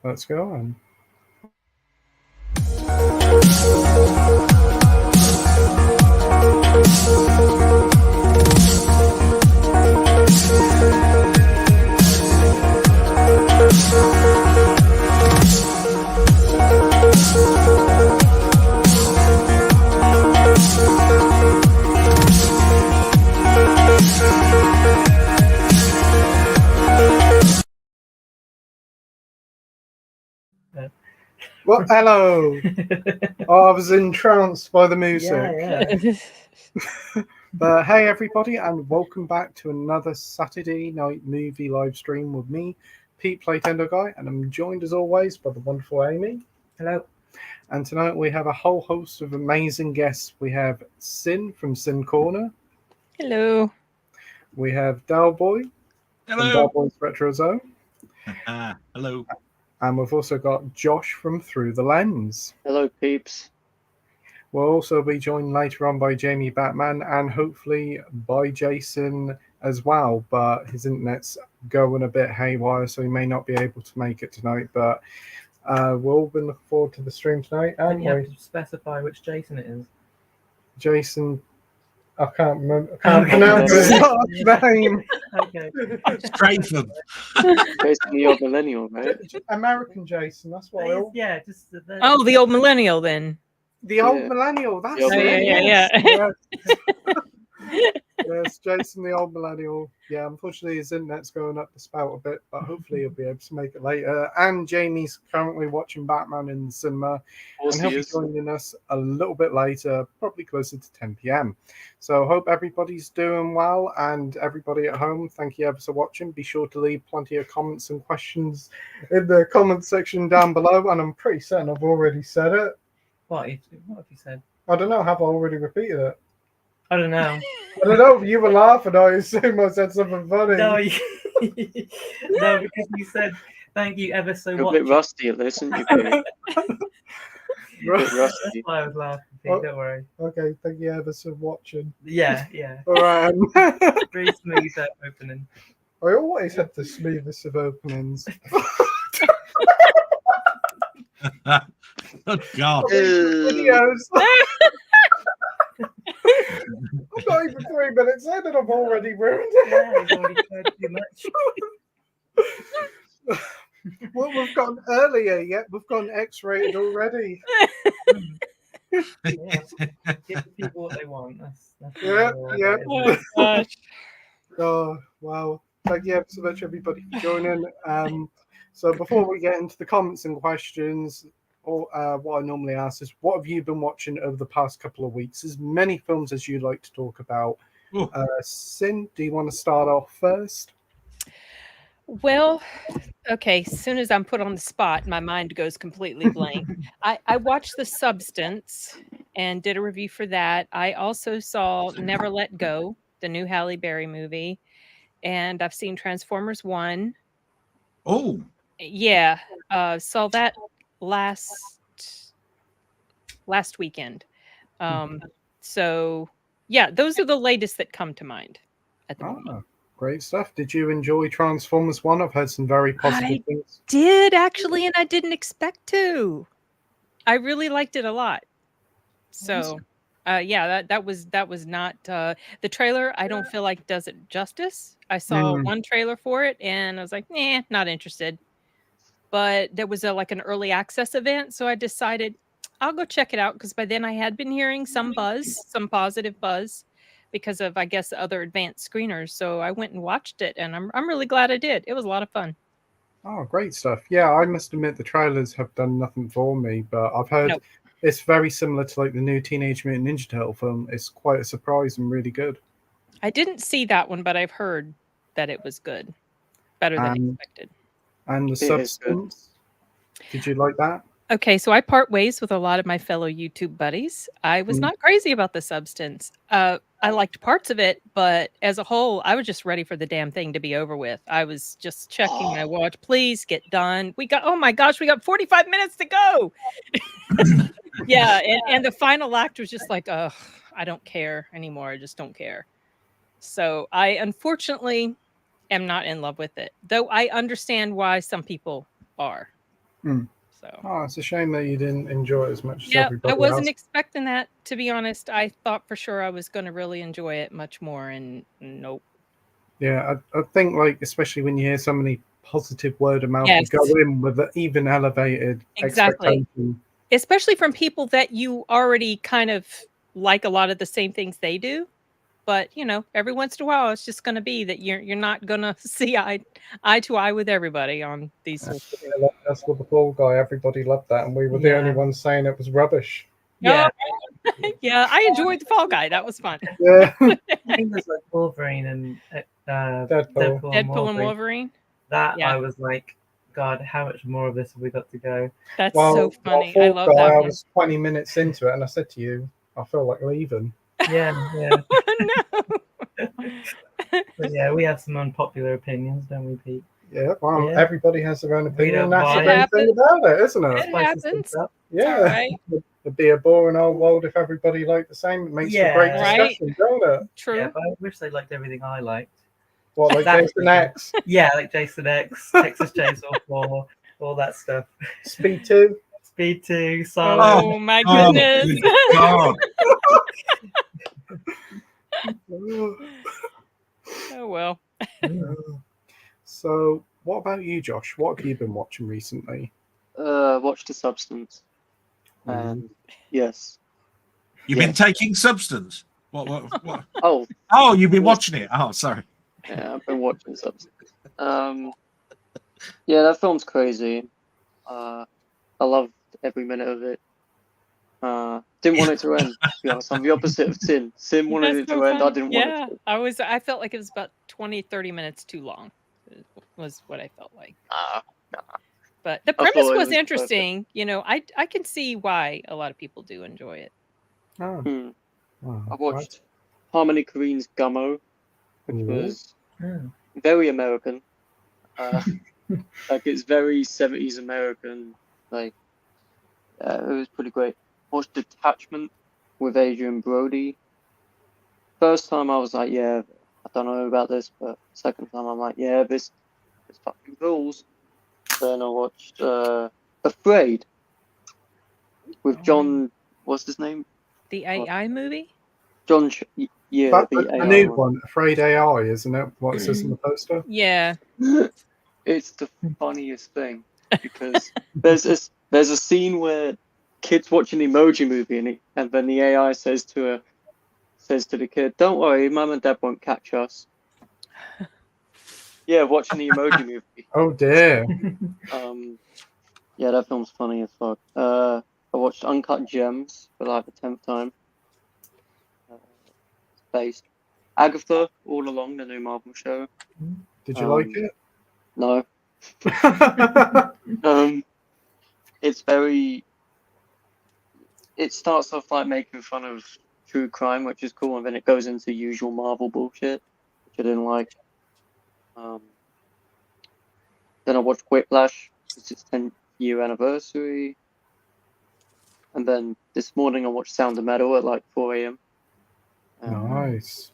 Let's go on. Well, hello. I was entranced by the music. Yeah. But hey, everybody, and welcome back to another Saturday night movie live stream with me, Pete Playtendoguy, and I'm joined as always by the wonderful Amy. Hello. And tonight we have a whole host of amazing guests. We have Sin from Sin Corner. Hello. We have Delboy from Hello. Delboy's Retro Zone. Hello. And we've also got Josh from Through the Lens. Hello, peeps. We'll also be joined later on by Jamie Batman and hopefully by Jason as well. But his internet's going a bit haywire, so he may not be able to make it tonight. But we'll all been looking forward to the stream tonight. And you have to specify which Jason it is. Jason, I can't remember. I can't pronounce his last name. Okay. Strafen. Jason, the old millennial, right? American Jason. That's what. Yeah, just Oh, the old millennial then. The old Yeah. millennial. That's The old it. millennial. Yes. Yes, Jason, the old millennial. Yeah, unfortunately, his internet's going up the spout a bit, but hopefully he'll be able to make it later. And Jamie's currently watching Batman in the cinema, Of course and he'll he be is. joining us a little bit later, probably closer to 10 p.m. So hope everybody's doing well, and everybody at home, thank you ever so watching. Be sure to leave plenty of comments and questions in the comment section down below, and I'm pretty certain I've already said it. What have you said? I don't know, have I already repeated it? I don't know. I don't know, you were laughing, I assume I said something funny. No, no, because you said thank you ever so You're a much. bit rusty at this, aren't you, Pete? You're a bit That's rusty. why I was laughing. Pete, Oh. Don't worry. Okay, thank you ever so watching. Yeah. Alright. Very smooth that opening. I always have the smoothest of openings. Oh, God. Videos. I'm not even 3 minutes in and I've already ruined it. Yeah, you've already said too much. Well, we've gone earlier yet. We've gone X-rated already. Yeah. Give the people what they want. That's Yeah, what yeah. it is. Oh, gosh. Oh, wow. Thank you so much, everybody, for joining. So before we get into the comments and questions, what I normally ask is, what have you been watching over the past couple of weeks? As many films as you'd like to talk about. Ooh. Sin, do you want to start off first? Well, okay. As soon as I'm put on the spot, my mind goes completely blank. I watched The Substance and did a review for that. I also saw Never Let Go, the new Halle Berry movie, and I've seen Transformers 1. Oh, Yeah, saw that last weekend. So yeah, those are the latest that come to mind at the moment. Ah, great stuff. Did you enjoy Transformers 1? I've heard some very positive things. Did actually, and I didn't expect to. I really liked it a lot. So, yeah, that was not the trailer. I don't feel like does it justice. I saw one trailer for it, and I was like, nah, not interested. But there was like an early access event, so I decided I'll go check it out because by then I had been hearing some buzz, some positive buzz, because of I guess other advanced screeners. So I went and watched it, and I'm really glad I did. It was a lot of fun. Oh, great stuff. Yeah, I must admit the trailers have done nothing for me, but I've heard it's very similar to like the new Teenage Mutant Ninja Turtle film. It's quite a surprise and really good. I didn't see that one, but I've heard that it was good. Better than expected. And The Substance, did you like that? Okay, so I part ways with a lot of my fellow YouTube buddies. I was not crazy about The Substance. I liked parts of it, but as a whole, I was just ready for the damn thing to be over with. I was just checking my watch. Please get done. Oh my gosh, we got 45 minutes to go. Yeah, and the final act was just like, I don't care anymore. I just don't care. So I unfortunately am not in love with it, though I understand why some people are. Hmm. So Oh, it's a shame that you didn't enjoy it as much as yeah, everybody I wasn't else. expecting that, to be honest. I thought for sure I was going to really enjoy it much more, and nope. Yeah, I think like especially when you hear so many positive word of mouth, you Yes. go in with an even elevated Exactly. expectation. Especially from people that you already kind of like a lot of the same things they do. But every once in a while, it's just going to be that you're not going to see eye to eye with everybody on these sorts of things. Like us with the Fall Guy, everybody loved that, and we were the only ones saying it was rubbish. Yeah. Yeah, I enjoyed the Fall Guy. That was fun. Yeah, I think there's like Wolverine and Deadpool. Deadpool and Wolverine. That Yeah. I was like, God, how much more of this have we got to go? That's Well, so funny. Fall I love Guy, that I one. was 20 minutes into it, and I said to you, I feel like leaving. Yeah. No. But yeah, we have some unpopular opinions, don't we, Pete? Yeah, well, Yeah. everybody has their own opinion. don't That's the mind. great It thing about it, isn't it? It happens. Up. Yeah, all right. It'd be a boring old world if everybody liked the same. It makes for great Yeah. Right. discussion, don't it? True. Yeah, but I wish they liked everything I liked. What, like That's Jason X, Yeah, like Jason X, Texas Chainsaw 4, all that stuff. Speed 2? Speed 2, Silent. Oh my Oh, goodness. good God. Oh well. So, what about you, Josh? What have you been watching recently? Watch The Substance. And yes. You've been taking substance. What? Oh, Oh, you've been watching it. Oh, sorry. yeah, I've been watching Substance. Yeah, that film's crazy. I loved every minute of it. Didn't want it to end, to be honest. I'm the opposite of Sin. Sin wanted That's it so to end. I funny. didn't Yeah, want it to. I felt like it was about 20-30 minutes too long. Was what I felt like. But the I thought premise it was was interesting. I can see why a lot of people do enjoy it. Oh, Hmm. wow. I watched Harmony Korine's Gummo, which Ooh. was Oh. very American. Like it's very 70s American. Like it was pretty great. Watched Detachment with Adrian Brody. First time I was like, yeah, I don't know about this, but second time I'm like, yeah, this fucking rules. Then I watched Afraid with John. What's his name? The AI movie? John. Yeah, That's the a AI new one. one, Afraid AI, isn't it? What it says in the poster? Yeah. It's the funniest thing because there's a scene where kids watching the Emoji Movie and then the AI says to the kid, "Don't worry, Mum and Dad won't catch us." Yeah, watching the Emoji Movie. Oh dear. Yeah, that film's funny as fuck. I watched Uncut Gems for like the 10th time. It's based Agatha all along, the new Marvel show. Did you like it? No. It's very. It starts off like making fun of true crime, which is cool, and then it goes into usual Marvel bullshit, which I didn't like. Then I watched Whiplash, it's its 10th-year anniversary. And then this morning I watched Sound of Metal at like 4 a.m. Nice.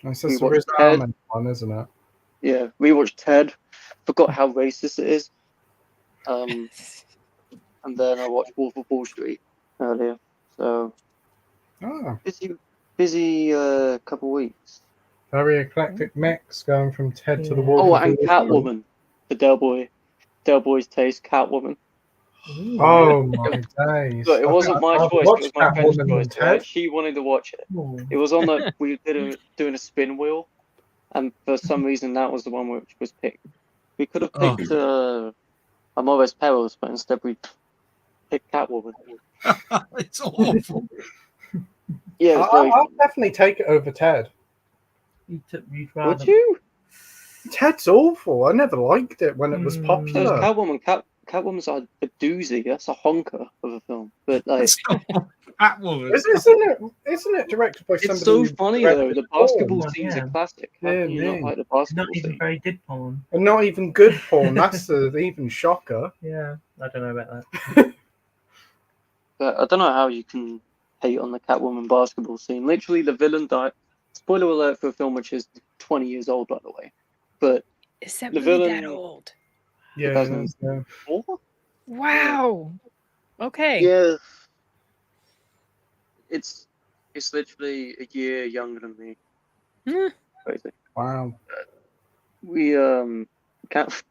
That's We the watched Riz Ted. Ahmed one, isn't it? Yeah, we watched Ted. Forgot how racist it is. And then I watched Wolf of Wall Street earlier. So Ah, busy couple weeks. very eclectic mix going from Ted to the Yeah. Wolf. Oh, of and Wall Street. Catwoman, the Delboy's taste, Catwoman. Oh my days! Look, it wasn't my I've choice. It was watched my friend's Catwoman choice. and Right? Ted. She wanted to watch it. It was on the. We did doing a spin wheel, and for some reason that was the one which was picked. We could have picked Amores Perros, but instead we picked Catwoman. It's awful. Yeah, it's very. I'll definitely take it over Ted. Would you? Ted's awful. I never liked it when it was So is popular. Catwoman. Catwoman's a doozy. That's a honker of a film. But like, It's not Catwoman. Isn't it directed by somebody? it's so who funny directed though. The porn? basketball scene's a classic. How Yeah, can you not yeah. like the basketball Not even scene? very good porn. And not even good porn. That's the even shocker. Yeah, I don't know about that. But I don't know how you can hate on the Catwoman basketball scene. Literally, the villain died. Spoiler alert for a film which is 20 years old, by the way. But Is that the movie villain. that old? Yeah. 2004? Wow. Okay. Yeah, it's literally a year younger than me. Hmm. Crazy. Wow. We can't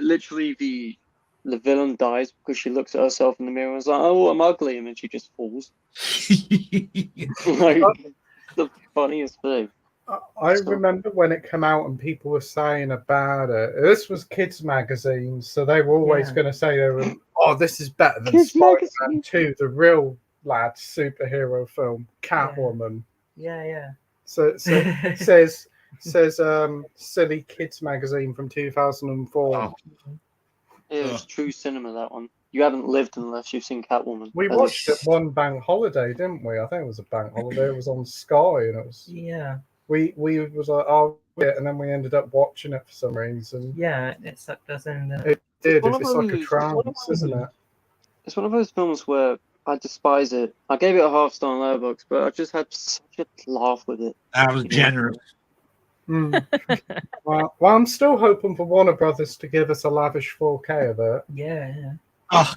literally the villain dies because she looks at herself in the mirror and is like, "Oh, I'm ugly," and then she just falls. Like the funniest thing. I remember when it came out and people were saying about it. This was kids' magazines, so they were always Yeah. going to say they were, "Oh, this is better than Kids' Spider-Man magazine. 2, the real lad superhero film, Catwoman." Yeah. So says silly kids magazine from 2004. Oh, It was true cinema, that one. You haven't lived unless you've seen Catwoman. We at watched it least. one bank holiday, didn't we? I think it was a bank holiday. It was on Sky, and it was Yeah. we was like, "Oh, yeah," and then we ended up watching it for some reason. Yeah. It sucked us in. It did. one If of it's like a those- trance, isn't it? It's one of those films where I despise it. I gave it a half star on Letterboxd, but I just had such a laugh with it. that was generous. Mm. Well, I'm still hoping for Warner Brothers to give us a lavish 4K of it. Yeah. Oh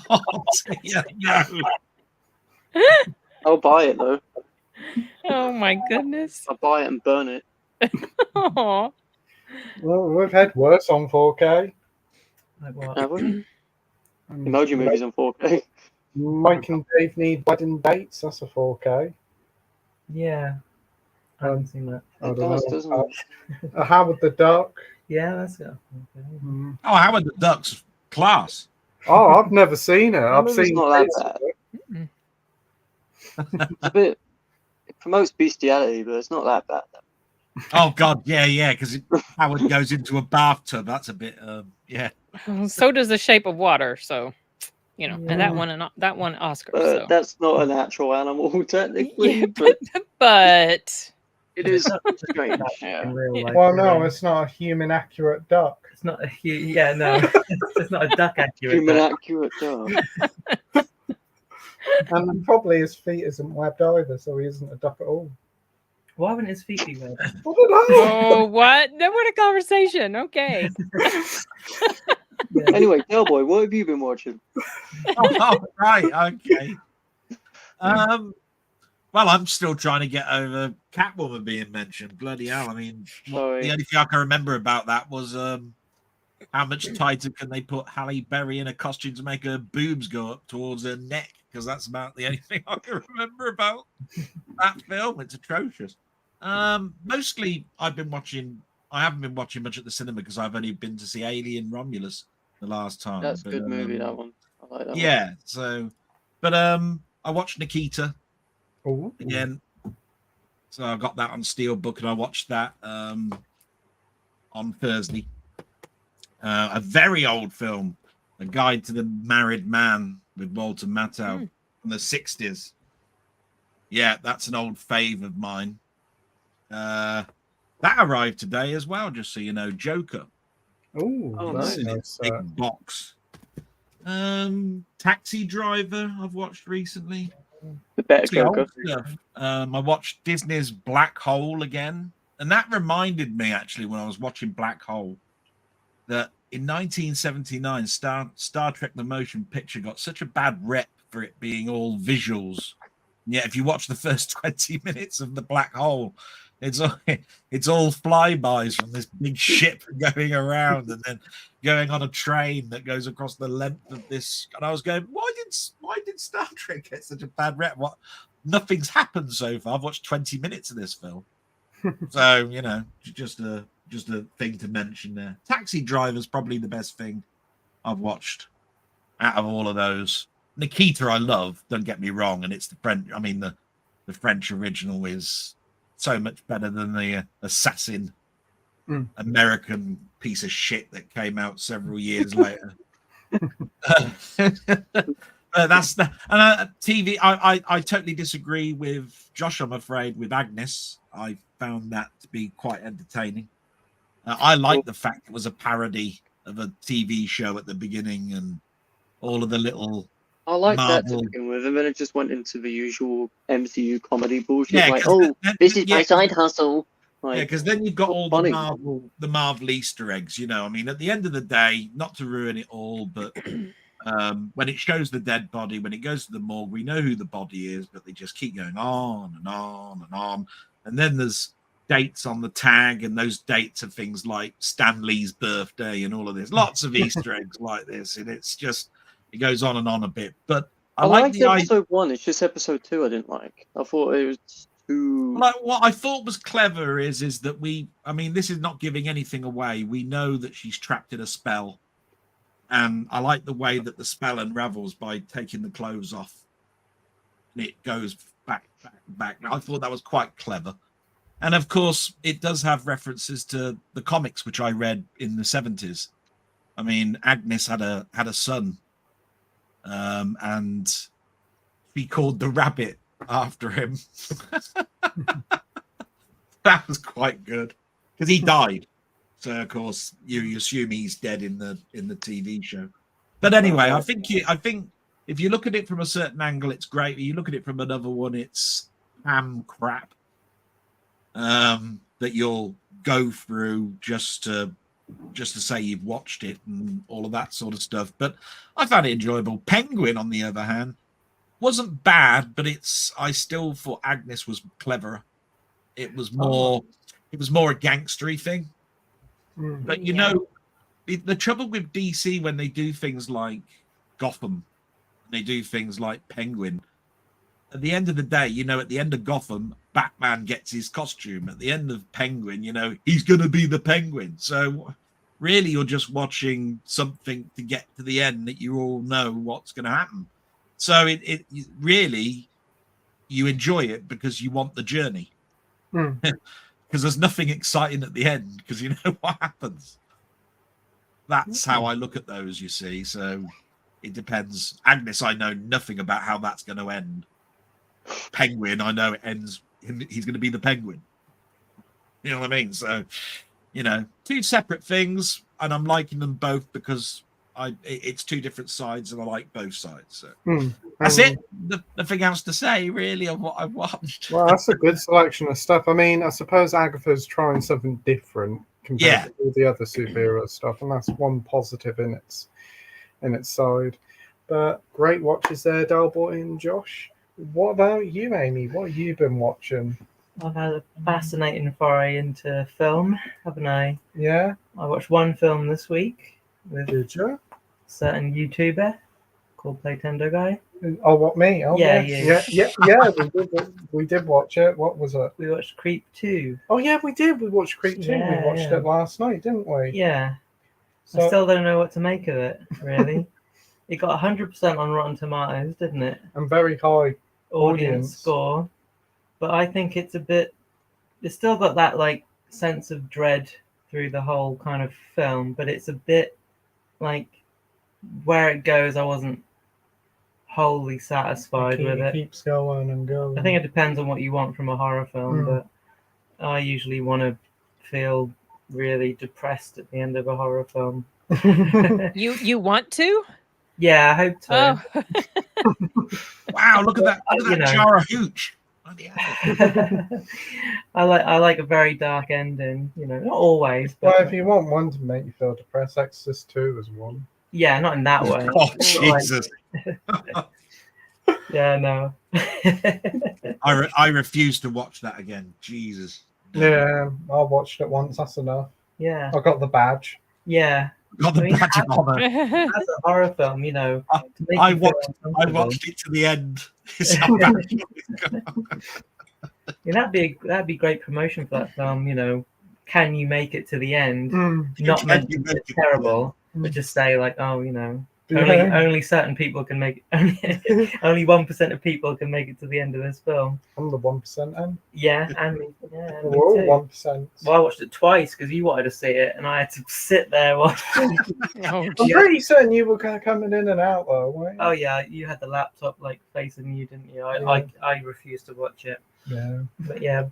God! Yeah, no. I'll buy it though. Oh my goodness. I'll buy it and burn it. Aw. Well, we've had worse on 4K. Like what? Have we? Um, Emoji movies on 4K. Mike and Dave need wedding dates. That's a 4K. Yeah. I haven't seen that. I It don't does, know. doesn't it? Howard the Duck. Yeah, that's good. Okay. Mm. Oh, Howard the Duck's class. Oh, I've never seen it. I've movie's seen not that bits of bad. it. It's a bit. It promotes bestiality, but it's not that bad. Oh God, yeah, because Howard goes into a bathtub. That's a bit, yeah. So does The Shape of Water. So, and Yeah. that one Oscar. But So, that's not an actual animal, technically. yeah, But but it is strange. Yeah. In real life. Well, no, yeah. it's not a human accurate duck. It's not a yeah, no. It's not a duck accurate. Human duck. accurate dog. And probably his feet isn't webbed either, so he isn't a duck at all. Why wouldn't his feet be webbed? I don't know. oh, what? Then what a conversation. Okay. Yeah. Anyway, Delboy, what have you been watching? Oh, right, okay. Well, I'm still trying to get over Catwoman being mentioned. Bloody hell! I mean, Sorry. the only thing I can remember about that was how much tighter can they put Halle Berry in a costume to make her boobs go up towards her neck? Because that's about the only thing I can remember about that film. It's atrocious. Mostly, I haven't been watching much at the cinema because I've only been to see Alien Romulus the last time. That's a good movie, that one. I like that one. Yeah. So, but I watched Nikita Ooh. again. So I got that on Steelbook and I watched that on Thursday. A very old film, A Guide to the Married Man with Walter Matthau from the 60s. Yeah, that's an old fave of mine. That arrived today as well, just so you know. Joker. Ooh, Oh, that's in nice. its big box. Taxi Driver I've watched recently. The better It's the old Joker. stuff. I watched Disney's Black Hole again, and that reminded me actually when I was watching Black Hole that in 1979 Star Trek the Motion Picture got such a bad rep for it being all visuals. And yet if you watch the first 20 minutes of the Black Hole, it's all flybys from this big ship going around and then going on a train that goes across the length of this. And I was going, why did Star Trek get such a bad rep? What? Nothing's happened so far. I've watched 20 minutes of this film. So, just a thing to mention there. Taxi Driver's probably the best thing I've watched out of all of those. Nikita I love, don't get me wrong, and it's the French. I mean, the French original is so much better than the assassin American piece of shit that came out several years later. That's the TV. I totally disagree with Josh. I'm afraid with Agnes, I found that to be quite entertaining. I like the fact it was a parody of a TV show at the beginning and all of the little. I like that to Marvel. begin with, and then it just went into the usual MCU comedy bullshit. Yeah, like, 'cause oh, this is my side hustle. Like, Yeah, because then you've got not all funny. the Marvel Easter eggs. You know, I mean, at the end of the day, not to ruin it all, but when it shows the dead body, when it goes to the morgue, we know who the body is, but they just keep going on and on and on. And then there's dates on the tag, and those dates are things like Stan Lee's birthday and all of this. Lots of Easter eggs like this, and it's just it goes on and on a bit. But I like liked the idea. episode 1. It's just episode 2 I didn't like. I thought it was too. Like what I thought was clever is that I mean, this is not giving anything away. We know that she's trapped in a spell, and I like the way that the spell unravels by taking the clothes off, and it goes back. I thought that was quite clever, and of course, it does have references to the comics which I read in the 70s. I mean, Agnes had a son, and she called the rabbit after him. That was quite good because he died, so of course you assume he's dead in the TV show. But anyway, I think if you look at it from a certain angle, it's great. If you look at it from another one, it's ham crap that you'll go through just to say you've watched it and all of that sort of stuff. But I found it enjoyable. Penguin, on the other hand, wasn't bad, but I still thought Agnes was cleverer. It was more a gangstery thing. But you know, the trouble with DC when they do things like Gotham, they do things like Penguin. At the end of the day, you know, at the end of Gotham, Batman gets his costume. At the end of Penguin, you know, he's going to be the Penguin. So really, you're just watching something to get to the end that you all know what's going to happen. So it really, you enjoy it because you want the journey. Because there's nothing exciting at the end because you know what happens. That's how I look at those, you see. So it depends. Agnes, I know nothing about how that's going to end. Penguin, I know it ends. He's going to be the Penguin. You know what I mean? So, you know, two separate things, and I'm liking them both because it's two different sides, and I like both sides. So that's it. Nothing else to say, really, of what I've watched. Well, that's a good selection of stuff. I mean, I suppose Agatha's trying something different compared to all the other superhero stuff, and that's one positive in its side. But great watches there, Delboy and Josh. What about you, Amy? What have you been watching? I've had a fascinating foray into film, haven't I? Yeah. I watched one film this week with Did you? a certain YouTuber called Playtendoguy. Oh, what, me? Oh, Yeah. We did watch it. What was it? We watched Creep 2. Oh, yeah, we did. We watched Creep 2. Yeah, we watched it last night, didn't we? Yeah. So, I still don't know what to make of it, really. It got 100% on Rotten Tomatoes, didn't it? and very high Audience score. But I think it's still got that like sense of dread through the whole kind of film, but it's a bit like where it goes, I wasn't wholly satisfied with it. Keeps going and going. I think it depends on what you want from a horror film, but I usually want to feel really depressed at the end of a horror film. You want to? Yeah, I hope so. Oh. Wow, look at that! Look at that jar of hooch. I like a very dark ending. You know, not always. But Well, if you want one to make you feel depressed, Exorcist 2 is one. yeah, not in that way. Oh Jesus! Yeah, no. I refuse to watch that again. Jesus. Yeah, I watched it once. That's enough. Yeah, I got the badge. yeah. Got the badge of honor. As a horror film, you know, to make I you feel I uncomfortable. watched it to the end. It's how bad it is. Yeah, that'd be great promotion for that film. You know, can you make it to the end? Not Can meant you to make be it to the terrible, but just say like, oh, you know, Yeah. only certain people can make it. Only 1% of people can make it to the end of this film. I'm the 1%, and Yeah, and me. Yeah, me we're too. all 1%. Well, I watched it twice because you wanted to see it, and I had to sit there watching. Oh, I'm pretty certain you were kind of coming in and out, though, weren't you? Oh yeah, you had the laptop like facing you, didn't you? I refused to watch it, Yeah. but yeah,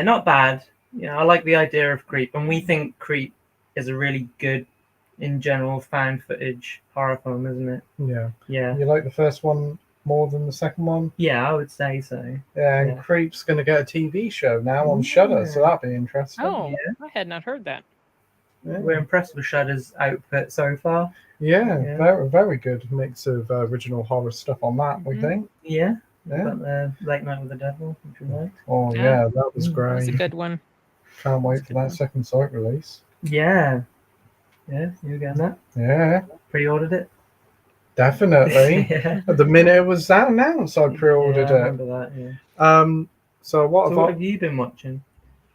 not bad. Yeah, I like the idea of Creep, and we think Creep is a really good, in general, fan footage horror film, isn't it? Yeah. Yeah. You like the first one more than the second one. Yeah, I would say so. Yeah, and Yeah. Creep's going to get a TV show now on Shudder, so that'd be interesting. Oh, Yeah. I had not heard that. Yeah. We're impressed with Shudder's output so far. Yeah, Yeah. very, very good mix of original horror stuff on that, we Mhm. think. Yeah. Yeah. Got the Late Night with the Devil, which we liked. Oh, Yeah. yeah, that was Mm, That was a great. good one. Can't wait That's for a good that one. second site release. Yeah. Yeah, you getting that? Yeah, Pre-ordered it? definitely. Yeah. At the minute it was announced, I pre-ordered Yeah, I it. remember that, yeah. So what So have what I have you been watching?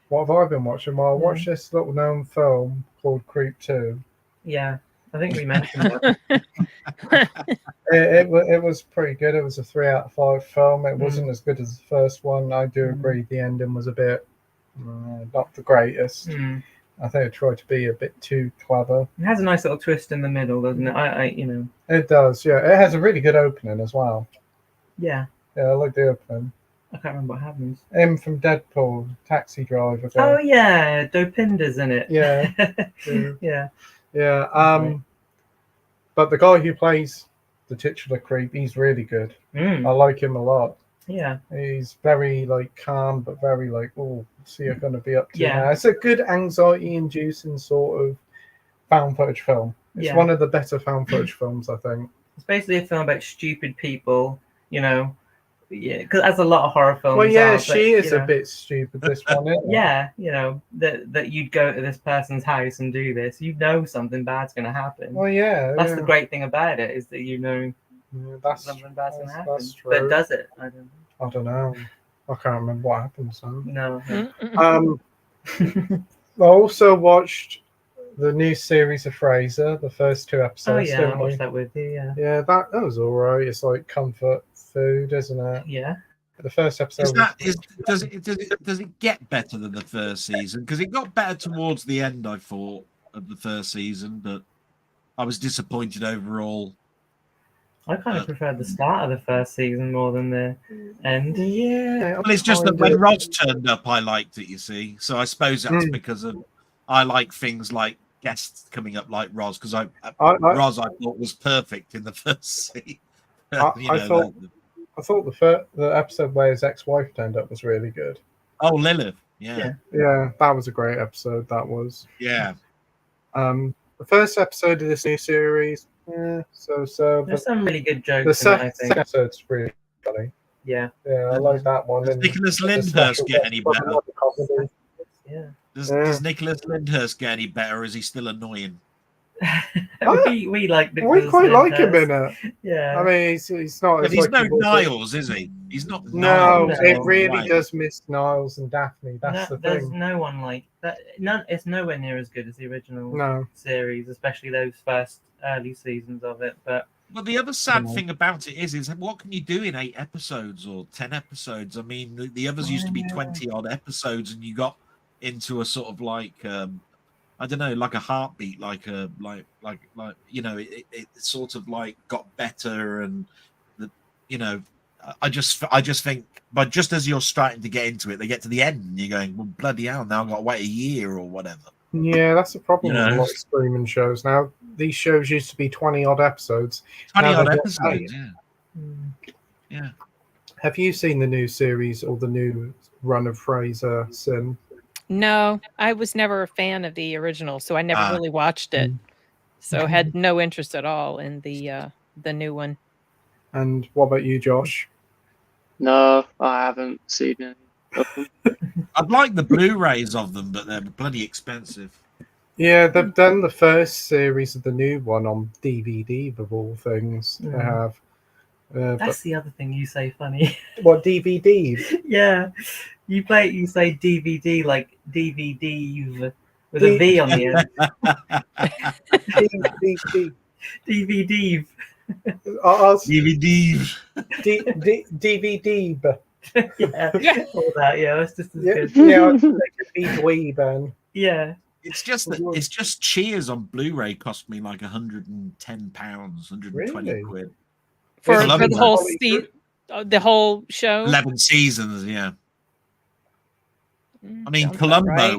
what have I been watching? Well, I Yeah. watched this little known film called Creep 2. Yeah, I think we mentioned that. It was pretty good. It was a 3 out of 5 film. It Mm. wasn't as good as the first one. I do agree the ending was a bit not the greatest. Mm. I think it tried to be a bit too clever. It has a nice little twist in the middle, doesn't it? It does, yeah. It has a really good opening as well. Yeah, Yeah, I like the opening. I can't remember what happens. Him from Deadpool, taxi driver. Guy. Oh yeah, Dopinder's in it. Yeah. Yeah. Yeah. Okay. But the guy who plays the titular creep, he's really good. Mm. I like him a lot. Yeah. He's very calm, but very oh, see you're going to be up to Yeah. now. It's a good anxiety-inducing sort of found footage film. It's Yeah. one of the better found footage films, I think. It's basically a film about stupid people, Yeah, because as a lot of horror films. Well, yeah, are, she but, is a bit stupid. This one, isn't it? Yeah, that you'd go to this person's house and do this. You know something bad's going to happen. Well, yeah. That's yeah. the great thing about it is that Yeah, that's something bad's going to happen. that's true. But does it? I don't I don't know. I can't remember what happened. So. know. I also watched the new series of Fraser, the first 2 episodes. Oh yeah, I didn't we? watched that with you. Yeah. Yeah, that was all right. It's like comfort food, isn't it? Yeah. The first episode. Does it get better than the first season? Because it got better towards the end, I thought, of the first season, but I was disappointed overall. I kind of preferred the start of the first season more than the end. Yeah. Well, it's just that when Roz turned up, I liked it, you see. So I suppose that's because of I like things like guests coming up like Roz, because Roz I thought was perfect in the first season. I thought the episode where his ex-wife turned up was really good. Oh, Lilith. Yeah, that was a great episode. That was. Yeah. The first episode of this new series, so. There's some really good jokes. The in it, I second think. episode's really funny. Yeah. Yeah, I like that one. Does Nicholas Lyndhurst get any better? Yeah. Does Nicholas Lyndhurst get any better, or is he still annoying? we like We quite like him in it. Yeah. I mean, he's not. But he's no he was- Niles, is he? He's not. No, Niles it all the really way. does miss Niles and Daphne. That's the There's thing. no one like that. It's nowhere near as good as the original No. series, especially those first early seasons of it. But Well, the other sad thing about it is what can you do in 8 episodes or 10 episodes? I mean, the others used to be 20 odd episodes, and you got into a sort of like I don't know, like a heartbeat, like it sort of like got better, and I just think, but just as you're starting to get into it, they get to the end, and you're going, well, bloody hell, now I've got to wait a year or whatever. Yeah, that's the problem with a You know? lot of streaming shows now. These shows used to be 20 odd episodes. 20 Now odd they've got episodes, 8. yeah. Have you seen the new series or the new run of Fraser, Sin? No, I was never a fan of the original, so I never really watched it. So had no interest at all in the new one. And what about you, Josh? No, I haven't seen any of them. I'd like the Blu-rays of them, but they're bloody expensive. Yeah, they've done the first series of the new one on DVD, of all things. They have. that's the other thing you say funny. What, DVD? Yeah. You say DVD like DVD with a V on the end. DVD. DVD. DVD. Yeah. All that, yeah, that's just as good. Yeah, like a dweeb, Ben. Yeah. It's just Cheers on Blu-ray cost me like £110, 120 Really? quid. For I love the it. whole the whole show. 11 seasons, yeah. I mean, Sounds about right.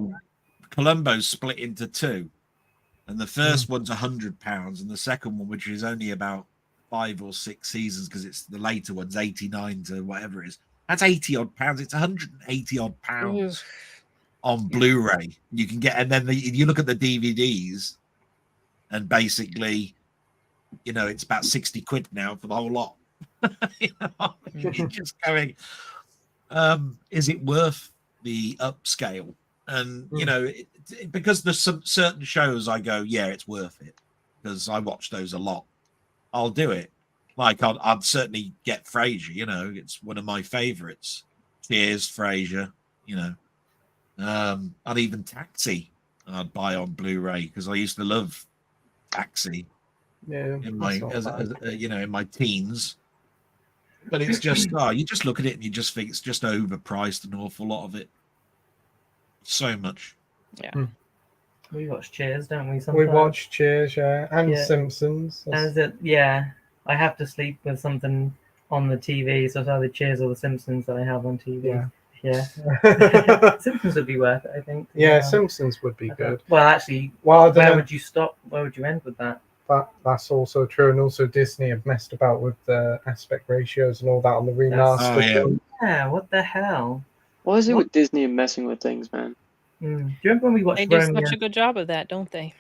Columbo's split into 2, and the first one's £100, and the second one, which is only about 5 or 6 seasons because it's the later ones, 89 to whatever it is. That's 80 odd pounds. It's 180 odd pounds on Blu-ray. You can get, and then you look at the DVDs, and basically, it's about 60 quid now for the whole lot. You're just going, is it worth the upscale? And because there's some certain shows I go, yeah, it's worth it because I watch those a lot. I'll do it. Like I'd certainly get Fraser. It's one of my favorites. Cheers, Fraser. I'd even Taxi. I'd buy on Blu-ray because I used to love Taxi. Yeah, in my in my teens. But it's just you just look at it and you just think it's just overpriced, an awful lot of it. So much. Yeah. We watch Cheers, don't we? Sometimes? We watch Cheers, yeah, and Simpsons. I have to sleep with something on the TV, so it's either Cheers or the Simpsons that I have on TV. Yeah. Simpsons would be worth it, I think. Yeah, Simpsons would be good. Well, actually, where would you stop? Where would you end with that? That's also true, and also Disney have messed about with the aspect ratios and all that on the remaster. Yeah, what the hell? Why is it with Disney and messing with things, man? Do you remember when we watched They do Romeo? such a good job of that, don't they?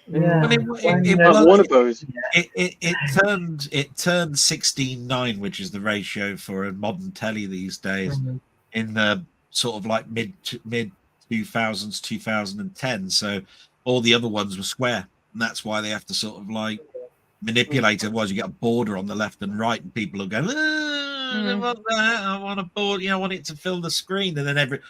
Yeah. One of those. It turned 16:9, which is the ratio for a modern telly these days, in the sort of like mid 2000s, 2010. So all the other ones were square, and that's why they have to sort of like manipulate it. Otherwise, you get a border on the left and right, and people will go, I want that. I want a border. I want it to fill the screen, and then every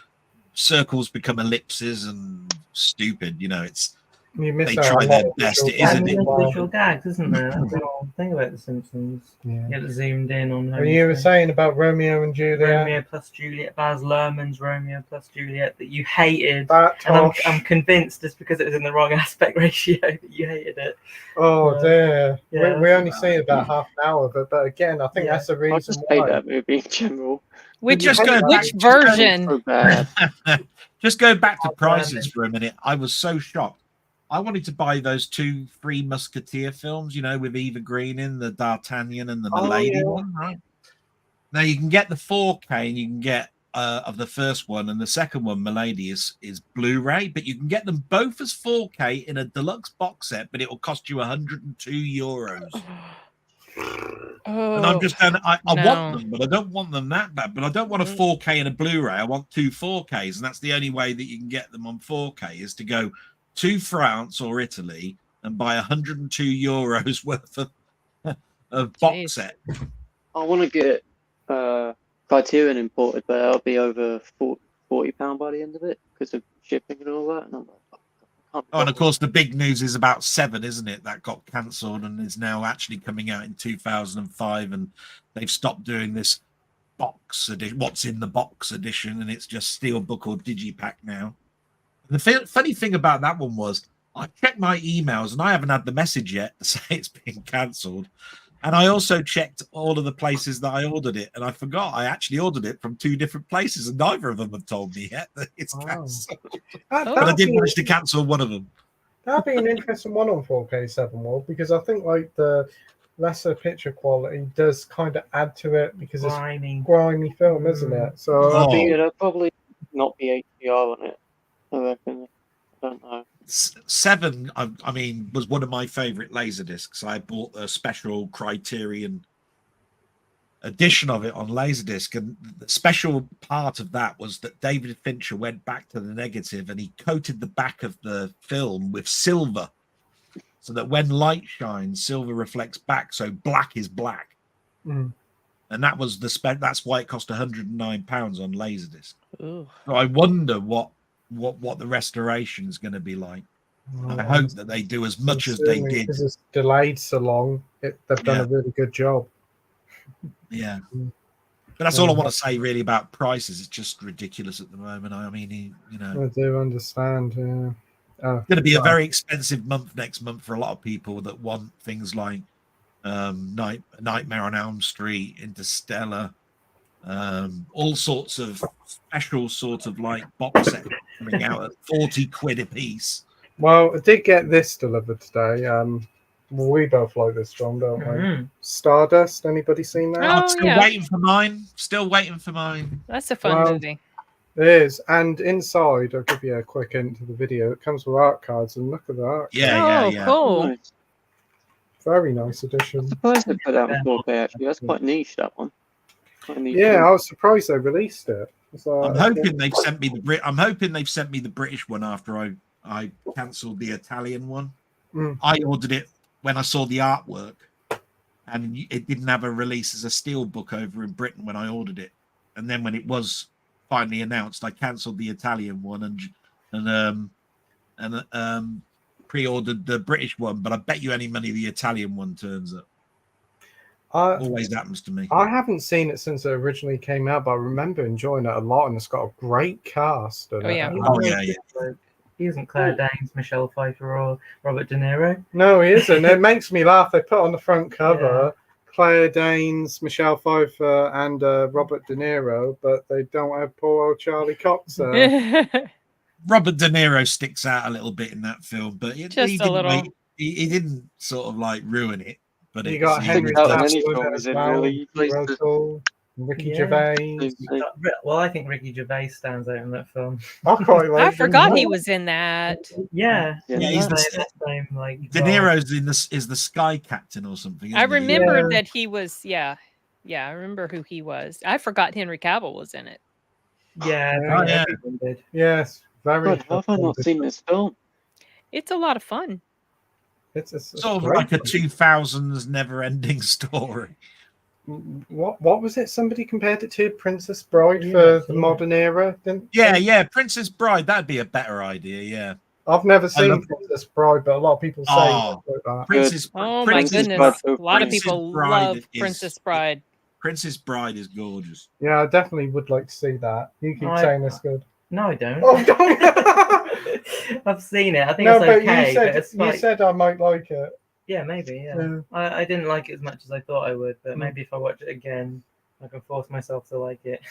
circles become ellipses and stupid. It's. They try their best. It isn't visual gags, isn't there? That's the whole thing about The Simpsons. Yeah. Get zoomed in on. Well, you were saying about Romeo and Juliet. Romeo plus Juliet, Baz Luhrmann's Romeo plus Juliet that you hated, and I'm convinced it's because it was in the wrong aspect ratio that you hated it. Oh dear, yeah, we only see about half an hour of it, but again, I think that's the reason I just hate that movie in general. Which version? Just go back to prices for a minute. I was so shocked. I wanted to buy those 2 Three Musketeer films, with Eva Green in, the D'Artagnan and the Milady one, right? Now you can get the 4K and you can get of the first one, and the second one, Milady, is Blu-ray, but you can get them both as 4K in a deluxe box set, but it will cost you €102. And I'm just going, I want them, but I don't want them that bad. But I don't want a 4K and a Blu-ray. I want 2 4Ks, and that's the only way that you can get them on 4K is to go to France or Italy and buy €102 worth of box set. I want to get Criterion imported, but it'll be over £40 by the end of it because of shipping and all that. And I'm like, and of course, the big news is about Seven, isn't it? That got cancelled and is now actually coming out in 2005, and they've stopped doing this box edition, what's in the box edition, and it's just Steelbook or Digipack now. The funny thing about that one was I checked my emails and I haven't had the message yet to say it's been cancelled. And I also checked all of the places that I ordered it, and I forgot I actually ordered it from 2 different places, and neither of them have told me yet that it's cancelled. But I did manage to cancel one of them. That'd be an interesting one on 4K 7 World, because I think like the lesser picture quality does kind of add to it because it's grimy film, isn't it? So it'll probably not be HDR on it. I reckon. I don't know. 7, I mean, was one of my favorite Laserdiscs. I bought a special Criterion edition of it on Laserdisc, and the special part of that was that David Fincher went back to the negative and he coated the back of the film with silver, so that when light shines, silver reflects back, so black is black. And that was that's why it cost £109 on Laserdisc. So I wonder what the restoration is going to be like. I hope that they do as much as they did. Because it's delayed so long, they've done a really good job. Yeah. But that's all I want to say really about prices. It's just ridiculous at the moment. I mean, I do understand. Yeah. It's going to be a very expensive month next month for a lot of people that want things like Nightmare on Elm Street, Interstellar, all sorts of special sort of like box set coming out at 40 quid a piece. Well, I did get this delivered today. We both like this film, don't we? Mhm. Stardust. Anybody seen that? Oh, I'm still yeah. waiting for mine. Still waiting for mine. That's a fun Well, movie. It is. And inside, I'll give you a quick hint to the video. It comes with art cards, and look at that. Yeah, Oh, cool. Nice. Very nice addition. Surprised they put that on 4K actually. That's quite niche, that one. Quite a niche Yeah, film. I was surprised they released it. So, I'm hoping they've sent me I'm hoping they've sent me the British one after I cancelled the Italian one. Mm. I ordered it when I saw the artwork, and it didn't have a release as a steelbook over in Britain when I ordered it. And then when it was finally announced, I cancelled the Italian one and pre-ordered the British one. But I bet you any money the Italian one turns up. Always happens to me. I haven't seen it since it originally came out, but I remember enjoying it a lot, and it's got a great cast. Oh, yeah. Oh yeah, yeah. He isn't Claire Danes, Michelle Pfeiffer, or Robert De Niro. No, he isn't. It makes me laugh. They put on the front cover Claire Danes, Michelle Pfeiffer, and Robert De Niro, but they don't have poor old Charlie Cox there. Robert De Niro sticks out a little bit in that film, but Just he a didn't, little. He didn't sort of like ruin it. But You it's, got he Henry was- out in any Cavill film, as is it well, really? He plays the- Russell, Ricky Yeah. Gervais. Well, I think Ricky Gervais stands out in that film. I quite like I him. forgot he was in that. Yeah, Yeah, he's the same like De Niro's is the Sky Captain or something. I isn't he? remember Yeah. that he was, yeah, I remember who he was. I forgot Henry Cavill was in it. Yeah, Oh, very yeah. everyone did. Yes, very. God, how have I not seen this film? It's a lot of fun. It's Sort of great. like a 2000s never-ending story. What was it? Somebody compared it to Princess Bride Yeah, for the yeah. modern era. Yeah, Princess Bride. That'd be a better idea. Yeah, I've never seen love- Princess Bride, but a lot of people say Oh. like that. Princess. Oh Princess my goodness. Bride, A lot of Princess people Bride love is- Princess Bride. Princess Bride is gorgeous. Yeah, I definitely would like to see that. You keep I- saying it's good. No, I don't. Oh, don't. I've seen it. I think No, it's but okay. you said but it's you like, said I might like it. yeah, maybe. Yeah, Yeah. I didn't like it as much as I thought I would, but Mm. maybe if I watch it again, I can force myself to like it.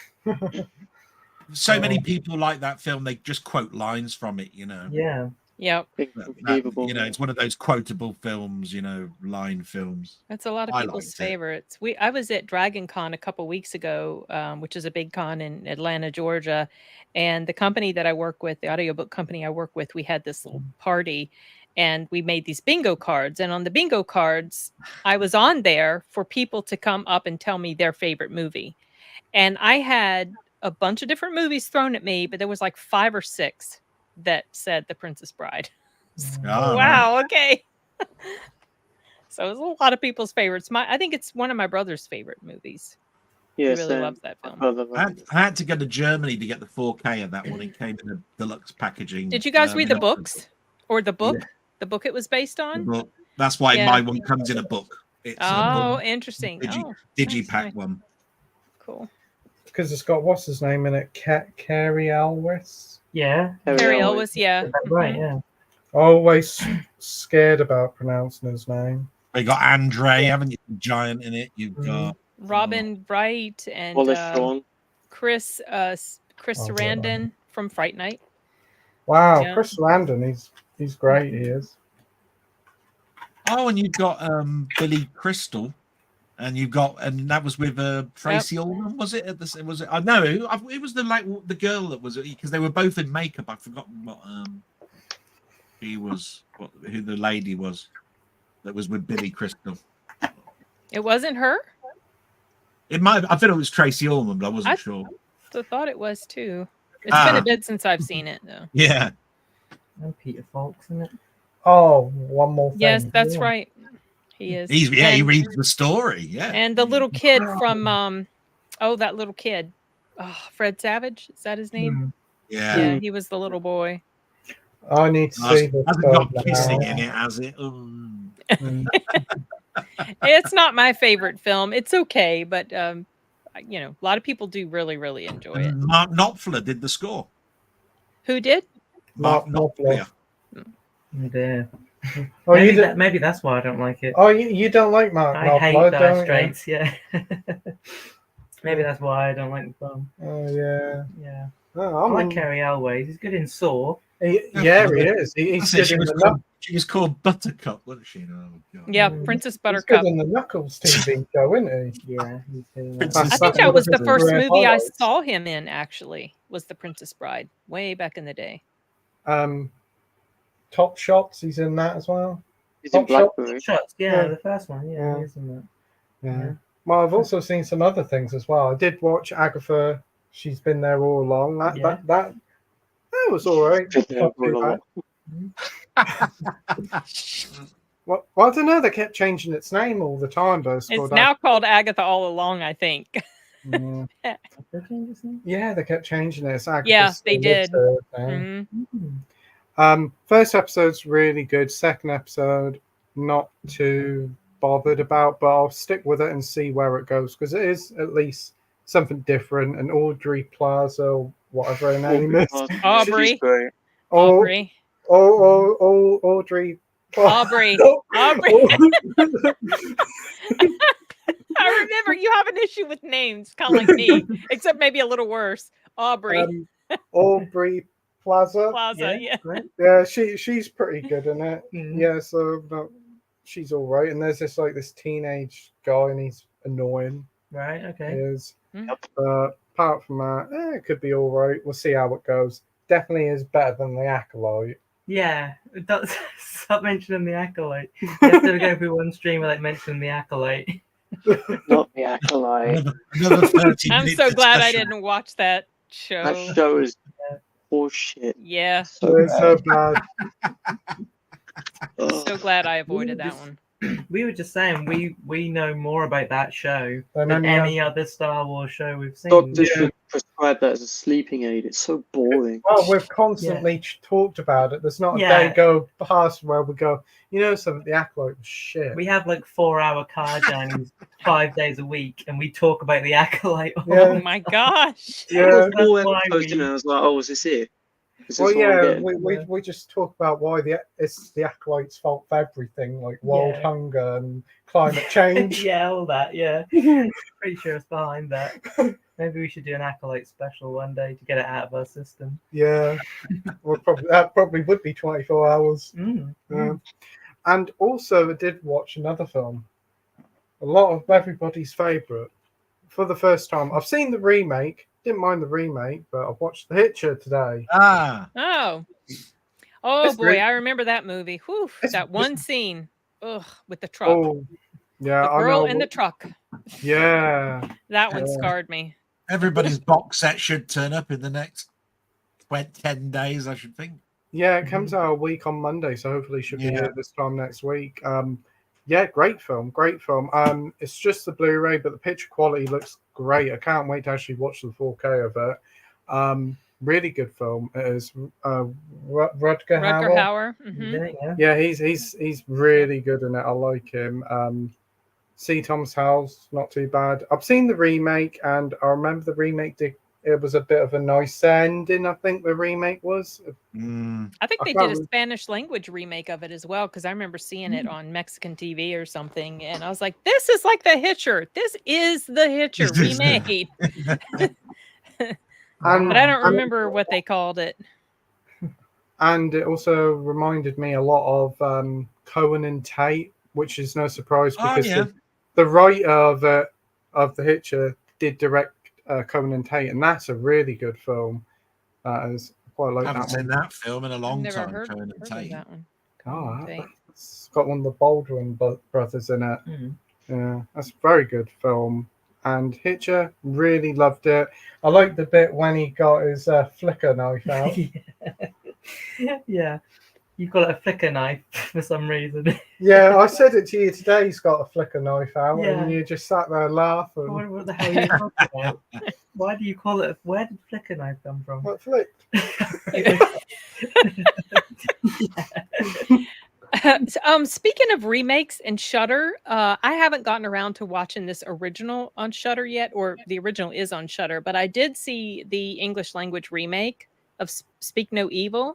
So many Oh. people like that film. They just quote lines from it. You know. Yeah. Yep. Unbelievable. You know, it's one of those quotable films. You know, line films. That's a lot of I people's liked it. favorites. I was at Dragon Con a couple weeks ago, which is a big con in Atlanta, Georgia. And the company that I work with, the audiobook company I work with, we had this little party and we made these bingo cards. And on the bingo cards, I was on there for people to come up and tell me their favorite movie. And I had a bunch of different movies thrown at me, but there was like 5 or 6 that said The Princess Bride. Oh, Wow, okay. So it's a lot of people's favorites. I think it's one of my brother's favorite movies. He Yes, really loves that film. I had to go to Germany to get the 4K of that one. It came in a deluxe packaging. Did you guys read the in a- books or the book? Yeah. The book it was based the on? book. That's why Yeah. my one comes in a book. It's Oh, a interesting. Digi- nice, digipack nice. one. Cool. Because it's got what's his name in it? Carrie Elwes. Yeah. Harry Elwes. Elwes, yeah. Is that right? Mhm. Yeah. Always scared about pronouncing his name. You got Andre, haven't you? Giant in it. You've Mhm. got Robin Wright and Wallace Shawn. Chris Oh, Sarandon from Fright Night. Wow, Yeah. Chris Landon, he's great. He is. oh, and you've got Billy Crystal, and that was with Tracy Ullman, was it? Was it? I know it was the girl that was because they were both in makeup. I've forgotten what who the lady was that was with Billy Crystal. It wasn't her? It might. I thought it was Tracy Ullman, but I wasn't sure. I thought it was too. It's been Ah. a bit since I've seen it though. Yeah. And Peter Falk's in it. Oh, one more thing. Yes, that's Yeah. right. He is. He And- reads the story. Yeah. And the little kid from that little kid. Oh, Fred Savage, is that his name? Yeah. Yeah, he was the little boy. I need to see this. Hasn't film got kissing now. in it, has it? Mm. It's not my favorite film. It's okay, but a lot of people do really, really enjoy it. And Mark Knopfler did the score. Who did? Mark Mark Knopfler. Yeah. Oh, Maybe that's why I don't like it. Oh, you don't like Mark I hate Knopfler, Dire don't you? Straits. Yeah. Maybe that's why I don't like the film. Oh yeah. Yeah. Oh, I I like mean, Carrie Elways. He's good in Saw. yeah, he is. He's That's it, good in the Knuckles. she was called Buttercup, wasn't she? Oh, God. Yeah, Mm. Princess He's Buttercup. good in the Knuckles TV show, isn't he? Yeah, he's doing Princess I think That's that one was of the his first career movie I highlights. saw him in. Actually, was The Princess Bride, way back in the day. Top Shots. He's in that as well. He's in Top Shot. Blackberry. Shots. Yeah, Yeah. the first one. Yeah, Yeah. he is in that. Yeah. Yeah. Well, I've also seen some other things as well. I did watch Agatha. She's been there all along. That was all right. Been there Not all too bad. along. Well, I don't know. They kept changing its name all the time, but it's It's called now called Agatha all along, I think. Yeah. Did they change his name? Yeah, they kept changing it. It's Agatha Yeah, Still they Lives did. Here thing. Mhm. First episode's really good. Second episode, not too bothered about, but I'll stick with it and see where it goes because it is at least something different. And Audrey Plaza, whatever her name is, Aubrey. She's great. Aubrey. Audrey. Aubrey. No. Aubrey. I remember you have an issue with names, kind of like me, except maybe a little worse. Aubrey Aubrey Plaza. Plaza. Yeah. Great. Yeah, she's pretty good in it. Mhm. Yeah, so she's all right. And there's this teenage guy, and he's annoying. Right. He Okay. is. Yep. But apart from that, it could be all right. We'll see how it goes. Definitely is better than the Acolyte. Yeah. Stop mentioning the Acolyte. You have to go through one stream without mentioning the Acolyte. Not the Acolyte. Another 30 I'm minute so glad I discussion. didn't watch that show. That show is horseshit. Yeah. So It's so bad. bad. Ugh. So glad I avoided that one. We were just saying we know more about that show Than than any any other Star Wars show we've seen. Doctors should prescribe that as a sleeping aid. It's so boring. Well, we've constantly talked about it. There's not a day go past where we go, something, the Acolyte was shit. We have like 4-hour car journeys 5 days a week, and we talk about the Acolyte. Yeah. Oh my gosh. Yeah. I was why posting we- and I was like, oh, is this it? Is this Well, what I'm yeah, getting? we just talk about why it's the Acolyte's fault for everything, like world Yeah. hunger and climate change. Yeah, all that. Yeah, pretty sure it's behind that. Maybe we should do an Acolyte special one day to get it out of our system. Yeah, that probably would be 24 hours. Mm. And also, I did watch another film, a lot of everybody's favorite. For the first time, I've seen the remake. Didn't mind the remake, but I've watched the Hitcher today. Oh. It's Oh boy, great. I remember that movie. Whew, It's- that one scene. Ugh, with the truck. Oh, yeah, the I girl know. in the truck. Yeah, That one Yeah. scarred me. Everybody's box set should turn up in the next 10 days, I should think. yeah, it comes out a week on Monday, so hopefully it should be Yeah. here this time next week. Yeah, great film. It's just the Blu-ray, but the picture quality looks great. I can't wait to actually watch the 4K of it. Really good film. It is Rutger Rutger Hauer. Hauer. Mhm. Yeah. Yeah, he's really good in it. I like him. C. Thomas Howell's not too bad. I've seen the remake, and I remember the remake it was a bit of a nice ending. I think the remake was. I think I they can't did a re- Spanish language remake of it as well, because I remember seeing it on Mexican TV or something, and I was like, "This is like the Hitcher. This is the Hitcher remade." And, But I don't and- remember what they called it. And it also reminded me a lot of Cohen and Tate, which is no surprise because the writer of the Hitcher did direct Cohen and Tate, and that's a really good film. That is quite like I haven't that seen one. that film in a long Never time. heard Cohen and of Tate. that one. Oh, Cohen and Tate. it's got one of the Baldwin brothers in it. Mm. Yeah, that's a very good film. And Hitcher, really loved it. I liked the bit when he got his flicker knife out. Yeah. You call it a flicker knife for some reason. Yeah, I said it to you today. He's got a flicker knife out, Yeah. and you just sat there laughing. What the hell are you talking about? Why do you call it? Where did flicker knife come from? What flicked? Speaking of remakes and Shudder, I haven't gotten around to watching this original on Shudder yet, or the original is on Shudder, but I did see the English language remake of Speak No Evil.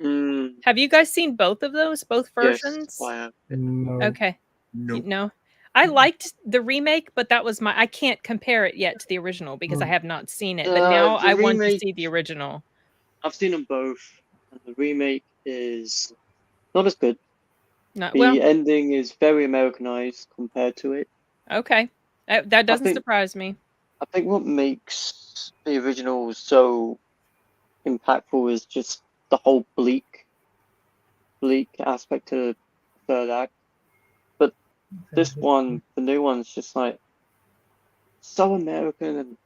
Have you guys seen both of those, both versions? Yes, I have. No. Okay. Nope. No. I liked the remake, but that was I can't compare it yet to the original because I have not seen it. But now The I want to remake- see the original. I've seen them both, and the remake is not as good. Not, The well, ending is very Americanized compared to it. okay. That doesn't think- surprise me. I think what makes the original so impactful is just the whole bleak aspect to the third act. But this one, the new one's just like so American, and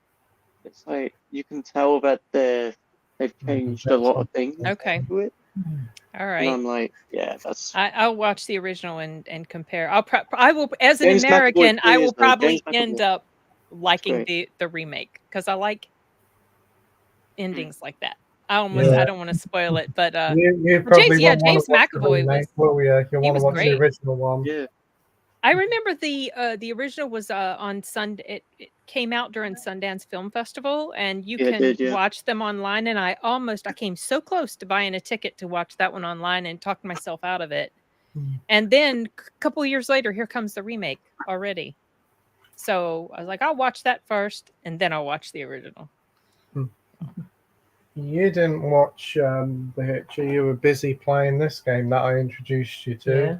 it's like you can tell that they've changed a lot of things Okay. to it. All And right. I'm like, yeah, that's I'll watch the original and compare. I will, as an James McAvoy American, I will is, though. probably James McAvoy. end up liking great. the remake because I like endings like that. I Yeah. don't want to spoil it, but You well, probably James won't want James to watch the McAvoy remake, was will you? You'll he want to was watch the great. original one. Yeah. I remember the original was on Sunday. It came out during Sundance Film Festival, and you Yeah, it can did, yeah. watch them online. And I came so close to buying a ticket to watch that one online and talked myself out of it. And then a couple years later, here comes the remake already. So I was like, I'll watch that first, and then I'll watch the original. You didn't watch the Hitcher. You were busy playing this game that I introduced you to. Yeah.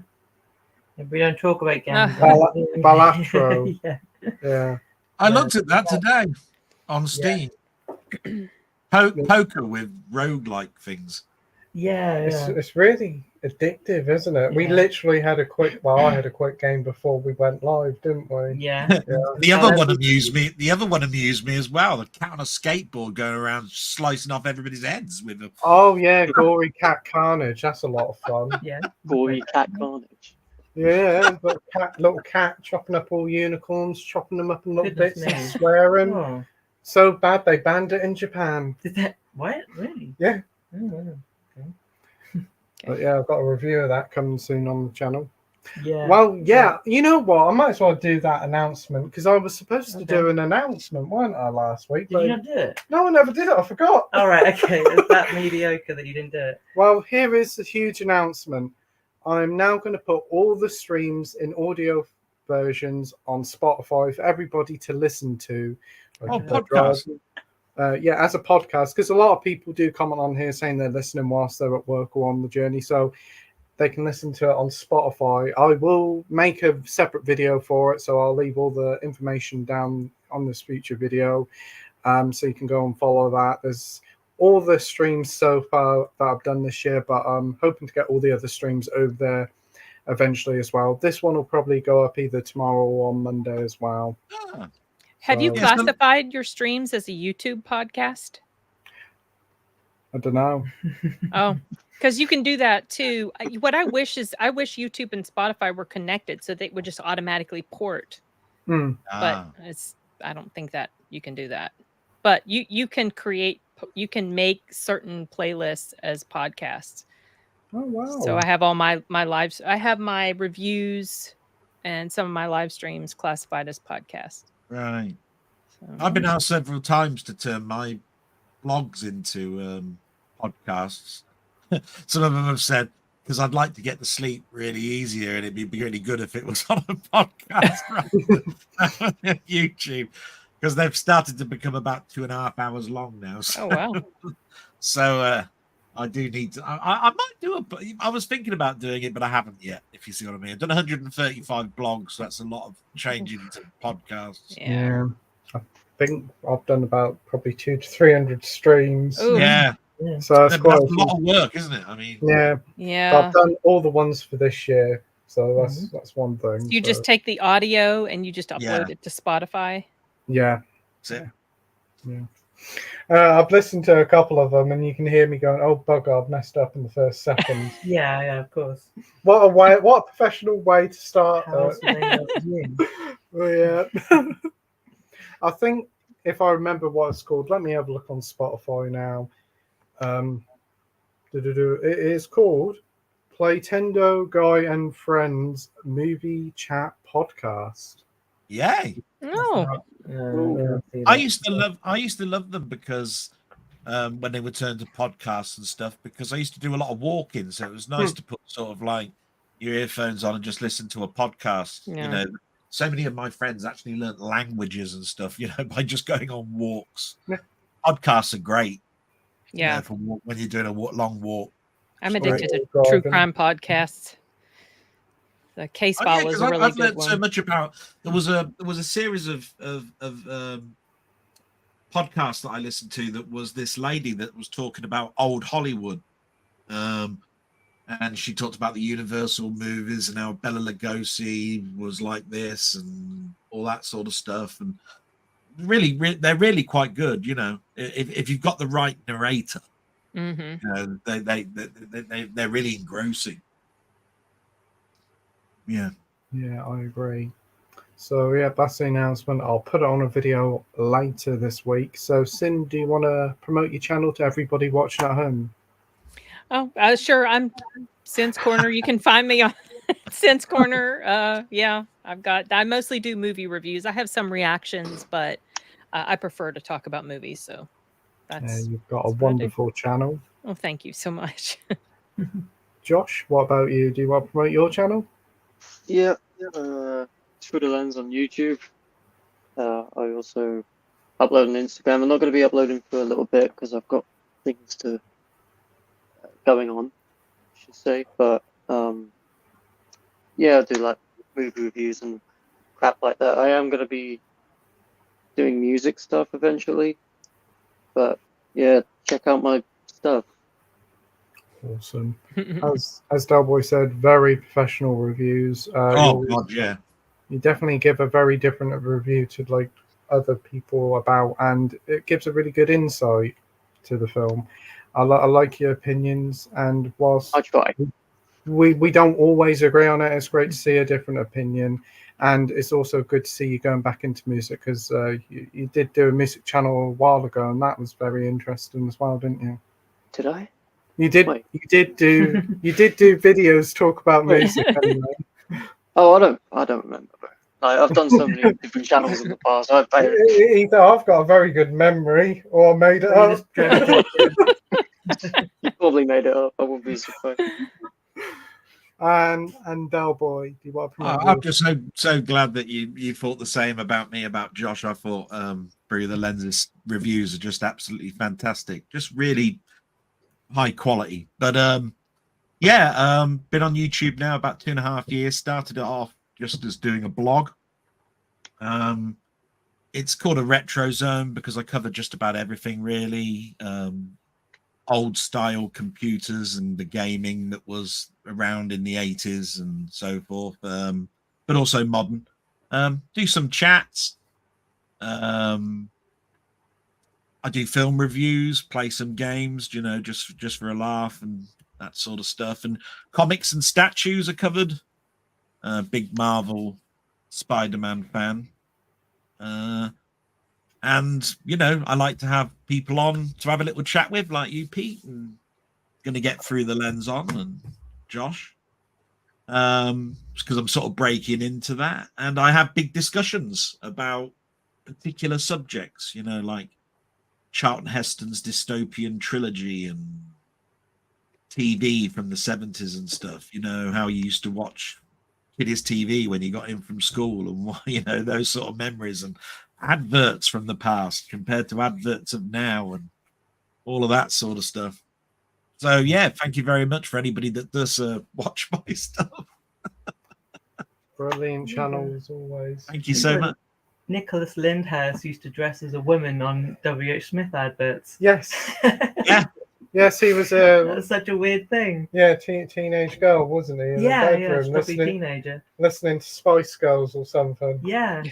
If we don't talk about games. Balatro. Yeah. Yeah. I looked at that today on Steam. Poker with roguelike things. Yeah. It's really addictive, isn't it? We Yeah. literally had a quick. Well, I had a quick game before we went live, didn't we? Yeah. The other one amused me. The other one amused me as well. The cat on a skateboard going around slicing off everybody's heads with them. Oh yeah, gory cat carnage. That's a lot of fun. Yeah. Gory cat carnage. Yeah, but little cat chopping up all unicorns, chopping them up in little Goodness bits me. and swearing. Oh, So bad they banned it in Japan. did that? What? Really? Yeah. Oh, wow. But yeah, I've got a review of that coming soon on the channel. Yeah. Well, yeah, you know what? I might as well do that announcement because I was supposed to do Okay. an announcement, weren't I, last week? Did you not do it? No, I never did it. I forgot. All right. Okay. Is that mediocre that you didn't do it? Well, here is a huge announcement. I'm now going to put all the streams in audio versions on Spotify for everybody to listen to. Oh, podcast. Yeah, as a podcast, because a lot of people do comment on here saying they're listening whilst they're at work or on the journey, so they can listen to it on Spotify. I will make a separate video for it, so I'll leave all the information down on this future video, so you can go and follow that. There's all the streams so far that I've done this year, but I'm hoping to get all the other streams over there eventually as well. This one will probably go up either tomorrow or on Monday as well. Ah, Have you So- Yes, classified your streams as a YouTube podcast? I don't know. Oh, because you can do that too. What I wish YouTube and Spotify were connected so they would just automatically port. But I don't think that you can do that. But you can make certain playlists as podcasts. Oh wow! So I have all my lives. I have my reviews and some of my live streams classified as podcasts. Right. So, I've been asked several times to turn my blogs into podcasts. Some of them have said, because I'd like to get to sleep really easier and it'd be really good if it was on a podcast rather than YouTube, because they've started to become about 2.5 hours long now. So, oh wow. So I do need to. I might do I was thinking about doing it, but I haven't yet. If you see what I mean, I've done 135 blogs. So that's a lot of changing to podcasts. Yeah. I think I've done about probably 200 to 300 streams. Ooh. Yeah, So that's that's quite a lot of work, isn't it? I mean, yeah. But Yeah. I've done all the ones for this year, so that's one thing. So you so, just take the audio and you just upload Yeah. it to Spotify. yeah. that's it. I've listened to a couple of them, and you can hear me going, "Oh bugger, I've messed up in the first second." Yeah, of course. What a professional way to start. How else would they know it's you? Yeah. I think if I remember what it's called, let me have a look on Spotify now. It is called Playtendoguy and Friends Movie Chat Podcast. Yay! Oh, I used to love them because when they would turn to podcasts and stuff, because I used to do a lot of walking, so it was nice to put sort of like your earphones on and just listen to a podcast. Yeah. You know, so many of my friends actually learnt languages and stuff, you know, by just going on walks. Yeah. Podcasts are great. Yeah. when you're doing a long walk. I'm Sorry, addicted to driving. true crime podcasts. The Case File was a really I've good learned one. so much about. There was a series of podcasts that I listened to that was this lady that was talking about old Hollywood, and she talked about the Universal movies and how Bela Lugosi was like this and all that sort of stuff. And really, they're really quite good. You know, if you've got the right narrator, Mm-hmm. you know, they're really engrossing. Yeah. Yeah, I agree. So yeah, that's the announcement. I'll put it on a video later this week. So Sin, do you want to promote your channel to everybody watching at home? Oh, sure. I'm Sin's Corner. You can find me on Sin's Corner. Yeah, I mostly do movie reviews. I have some reactions, but I prefer to talk about movies. So that's You've got a that's what I do. wonderful channel. Oh, thank you so much. Josh, what about you? Do you want to promote your channel? Yeah, Through the Lens on YouTube. I also upload on Instagram. I'm not going to be uploading for a little bit because I've got things to going on, I should say. But yeah, I do like movie reviews and crap like that. I am going to be doing music stuff eventually. But yeah, check out my stuff. Awesome. As Delboy said, very professional reviews. God, yeah. You definitely give a very different review to like other people about, and it gives a really good insight to the film. I like your opinions, and whilst I try. we don't always agree on it, it's great to see a different opinion, and it's also good to see you going back into music because you did do a music channel a while ago, and that was very interesting as well, didn't you? Did I? You did. Wait. You did do videos talk about music anyway. Oh, I don't remember. I've done so many different channels in the past. Either I've got a very good memory, or I made it up. You probably made it up. I wouldn't be surprised. And Delboy, do you want to promote? I'm just so glad that you thought the same about me, about Josh. I thought Through the Lenses reviews are just absolutely fantastic, just really high quality. But been on YouTube now about 2.5 years. Started it off just as doing a blog. It's called a retro zone because I cover just about everything really. Old style computers and the gaming that was around in the 80s and so forth, but also modern. Do some chats. I do film reviews, play some games, you know, just for a laugh and that sort of stuff. And comics and statues are covered. Big Marvel Spider-Man fan. And, you know, I like to have people on to have a little chat with, like you, Pete, and going to get Through the Lens on, and Josh, because I'm sort of breaking into that. And I have big discussions about particular subjects, you know, like Charlton Heston's dystopian trilogy and TV from the 70s and stuff, you know, how you used to watch Kiddies TV when you got in from school and, you know, those sort of memories, and adverts from the past compared to adverts of now and all of that sort of stuff. So yeah, thank you very much for anybody that does watch my stuff. Brilliant channel as always. Thank you so much. Nicholas Lyndhurst used to dress as a woman on W.H. Smith adverts. Yes. Yeah. Yes, he was That's such a weird thing. Yeah, teenage girl, wasn't he? In Yeah, the yeah, bedroom, probably teenager. listening to Spice Girls or something. Yeah.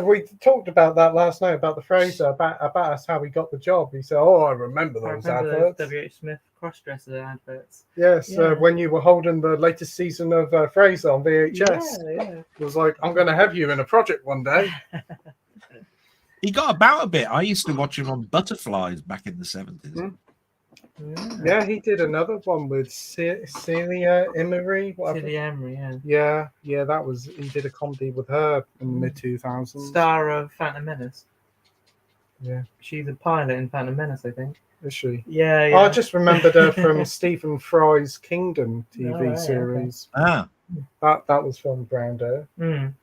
We talked about that last night about the Fraser, about us how he got the job. He said, "Oh, I remember those adverts." W.H. Smith cross-dresser adverts. Yes, Yeah. when you were holding the latest season of Fraser on VHS, Yeah. it was like, "I'm going to have you in a project one day." He got about a bit. I used to watch him on Butterflies back in the 70s. Yeah, he did another one with Celia Emery. Celia Emery, yeah. Yeah, that was, he did a comedy with her in the mid-2000s. Star of Phantom Menace. Yeah. She's a pilot in Phantom Menace, I think. Is she? Yeah. I just remembered her from Stephen Fry's Kingdom TV series. Okay. That was filmed around her. Mm.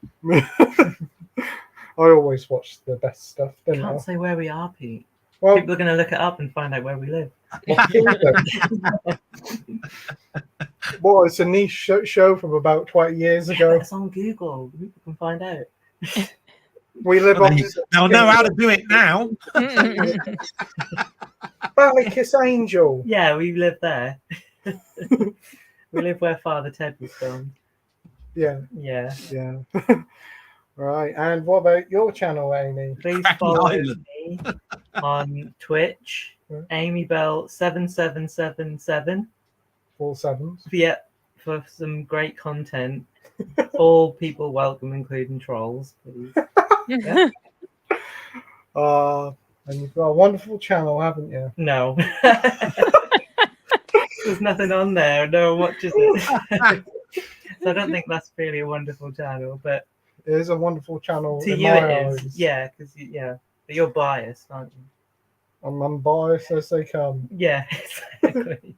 I always watch the best stuff, didn't I? Can't say where we are, Pete. Well, People are going to look it up and find out where we live. well, it's a niche show from about 20 years ago. It's on Google. People can find out. We live Well, on they'll know how to do it now. Ballykiss Angel. Yeah, we live there. We live where Father Ted was filmed. Yeah, Yeah. yeah. Right, and what about your channel, Amy? Please Cracky follow Island. me on Twitch, Amy Bell 7777. 4 sevens. Yeah, for some great content. All people welcome, including trolls. Please. Yeah. And you've got a wonderful channel, haven't you? No. There's nothing on there. No one watches it. So I don't think that's really a wonderful channel, but It is a wonderful channel. to in you my it is. eyes. Yeah, because but you're biased, aren't you? I'm unbiased as they come. Yeah, exactly.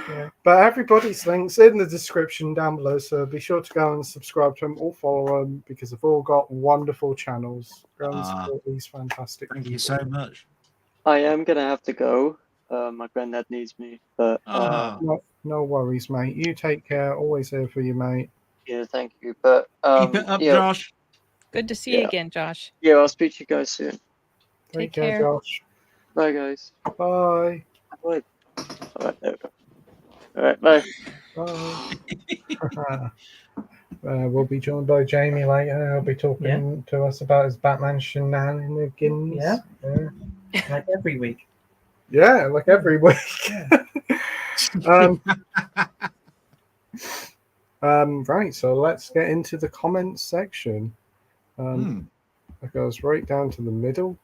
Yeah. But everybody's links in the description down below, so be sure to go and subscribe to them or follow them because they've all got wonderful channels. Go and support these fantastic Thank you people. so much. I am gonna have to go. My granddad needs me, but No worries, mate. You take care. Always here for you, mate. yeah, thank you. But Keep it up, yeah, Josh. Good to see you Yeah. again, Josh. yeah, I'll speak to you guys soon. Take Take care, care. Josh. Bye, guys. Bye. Bye. All right, there we go. All right, bye. Bye. We'll be joined by Jamie later. He'll be talking to us about his Batman shenanigans. Yeah. Yeah. Like every week. Yeah, like every week. Right, so let's get into the comments section. It goes right down to the middle.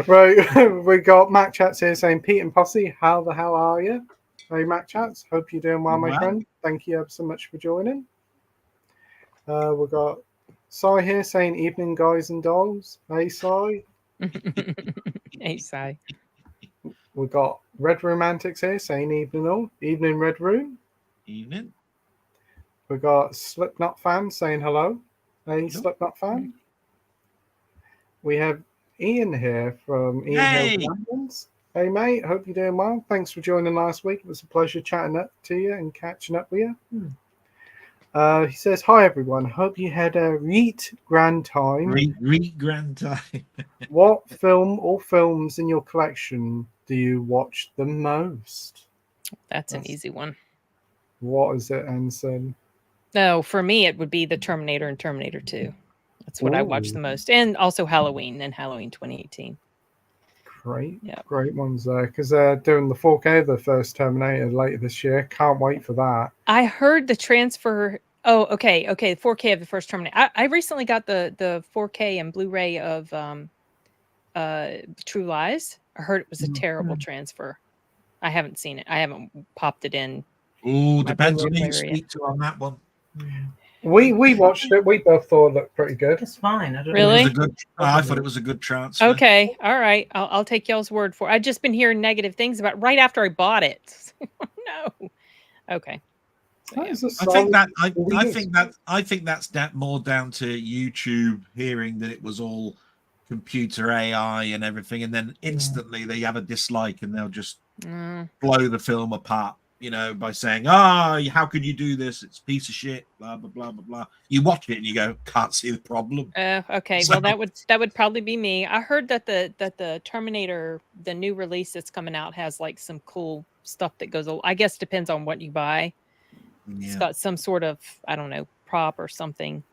Right, we got Matt Chats here saying, Pete and Posse, how the hell are you? Hey, Matt Chats, hope you're doing well, my Well. friend. Thank you ever so much for joining. We've got Sai here saying, evening, guys and dolls. Hey, Sai. Hey, Sai. We've got Red Romantics here saying, evening, all. Evening, Red Room. Evening. We've got Slipknot fan saying hello. Hey, Slipknot fan. We have Ian here from Ian Hey. Hill Diamonds. Hey, mate. Hope you're doing well. Thanks for joining last week. It was a pleasure chatting up to you and catching up with you. He says, hi, everyone. Hope you had a reet grand time. Grand time. What film or films in your collection do you watch the most? That's an easy one. What is it, Ensign? No, for me, it would be the Terminator and Terminator 2. That's what I watch Ooh. the most. And also Halloween and Halloween 2018. Great, Yeah. great ones there. Because they're doing the 4K of the first Terminator later this year. Can't wait for that. I heard the transfer. Oh, okay. 4K of the first Terminator. I recently got the 4K and Blu-ray of True Lies. I heard it was a terrible transfer. I haven't seen it. I haven't popped it in. Oh, My depends on Blu-ray who you player, speak to on that one. We watched it. We both thought it looked pretty good. It's fine. I don't Really? It was a good, I thought it was a good transfer. Okay. All right. I'll take y'all's word for it. I've just been hearing negative things about it right after I bought it. No. Okay. So, That yeah. is a I think solid that I think that's more down to YouTube hearing that it was all computer AI and everything, and then instantly they have a dislike and they'll just blow the film apart, by saying, how could you do this? It's a piece of shit, blah blah blah blah blah. You watch it and you go, can't see the problem. Okay. So- Well, that would probably be me. I heard that the Terminator, the new release that's coming out, has like some cool stuff that goes. I guess depends on what you buy. It's Yeah. got some sort of, I don't know, prop or something.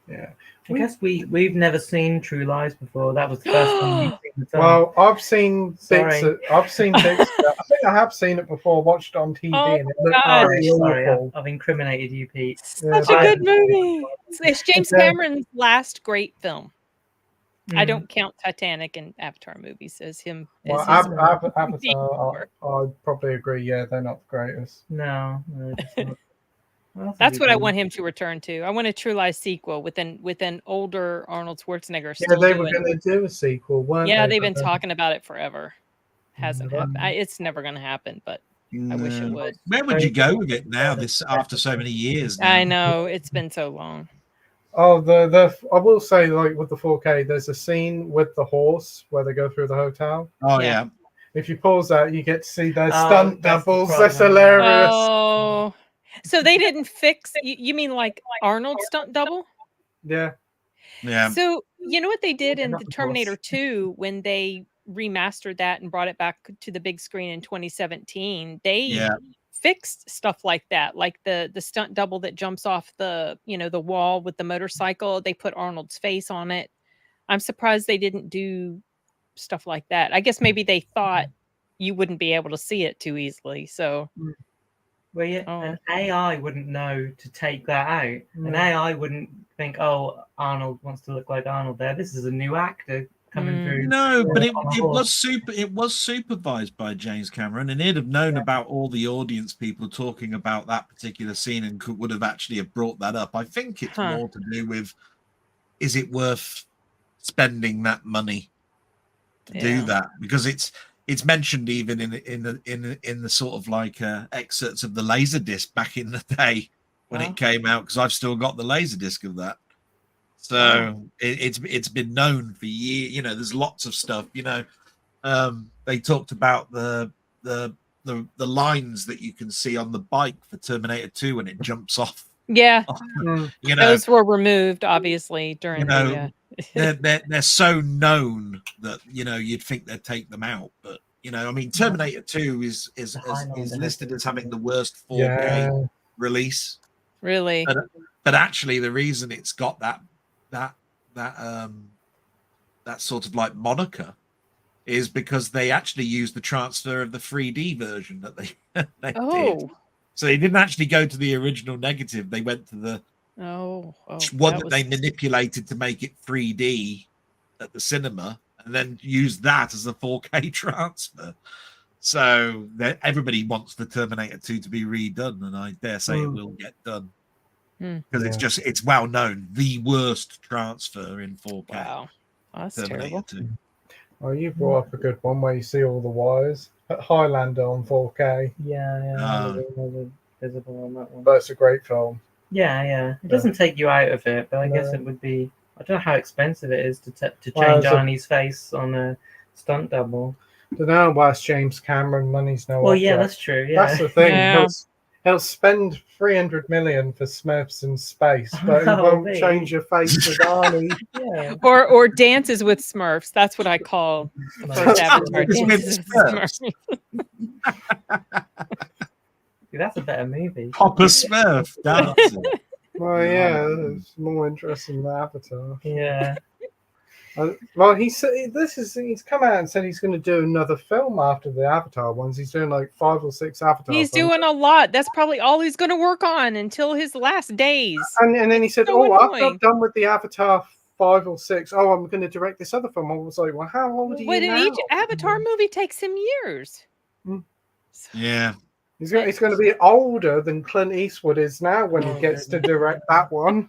Yeah. I guess we've never seen True Lies before. That was the first time we've seen the film. Well, I've seen bits. Sorry. I've seen bits. I think I have seen it before. Watched it on TV, Oh, and it looked God. pretty sorry, awful. I've incriminated you, Pete. Yeah, Such a I- good movie. It's James Yeah. Cameron's last great film. I Mm. don't count Titanic and Avatar movies as him. Well, As his Avatar, I'd probably agree. Yeah, they're not the greatest. No, it's not. else That's have what you I done? want him to return to. I want a True Lies sequel with an older Arnold Schwarzenegger. Yeah, Still they were doing. going to do a sequel, weren't they? Yeah, they've been But, talking about it forever. Hasn't Yeah. happened. It's never going to happen, but I wish it No. would. Where would you go with it now? This after so many years. Now? I know it's been so long. Oh, the I will say, like with the 4K, there's a scene with the horse where they go through the hotel. Oh Yeah. yeah. If you pause that, you get to see their Oh, stunt that's the doubles. problem, That's yeah. hilarious. Oh, so they didn't fix. You mean like Arnold's stunt double? Yeah. Yeah. So you know what they did Yeah, in not the the boss. Terminator 2 when they remastered that and brought it back to the big screen in 2017? They Yeah. fixed stuff like that, like the stunt double that jumps off the the wall with the motorcycle. They put Arnold's face on it. I'm surprised they didn't do stuff like that. I guess maybe they thought you wouldn't be able to see it too easily. So Well, yeah, Oh. an AI wouldn't know to take that out. An No. AI wouldn't think, "Oh, Arnold wants to look like Arnold there. This is a new actor coming Mm. through." No, but on a it horse." was supervised by James Cameron, and he'd have known about all the audience people talking about that particular scene and would have actually have brought that up. I think it's Huh. more to do with, is it worth spending that money to do Yeah. that? Because it's mentioned even in the sort of like excerpts of the Laserdisc back in the day when Oh. it came out, because I've still got the Laserdisc of that. So Wow. it's been known for years. You know, there's lots of stuff. You know, they talked about the lines that you can see on the bike for Terminator 2 when it jumps off. Yeah, Mm. You know, those were removed obviously during the. they're so known that you'd think they'd take them out, but I mean, Terminator 2 is Highlander. listed as having the worst 4K Yeah. release. Really? But actually, the reason it's got that sort of like moniker is because they actually used the transfer of the 3D version that they did. Oh. So they didn't actually go to the original negative. They went to the Oh. one that they manipulated to make it 3D at the cinema, and then used that as a 4K transfer. So everybody wants the Terminator 2 to be redone, and I dare say it will get done. Because it's well known, the worst transfer in 4K. Wow. That's Terminator terrible. 2. Oh, you brought up a good one where you see all the wires. At Highlander on 4K. Yeah, visible on that one. But it's a great film. Yeah. It doesn't take you out of it, but I guess No. it would be. I don't know how expensive it is to Well, change it's a- Arnie's face on a stunt double. Don't know why it's James Cameron. Money's no Well, yeah, object. that's true. Yeah, That's the thing. Yeah. He'll spend 300 million for Smurfs in space, but he Oh, won't me. change your face as Arnie. yeah. Or dances with Smurfs. That's what I call the first Avatar. Dances with Dances with Smurfs. Smurfs. That's a better movie. Papa Smurf dancing. Well, yeah, it's more interesting than Avatar. Yeah. Well, he's come out and said he's going to do another film after the Avatar ones. He's doing like 5 or 6 Avatar He's films. doing a lot. That's probably all he's going to work on until his last days. And then he said, so after annoying. I'm done with the Avatar 5 or 6, I'm going to direct this other film. I was like, well, how old are you But now? each Avatar movie takes him years. Mm. So- Yeah. He's going to be older than Clint Eastwood is now when he gets to direct that one.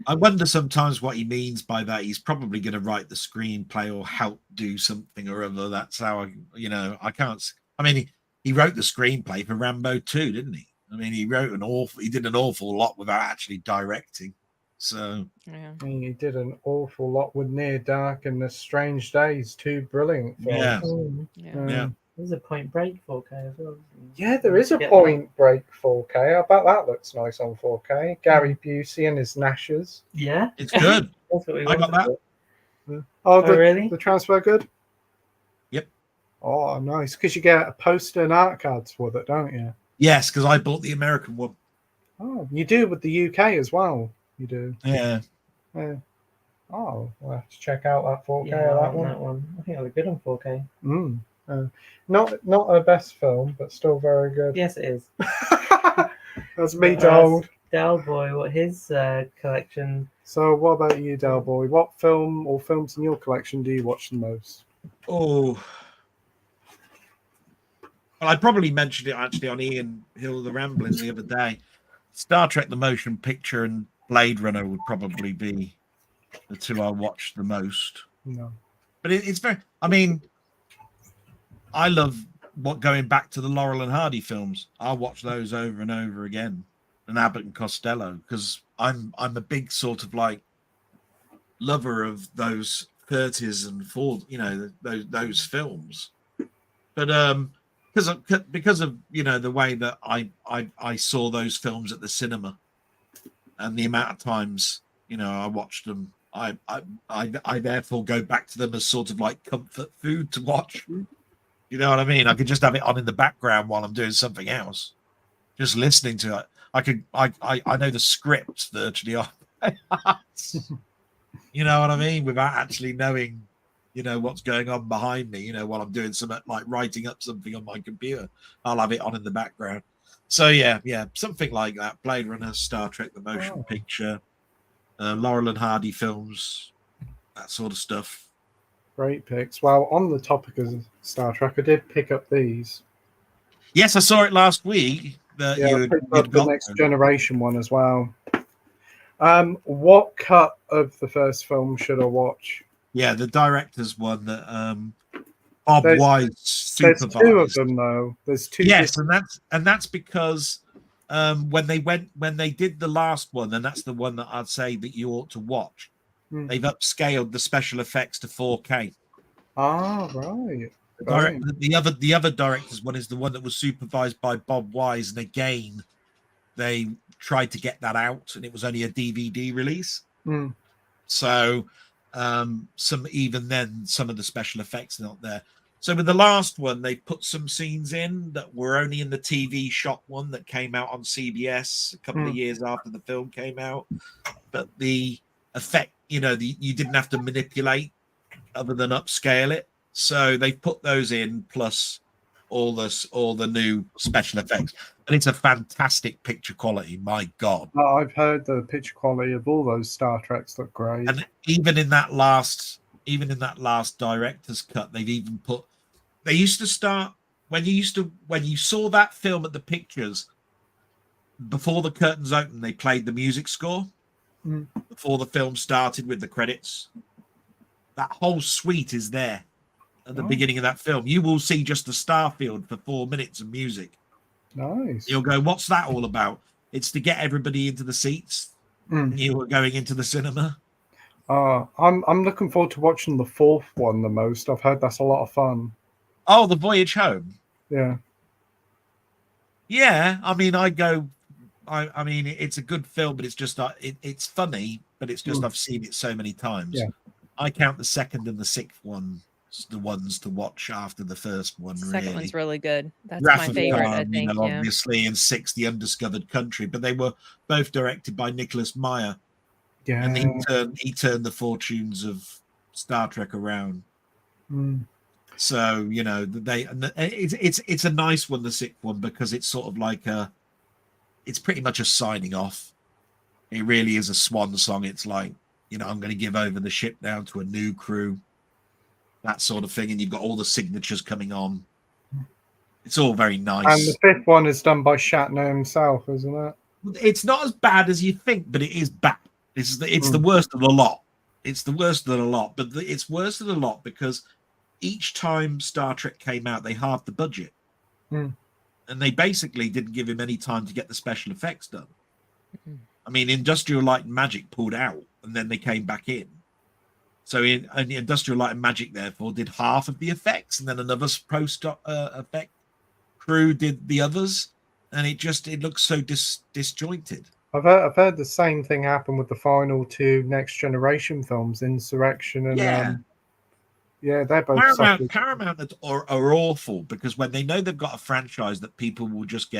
I wonder sometimes what he means by that. He's probably going to write the screenplay or help do something or other. That's how I can't. I mean, he wrote the screenplay for Rambo 2, didn't he? I mean, he did an awful lot without actually directing. So Yeah. He did an awful lot with Near Dark and The Strange Days, 2 brilliant films. Yeah. Yeah. There's a Point Break 4K as well. Yeah, there is a Get Point Break 4K. I bet that looks nice on 4K. Gary Busey and his Nashers. that. Yeah, it's good. that's what we I got wanted. that. Oh, Really? The transfer good? Yep. Oh, nice. Because you get a poster and art cards with it, don't you? Yes, because I bought the American one. Oh, you do with the UK as well. You do. Yeah. Yeah. Oh, we'll have to check out that 4K Yeah, of I that want one. that one. I think it'll be good on 4K. Not a best film, but still very good. Yes, it is. That's me Well, told. Delboy, what his collection? So, what about you, Delboy? What film or films in your collection do you watch the most? Oh. Well, I probably mentioned it actually on Ian Hill the Ramblings the other day. Star Trek the Motion Picture and Blade Runner would probably be the 2 I watch the most. No. But it's very. I mean, I love going back to the Laurel and Hardy films. I'll watch those over and over again. and Abbott and Costello, because I'm a big sort of like lover of those 30s and 40s, you know, those films. But because of you know the way that I saw those films at the cinema, and the amount of times you know I watched them, I therefore go back to them as sort of like comfort food to watch. You know what I mean? I could just have it on in the background while I'm doing something else, just listening to it. I know the script virtually off. You know what I mean? Without actually knowing, you know, what's going on behind me, you know, while I'm doing something like writing up something on my computer, I'll have it on in the background. So yeah, something like that. Blade Runner, Star Trek, the motion picture, Laurel and Hardy films, that sort of stuff. Great picks. Well, on the topic of Star Trek, I did pick up these. Yes, I saw it last week. I picked up the Next Generation one as well. What cut of the first film should I watch? Yeah, the director's one that Bob Wise supervised. There's two of them though. There's two. Yes, and that's because when they did the last one, and that's the one that I'd say that you ought to watch. They've upscaled the special effects to 4K. Ah, right. The other director's one is the one that was supervised by Bob Wise, and again, they tried to get that out, and it was only a DVD release. So some of the special effects are not there. So with the last one, they put some scenes in that were only in the TV shot one that came out on CBS a couple of years after the film came out. But the effect, you know, you didn't have to manipulate other than upscale it. So they put those in plus all the new special effects, and it's a fantastic picture quality. My God, I've heard the picture quality of all those Star Treks look great. And even in that last director's cut, they used to start when you saw that film at the pictures before the curtains opened. They played the music score before the film started with the credits. That whole suite is there at the beginning of that film. You will see just the Starfield for 4 minutes of music. Nice. You'll go, what's that all about? It's to get everybody into the seats. You were going into the cinema. I'm looking forward to watching the fourth one the most. I've heard that's a lot of fun. Oh, The Voyage Home. Yeah. I mean, I mean, it's a good film, but it's just it's funny, but it's just I've seen it so many times. Yeah. I count the second and the sixth one the ones to watch after the first one. Second one's really good. That's Wrath my favorite, Khan, I think. Obviously, and six, The Undiscovered Country, but they were both directed by Nicholas Meyer. Yeah. And he turned the fortunes of Star Trek around. So, you know, it's a nice one, the sixth one, because it's sort of like it's pretty much a signing off. It really is a swan song. It's like, you know, I'm going to give over the ship now to a new crew, that sort of thing. And you've got all the signatures coming on. It's all very nice. And the fifth one is done by Shatner himself, isn't it? It's not as bad as you think, but it is bad. It's the worst of the lot. It's the worst of the lot, but it's worse of the lot because each time Star Trek came out, they halved the budget. And they basically didn't give him any time to get the special effects done. I mean, Industrial Light and Magic pulled out, and then they came back in. So Industrial Light and Magic, therefore, did half of the effects, and then another post effect crew did the others, and it looks so disjointed. I've heard the same thing happen with the final two Next Generation films, Insurrection and they're both Paramount are awful because when they know they've got a franchise that people will just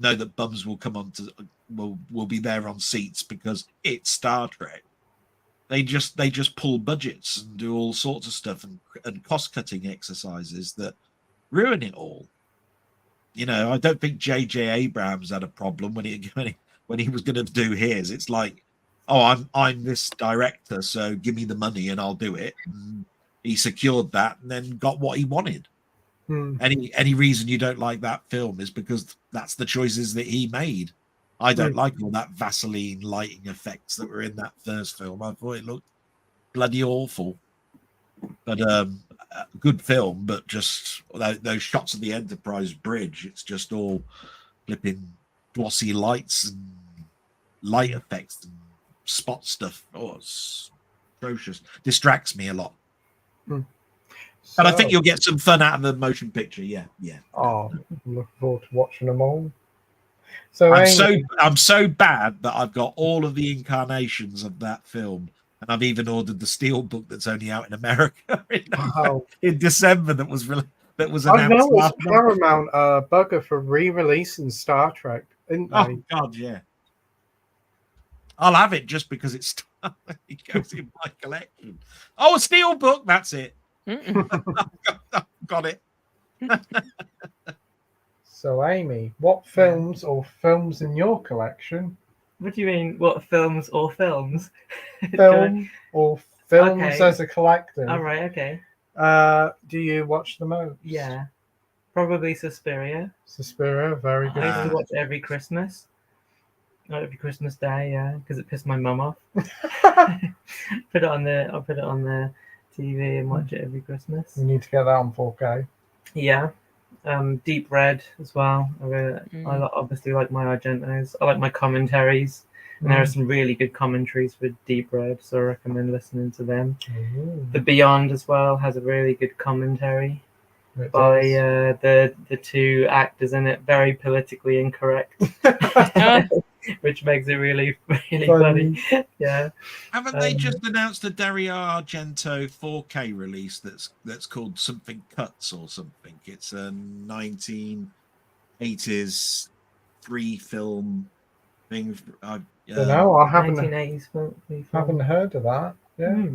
know that bums will come on to will be there on seats because it's Star Trek. They just pull budgets and do all sorts of stuff and cost cutting exercises that ruin it all. You know, I don't think J.J. Abrams had a problem when he was going to do his. It's like, oh, I'm this director, so give me the money and I'll do it. And he secured that and then got what he wanted. Any reason you don't like that film is because that's the choices that he made. I don't like all that Vaseline lighting effects that were in that first film. I thought it looked bloody awful. But a good film, but just those shots of the Enterprise bridge, it's just all flipping glossy lights and light effects, and spot stuff. Oh, it's atrocious. Distracts me a lot. So, But I think you'll get some fun out of the motion picture. Yeah. Oh, I'm looking forward to watching them all. So I'm so bad that I've got all of the incarnations of that film, and I've even ordered the steelbook that's only out in America in December. That was announced. I know last it's month. Paramount bugger for re-releasing Star Trek, didn't they? Oh God, yeah. I'll have it just because it goes in my collection. Oh, a steelbook. That's it. Got it. So, Amy, what films or films in your collection? What do you mean? What films or films? Film or films Okay. as a collective? All right. Okay. Do you watch the most? Yeah. Probably Suspiria. Suspiria, very good. I used to watch every Christmas. Not every Christmas Day, yeah, because it pissed my mum off. I'll put it on the TV and watch it every Christmas. We need to get that on 4K. Yeah. Deep Red as well. I obviously like my Argentos. I like my commentaries. And there are some really good commentaries with Deep Red, so I recommend listening to them. The Beyond as well has a really good commentary by the two actors in it, very politically incorrect, which makes it really, really funny. Yeah. Haven't they just announced a Dario Argento 4K release that's called something Cuts or something? It's a 1980s 3-film thing. I haven't 1980s film. Haven't heard of that. Yeah.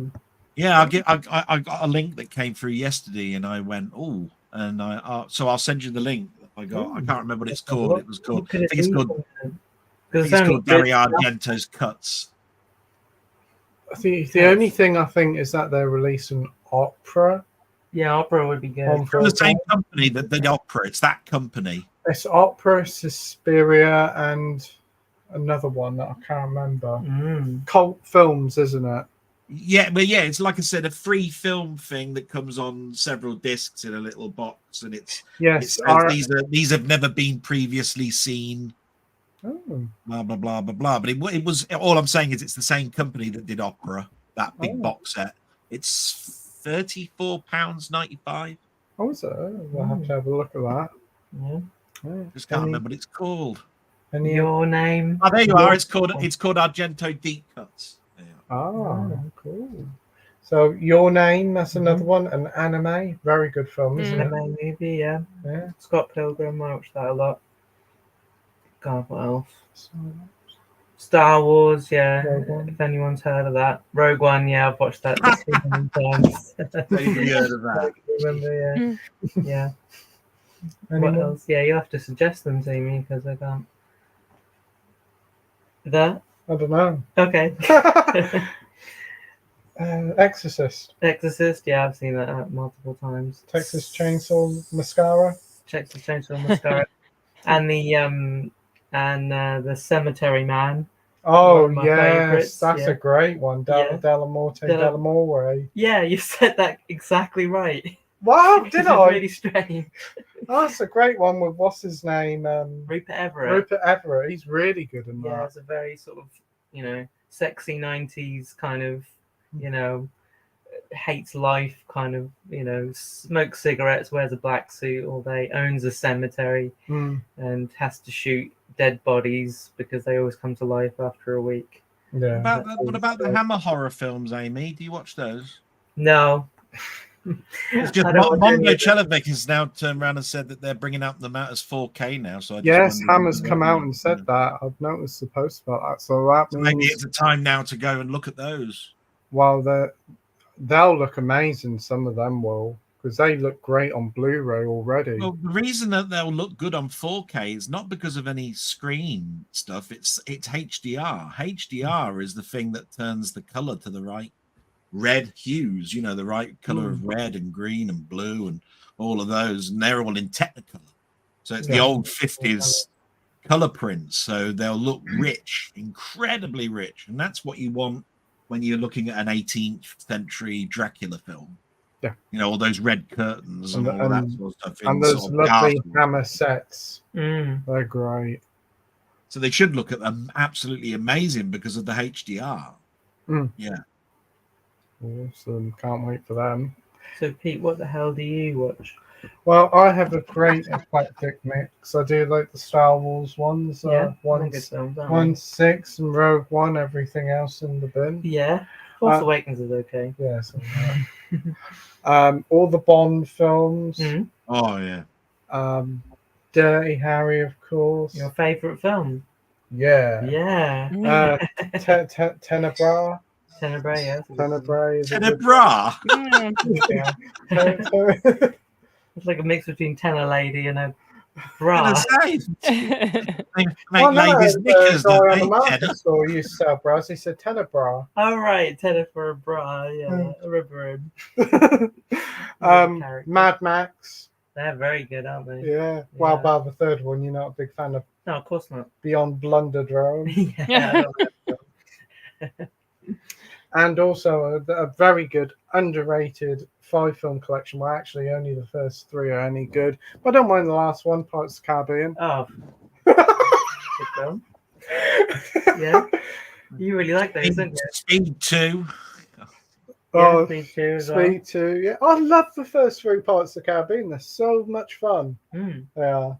Yeah, I got a link that came through yesterday, and I went, oh, and so I'll send you the link. I can't remember what it's called. It was called. I think it's called Dario Argento's Cuts. The only thing I think is that they're releasing Opera. Yeah, Opera would be good. From the same company that did Opera. It's that company. It's Opera, Suspiria, and another one that I can't remember. Cult Films, isn't it? Yeah, but yeah, it's like I said, a free film thing that comes on several discs in a little box, and it says these have never been previously seen. Blah blah blah blah blah. But it was all I'm saying is it's the same company that did Opera, that big box set. It's £34.95. Oh, is it? We'll have to have a look at that. Yeah. Just can't remember what it's called. Your Name. Oh, there you are. It's called Argento Deep Cuts. Cool. So Your Name, that's another one, an anime, very good film, isn't it? Anime movie, yeah. Scott Pilgrim, I watched that a lot. God, what else? Star Wars, yeah. If anyone's heard of that. Rogue One, yeah, I've watched that too many times. Maybe heard of that. Remember, yeah. What else? Yeah, you'll have to suggest them to me because I can't. I don't know. Okay. Exorcist, yeah, I've seen that multiple times. Texas Chainsaw Massacre, and the Cemetery Man. Oh my yes, favorites, that's a great one. Delamorte. Yeah, you said that exactly right. Wow, did I? Really strange. That's a great one with what's his name? Rupert Everett. He's really good in that. Yeah, it's a very sort of sexy 90s kind of hates life kind of smokes cigarettes, wears a black suit all day, owns a cemetery, and has to shoot dead bodies because they always come to life after a week. Yeah. What about the Hammer horror films, Amy? Do you watch those? No. It's just Mondo Chelovic has now turned around and said that they're bringing out them out as 4K now. So Hammer's come out and said that. I've noticed the post about that. So that means maybe it's a time now to go and look at those. Well, they'll look amazing. Some of them will, because they look great on Blu-ray already. Well, the reason that they'll look good on 4K is not because of any screen stuff. It's HDR. HDR is the thing that turns the color to the right red hues, the right color of red and green and blue and all of those, and they're all in Technicolor. So it's the old 50s color prints, so they'll look rich, incredibly rich, and that's what you want when you're looking at an 18th century Dracula film. All those red curtains and all that sort of stuff. And those lovely Hammer sets. They're great. So they should look at them absolutely amazing because of the HDR. Mm. Yeah. Awesome. Can't wait for them. So Pete, what the hell do you watch? Well, I have a great eclectic mix. I do like the Star Wars ones. Yeah, One, good films, aren't 1, 6, and Rogue One. Everything else in the bin. they? Yeah, Force Uh, Awakens is okay. Yes. All the Bond films. Mm. Oh yeah. Dirty Harry, of course. Your favourite film? Yeah. Yeah. Tenebrae. Tenebrae, yeah. Tenebrae is a good- Tenebra. Yeah. It's like a mix between Tenor Lady and a bra. Make Well, no, ladies' knickers, the guy don't on the they? market Tenor? store used to sell bras. He said Tenebrae. Oh right, Tenor for a bra. Yeah, I remember him. Character. Mad Max. They're very good, aren't they? Yeah. Well, Yeah. bar the third one, you're not a big fan of No, of course not. Beyond Blunderdrome. Yeah. I don't know. And also a very good, underrated 5-film collection where actually only the first 3 are any good. But I don't mind the last one, Pirates of the Caribbean. Oh, good film. Yeah. You really like those, don't you? Speed 2. Oh, Speed 2 as Speed 2, yeah. I love the first 3 Pirates of the Caribbean. They're so much fun. well. Mm, They are.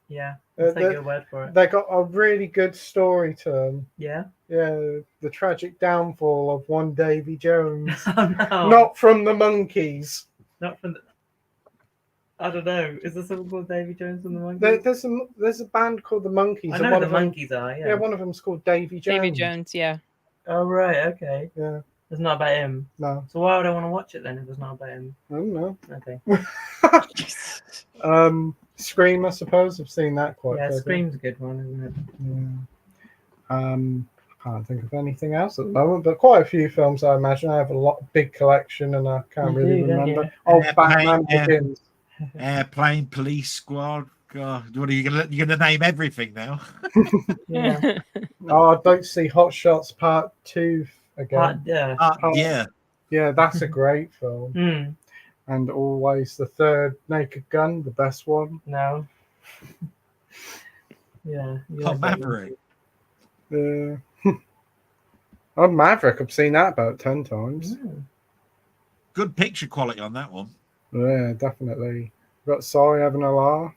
yeah. Let's take they- your word for it. They got a really good story to them. Yeah. Yeah, the tragic downfall of one Davy Jones. Oh no. Not from the monkeys. Not from the. I don't know. Is there someone called Davy Jones from the Monkeys? There's a band called the Monkeys. I and know one the of them- Monkeys are. Yeah. Yeah, one of them's called Davy Jones. Davy Jones, yeah. Oh right. Okay. Yeah, It's not about him. no, So why would I want to watch it then if it's not about him? I don't know. Okay. Scream, I suppose. I've seen that quite. Yeah, a bit. Scream's a good one, isn't it? Yeah. Can't think of anything else at the moment, but quite a few films. I imagine I have a big collection, and I can't You really do, don't remember. you? Oh, Yeah, Batman yeah. Begins. Airplane, Police Squad. God, what are you gonna name everything now? Yeah. Oh, I'd like to see Hot Shots Part 2 again. Yeah. Yeah. Yeah, that's a great film. Hmm. And always the third Naked Gun, the best one. No. Yeah. you Top like that one Maverick. too. Oh, Maverick, I've seen that about 10 times. Mm. Good picture quality on that one. Yeah, definitely. Got Sorry having a laugh.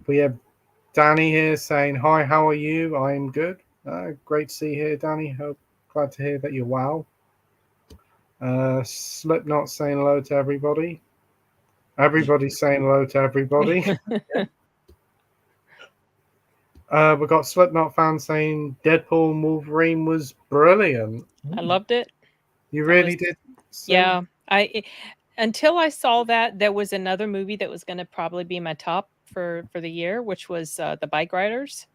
We have Danny here saying, "Hi, how are you? I am good. Great to see you here, Danny. Glad to hear that you're well." Slipknot saying hello to everybody. Everybody's saying hello to everybody. We got Slipknot fans saying Deadpool and Wolverine was brilliant. I loved it. You That really was- did? Yeah. Until I saw that, there was another movie that was going to probably be my top for the year, which was The Bike Riders.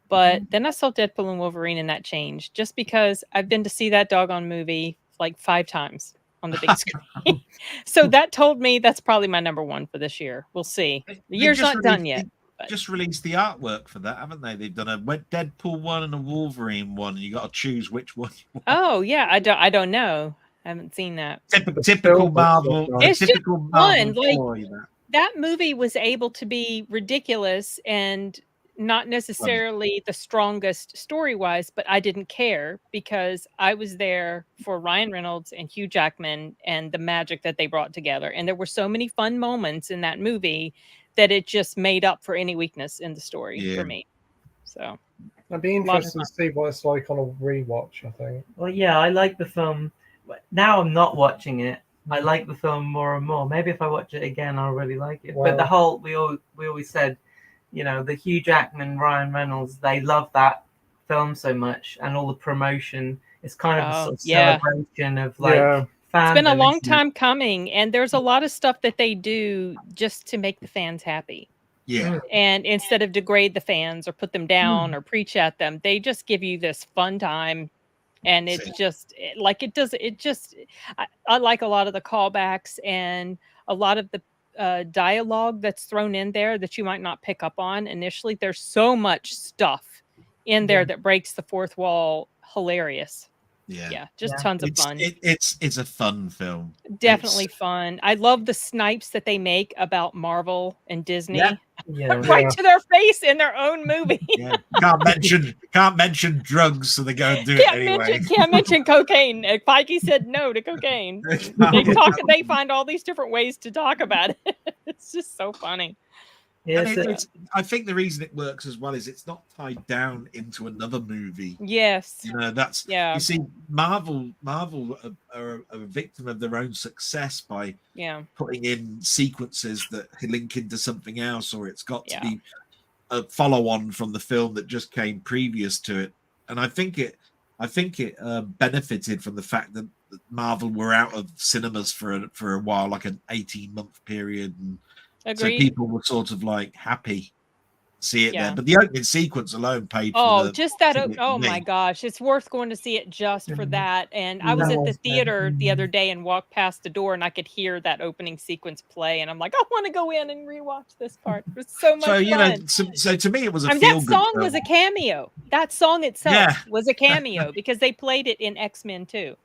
But then I saw Deadpool and Wolverine, and that changed just because I've been to see that doggone movie like 5 times on the big screen. So that told me that's probably my number 1 for this year. We'll see. The They year's just not done released- yet. they Just released the artwork for that, haven't they? They've done a Deadpool 1 and a Wolverine 1, and you got to choose which one you want. Oh yeah, I don't know. I haven't seen that. Typical Marvel. It's just Typical fun, Marvel like- toy, that. That movie was able to be ridiculous and not necessarily the strongest story wise, but I didn't care because I was there for Ryan Reynolds and Hugh Jackman and the magic that they brought together. And there were so many fun moments in that movie that it just made up for any weakness in the story Yeah. for me. So I'd be lot of interested to see what it's like on a rewatch, I think. Well, yeah, I like the film. Now I'm not watching it. I like the film more and more. Maybe if I watch it again, I'll really like it. But the Well- whole we always said, you know, the Hugh Jackman, Ryan Reynolds, they love that film so much, and all the promotion. It's kind of a Oh, sort of yeah. celebration of like Yeah. fandom. it's been a long isn't it? time coming, and there's a lot of stuff that they do just to make the fans happy. Yeah. And instead of degrade the fans or put them down or preach at them, they just give you this fun time. And it's just I like a lot of the callbacks and a lot of the dialogue that's thrown in there that you might not pick up on initially. There's so much stuff in there that breaks the fourth wall. Hilarious. Yeah, just Yeah. tons of fun. It's a fun film. Definitely fun. I love the snipes that they make about Marvel and Disney. Yeah. Yeah. Right to their face in their own movie. Yeah, can't mention drugs, so they go and do it anyway. Can't mention cocaine. Feige said no to cocaine. They find all these different ways to talk about it. It's just so funny. Yeah, And I think the reason it works as well is it's not tied down into another movie. Yes. You know, that's you see, Marvel are a victim of their own success by putting in sequences that link into something else, or it's got to be a follow-on from the film that just came previous to it. And I think it benefited from the fact that Marvel were out of cinemas for a while, like an 18-month period, and so people were sort of like happy to see it there. But the opening sequence alone paid for just that. Oh my gosh, it's worth going to see it just for that. And I was at the theater the other day and walked past the door, and I could hear that opening sequence play, and I'm like, I want to go in and rewatch this part. It was so much fun. So to me, it was a that song was a cameo. That song itself was a cameo because they played it in X-Men too.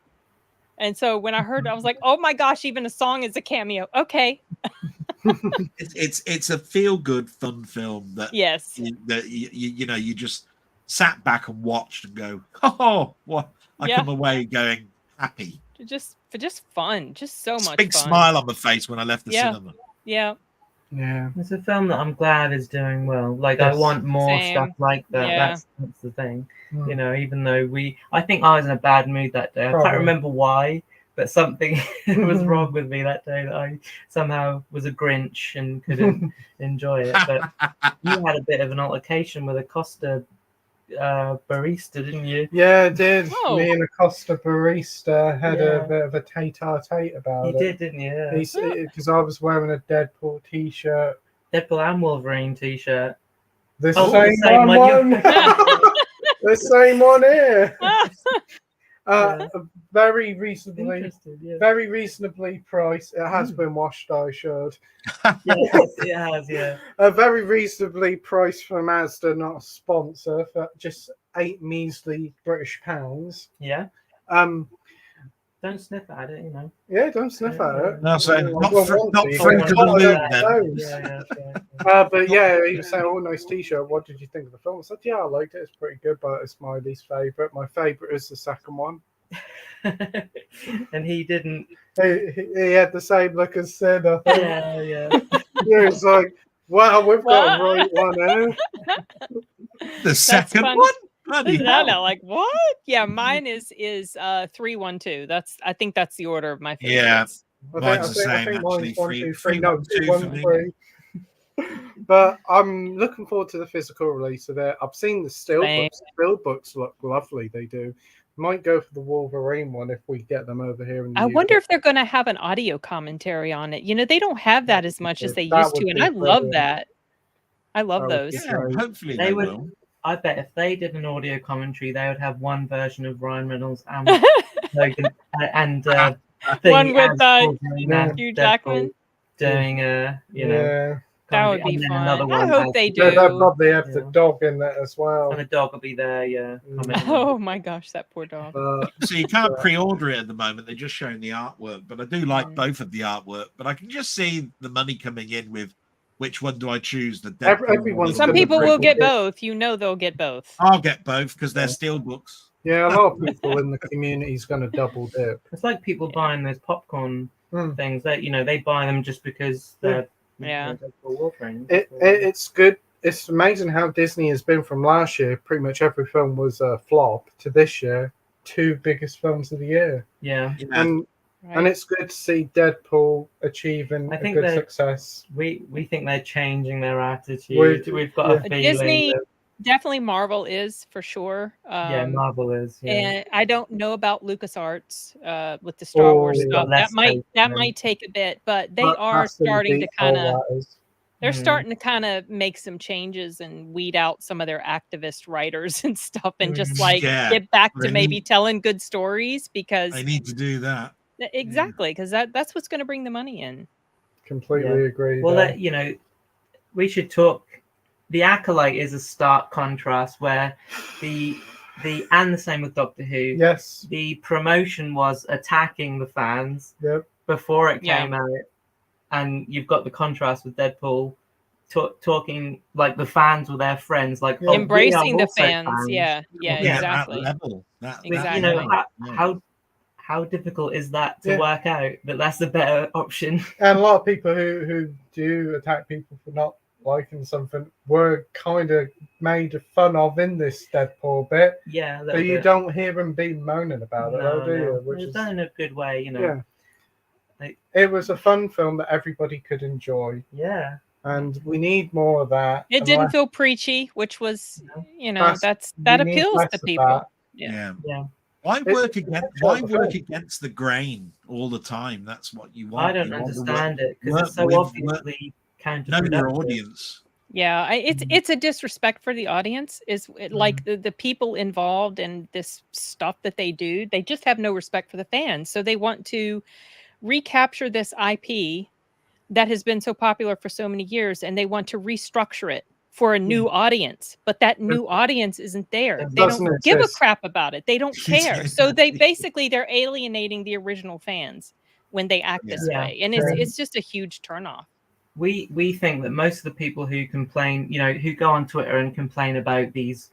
And so when I heard it, I was like, oh my gosh, even a song is a cameo. Okay. It's a feel-good, fun film that you just sat back and watched and go, oh, what? I come away going happy. Just fun, just so much big fun. Smile on my face when I left the cinema. Yeah. It's a film that I'm glad is doing well. Like I want more stuff like that. That's the thing. You know, even though I think I was in a bad mood that day. I can't remember why, but something was wrong with me that day that I somehow was a Grinch and couldn't enjoy it. But you had a bit of an altercation with a Costa barista, didn't you? Yeah, I did. Me and a Costa barista had a bit of a tete-a-tete about it. You did, didn't you? Because I was wearing a Deadpool t-shirt. Deadpool and Wolverine t-shirt. The same one. The same one here. Very reasonably priced. It has been washed, I should. Yes, it has, yeah. Very reasonably priced from Asda, not a sponsor, for just 8 measly British pounds. Yeah. Don't sniff at it, you know. Yeah, don't sniff at it. No, so not fruit of the loom then. But yeah, he was saying, "Oh, nice t-shirt. What did you think of the film?" I said, "Yeah, I liked it. It's pretty good, but it's my least favorite. My favorite is the second one." And he didn't. He had the same look as Sid. I think. Yeah. He was like, "Wow, we've got a right one, eh?" The second one. No, like what? Yeah, mine is 312. I think that's the order of my favorites. Yeah, mine's the same actually. 1, 2, 3. No, 2, 1, 3. But I'm looking forward to the physical release of it. I've seen the still books. The still books look lovely. They do. Might go for the Wolverine one if we get them over here. In the UK. Wonder if they're going to have an audio commentary on it. You know, they don't have that as much as they used to, and I love that. I love those. Yeah, hopefully they will. I bet if they did an audio commentary, they would have one version of Ryan Reynolds and Logan and one with Hugh Jackman doing that would be fun. I hope they do. They'll probably have the dog in there as well. And the dog will be there, yeah. Oh my gosh, that poor dog. So you can't pre-order it at the moment. They're just showing the artwork, but I do like both of the artwork. But I can just see the money coming in with which one do I choose? Some people will get both. You know they'll get both. I'll get both because they're steel books. Yeah, a lot of people in the community is going to double dip. It's like people buying those popcorn things. That they buy them just because they're It's good. It's amazing how Disney has been from last year. Pretty much every film was a flop to this year. 2 biggest films of the year. Yeah. And it's good to see Deadpool achieving a good success. We think they're changing their attitude. We've got a feeling. Disney, definitely Marvel is for sure. Marvel is. Yeah. And I don't know about LucasArts with the Star Wars stuff. That might take a bit, but they are starting to kind of. They're starting to kind of make some changes and weed out some of their activist writers and stuff, and just get back to maybe telling good stories because they need to do that. Exactly, because that's what's going to bring the money in. Completely agree. Well, we should talk. The Acolyte is a stark contrast where the And the same with Doctor Who. Yes. The promotion was attacking the fans Yep. before it Yeah. came out, and you've got the contrast with Deadpool talking like the fans were their friends, like Yeah. oh, we are Embracing the also fans. Yeah, Yeah, exactly. that level. Exactly. You know, level. how difficult is that to Yeah. work out that that's a better option? And a lot of people who do attack people for not liking something were kind of made fun of in this Deadpool bit. Yeah, But you don't hear them being moaning about it, though, do you? Which it's is, done in a good way, you know. yeah. Like, it was a fun film that everybody could enjoy, yeah. and we need more of that. It And didn't less- feel preachy, which was, you know, That's- that we need appeals less to of people. that. Yeah. Yeah. Why work film. against the grain all the time? That's what you want. I don't You want to understand it because work it's so with- obviously know your counterproductive. audience. Yeah, it's a disrespect for the audience. Like the people involved in this stuff that they do, they just have no respect for the fans. So they want to recapture this IP that has been so popular for so many years, and they want to restructure it for a new audience. But that new audience isn't there. It They doesn't don't give a exist. crap about it. They don't care. So they're alienating the original fans when they act this Yeah. way, and Yeah. it's just a huge turnoff. We think that most of the people who complain, you know, who go on Twitter and complain about these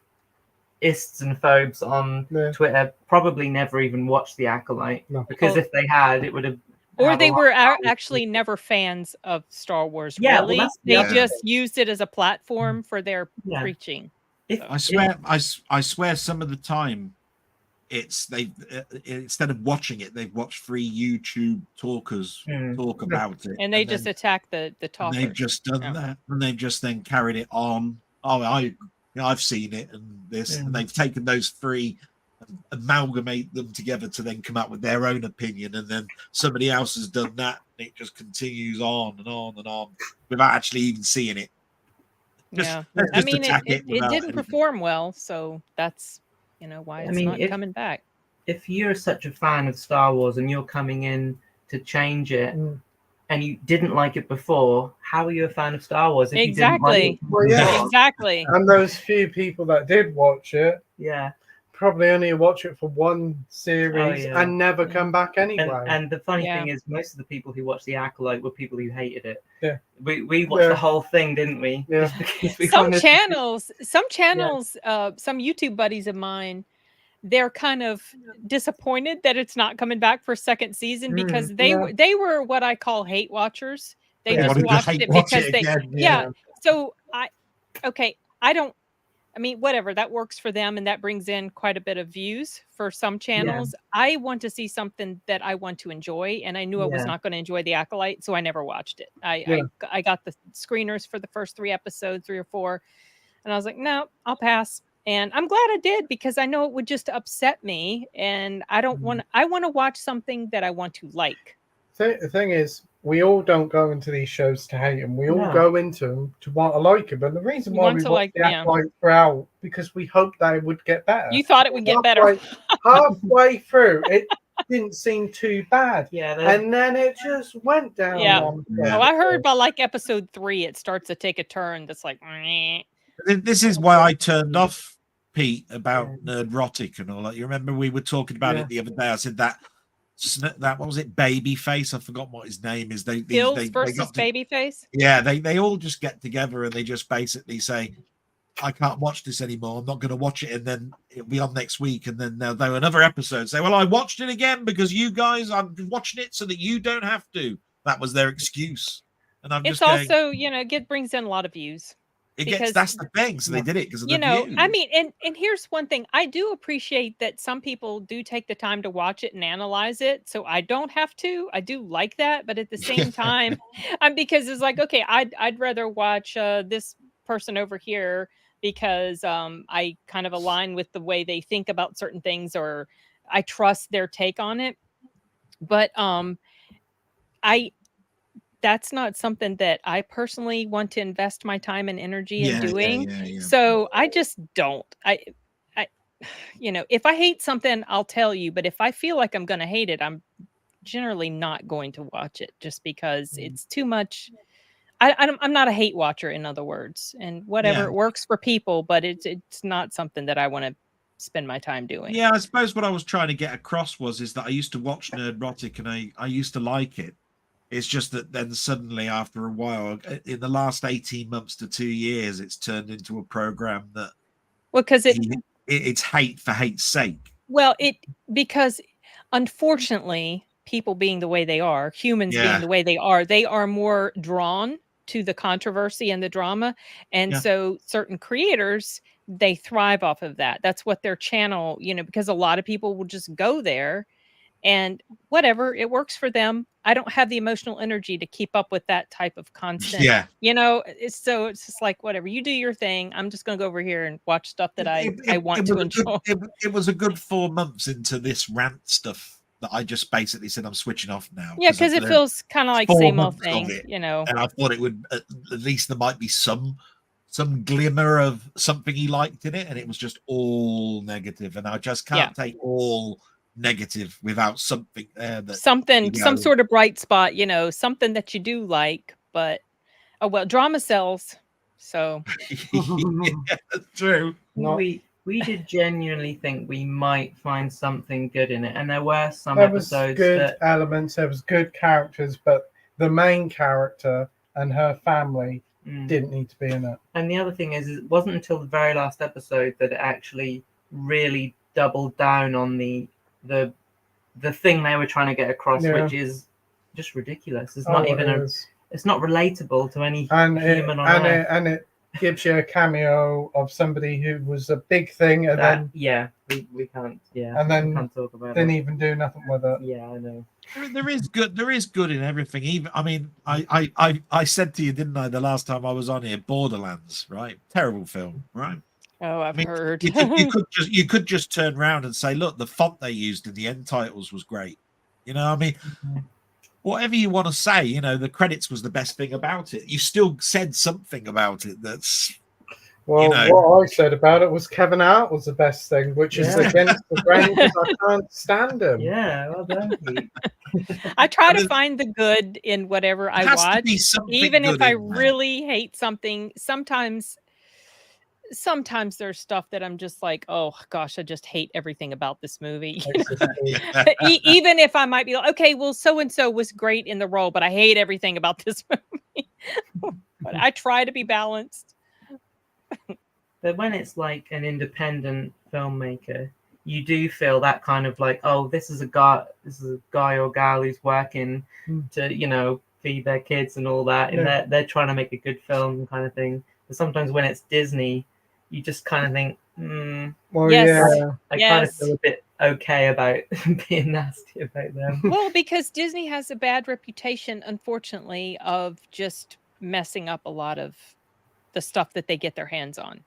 ists and phobes on Yeah. Twitter probably never even watched The Acolyte. No. Because Oh. if they had, it would have. Or had a they lot were of actually never fans of Star Wars. Yeah, well, really, that's the they other just thing. used it as a platform for their Yeah. preaching. If, I swear some of the time it's they instead of watching it, they've watched 3 YouTube talkers talk about it, And they then- just attack the and talkers. they've just done Yeah. that, and they've just then carried it on. Oh, I've seen it, and this, and they've taken those 3, and amalgamate them together to then come up with their own opinion, and then somebody else has done that, and it just continues on and on and on without actually even seeing it. Yeah, let's I just mean, attack it without didn't anything. perform well, so that's why it's not coming back. If you're such a fan of Star Wars and you're coming in to change it, and you didn't like it before, how are you a fan of Star Wars? If Exactly. You didn't like it Well, yeah. Exactly. And those few people that did watch it, yeah, probably only watch it for one series yeah. and never come back anyway. And the funny Yeah. thing is, most of the people who watched The Acolyte were people who hated it. Yeah. We watched the whole thing, didn't we? Yeah. Just because we Some wanted- channels, some YouTube buddies of mine, they're kind of disappointed that it's not coming back for a second season because they were what I call hate watchers. They Yeah. just Wanted to watched hate it watch because it they again, yeah. So I mean, whatever, that works for them and that brings in quite a bit of views for some channels. I want to see something that I want to enjoy, and I knew I was not going to enjoy The Acolyte, so I never watched it. I got the screeners for the first 3 episodes, 3 or 4, and I was like, no, I'll pass. And I'm glad I did because I know it would just upset me, and I don't want. I want to watch something that I want to like. The thing is, we all don't go into these shows to hate them. We all go into them to want to like them. And the reason why we watched The Acolyte throughout, because we hoped they would get better. You thought it would get better. Halfway through, it didn't seem too bad. Yeah, and then it just went down. Oh, I heard by like episode 3, it starts to take a turn that's like. Meh. This is why I turned off Pete about Nerdrotic and all that. You remember we were talking about it the other day. I said that what was it, Babyface? I forgot what his name is. Hills versus Babyface. Yeah, they all just get together and they just basically say, I can't watch this anymore. I'm not going to watch it, and then it'll be on next week, and then they'll do another episode. Say, well, I watched it again because you guys, I'm watching it so that you don't have to. That was their excuse, and I'm just also it brings in a lot of views. That's the thing. So they did it because of the views. I mean, and here's one thing. I do appreciate that some people do take the time to watch it and analyze it. So I don't have to. I do like that. But at the same time, because it's like, okay, I'd rather watch this person over here because I kind of align with the way they think about certain things, or I trust their take on it. But that's not something that I personally want to invest my time and energy in doing. So I just don't. I if I hate something, I'll tell you. But if I feel like I'm going to hate it, I'm generally not going to watch it just because it's too much. I'm not a hate watcher, in other words, and whatever it works for people, but it's not something that I want to spend my time doing. Yeah, I suppose what I was trying to get across is that I used to watch Nerdrotic and I used to like it. It's just that then suddenly after a while, in the last 18 months to 2 years, it's turned into a program that Well, because it's hate for hate's sake. Well, because unfortunately, people being the way they are, humans being the way they are more drawn to the controversy and the drama. And so certain creators, they thrive off of that. That's what their channel, because a lot of people will just go there and whatever, it works for them. I don't have the emotional energy to keep up with that type of constant. It's just like, whatever, you do your thing. I'm just going to go over here and watch stuff that I want to enjoy. It was a good 4 months into this rant stuff that I just basically said I'm switching off now. Yeah, because it feels kind of like same old thing, And I thought it would, at least there might be some glimmer of something he liked in it, and it was just all negative. And I just can't take all negative without something there that some sort of bright spot, something that you do like. But drama sells, so that's true. We did genuinely think we might find something good in it, and there were some episodes good elements, there was good characters, but the main character and her family didn't need to be in it. And the other thing is it wasn't until the very last episode that it actually really doubled down on the thing they were trying to get across, which is just ridiculous. It's not it's not relatable to any human on Earth. And it gives you a cameo of somebody who was a big thing, and then we can't and then we can't talk about didn't even do nothing with it. Yeah, I know. There is good in everything. Even I said to you, didn't I, the last time I was on here, Borderlands, right? Terrible film, right? Oh, I've heard. You could just turn around and say, look, the font they used in the end titles was great. Whatever you want to say, the credits was the best thing about it. You still said something about it that's. Well, what I said about it was Kevin Hart was the best thing, which is against the grain because I can't stand him. Yeah, well done, Pete. I try to find the good in whatever I watch, even if I really hate something. Sometimes there's stuff that I'm just like, oh gosh, I just hate everything about this movie. Even if I might be like, okay, well, so and so was great in the role, but I hate everything about this movie. But I try to be balanced. But when it's like an independent filmmaker, you do feel that kind of like, oh, this is a guy or gal who's working to feed their kids and all that, and they're trying to make a good film kind of thing. But sometimes when it's Disney, you just kind of think, I kind of feel a bit okay about being nasty about them. Well, because Disney has a bad reputation, unfortunately, of just messing up a lot of the stuff that they get their hands on.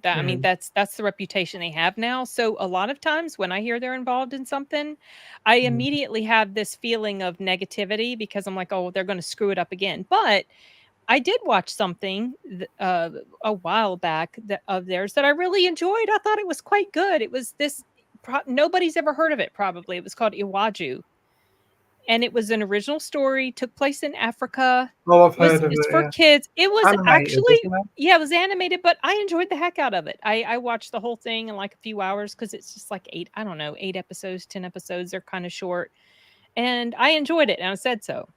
I mean, that's the reputation they have now. So a lot of times when I hear they're involved in something, I immediately have this feeling of negativity because I'm like, oh, they're going to screw it up again. But I did watch something a while back of theirs that I really enjoyed. I thought it was quite good. It was this, nobody's ever heard of it probably. It was called Iwaju. And it was an original story, took place in Africa. Oh, I've heard of it. It's for kids. It was animated, it was animated, but I enjoyed the heck out of it. I watched the whole thing in like a few hours because it's just like 8 episodes, 10 episodes. They're kind of short. And I enjoyed it, and I said so.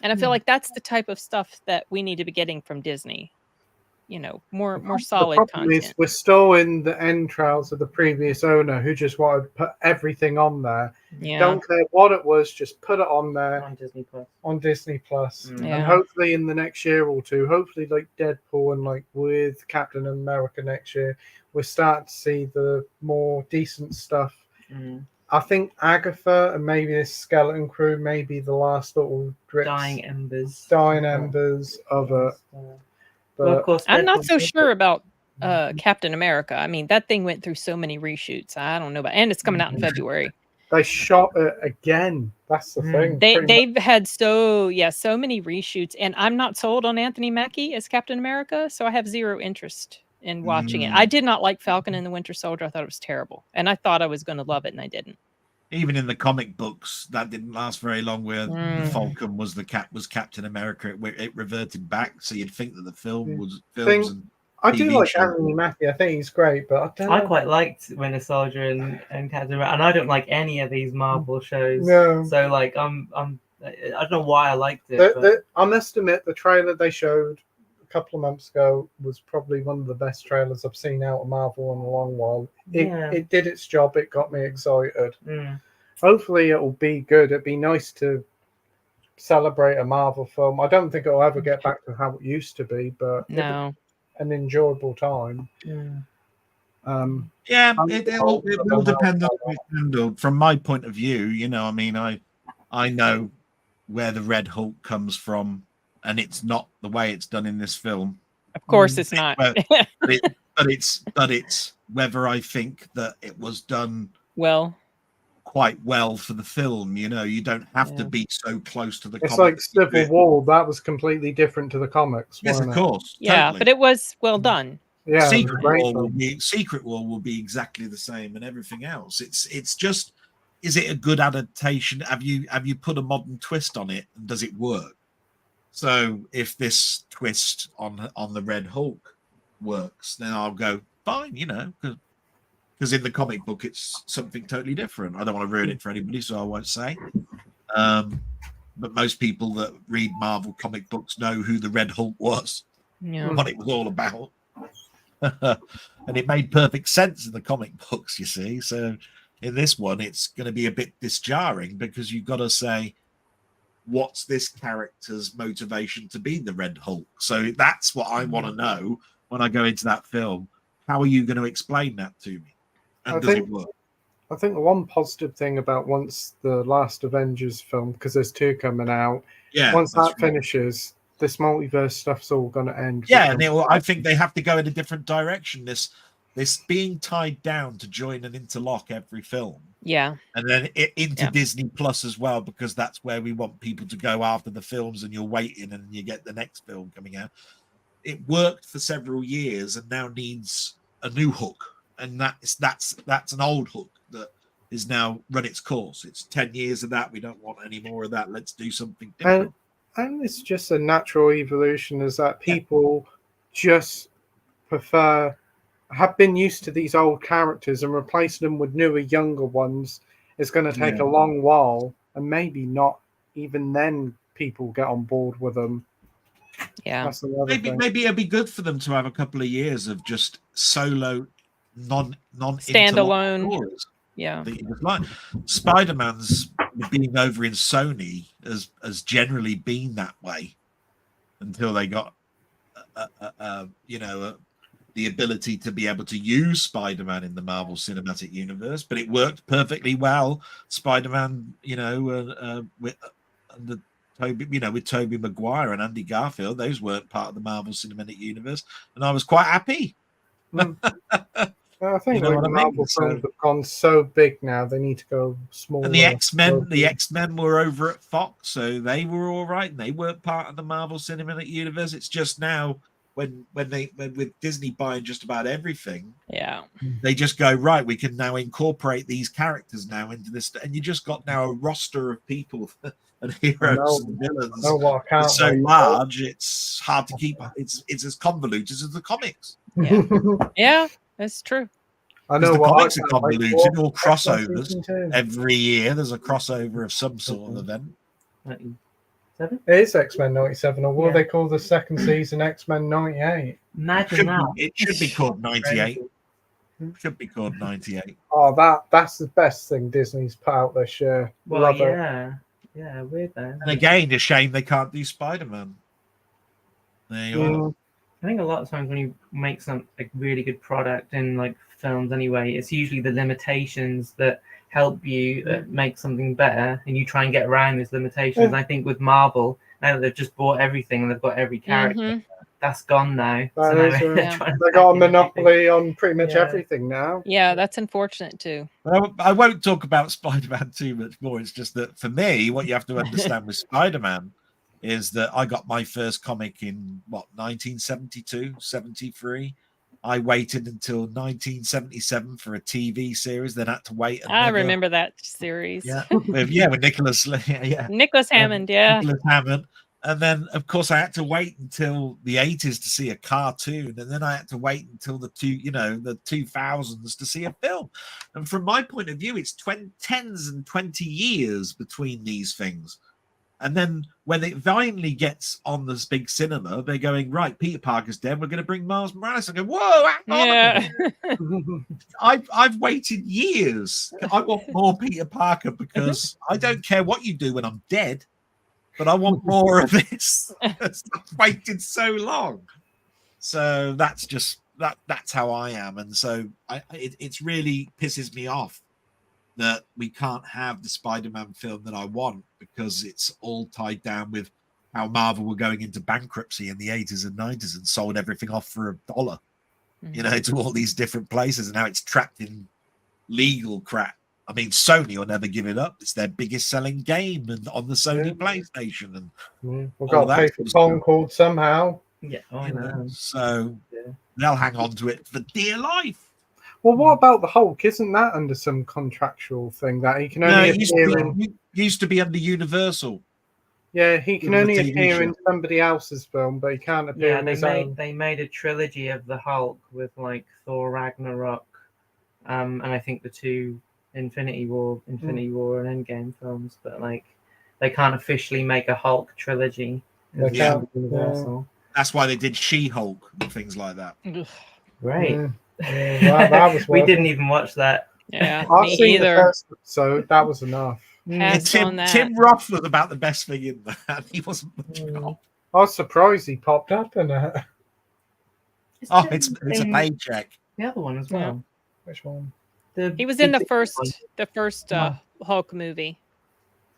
And I feel like that's the type of stuff that we need to be getting from Disney. More solid content. We're still in the entrails of the previous owner who just wanted to put everything on there. Yeah. Don't care what it was, just put it on there. On Disney Plus. And hopefully in the next year or two, hopefully like Deadpool and like with Captain America next year, we're starting to see the more decent stuff. I think Agatha and maybe this Skeleton Crew may be the last little drips, dying embers of it. Well, of course, I'm not so sure about Captain America. I mean, that thing went through so many reshoots. I don't know about, and it's coming out in February. They shot it again. That's the thing. They've had so many reshoots, and I'm not sold on Anthony Mackie as Captain America, so I have zero interest in watching it. I did not like Falcon and the Winter Soldier. I thought it was terrible, and I thought I was going to love it, and I didn't. Even in the comic books, that didn't last very long. Where Falcon was Captain America, it reverted back. So you'd think that the film was films. I do TV like show. Anthony Mackie. I think he's great, but I don't I know. quite liked Winter Soldier and Captain America, and I don't like any of these Marvel shows. No. So like I don't know why I liked it. But I must admit, the trailer they showed a couple of months ago was probably one of the best trailers I've seen out of Marvel in a long while. It did its job. It got me excited. Hopefully, it'll be good. It'd be nice to celebrate a Marvel film. I don't think it'll ever get back to how it used to be, but No. an enjoyable time. Yeah, it will depend on the handle. From my point of view, you know, I mean, I know where the Red Hulk comes from, and it's not the way it's done in this film. Of course, it's not. But it's whether I think that it was done well, quite well for the film. You know, you don't have to be so close to the. It's comics like Civil War. That was completely different to the comics. Yes, wasn't of it? course. Yeah, totally. but it was well done. Yeah, Secret War will be exactly the same, and everything else. It's just, is it a good adaptation? Have you put a modern twist on it, and does it work? So if this twist on the Red Hulk works, then I'll go fine. You know, because in the comic book it's something totally different. I don't want to ruin it for anybody, so I won't say. But most people that read Marvel comic books know who the Red Hulk was, what it was all about. And it made perfect sense in the comic books, you see. So in this one, it's going to be a bit disjarring because you've got to say, what's this character's motivation to be the Red Hulk? So that's what I want to know when I go into that film. How are you going to explain that to me? And does it work? I think the one positive thing about once the last Avengers film, because there's 2 coming out, once that finishes, this multiverse stuff's all going to end. Yeah, and I think they have to go in a different direction. This being tied down to join and interlock every film. Yeah. And then into Disney Plus as well, because that's where we want people to go after the films, and you're waiting and you get the next film coming out. It worked for several years and now needs a new hook. And that's an old hook that is now run its course. It's 10 years of that. We don't want any more of that. Let's do something different. And it's just a natural evolution, is that people just have been used to these old characters, and replacing them with newer, younger ones is going to take a long while, and maybe not even then people get on board with them. Yeah, maybe it'd be good for them to have a couple of years of just solo, non standalone stories. Yeah, like Spider-Man's being over in Sony has generally been that way until they got the ability to be able to use Spider-Man in the Marvel Cinematic Universe, but it worked perfectly well. Spider-Man, with Tobey Maguire and Andy Garfield, those weren't part of the Marvel Cinematic Universe, and I was quite happy. I think the Marvel films have gone so big now; they need to go smaller. And the X-Men were over at Fox, so they were all right, and they weren't part of the Marvel Cinematic Universe. It's just now when with Disney buying just about everything, they just go, right, we can now incorporate these characters now into this, and you just got now a roster of people and heroes and villains. It's so large, it's hard to keep. It's as convoluted as the comics. Yeah, yeah, that's true. I know the comics are convoluted, all crossovers. Every year there's a crossover of some sort of event. It is X-Men 97, or what they call the second season X-Men 98. Imagine that. It should be called 98. Should be called 98. Oh, that's the best thing Disney's put out this year. Well, Love it. Yeah, weird though. And again, a shame they can't do Spider-Man. There you are. I think a lot of times when you make some really good product in like films anyway, it's usually the limitations that help you make something better, and you try and get around those limitations. I think with Marvel, now that they've just bought everything and they've got every character, that's gone now. They got a monopoly on pretty much everything now. Yeah, that's unfortunate too. I won't talk about Spider-Man too much more. It's just that for me, what you have to understand with Spider-Man is that I got my first comic in 1972, 73. I waited until 1977 for a TV series, then had to wait. I remember that series. Yeah, with Nicholas. Nicholas Hammond. Yeah, Nicholas Hammond. And then, of course, I had to wait until the 80s to see a cartoon, and then I had to wait until the 2000s to see a film. And from my point of view, it's tens and 20 years between these things. And then when it finally gets on this big cinema, they're going, right, Peter Parker's dead. We're going to bring Miles Morales. I go, whoa, hang on a minute. I've waited years. I want more Peter Parker because I don't care what you do when I'm dead, but I want more of this. I've waited so long. So that's just that's how I am. And so it's really pisses me off that we can't have the Spider-Man film that I want because it's all tied down with how Marvel were going into bankruptcy in the 80s and 90s and sold everything off for $1, to all these different places, and now it's trapped in legal crap. I mean, Sony will never give it up. It's their biggest selling game and on the Sony PlayStation. And we've got to pay for Concord somehow. Yeah, I know. So they'll hang on to it for dear life. Well, what about the Hulk? Isn't that under some contractual thing that he can only appear used to be under Universal? Yeah, he can only appear in somebody else's film, but he can't appear in his own. They made a trilogy of the Hulk with like Thor Ragnarok, and I think the 2 Infinity War and Endgame films, but like they can't officially make a Hulk trilogy. Universal. That's why they did She-Hulk and things like that. Right. That was we didn't even watch that. Yeah, I've seen either. the first episode. That was enough. Tim Roth was about the best thing in that. He wasn't much help. I was surprised he popped up in it. It's a paycheck. The other one as well. Which one? He was in the first Hulk movie.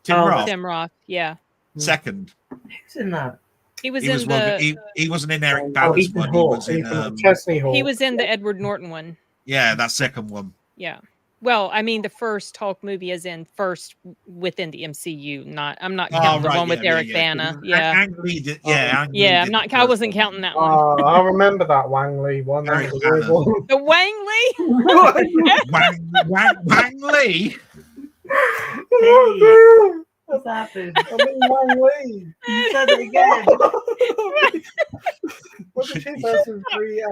Tim Roth. Yeah. Second. Who's in that? He wasn't in Eric Bana's one. He was in Chesney Hall. He was in the Edward Norton one. Yeah, that second one. Yeah. Well, I mean, the first Hulk movie is in first within the MCU. I'm not counting the one with Eric Bana. Yeah. Ang Lee did, yeah. I wasn't counting that one. I remember that Wang Lee one. The Wang Lee. Wang Lee. What's happened? I mean, Wang Lee. You said it again. What's the 2003?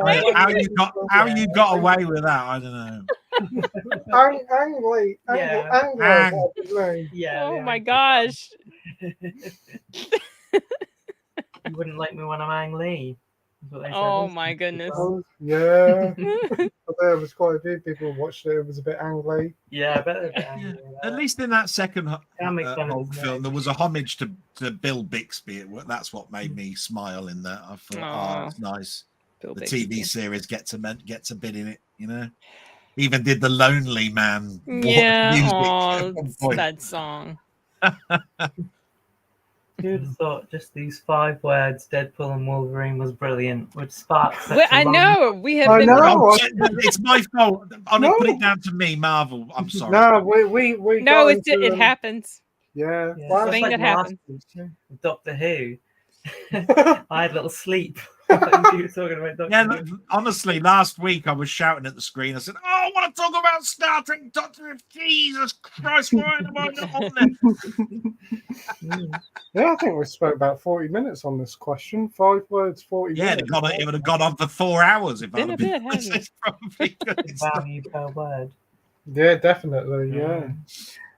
How you got away with that? I don't know. Ang Lee. Yeah. Oh my gosh. You wouldn't like me when I'm Ang Lee. Oh my goodness. Yeah. There was quite a few people who watched it. It was a bit Ang Lee. Yeah, I bet they're a bit angry. At least in that second Hulk film, there was a homage to Bill Bixby. That's what made me smile in that. I thought, it's nice. Bill the Bixby. TV series gets a bit in it, Even did the Lonely Man music. That song. Who'd have thought just these 5 words, Deadpool and Wolverine, was brilliant, would spark such Well, a I long- know. We have been. It's my fault. I'm going to put it down to me, Marvel. I'm sorry. No, we No, it happens. Yeah. Yeah, Well, it's thing like that happens. last week with Doctor Who. I had a little sleep. You were talking about Doctor Who. Honestly, last week I was shouting at the screen. I said, I want to talk about Star Trek Doctor Who. Jesus Christ, why am I not on there? Yeah, I think we spoke about 40 minutes on this question. 5 words, 40 minutes. It would have gone on for 4 hours if Been I'd a have bit, been. hasn't it? It's probably good. Value per word. Yeah, definitely. Yeah.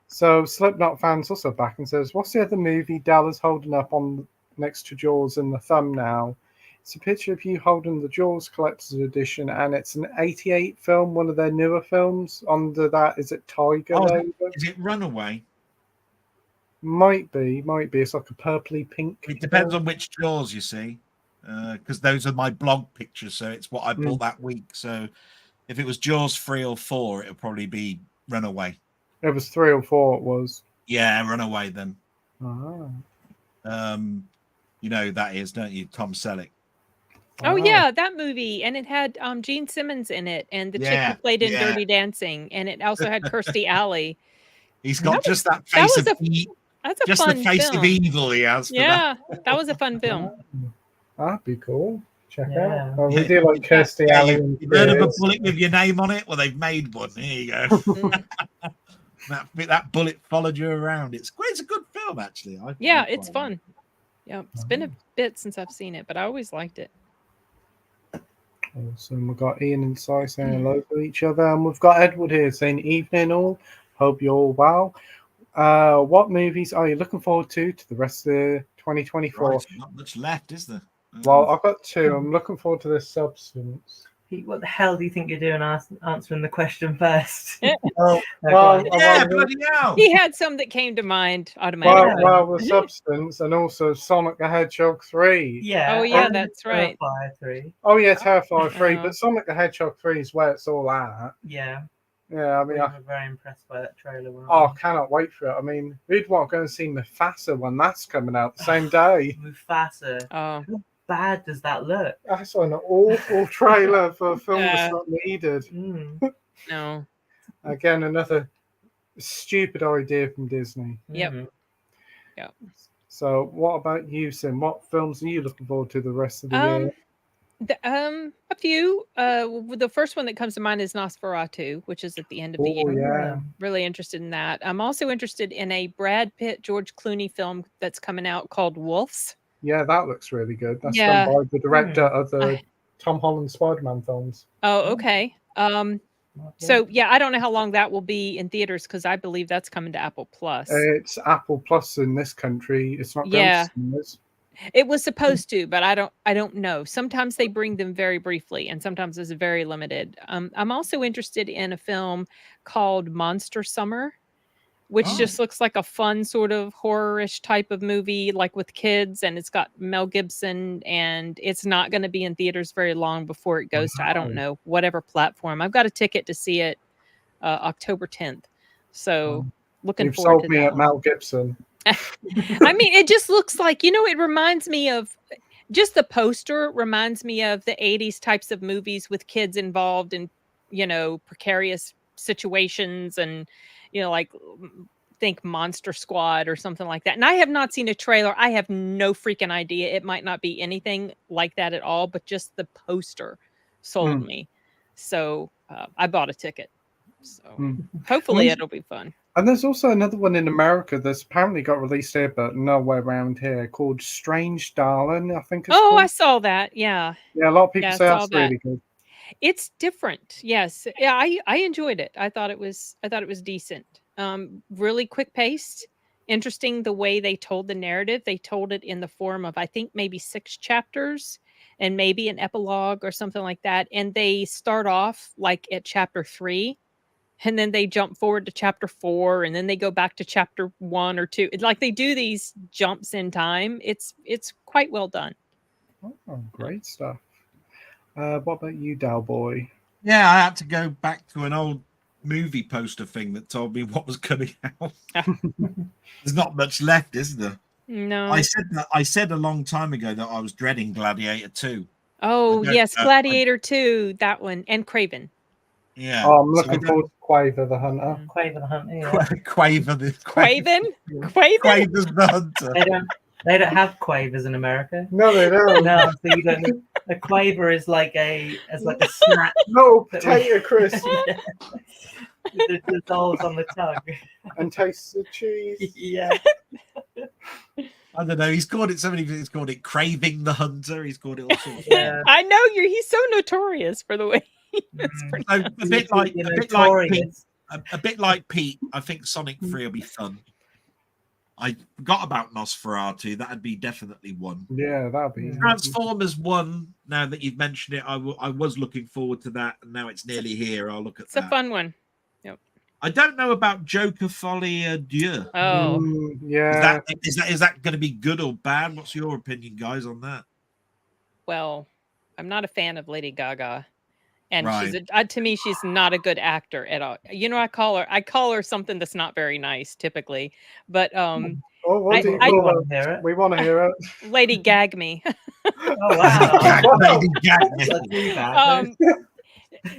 So Slipknot fans also back and says, what's the other movie Dal is holding up on next to Jaws in the thumbnail? It's a picture of you holding the Jaws Collector's Edition, and it's an 88 film, one of their newer films. Under that, is it Tiger? Is it Runaway? Might be. It's like a purpley pink. It depends on which Jaws, you see, because those are my blog pictures, so it's what I bought that week. So if it was Jaws 3 or 4, it would probably be Runaway. It was 3 or 4, it was. Yeah, Runaway then. Ah. You know who that is, don't you? Tom Selleck. Oh yeah, that movie, and it had Gene Simmons in it, and the chick who played in Dirty Dancing, and it also had Kirstie Alley. He's got just that face of that's a just fun the face film. of evil he has. For that was a fun film. That'd be cool. Check Yeah. out. Well, we do like Kirstie Alley. You heard of a bullet with your name on it? Well, they've made one. There you go. that bullet followed you around. It's a good film, actually. Yeah, it's fun. Yep. It's been a bit since I've seen it, but I always liked it. Awesome. We've got Ian and Si saying hello to each other, and we've got Edward here saying evening all. Hope you're all well. What movies are you looking forward to the rest of the 2024? Right, not much left, is there? Well, I've got two. I'm looking forward to The Substance. Pete, what the hell do you think you're doing answering the question first? Oh, Okay. well, yeah, bloody hell. He had some that came to mind automatically. well, The Substance and also Sonic the Hedgehog 3. Yeah. Oh, yeah, and that's right. Terrifier 3. Oh, yeah, Terrifier 3, Uh-huh. but Sonic the Hedgehog 3 is where it's all at. Yeah. Yeah, I We mean, were very impressed by that trailer. Weren't I cannot wait for it. I mean, who'd want to go and see Mufasa when that's coming out the same day? we? Mufasa. Oh, How bad does that look? That's an awful trailer for a film Yeah. that's not needed. Mm. no. Again, another stupid idea from Disney. Yep. Mhm. So, what about you, Sim? What films are you looking forward to the rest of the year? A few. The first one that comes to mind is Nosferatu, which is at the end of the Oh, year. yeah. Really interested in that. I'm also interested in a Brad Pitt, George Clooney film that's coming out called Wolves. Yeah, that looks really good. That's Yeah. done by the director of the I- Tom Holland Spider-Man films. Oh, okay. So yeah, I don't know how long that will be in theaters because I believe that's coming to Apple Plus. It's Apple Plus in this country. It's not going Yeah. to cinemas. It was supposed to, but I don't know. Sometimes they bring them very briefly, and sometimes it's very limited. I'm also interested in a film called Monster Summer, which Oh. just looks like a fun sort of horror-ish type of movie, like with kids, and it's got Mel Gibson, and it's not going to be in theaters very long before it goes to, I don't Wow. know, whatever platform. I've got a ticket to see it October 10th. So looking You've forward sold to me that at one. Mel Gibson. I mean, it just looks like, it reminds me of just the poster reminds me of the 80s types of movies with kids involved in, precarious situations and, like think Monster Squad or something like that. And I have not seen a trailer. I have no freaking idea. It might not be anything like that at all, but just the poster sold me. So I bought a ticket. So hopefully When's- it'll be fun. And there's also another one in America that's apparently got released here, but nowhere around here, called Strange Darling, I think it's Oh, called. I saw that. Yeah. Yeah, a lot of people Yeah, I say saw that's that. really good. It's different. Yes. Yeah, I enjoyed it. I thought it was decent. Really quick paced. Interesting the way they told the narrative. They told it in the form of I think maybe 6 chapters and maybe an epilogue or something like that. And they start off like at chapter 3 and then they jump forward to chapter 4 and then they go back to chapter 1 or 2. It's like they do these jumps in time. It's quite well done. Oh, great stuff. What about you, Delboy? Yeah, I had to go back to an old movie poster thing that told me what was coming out. There's not much left, is there? No. I said a long time ago that I was dreading Gladiator 2. Oh, I don't- yes, I- Gladiator 2, that one, and Craven. Yeah. Oh, I'm So I looking don't- forward to Quaver the Hunter. Quaver the Hunter. Yeah. Quaver the Quaven? Quaven? Quaver's the hunter. They don't have quavers in America. No, they don't. No, so you don't. A quaver is like a snack No, that potato crisp that dissolves on the tongue. and tastes of cheese. Yeah. I don't know. He's called it so many things. He's called it Craving the Hunter. He's called it all sorts. Yeah. I know he's so notorious for the way that's pretty So a bit like You're Pete. notorious. A bit like Pete. I think Sonic 3 will be fun. I forgot about Nosferatu. That'd be definitely one. Yeah, that'd be. Transformers 1. Now that you've mentioned it, I was looking forward to that, and now it's nearly here. I'll look at it's that. a fun one. I don't know about Joker Folie à Dieu. Oh. Yeah. Is that going to be good or bad? What's your opinion, guys, on that? Well, I'm not a fan of Lady Gaga. And Right. she's to me, she's not a good actor at all. I call her something that's not very nice typically. But Oh, what do you I call want that? to hear it. We want to hear it. Lady Gag me. Oh wow. Lady Gaga. Let's do that.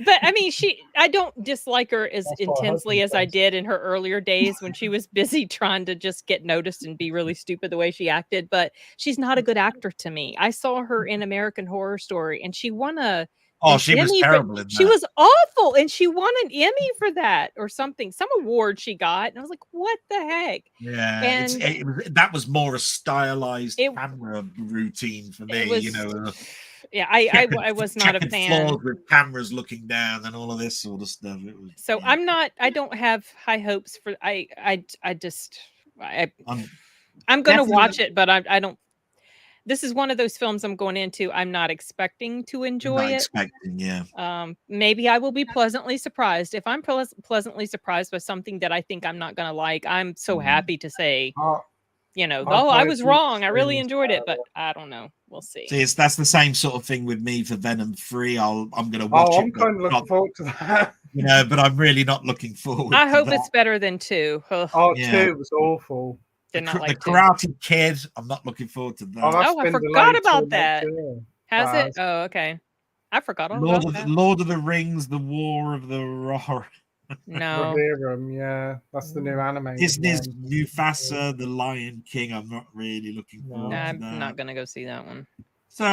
But I mean, I don't dislike her as That's what her intensely husband as I says. did in her earlier days when she was busy trying to just get noticed and be really stupid the way she acted. But she's not a good actor to me. I saw her in American Horror Story and she won a Oh, An she was Emmy terrible in She that. was awful, and she won an Emmy for that or something, some award she got, and I was like, "What the heck?" Yeah, And that was more a stylized It- camera routine for me. it was, You know, yeah, I was not a checkered fan. floors with cameras looking down and all of this sort of stuff. It was, So yeah. I don't have high hopes for. I'm I'm gonna Definitely- watch it, but I don't. This is one of those films I'm going into. I'm not expecting to enjoy not it. expecting. Yeah, Maybe I will be pleasantly surprised. If I'm pleasantly surprised by something that I think I'm not gonna like, I'm so happy to say, I'll I was probably wrong. I really stream enjoyed it, Star but I don't know. We'll see. see, that's the same sort of thing with me for Venom 3. I'm going to Wars. watch Oh, it, I'm but kind of looking forward to that. you know, but I'm really not looking forward. I to hope that. it's better than 2. Ugh, Oh, Yeah. 2 was awful. did not the like 2. Karate Kid. I'm not looking forward to that. Oh, that's Oh, I been forgot delayed about till that. next year. Has That it? has. Oh, okay. I forgot all Lord about of, that. Lord of the Rings, The War of the Roar, No. Rohirrim, yeah, that's the new anime. Disney's Mufasa, The Lion King. I'm not really looking No. forward to I'm that. not gonna go see that one. So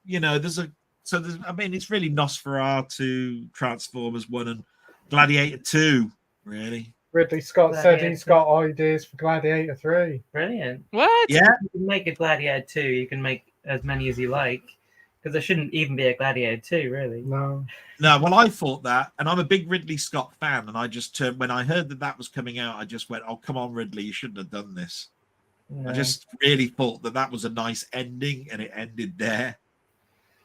I mean, it's really Nosferatu, Transformers 1 and Gladiator 2, really. Ridley Scott said he's Gladiator. got ideas for Gladiator 3. Brilliant. What? Yeah, You can make a Gladiator 2. You can make as many as you like. Because there shouldn't even be a Gladiator 2, really. No. no, well, I thought that, and I'm a big Ridley Scott fan, and I just turned when I heard that was coming out, I just went, "Oh, come on, Ridley, you shouldn't have done this." Yeah. I just really thought that was a nice ending, and it ended there.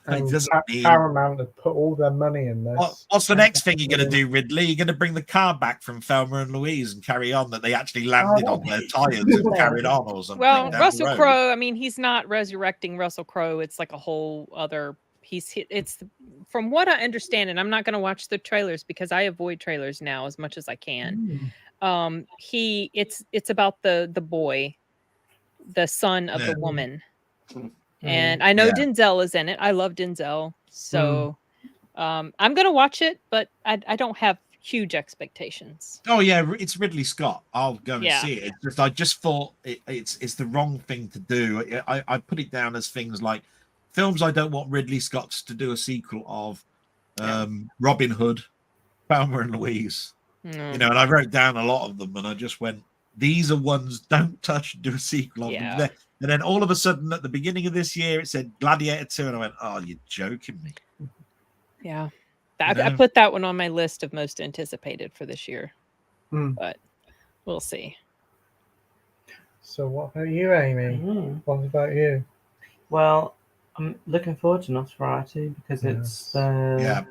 It And doesn't need- Paramount had put all their money in this. What's the next thing you're going to do, Ridley? You're going to bring the car back from Thelma and Louise and carry on that they actually landed on their tires and carried on or something. Well, down the Russell road? Crowe. I mean, he's not resurrecting Russell Crowe. It's like a whole other piece. It's from what I understand, and I'm not going to watch the trailers because I avoid trailers now as much as I can. It's about the boy, the son of the Yeah. woman. And I know Yeah. Denzel is in it. I love Denzel. So I'm going to watch it, but I don't have huge expectations. Oh yeah, it's Ridley Scott. I'll go and Yeah. see it. It's just I just thought it's the wrong thing to do. I put it down as things like films I don't want Ridley Scott to do a sequel of. Robin Hood, Thelma and Louise. Mm. You know, and I wrote down a lot of them, and I just went, "These are ones don't touch and do a sequel of Yeah. them." And then all of a sudden, at the beginning of this year, it said Gladiator 2, and I went, "Oh, you're joking me." Yeah. You I know? put that one on my list of most anticipated for this year, Mm. but we'll see. So what about you, Amy? Mhm. What about you? Well, I'm looking forward to Nosferatu because it's the Yeah.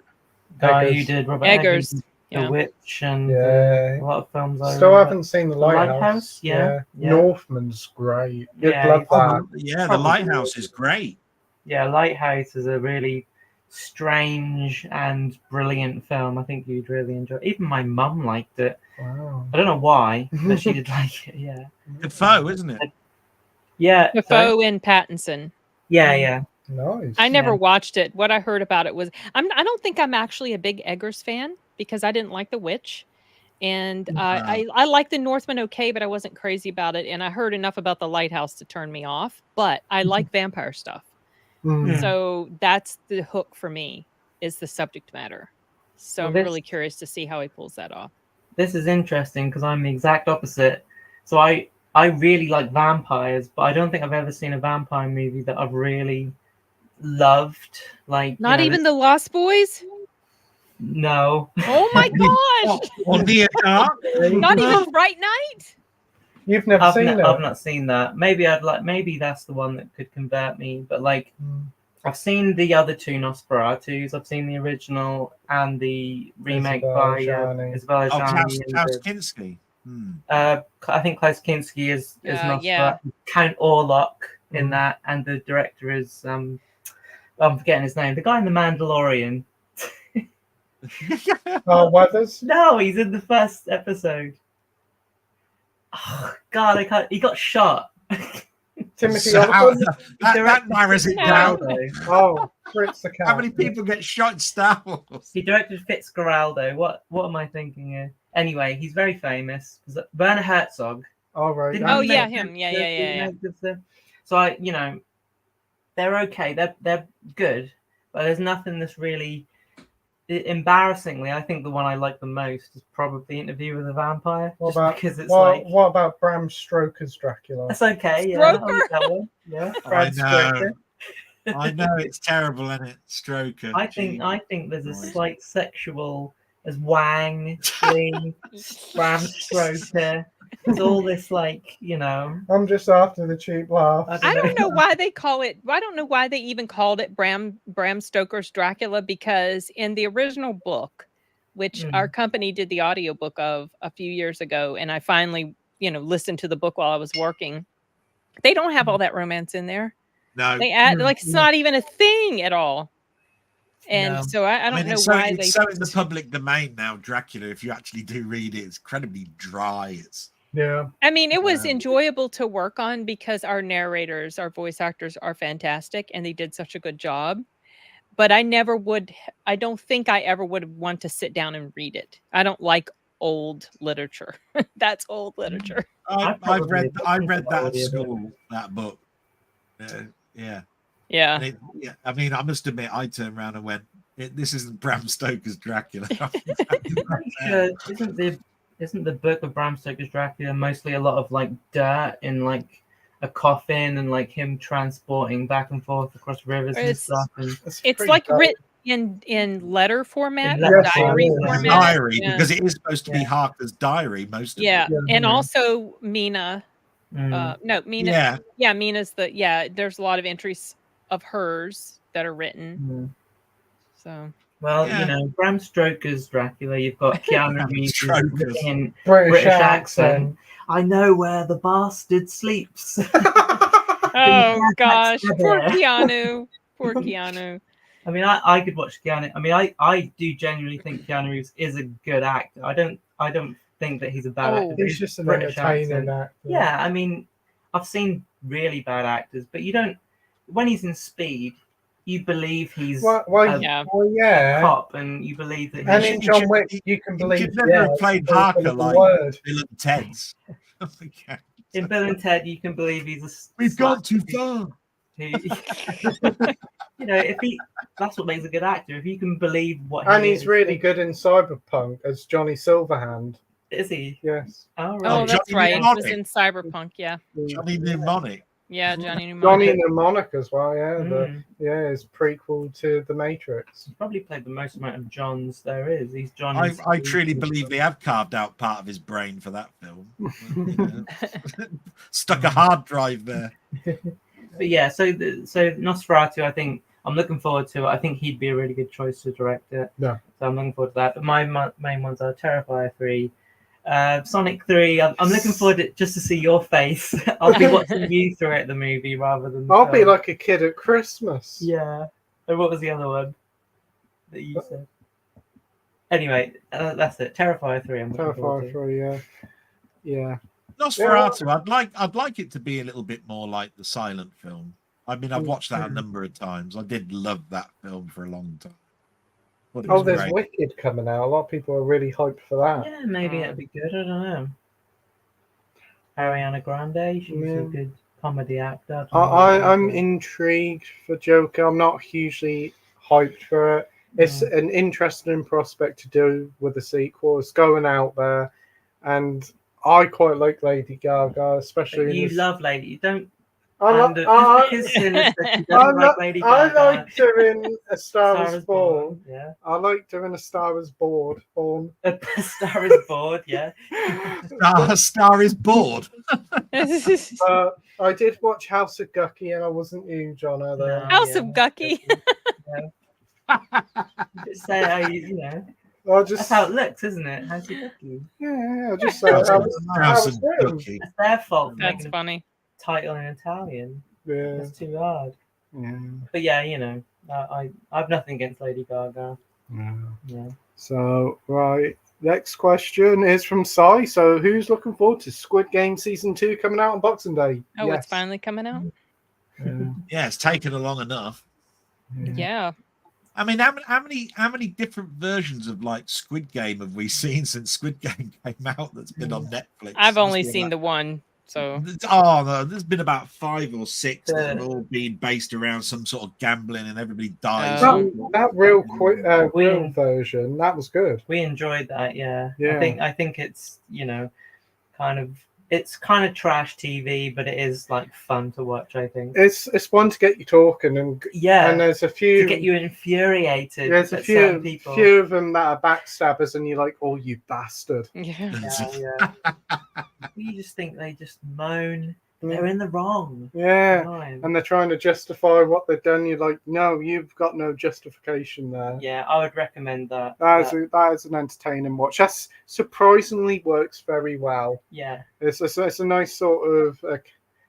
guy who Eggers. did Robert Eggers. Eggers, Yeah. The Witch, and Yeah. a lot of films. I Still really haven't seen The Lighthouse. Yeah. Northman's great. You'd Yeah, love it's that. Yeah, the Probably. Lighthouse is great. Yeah, Lighthouse is a really strange and brilliant film. I think you'd really enjoy it. Even my mum liked it. Wow. I don't know why, but she did like it. Yeah. Defoe, isn't it? Yeah. sorry? Defoe and Pattinson. Yeah. Nice. I never Yeah. watched it. What I heard about it was I don't think I'm actually a big Eggers fan because I didn't like The Witch. And I like The Northman okay, but I wasn't crazy about it. And I heard enough about The Lighthouse to turn me off. But I like vampire stuff. Mm. So that's the hook for me, is the subject matter. So Well, I'm this- really curious to see how he pulls that off. This is interesting because I'm the exact opposite. So I really like vampires, but I don't think I've ever seen a vampire movie that I've really loved. Like Not even The Lost Boys? No. Oh my gosh! Or Near Dark. Not even Fright Night? You've never I've seen it. not seen that. Maybe that's the one that could convert me. But like, I've seen the other two Nosferatus. I've seen the original and the remake Isabella by Gianni. Isabella Oh, Gianni. Klaus and Kinski. I think Klaus Kinski is Yeah. Nosferatu. Count Orlok in Mm. that, and the director is I'm forgetting his name. The guy in The Mandalorian. Oh, Weathers? No, he's in the first episode. Oh God, I can't. He got shot. Timothy So how- Oliphant? that narrows it No. down. Oh, Fritz the Cat. How many people get shot in Star Wars? He directed Fitzgeraldo. What am I thinking here? Anyway, he's very famous. Werner Herzog. All right. Didn't Oh, he yeah, make him. Yeah, the yeah, yeah, yeah. remake of the- So they're okay. They're good, but there's nothing that's really embarrassingly, I think the one I like the most is probably Interview with a Vampire. What Just about because it's what about Bram Stoker's Dracula? that's okay. Yeah, I'll Stroker? leave that one. Yeah, I Brad know. Stoker. I know it's terrible, isn't it? Stroker. I think there's a Christ. slight sexual as Wang, Lee, Bram Stoker. There's all this I'm just after the cheap laugh. I don't know why they call it. I don't know why they even called it Bram Stoker's Dracula, because in the original book, which our company did the audiobook of a few years ago, and I finally, listened to the book while I was working. They don't have all that romance in there. No. They add like it's not even a thing at all. And No. so I don't know it's why it's so in the public domain now. Dracula, if you actually do read it, it's incredibly dry. Yeah. I mean, it was enjoyable to work on because our narrators, our voice actors are fantastic and they did such a good job. But I don't think I ever would want to sit down and read it. I don't like old literature. That's old literature. I read that at school, that book. Yeah. Yeah. I mean, I must admit, I turned around and went, "This isn't Bram Stoker's Dracula." Isn't the book of Bram Stoker's Dracula mostly a lot of dirt in a coffin and him transporting back and forth across rivers and stuff? And it's written in letter format, diary format. Diary, because it is supposed to be Harker's diary most of it. And also Mina. Mina. Yeah. Mina's there's a lot of entries of hers that are written. So Bram Stoker's Dracula, you've got Keanu Reeves in British accent. I know where the bastard sleeps. Oh gosh, poor Keanu. Poor Keanu. I mean, I could watch Keanu. I mean, I do genuinely think Keanu Reeves is a good actor. I don't think that he's a bad actor. He's just an entertaining actor. Yeah, I mean, I've seen really bad actors, but you don't. When he's in Speed, you believe he's a cop, and you believe that. And in John Wick, you can believe. You've never played Harker like Bill and Ted's. In Bill and Ted, you can believe he's We've gone too far. That's what makes a good actor. If you can believe what. And he's really good in Cyberpunk as Johnny Silverhand. Is he? Yes. Oh, right. Oh, that's right. It was in Cyberpunk. Yeah. Johnny Mnemonic. Yeah, Johnny Mnemonic. Johnny Mnemonic as well. Yeah, his prequel to The Matrix. He's probably played the most amount of Johns there is. He's John. I truly believe they have carved out part of his brain for that film. Stuck a hard drive there. But yeah, so Nosferatu, I think I'm looking forward to it. I think he'd be a really good choice to direct it. Yeah. So I'm looking forward to that. But my main ones are Terrifier 3, Sonic 3. I'm looking forward to just to see your face. I'll be watching you throughout the movie rather than. I'll be like a kid at Christmas. Yeah. And what was the other one that you said? Anyway, that's it. Terrifier 3. I'm looking forward to. Terrifier 3. Yeah. Nosferatu, I'd like it to be a little bit more like the silent film. I mean, I've watched that a number of times. I did love that film for a long time. There's great. Wicked coming out. A lot of people are really hyped for that. Yeah, maybe that'd be good. I don't know. Ariana Grande, she's a good comedy actor. I'm intrigued for Joker. I'm not hugely hyped for it. It's an interesting prospect to do with the sequel. It's going out there, and I quite like Lady Gaga, especially. You love Lady. You don't. I liked her in A Star Is Born. Yeah. I liked her in A Star Is Born. A Star Is Born, yeah. A Star Is Bored. I did watch House of Gucky, and I wasn't huge on her there. House of Gucky. Just say how that's how it looks, isn't it? House of Gucky. Yeah, I'll just say House of Gucky. It's their fault. That's funny. Title in Italian. Yeah. It's too hard. Yeah. But yeah, I have nothing against Lady Gaga. Yeah. So right, next question is from Sai. So who's looking forward to Squid Game season 2 coming out on Boxing Day? Oh, it's finally coming out. Yeah, it's taken long enough. Yeah. I mean, how many different versions of Squid Game have we seen since Squid Game came out that's been on Netflix? I've only seen the one. So Oh no, there's been about 5 or 6 that have The- all been based around some sort of gambling, and everybody dies. That real quick, real We- version, that was good. We enjoyed that, yeah. Yeah. I think it's it's kind of trash TV, but it is like fun to watch. I think. It's one to get you talking, and Yeah. there's a few To get you infuriated. There's a at certain few people. few of them that are backstabbers, and you're like, oh, you bastard. yeah. Yeah. You just think they just moan. They're in the wrong. Yeah, Time. and they're trying to justify what they've done. You're like, no, you've got no justification there. Yeah, I would recommend that. That is an entertaining watch. That's surprisingly works very well. Yeah. It's a nice sort of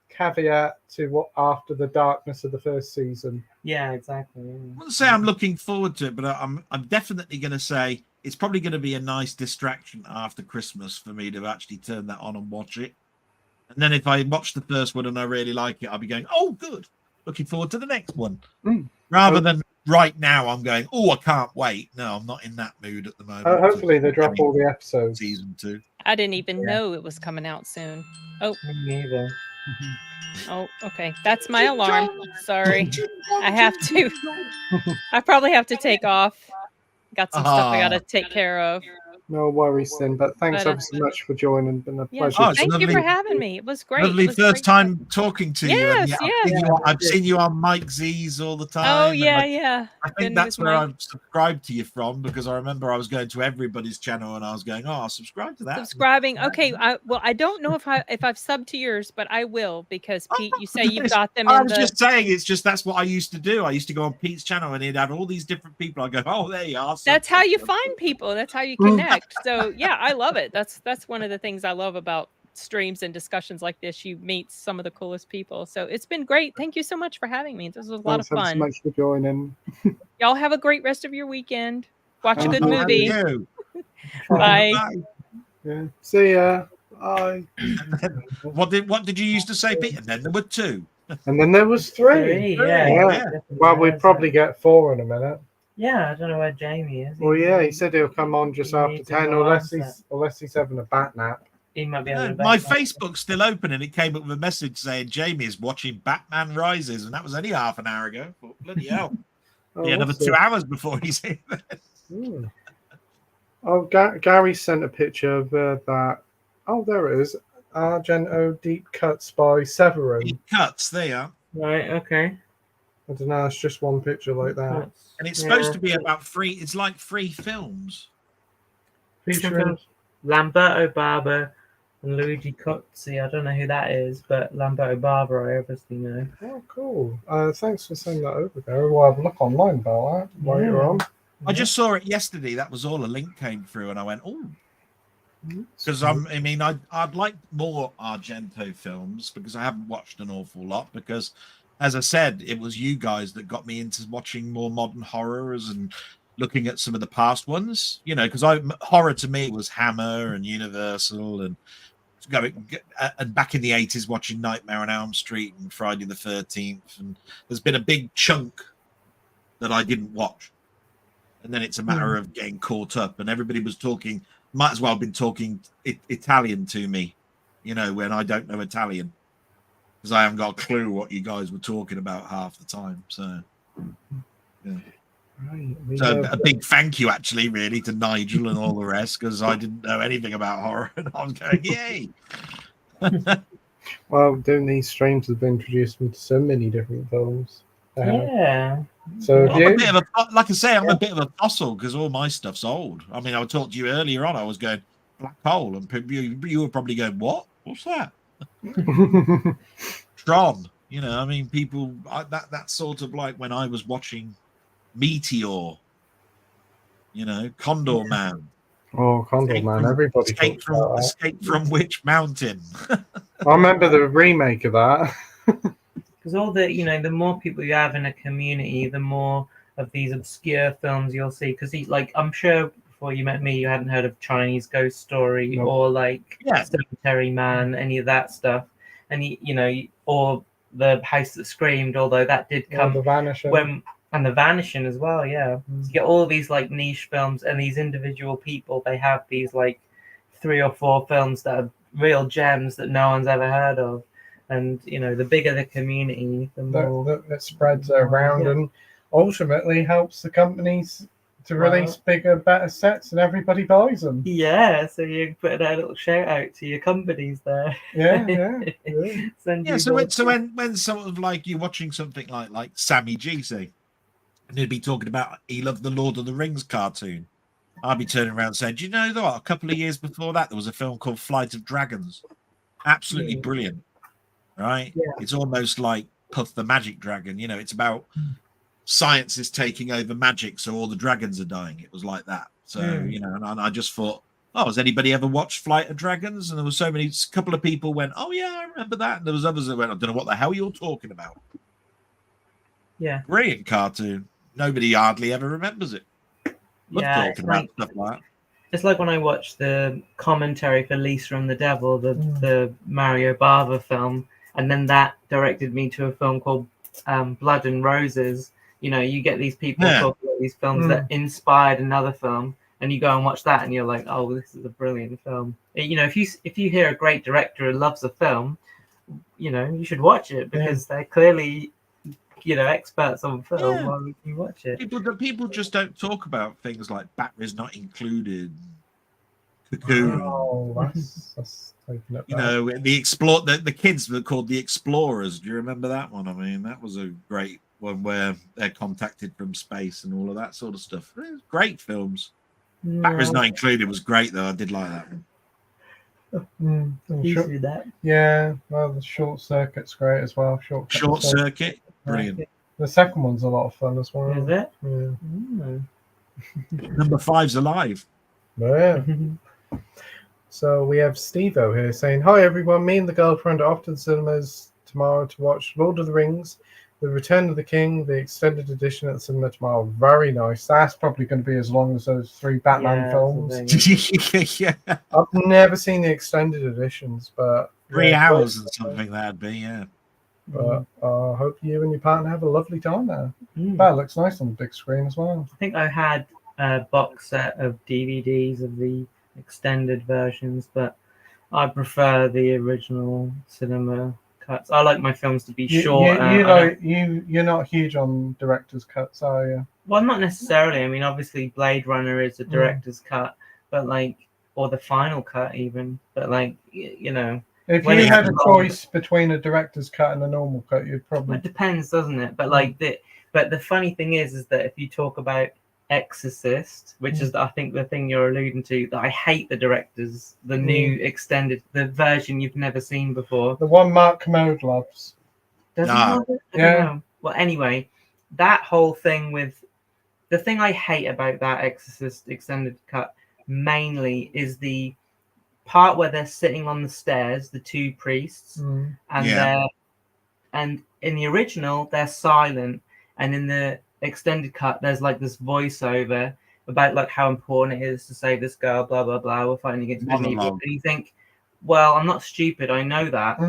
caveat to what after the darkness of the first season. Yeah, exactly. I wouldn't say I'm looking forward to it, but I'm definitely going to say it's probably going to be a nice distraction after Christmas for me to actually turn that on and watch it. And then if I watch the first one and I really like it, I'll be going, oh, good. Looking forward to the next one. Rather than right now, I'm going, oh, I can't wait. No, I'm not in that mood at the moment. Hopefully they drop all the episodes. Season 2. I didn't even know it was coming out soon. Oh, Me neither. oh, okay. That's my alarm. Sorry. I have to. I probably have to take off. Got some stuff I got to take care of. No worries then, but thanks But, ever so much for joining. Been a Yeah, pleasure. Oh, it's thank you for lovely- having me. It was great. Lovely It was first great. time talking to you. Yes, And yes. I've seen you on Mike Z's all the time. Oh and yeah, yeah. I think Been that's with where my- I've subscribed to you from, because I remember I was going to everybody's channel and I was going, oh, I'll subscribe to that. Subscribing. Okay. I don't know if I've subbed to yours, but I will, because Pete, you say you've got them I in was the. just saying, it's just that's what I used to do. I used to go on Pete's channel and he'd have all these different people. I go, oh, there you are. That's how you find people. That's how you connect. So yeah, I love it. That's one of the things I love about streams and discussions like this. You meet some of the coolest people. So it's been great. Thank you so much for having me. This was a lot of Thanks ever so fun. much for joining. Y'all have a great rest of your weekend. Watch a Thank good you. movie. You. Bye. Yeah. See ya. Bye. What did you used to say, Pete? And then there were 2. And then there was 3. Yeah. Yeah. Well, we'll probably get 4 in a minute. Yeah, I don't know where Jamie is. Well, yeah, he said he'll come on just He after needs to 10, go unless on he's having a bat nap. He might be able to My back up. Facebook's still open and it came up with a message saying Jamie is watching Batman Rises, and that was only half an hour ago. But bloody hell. Oh, Yeah, another what's 2 this? hours before he's here. Hmm. Oh, Gary sent a picture of that. Oh, there it is. Argento Deep Cuts by Severin. He cuts, there you are. Right, okay. I don't know, it's just one picture like that. And it's supposed to be about 3, it's like 3 films. Featuring Lamberto Barber and Luigi Cozzi. I don't know who that is, but Lamberto Barber I obviously know. Oh, cool. Thanks for sending that over, Gary. We'll have a look online about that later Yeah. on. I just saw it yesterday. That was all. A link came through, and I went, "Oh," because I'd like more Argento films, because I haven't watched an awful lot. Because, as I said, it was you guys that got me into watching more modern horrors and looking at some of the past ones. You know, because horror to me was Hammer and Universal, and back in the 80s watching Nightmare on Elm Street and Friday the 13th, and there's been a big chunk that I didn't watch. And then it's a matter of getting caught up, and everybody was talking, might as well have been talking Italian to me, you know, when I don't know Italian, because I haven't got a clue what you guys were talking about half the time. So, yeah. Right. So a big thank you, actually, really, to Nigel and all the rest, because I didn't know anything about horror, and I was going, yay! Well, doing these streams have introduced me to so many different films. Yeah. So have I'm a you? bit of a, like I say, I'm a bit of a fossil because all my stuff's old. I mean, I talked to you earlier on. I was going black hole, and you were probably going, "What? What's that?" Tron. You know, I mean, people. That's sort of like when I was watching Meteor. You know, Condor Man. Oh, Condor Man! Everybody Escape talks about that. Escape from which mountain? I remember the remake of that. Because all the, the more people you have in a community, the more of these obscure films you'll see. Because, like, I'm sure before you met me, you hadn't heard of Chinese Ghost Story Nope. or, like, Yeah. Cemetery Man, any of that stuff. And, or The House That Screamed, although that did come The Vanishing. and The Vanishing as well, yeah. So you get all these, like, niche films, and these individual people, they have these, like, 3 or 4 films that are real gems that no one's ever heard of. And the bigger the community, the more that spreads around and ultimately helps the companies to release bigger, better sets, and everybody buys them. Yeah, so you put a little shout out to your companies there. Yeah. So when sort of like you're watching something like Sammy G, say, and he'd be talking about he loved the Lord of the Rings cartoon, I'd be turning around saying, do you know what? A couple of years before that, there was a film called Flight of Dragons. Absolutely brilliant, right? Yeah. It's almost like Puff the Magic Dragon. It's about science is taking over magic, so all the dragons are dying. It was like that. So, and I just thought, oh, has anybody ever watched Flight of Dragons? And there was a couple of people went, oh, yeah, I remember that. And there was others that went, I don't know what the hell you're talking about. Yeah. Brilliant cartoon. Nobody hardly ever remembers it. Love talking about stuff like that. It's like when I watched the commentary for Lisa and the Devil, the Mario Bava film, and then that directed me to a film called Blood and Roses. You get these people talking about these films that inspired another film, and you go and watch that, and you're like, oh, this is a brilliant film. If you hear a great director who loves a film, you should watch it because they're clearly experts on film. Why would you watch it? People just don't talk about things like Batteries Not Included, Cocoon. Oh, that's taking up. The kids were called the Explorers. Do you remember that one? I mean, that was a great one where they're contacted from space and all of that sort of stuff. Great films. Batteries Not Included was great though. I did like that one. Yeah, well, the Short Circuit's great as well. Short Circuit, brilliant. The second one's a lot of fun as well. Is it? Yeah. Number 5's alive. Yeah. So we have Steve-O here saying, hi everyone, me and the girlfriend are off to the cinemas tomorrow to watch Lord of the Rings, The Return of the King, the extended edition at the cinema tomorrow. Very nice. That's probably going to be as long as those 3 Batman films. Yeah. I've never seen the extended editions, but 3 hours and something that'd be, yeah. But I hope you and your partner have a lovely time there. That looks nice on the big screen as well. I think I had a box set of DVDs of the extended versions, but I prefer the original cinema cuts. I like my films to be short. You're not huge on director's cuts, are you? Well, not necessarily. I mean, obviously, Blade Runner is a director's cut, but or the final cut even. But if you had a choice between a director's cut and a normal cut, you'd probably. It depends, doesn't it? But but the funny thing is that if you talk about Exorcist, which is I think the thing you're alluding to, that I hate the new extended, the version you've never seen before. The one Mark Commode loves. Does he love it? I don't know. Well, anyway, that whole thing with the thing I hate about that Exorcist extended cut mainly is the part where they're sitting on the stairs, the 2 priests, and in the original they're silent, and in the extended cut there's this voiceover about how important it is to save this girl, blah blah blah, we're fighting against evil. And you think, well, I'm not stupid, I know that.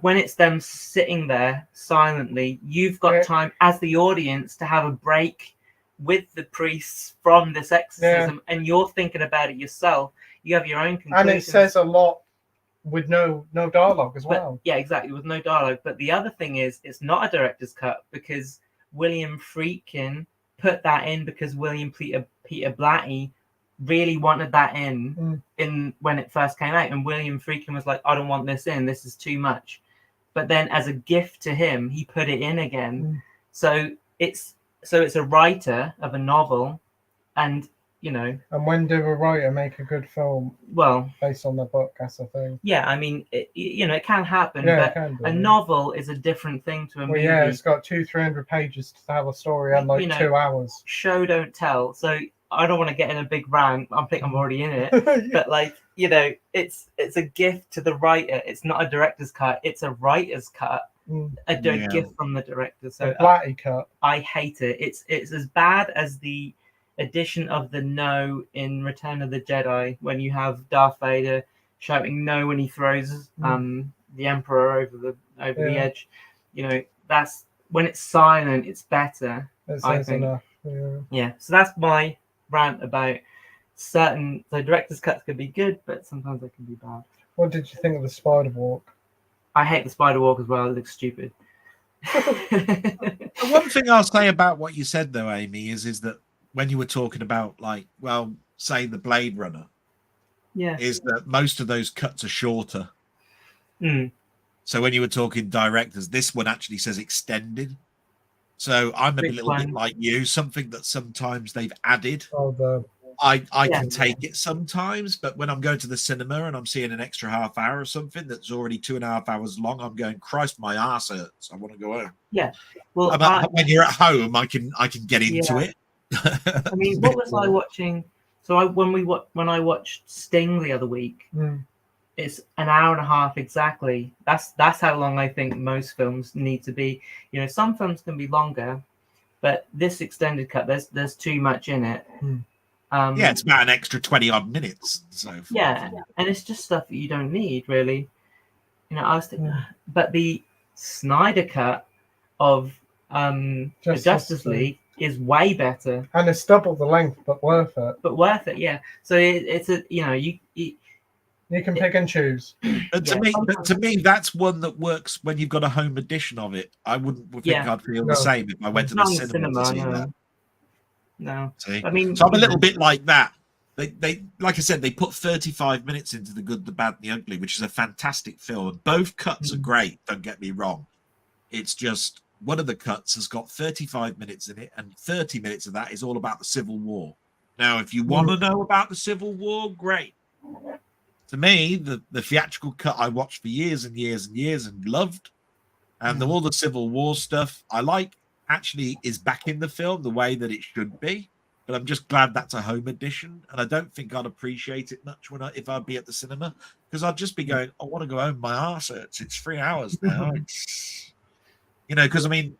When it's them sitting there silently, you've got time as the audience to have a break with the priests from this exorcism, and you're thinking about it yourself. You have your own conclusions. And it says a lot with no dialogue as well. Yeah, exactly, with no dialogue. But the other thing is, it's not a director's cut because William Friedkin put that in because William Peter Blatty really wanted that in when it first came out, and William Friedkin was like, I don't want this in, this is too much. But then as a gift to him, he put it in again. So it's a writer of a novel, and And when do a writer make a good film? Well, based on the book, that's the thing. Yeah, I mean, it can happen. Yeah, but a novel is a different thing to a movie. Yeah, it's got 200-300 pages to tell a story in 2 hours. Show don't tell. So I don't want to get in a big rant. I think I'm already in it. But it's a gift to the writer. It's not a director's cut. It's a writer's cut. A gift from the director. So a Blatty cut. I hate it. It's as bad as the edition of the no in Return of the Jedi, when you have Darth Vader shouting no when he throws the Emperor over the edge. That's when it's silent, it's better. I think. Enough. Yeah. So that's my rant about so director's cuts can be good, but sometimes they can be bad. What did you think of the spider walk? I hate the spider walk as well. It looks stupid. The one thing I'll say about what you said, though, Amy, is that when you were talking about, like, well, say the Blade Runner, Yeah. is that most of those cuts are shorter. Mm. So when you were talking directors, this one actually says extended. So I'm a Which little one? bit like you, something that sometimes they've added. Oh, I Yeah. can take it sometimes, but when I'm going to the cinema and I'm seeing an extra half hour or something that's already 2.5 hours long, I'm going, Christ, my ass hurts. I want to go home. Yeah. Well, When you're at home, I can get into it. I mean, what was I watching? So when I watched Sting the other week, it's an hour and a half exactly. That's how long I think most films need to be. You know, some films can be longer, but this extended cut, there's too much in it. Yeah, it's about an extra 20 odd minutes. So yeah, and it's just stuff that you don't need really. You know, I was thinking, but the Snyder cut of the Justice League is way better, and it's double the length, but worth it. But worth it, yeah. So it's a you can pick and choose. But to me, that's one that works when you've got a home edition of it. I wouldn't think I'd feel the same if I went to the cinema to see that. No, see? I mean, so I'm a little bit like that. They like I said, they put 35 minutes into The Good, the Bad, and the Ugly, which is a fantastic film. Both cuts are great. Don't get me wrong. It's just one of the cuts has got 35 minutes in it, and 30 minutes of that is all about the Civil War. Now, if you want to know about the Civil War, great. To me, the theatrical cut I watched for years and years and years and loved, and all the Civil War stuff I like actually is back in the film the way that it should be. But I'm just glad that's a home edition, and I don't think I'd appreciate it much if I'd be at the cinema, because I'd just be going, I want to go home. My arse hurts. It's 3 hours now. Because I mean,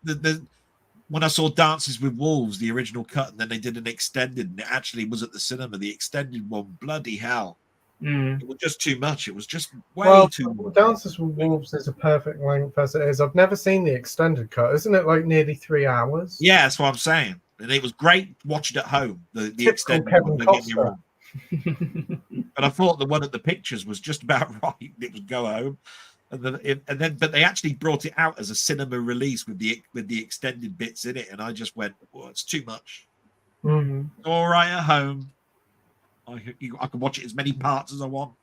when I saw Dances with Wolves, the original cut, and then they did an extended, and it actually was at the cinema. The extended one, bloody hell. It was just too much. It was just way too much. Dances with Wolves is a perfect length as it is. I've never seen the extended cut. Isn't it like nearly 3 hours? Yeah, that's what I'm saying. And it was great watching at home. The extended one, don't get me wrong. But I thought the one at the pictures was just about right. It was go home. But they actually brought it out as a cinema release with the extended bits in it, and I just went, "Oh, it's too much." All right at home, I can watch it as many parts as I want.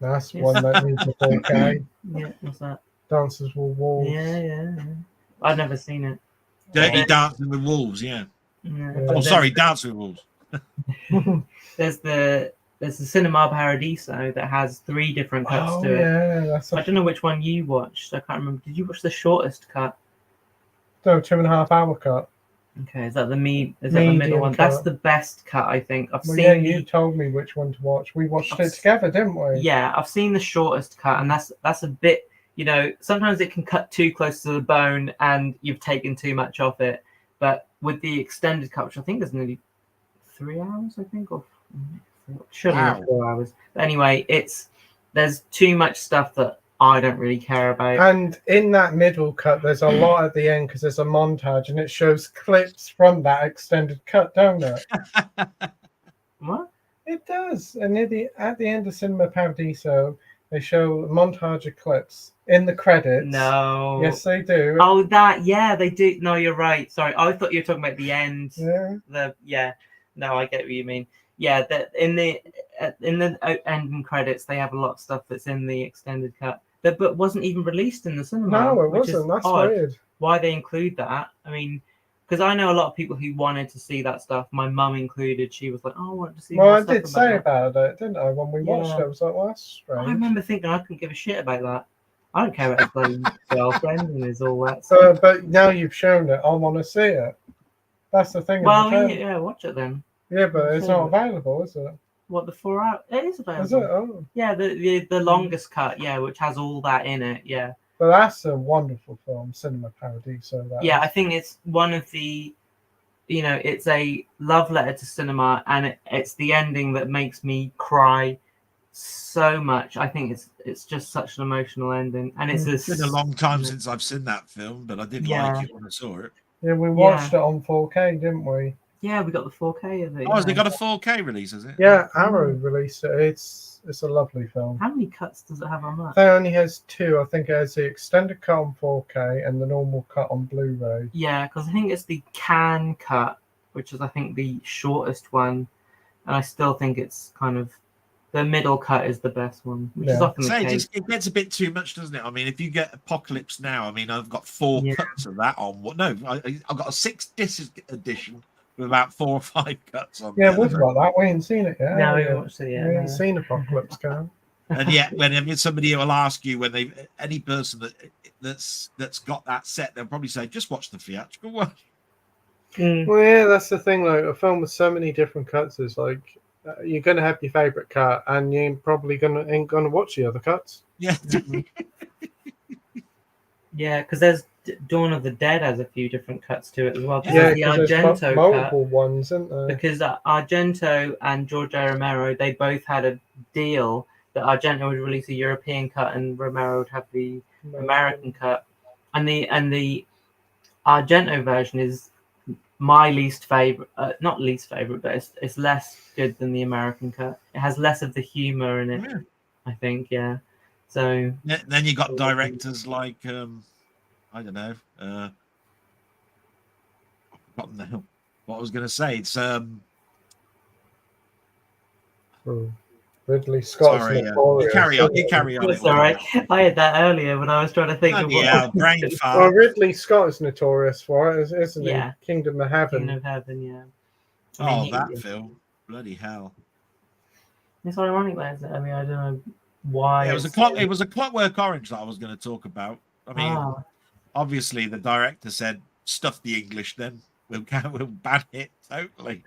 That's one that needs a 4K. Yeah, what's that? Dances with Wolves. Yeah. I've never seen it. Dirty Dancing with Wolves, yeah. Oh, sorry, Dancing with Wolves. There's the Cinema Paradiso that has 3 different cuts to it. Yeah, I don't know which one you watched. I can't remember. Did you watch the shortest cut? No, 2.5 hour cut. Okay, is that the middle one? Cut. That's the best cut, I think. I've seen. Yeah, you told me which one to watch. We watched it together, didn't we? Yeah, I've seen the shortest cut, and that's a bit. You know, sometimes it can cut too close to the bone, and you've taken too much off it. But with the extended cut, which I think is nearly 3 hours, I think, or shouldn't be 4 hours. But anyway, there's too much stuff that I don't really care about. And in that middle cut, there's a lot at the end because there's a montage, and it shows clips from that extended cut, don't it? What? It does. And at the end of Cinema Paradiso, they show a montage of clips in the credits. No. Yes, they do. Oh, they do. No, you're right. Sorry, I thought you were talking about the end. Yeah. No, I get what you mean. Yeah, in the ending credits, they have a lot of stuff that's in the extended cut that but wasn't even released in the cinema. No, it wasn't. That's weird. Why they include that? I mean, because I know a lot of people who wanted to see that stuff. My mum included. She was like, "Oh, I want to see." Well, more I stuff did say that. about it, didn't I? When we watched it, I was like, "Well, that's strange." I remember thinking I couldn't give a shit about that. I don't care about his bloody girlfriend and his all that stuff. But now you've shown it, I want to see it. That's the thing. Well, yeah, watch it then. Yeah, but it's not available, is it? What, the 4 hour? It is available. Is it? Oh. Yeah, the longest cut, yeah, which has all that in it, yeah. But that's a wonderful film, Cinema Paradiso. I think it's one of the, it's a love letter to cinema, and it's the ending that makes me cry so much. I think it's just such an emotional ending, and it's been a long time since I've seen that film, but I did like it when I saw it. Yeah, we watched it on 4K, didn't we? Yeah, we got the 4K of it. Oh, has yeah. it got a 4K release? Has it? Yeah, Arrow released it. It's a lovely film. How many cuts does it have on I that? think it only has two. I think it has the extended cut on 4K and the normal cut on Blu-ray. Yeah, because I think it's the can cut, which is I think the shortest one, and I still think it's kind of the middle cut is the best one, which is Yeah. often the Say, case. it gets a bit too much, doesn't it? I mean, if you get Apocalypse Now, I mean, I've got 4 Yeah. cuts of that on. What? No, I've got a 6-disc edition with about 4 or 5 cuts on. Yeah, there. we've got that. We ain't seen it yet. No, we have haven't we? watched it We yet. ain't no. seen Apocalypse Now. And yet, whenever somebody will ask you, when they any person that's got that set, they'll probably say, just watch the theatrical one. Mm. Well, yeah, that's the thing. Like a film with so many different cuts is like you're gonna have your favorite cut, and you probably ain't gonna watch the other cuts. Yeah. Yeah, because there's Dawn of the Dead has a few different cuts to it as well. 'Cause Yeah, there's the because there's Argento cut. multiple ones, isn't there? Because Argento and George A. Romero, they both had a deal that Argento would release a European cut and Romero would have the American cut. And the Argento version is my least favorite, not least favorite, but it's less good than the American cut. It has less of the humor in it, Yeah. I think. Yeah. So Then you got directors like I don't know. I've forgotten now what I was going to say. It's Ridley Scott's sorry. notorious. You carry on. it's all right. I had that earlier when I was trying to think of what. Yeah, brain Well, fart. Ridley Scott is notorious for it, isn't Yeah. he? Kingdom of Heaven. Kingdom of Heaven, yeah. Oh, he- that film. Bloody hell. It's ironic, that is it? I mean, I don't know why. Yeah, it was a Clockwork Orange that I was going to talk about. I mean, Ah, obviously the director said, "Stuff the English, then we'll ban it totally."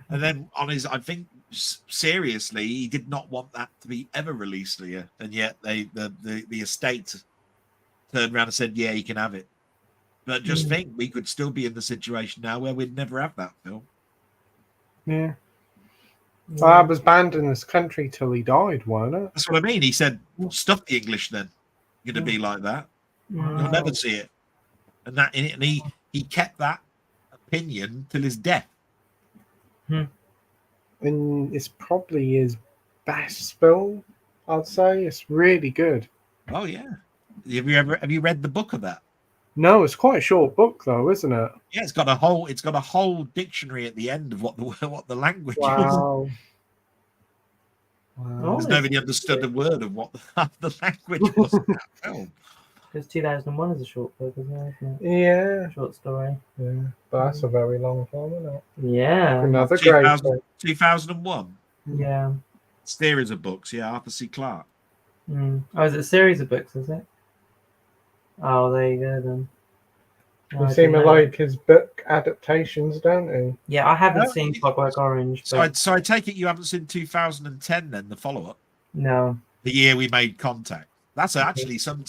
And then on his, I think seriously, he did not want that to be ever released here, and yet the estate turned around and said, "Yeah, you can have it." But just think, we could still be in the situation now where we'd never have that film. Yeah. Well, that was banned in this country till he died, wasn't it? That's what I mean. He said, "Stuff the English, then you're going to be like that. You'll never see it." And he kept that opinion till his death. And it's probably his best film, I'd say. It's really good. Oh yeah. Have you read the book of that? No, it's quite a short book though, isn't it? Yeah, it's got a whole dictionary at the end of what the language is. Wow. Oh, Wow. Because nobody understood a word of what the language was in that film. Because 2001 is a short book, isn't it? Yeah. Short story. Yeah. But that's a very long film, isn't it? Yeah. Another great 2000 film. 2001. Yeah. Series of books, yeah, Arthur C. Clarke. Oh, is it a series of books, is it? Oh, there you go then. We seem to like his book adaptations, don't we? Yeah, I haven't No, seen Clockwork Orange. So But I take it you haven't seen 2010 then, the follow-up, no. the year we made contact. That's actually some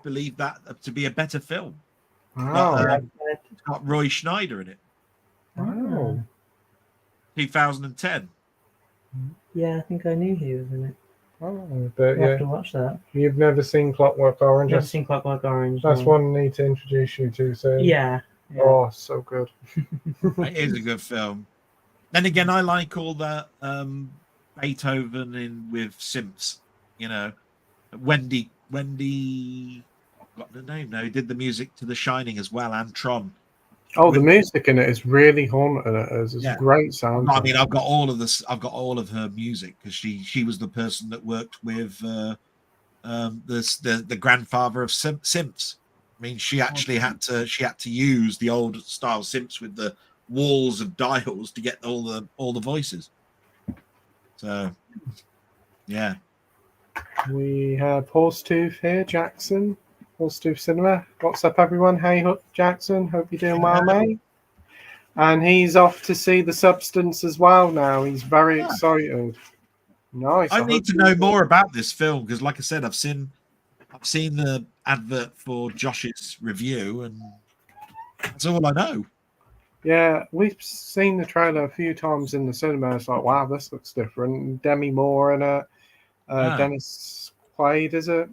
believe that to be a better film. Wow. It's got Roy Schneider in it. Wow. 2010. Yeah, I think I knew he was in it. Oh, but We'll have yeah, to watch that. you've never seen Clockwork Orange. I've never seen Clockwork Orange. That's no. one I need to introduce you to soon. Yeah. Yeah. Oh, so good. It is a good film. Then again, I like all the Beethoven in with Simps. You know, Wendy, got the name now. He did the music to The Shining as well, and Tron. Oh, the music in it is really haunting. It's Yeah. great sound. I mean, I've got all of this. I've got all of her music because she was the person that worked with the grandfather of Simps. I mean, she actually had to use the old style Simps with the walls of dials to get all the voices. So, yeah. We have Horsetooth here, Jackson. Horsetooth Cinema. What's up, everyone? Hey, Jackson. Hope you're doing well, mate. And he's off to see The Substance as well now. He's very excited. Nice. I need to know more about this film because, like I said, I've seen the advert for Josh's review, and that's all I know. Yeah, we've seen the trailer a few times in the cinema. It's like, wow, this looks different. Demi Moore in it. Dennis Quaid, is it?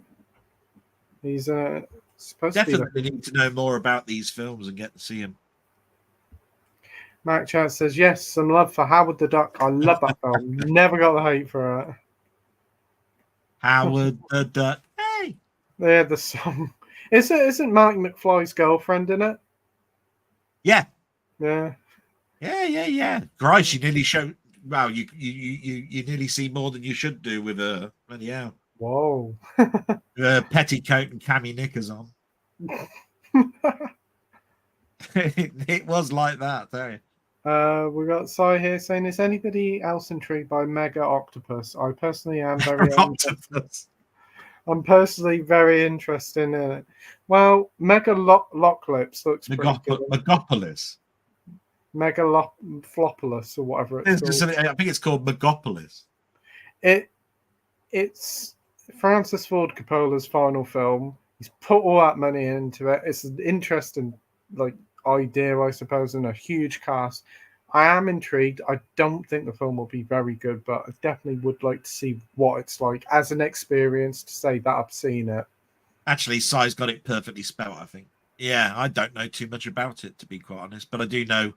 He's supposed Definitely to be. need to know more about these films and get to see them. Mac Chat says, yes, some love for Howard the Duck. I love that film. Never got the hate for it. Howard the Duck. Hey. Yeah, the song. Isn't Marty McFly's girlfriend in it? Yeah. Yeah. Yeah. Christ, you nearly show. Wow, you nearly see more than you should do with her. Bloody hell. Whoa. Petticoat and cami knickers on. It was like that, tell you. We got Sai here saying, is anybody else intrigued by Mega Octopus? I personally am very Octopus. I'm personally very interested in it. Well, Mega Locklips looks pretty good. Megopolis. Megalopolous or whatever it's called. I think it's called Megopolis. It's Francis Ford Coppola's final film. He's put all that money into it. It's an interesting idea, I suppose, and a huge cast. I am intrigued. I don't think the film will be very good, but I definitely would like to see what it's like as an experience to say that I've seen it. Actually, Sai's got it perfectly spelled, I think. Yeah, I don't know too much about it, to be quite honest, but I do know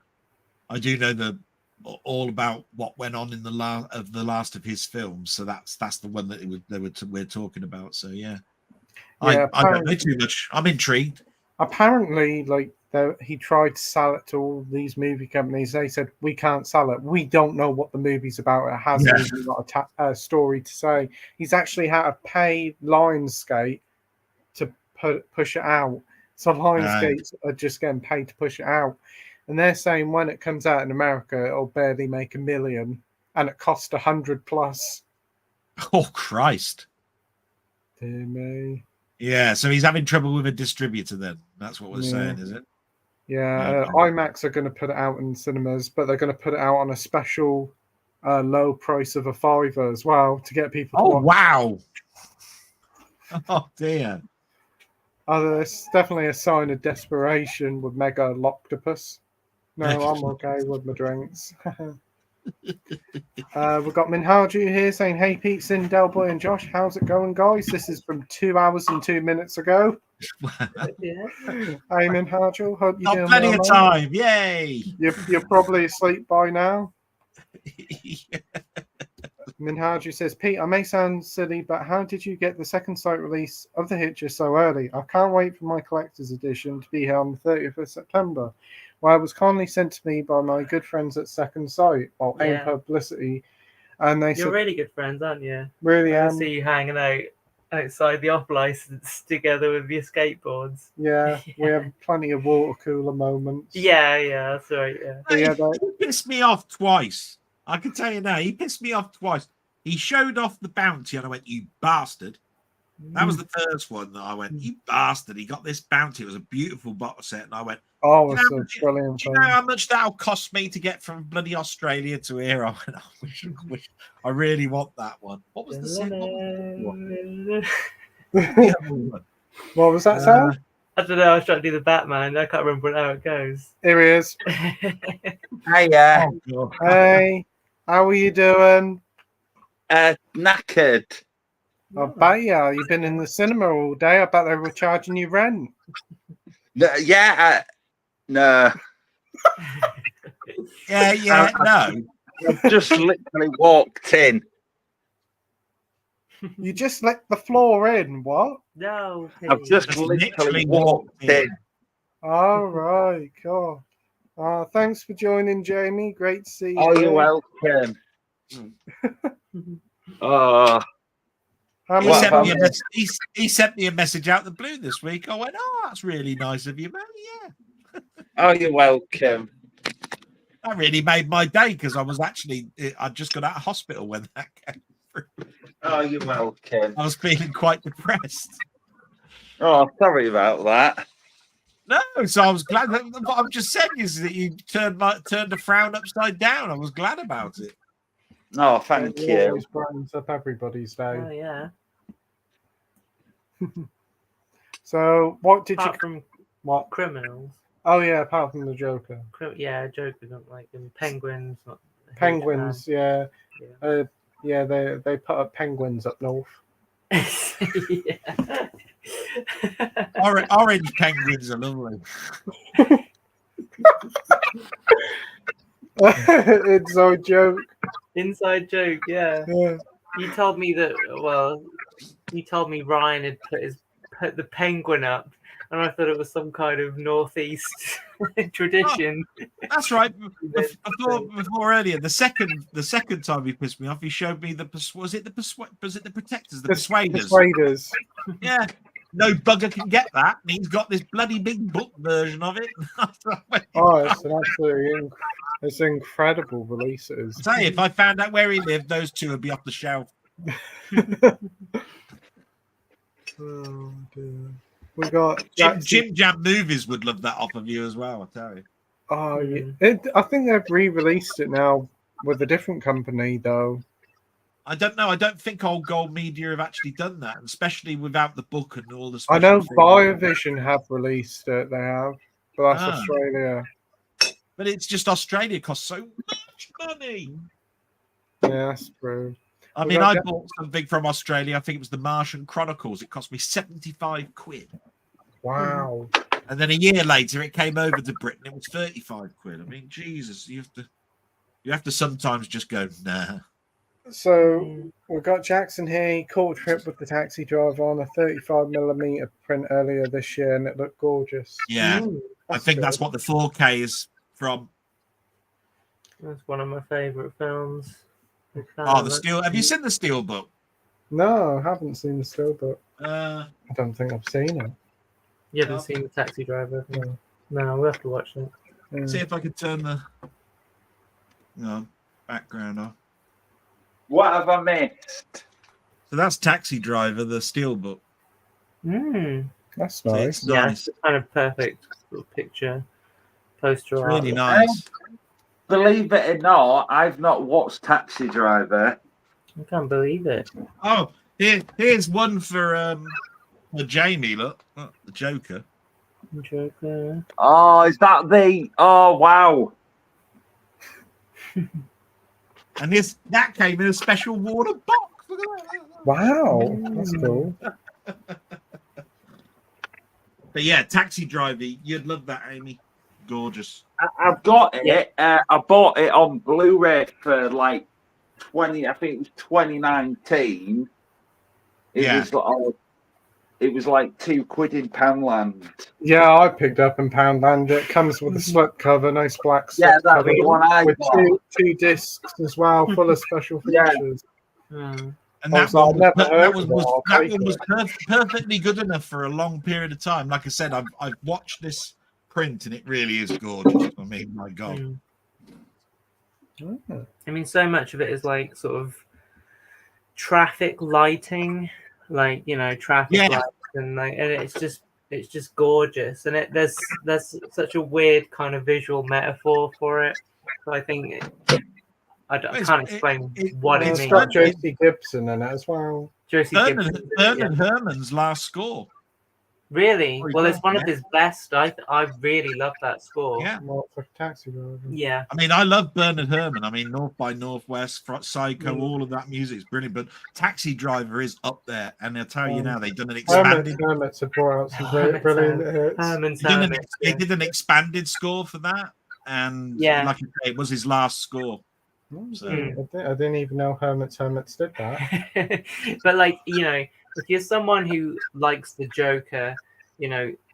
all about what went on in the last of his films. So that's the one that we're talking about. So yeah, I don't know too much. I'm intrigued. Apparently, he tried to sell it to all these movie companies. They said, we can't sell it. We don't know what the movie's about. It hasn't even got a story to say. He's actually had to pay Lionsgate to push it out. So Lionsgate are just getting paid to push it out. And they're saying when it comes out in America, it'll barely make $1 million. And it cost 100 plus. Oh, Christ. Dear me. Yeah, so he's having trouble with a distributor then. That's what we're saying, is it? Yeah, IMAX are going to put it out in cinemas, but they're going to put it out on a special low price of $5 as well to get people to watch. Wow. Oh, dear. It's definitely a sign of desperation with Mega Loctopus. No, I'm okay with my drinks. We've got Minhaju here saying, hey, Pete, Sin, Delboy, and Josh, how's it going, guys? This is from 2 hours and 2 minutes ago. Yeah. Hey, Minhaju, hope you're doing plenty well, of time. Yay. You're probably asleep by now. Minhaju says, Pete, I may sound silly, but how did you get the second sight release of the Hitcher so early? I can't wait for my collector's edition to be here on the 30th of September. Well, it was kindly sent to me by my good friends at Second Sight, AIM Publicity. And they You're really good friends, aren't you? Really I am. see you hanging out outside the off license together with your skateboards. Yeah, we have plenty of water cooler moments. Yeah, that's right. Yeah. He pissed me off twice. I can tell you now, he pissed me off twice. He showed off the bounty, and I went, you bastard. That was the first one that I went, you bastard. He got this bounty. It was a beautiful box set. And I went, oh, it's a brilliant do you know how much that'll cost me to get from bloody Australia to here? I went, I really want that one. What was the second one? What was that sound? I don't know. I was trying to do the Batman. I can't remember how it goes. Here he is. Hey, Hey, how are you doing? knackered. I bet you. You've been in the cinema all day. I bet they were charging you rent. No. Yeah, no. I've just literally walked in. You just let the floor in. What? No. I've just literally walked in. All right, cool. Thanks for joining, Jamie. Great to see you. Oh, you're welcome. Oh. He sent me a message out the blue this week. I went, oh, that's really nice of you, man. Yeah. Oh, you're welcome. That really made my day because I'd just got out of hospital when that came through. Oh, you're welcome. I was feeling quite depressed. Oh, sorry about that. No, so I was glad. What I've just said is that you turned the frown upside down. I was glad about it. Oh, thank you. It always brightens up everybody's day. Oh, yeah. So, what did Apart you... from What? criminals. Oh, yeah, apart from the Joker. Joker don't like them. Penguins. Not Penguins, yeah. They put up penguins up north. Yeah. Orange penguins are lovely. It's a joke. Inside joke, yeah. Yeah. You told me that. Well, you told me Ryan had put the penguin up, and I thought it was some kind of northeast tradition. That's right. Before earlier, the second time he pissed me off, he showed me the protectors, the persuaders. Persuaders. Yeah. No bugger can get that. And he's got this bloody big book version of it. Oh, it's an absolutely it's incredible release. It is. I'll tell you, if I found out where he lived, those two would be off the shelf. Oh dear. We got Jim Jam Movies would love that off of you as well, I'll tell you. Oh, yeah. I think they've re-released it now with a different company, though. I don't know. I don't think Old Gold Media have actually done that, especially without the book and all the. I know Biovision have released it. They have, but that's Ah. Australia. But it's just Australia costs so much money. Yeah, that's true. I mean, I bought something from Australia. I think it was the Martian Chronicles. It cost me 75 quid. Wow. And then a year later, it came over to Britain. It was 35 quid. I mean, Jesus, you have to sometimes just go, nah. So we've got Jackson here. He caught a trip with the taxi driver on a 35mm print earlier this year, and it looked gorgeous. Yeah, I think that's what the 4K is from. That's one of my favourite films. Oh, the Steel. Have you seen the Steelbook? No, I haven't seen the Steelbook. I don't think I've seen it. You haven't seen The Taxi Driver? No, we'll have to watch it. Yeah. See if I could turn the background off. What have I missed? So that's Taxi Driver, the Steelbook. That's So nice. it's Yeah, nice. it's kind of perfect little picture, poster It's art. really nice. Believe it or not, I've not watched Taxi Driver. I can't believe it. Oh, here's one for Jamie. Look, the Joker. Joker. Oh, is that the? Oh, wow. And that came in a special Warner box. Look at that. Wow, that's cool. But yeah, Taxi Driver, you'd love that, Amy. Gorgeous. I've got it. I bought it on Blu-ray for like 20. I think it was 2019. It was like £2 in Poundland. Yeah, I picked up in Poundland. It comes with a slip cover, nice black slip Yeah, that's cover the one I with got. two discs as well, full of special Yeah. features. And I that was like, one, I've never heard was, of it. I'll that take one was it. perfectly good enough for a long period of time. Like I said, I've watched this print and it really is gorgeous. I mean, my God. I mean, so much of it is like sort of traffic lighting, like traffic lights, and it's just gorgeous. And there's such a weird kind of visual metaphor for it. So I think I can't explain what it It's means. got Josie Gibson in it as well. Josie Gibson, Bernard Herrmann's last score. Really? Well, it's one of Yeah. his best. I really love that score. Yeah. Well, for Taxi Driver. Yeah. I mean, I love Bernard Herrmann. I mean, North by Northwest, Psycho, all of that music is brilliant. But Taxi Driver is up there. And I'll tell you now, they've done an expanded. Hermits have brought out some brilliant hits. They did an expanded score for that. And Yeah. like I say, it was his last score. So. I didn't even know Hermits did that. But if you're someone who likes the Joker,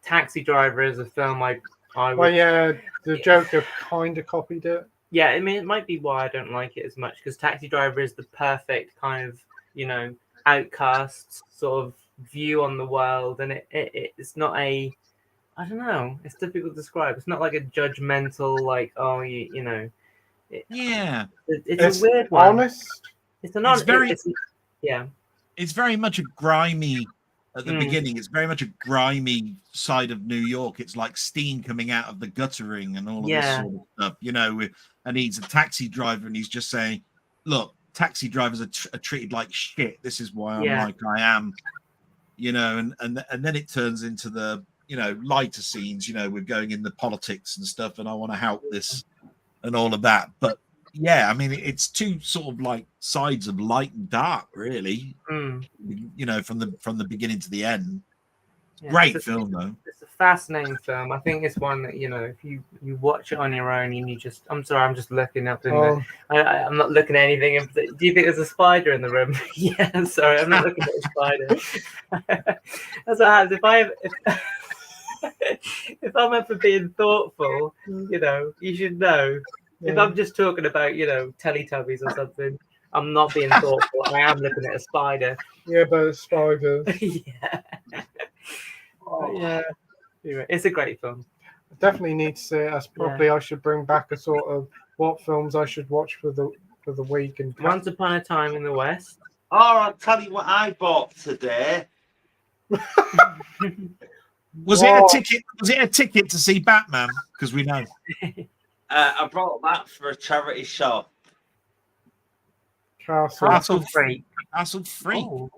Taxi Driver is a film I would. Well, yeah, the Joker kind of copied it. Yeah, I mean, it might be why I don't like it as much, because Taxi Driver is the perfect kind of outcast sort of view on the world, and it's not I don't know, it's difficult to describe. It's not like a judgmental it's a weird one. Honest. It's an honest. It's very much a grimy. At the beginning, it's very much a grimy side of New York. It's like steam coming out of the guttering and all of this sort of stuff, and he's a taxi driver and he's just saying, look, taxi drivers are treated like shit. This is why I'm like I am, and then it turns into the, lighter scenes, we're going in the politics and stuff and I want to help this and all of that. But yeah, I mean, it's two sort of like sides of light and dark, really. From the beginning to the end. Yeah, Great it's a- film, though. It's a fascinating film. I think it's one that if you watch it on your own and you just I'm sorry, I'm just looking up in Oh, I'm not looking at anything. Do you think there's a spider in the room? Yeah, sorry, I'm not looking at a spider. That's what happens if I'm ever being thoughtful. You should know. If yeah. I'm just talking about Teletubbies or something, I'm not being thoughtful. I am looking at a spider. Yeah, but it's spiders. Yeah. Oh, Yeah. Anyway, it's a great film. I definitely need to see it. That's probably I should bring back a sort of what films I should watch for the week and Once Upon a Time in the West. oh, I'll tell you what I bought today. Was it a ticket? Was it a ticket to see Batman? Because we know. I brought that for a charity shop. Castle. Freak. Castle Freak. Oh.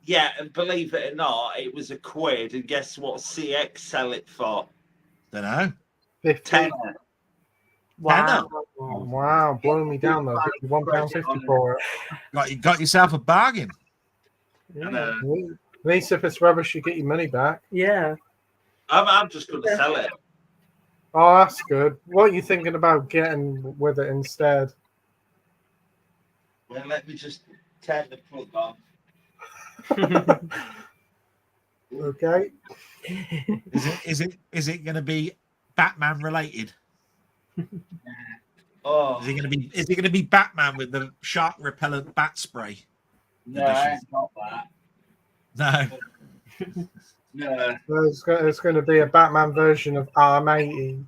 Yeah, and believe it or not, it was £1. And guess what CX sell it for? Don't know. 50. Tenner. Wow. Wow, blowing me down though. £51.50 for it. You got yourself a bargain. And, Yeah. At least if it's rubbish, you get your money back. Yeah. I'm just going to sell it. Oh, that's good. What are you thinking about getting with it instead? Well, let me just turn the plug on. Okay. Is it going to be Batman related? Oh, Is it going to be Batman with the shark repellent bat spray? no, it's not that. No. No. There's going to be a Batman version of R80.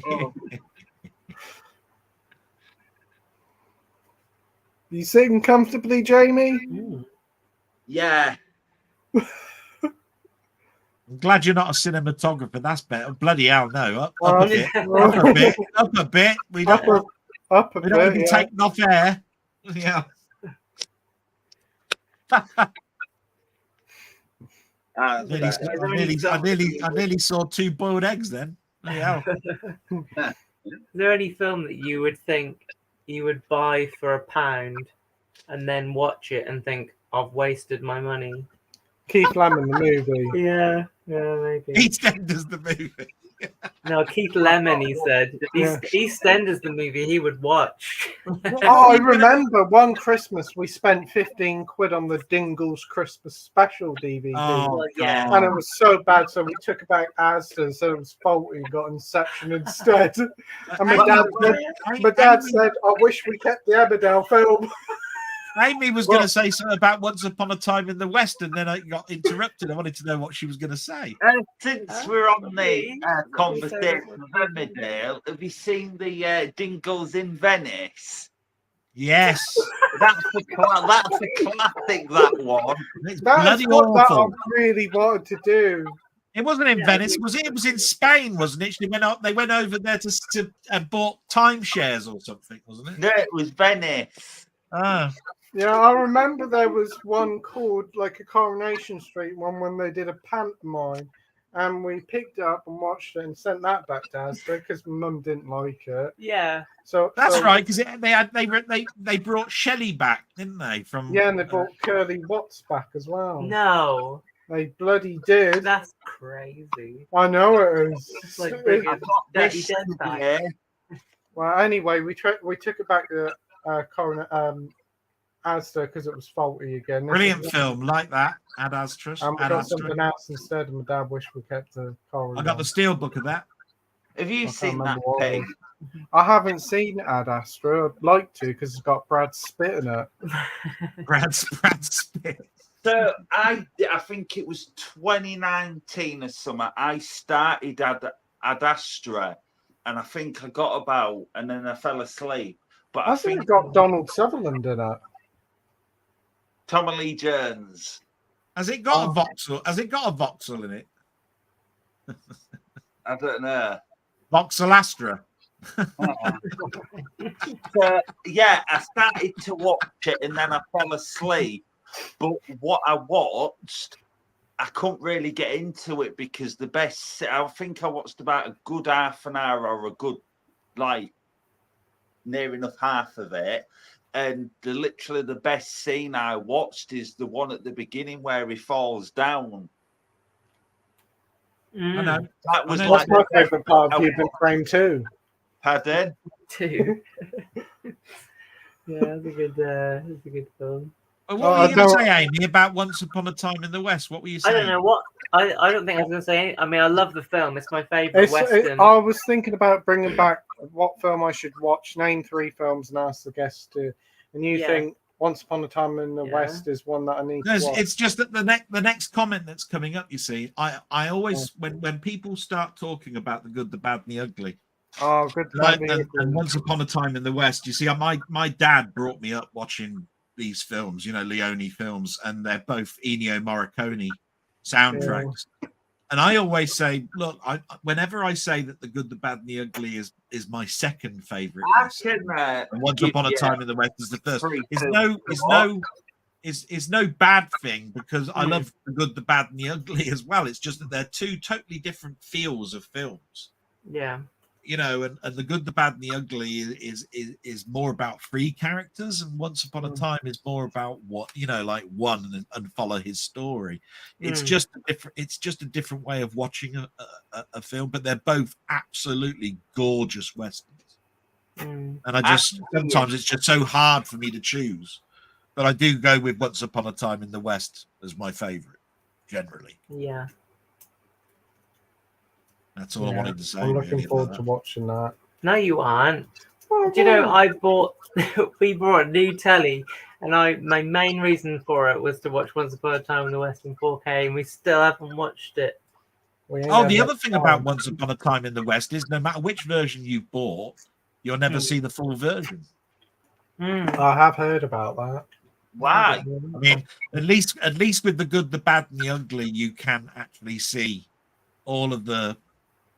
Oh. You sitting comfortably, Jamie? Yeah. I'm glad you're not a cinematographer. That's better. Bloody hell, no. Up Oh, a bit. Up a bit. Up a bit. We don't, Up a we don't bit, even yeah. take enough air. Yeah. I nearly saw 2 boiled eggs then. Yeah. Is there any film that you would think you would buy for £1 and then watch it and think, I've wasted my money? Keith Lemon, the movie. Yeah, maybe. EastEnders the movie. No, Keith Lemon, he said. Yeah. EastEnders the movie he would watch. Oh, I remember one Christmas we spent 15 quid on the Dingles Christmas Special DVD. Oh, yeah. God. And it was so bad, so we took it back Asda, so it was faulty and got Inception instead. And my dad said, I wish we kept the Aberdale film. Amy was going to say something about Once Upon a Time in the West, and then I got interrupted. I wanted to know what she was going to say. Since we're on the conversation of Emmerdale, have you seen the Dingles in Venice? Yes. That's a classic, that one. It's That's bloody what that I awful. really wanted to do. It wasn't in Venice, was it? It was in Spain, wasn't it? They went over there to and bought timeshares or something, wasn't it? No, it was Venice. Ah. Yeah, I remember there was one called like a Coronation Street one when they did a pantomime, and we picked it up and watched it and sent that back to Asda because my mum didn't like it. Yeah. So That's right, because they brought Shelley back, didn't they? From Yeah, and they brought Curly Watts back as well. No. They bloody did. That's crazy. I know it is. It's like It- bringing I've got Dirty this Dead back. here. well, anyway, we took it back to Asda because it was faulty again. brilliant film like that. Ad Astra. And we Ad got Astra. something else instead, and my dad wished we kept the Coronation. I got the steel book of that. Have you I can't seen that remember what it pig? was. I haven't seen Ad Astra. I'd like to because it's got Brad Pitt in it. Brad Pitt. So I think it was 2019 or something. I started Ad Astra, and I think I got about, and then I fell asleep. But I Hasn't think it got Donald Sutherland in it? Tommy Lee Jones. Has it got a voxel? Has it got a voxel in it? I don't know. Voxel Astra. So, yeah, I started to watch it and then I fell asleep. But what I watched, I couldn't really get into it because I think I watched about a good half an hour or a good, like, near enough half of it. And literally the best scene I watched is the one at the beginning where he falls down Mm. I know. That was I know. What's like my favourite part of Cuban Frame 2? Pardon? Too. Yeah, that's a good film. What Oh, were I you going to don't- say, Amy, about Once Upon a Time in the West? What were you I saying? don't know what. I don't think I was going to say any, I mean, I love the film. It's my favourite Western. I was thinking about bringing back what film I should watch. Name 3 films and ask the guests to. And you Yeah. think Once Upon a Time in the Yeah. West is one that I need No, to watch? it's just that the next comment that's coming up, you see, I always when people start talking about the good, the bad, and the ugly, Oh, good. and Once Upon a Time in the West, you see, my dad brought me up watching these films, Leone films, and they're both Ennio Morricone soundtracks. And I always say, look, whenever I say that the good, the bad, and the ugly is my second favorite, I can, and Once Upon a Time in the West is the first. Free It's to no bad thing, because I love the good, the bad, and the ugly as well. It's just that they're two totally different feels of films. Yeah. And the good, the bad, and the ugly is more about three characters, and Once Upon a Time is more about like one and follow his story. It's just a different way of watching a film, but they're both absolutely gorgeous westerns. And sometimes it's just so hard for me to choose, but I do go with Once Upon a Time in the West as my favorite generally. Yeah. That's all I wanted to say. I'm looking really, forward about to that. watching that. No, you aren't. Do you know, we bought a new telly, and my main reason for it was to watch Once Upon a Time in the West in 4K, and we still haven't watched it. Oh, the other thing about Once Upon a Time in the West is no matter which version you've bought, you'll never see the full version. I have heard about that. Why? I mean, at least with the good, the bad, and the ugly, you can actually see all of the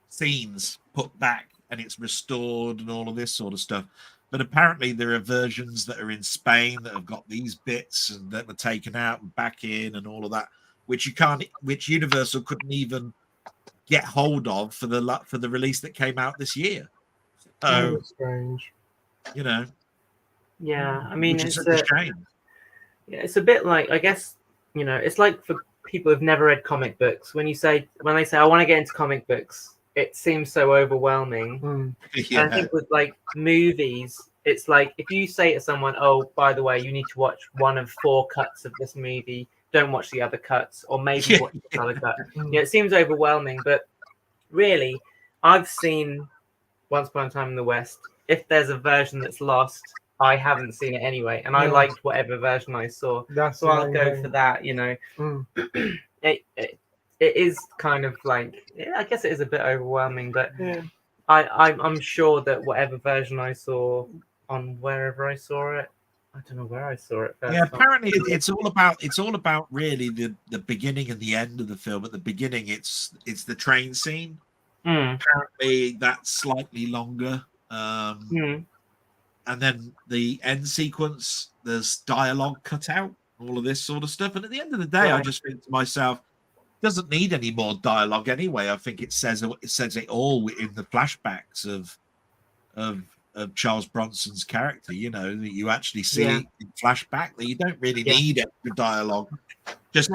scenes put back, and it's restored and all of this sort of stuff. But apparently there are versions that are in Spain that have got these bits and that were taken out and back in and all of that, which Universal couldn't even get hold of for the release that came out this year. So That's strange. Yeah, I mean, which is such a shame. Yeah, it's a bit like, I guess, it's like for people who've never read comic books. When they say I want to get into comic books, it seems so overwhelming. Yeah. And I think with like movies, it's like if you say to someone, "Oh, by the way, you need to watch one of 4 cuts of this movie. Don't watch the other cuts, or maybe watch the other cut." It seems overwhelming, but really, I've seen Once Upon a Time in the West. If there's a version that's lost, I haven't seen it anyway, and I liked whatever version I saw. So I'll go for that. It is kind of like, I guess it is a bit overwhelming, but I'm sure that whatever version I saw on wherever I saw it, I don't know where I saw it first. Yeah, apparently it's all about really the beginning and the end of the film. At the beginning, it's the train scene. Apparently, that's slightly longer. And then the end sequence, there's dialogue cut out, all of this sort of stuff. And at the end of the day, I just think to myself, it doesn't need any more dialogue anyway. I think it says it all in the flashbacks of Charles Bronson's character. That you actually see it in flashback. That you don't really need extra dialogue. Just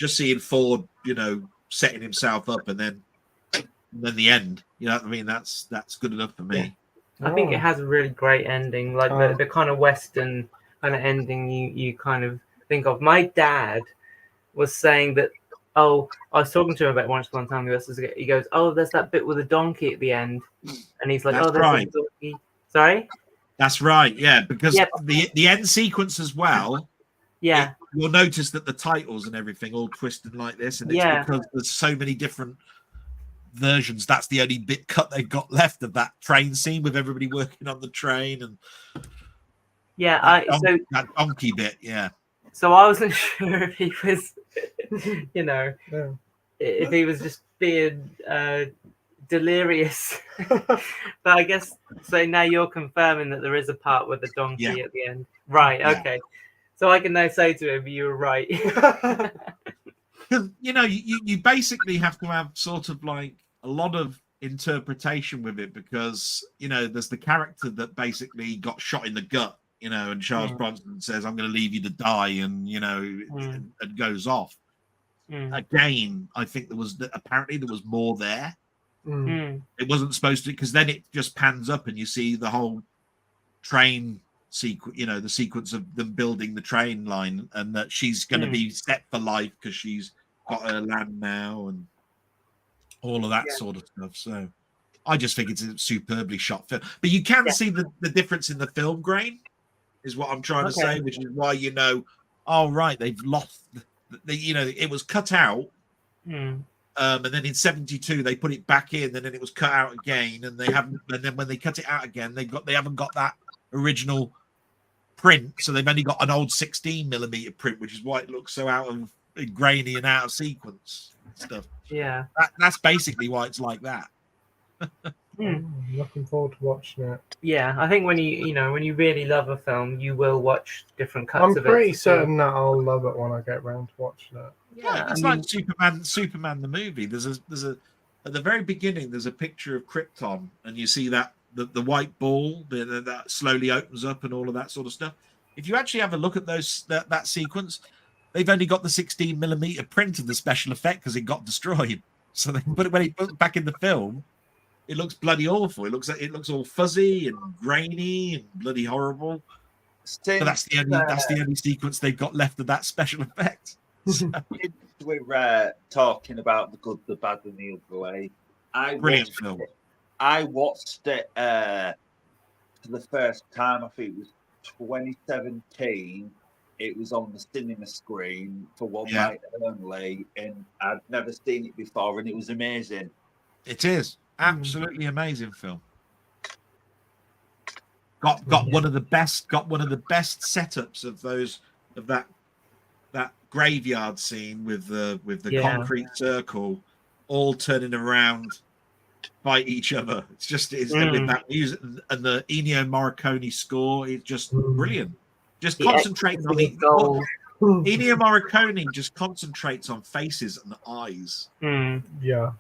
seeing Ford, setting himself up, and then the end. You know what I mean? That's good enough for me. I think it has a really great ending, like the kind of Western kind of ending you kind of think of. My dad was saying that, I was talking to him about Once Upon a Time in the West. He goes, there's that bit with the donkey at the end. And he's like, That's there's right. a donkey. Sorry? That's right, yeah, because the end sequence as well, you'll notice that the titles and everything all twisted like this, and it's because there's so many different versions. That's the only bit cut they've got left of that train scene with everybody working on the train, and that donkey bit, So I wasn't sure if he was, if he was just being delirious. But I guess so. Now you're confirming that there is a part with the donkey at the end, right? Okay, so I can now say to him, "You were right." Because you basically have to have sort of like a lot of interpretation with it, because there's the character that basically got shot in the gut, and Charles Bronson says, "I'm going to leave you to die," and and goes off. again, I think apparently there was more there. It wasn't supposed to, because then it just pans up and you see the whole train sequence, the sequence of them building the train line, and that she's going to be set for life because she's got her land now and all of that sort of stuff. So I just think it's a superbly shot film. But you can see the difference in the film grain, is what I'm trying to say, which is why right, they've lost. It was cut out, and then in '72 they put it back in, and then it was cut out again, and they haven't. And then when they cut it out again, they haven't got that original print, so they've only got an old 16mm print, which is why it looks so out of grainy and out of sequence stuff. Yeah, that's basically why it's like that. Looking forward to watching it. Yeah, I think when you really love a film, you will watch different cuts I'm of it. pretty certain that I'll love it when I get around to watching it. Yeah, it's like Superman the movie. There's a at the very beginning there's a picture of Krypton, and you see that the white ball that slowly opens up and all of that sort of stuff. If you actually have a look at that sequence, they've only got the 16mm print of the special effect because it got destroyed. So when it put back in the film, it looks bloody awful. It looks all fuzzy and grainy and bloody horrible. So that's the only sequence they've got left of that special effect. We're talking about the good, the bad, and the ugly. Brilliant film. I watched it for the first time. I think it was 2017. It was on the cinema screen for one night only, and I'd never seen it before, and it was amazing. It is absolutely amazing film. Got one of the best setups of that graveyard scene with the concrete circle, all turning around, fight each other. It's with that music and the Ennio Morricone score. It's just brilliant. Just concentrating on it. Ennio Morricone just concentrates on faces and eyes. Yeah.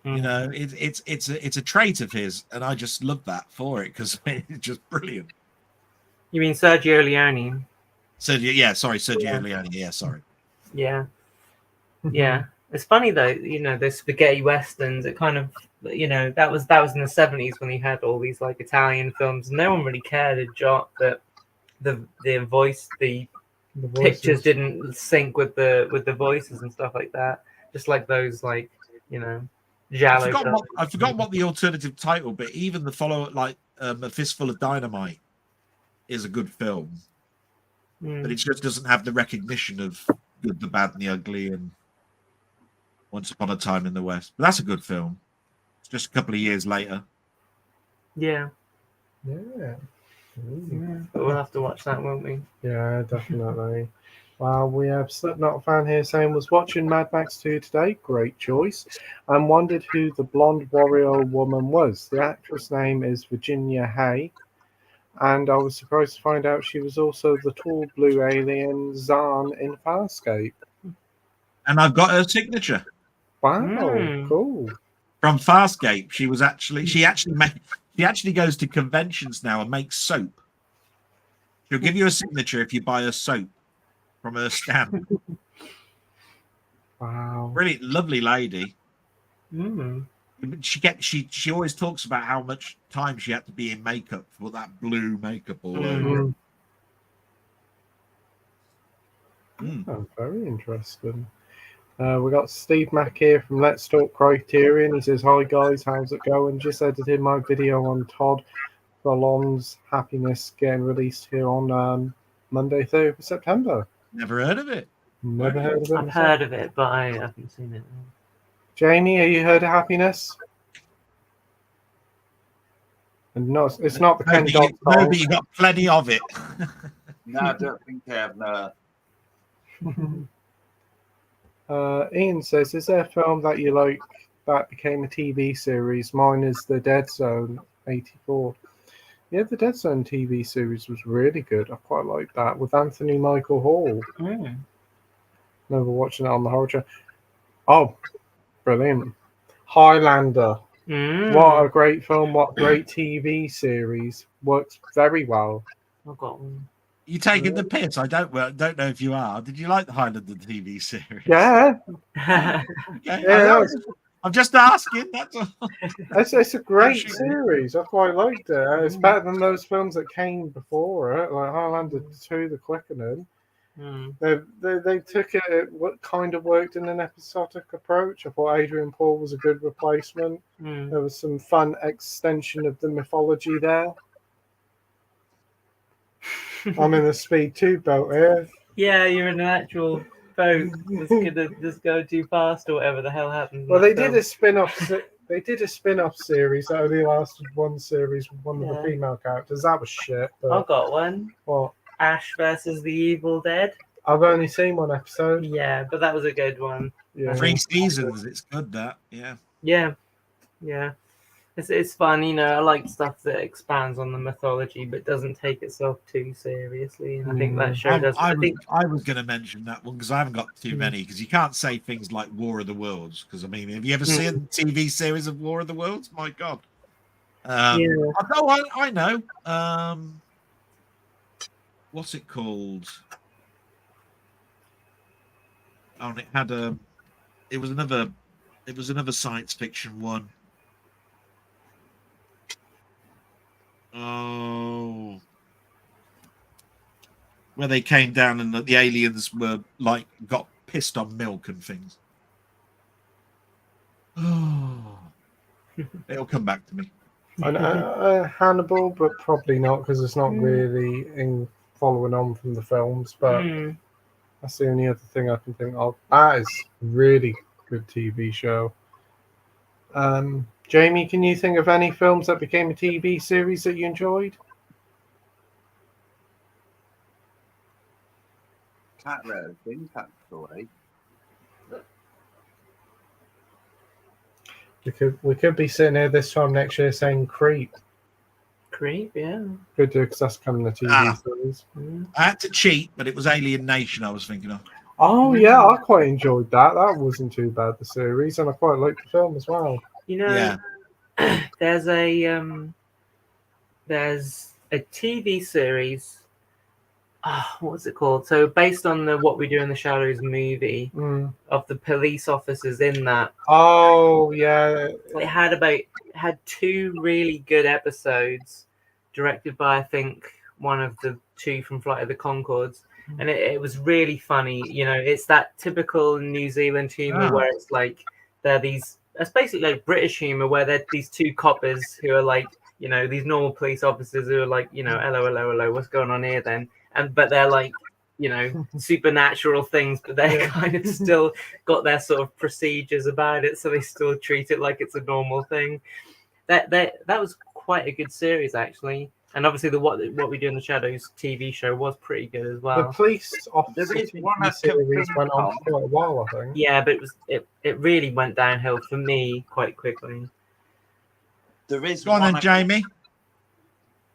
It's a trait of his, and I just love that for it because it's just brilliant. You mean Sergio Leone? Sergio Leone. Yeah, sorry. Yeah. It's funny though, the spaghetti westerns. It kind of, that was in the 70s when he had all these like Italian films. No one really cared a jot that the pictures didn't sync with the voices and stuff like that. Just like those Giallo. I forgot what the alternative title, but even the follow-up, like A Fistful of Dynamite, is a good film, but it just doesn't have the recognition of Good, the Bad, and the Ugly and Once Upon a Time in the West. But that's a good film. It's just a couple of years later. Yeah. But we'll have to watch that, won't we? Yeah, definitely. Well, we have Slipknot fan here saying was watching Mad Max 2 today. Great choice. And wondered who the blonde warrior woman was. The actress name is Virginia Hay. And I was surprised to find out she was also the tall blue alien Zahn in Farscape. And I've got her signature. Wow, cool. From Farscape, she actually goes to conventions now and makes soap. She'll give you a signature if you buy her soap from her stand. Wow. Really lovely lady. She always talks about how much time she had to be in makeup for that blue makeup all over. Oh, very interesting. We got Steve Mack here from Let's Talk Criterion. He says, "Hi guys, how's it going? Just edited my video on Todd Solondz's Happiness getting released here on Monday, 3rd of September." Never heard of it. Never heard of it. I've heard of it, but I haven't seen it. Janie, have you heard of Happiness? And no, it's not the Ken Dodd song. No, but you got plenty of it. No, I don't think I have. No. Ian says, "Is there a film that you like that became a TV series?" Mine is The Dead Zone '84. Yeah, the Dead Zone TV series was really good. I quite like that with Anthony Michael Hall. Never watching it on the horror show. Oh, brilliant! Highlander. What a great film! What a great TV series. Works very well. I've got one. You taking the piss? I don't know if you are. Did you like the Highlander TV series? Yeah, Okay. Yeah. I'm just asking. That's all. it's a great Shoot. series. I quite liked it. It's better than those films that came before it, like Highlander 2: The Quickening. They took it. What kind of worked in an episodic approach. I thought Adrian Paul was a good replacement. There was some fun extension of the mythology there. I'm in a Speed 2 boat here. Yeah, you're in an actual boat that's gonna just go too fast or whatever the hell happened. in Well, that they did film. a spin-off. They did a spin-off series that only lasted one series with one of the Yeah. female characters. That was shit. I've But got one. well, Ash versus the Evil Dead. I've only seen one episode. Yeah, but that was a good one. Yeah. 3 seasons. It's good. That. Yeah. Yeah. It's fun, you know. I like stuff that expands on the mythology but doesn't take itself too seriously. And I think that show does. I was going to mention that one because I haven't got too many. Because you can't say things like War of the Worlds. Because I mean, have you ever seen the TV series of War of the Worlds? My God. I know. What's it called? Oh, and it had It was another science fiction one. Oh, where they came down and the aliens were like got pissed on milk and things. Oh, it'll come back to me. Hannibal, but probably not because it's not really in following on from the films. But that's the only other thing I can think of. That is a really good TV show. Jamie, can you think of any films that became a TV series that you enjoyed? Cat Racing, actually. We could be sitting here this time next year saying Creep. Creep, yeah. Could do because that's coming a TV series. I had to cheat, but it was Alien Nation I was thinking of. Oh yeah, I quite enjoyed that. That wasn't too bad, the series, and I quite liked the film as well. You know, there's a TV series. What's it called? So based on the What We Do in the Shadows movie of the police officers in that. Oh yeah. It had 2 really good episodes, directed by I think one of the 2 from Flight of the Conchords. And it was really funny. You know, it's that typical New Zealand humor where it's like it's basically like British humor where they're these 2 coppers who are like, you know, these normal police officers who are like, you know, hello, what's going on here then? But they're like, you know, supernatural things, but they kind of still got their sort of procedures about it, so they still treat it like it's a normal thing. That was quite a good series actually. And obviously, the What We Do in the Shadows TV show was pretty good as well. The police officer series went on for quite a while, I think. Yeah, but it really went downhill for me quite quickly. There is Go on then, Jamie.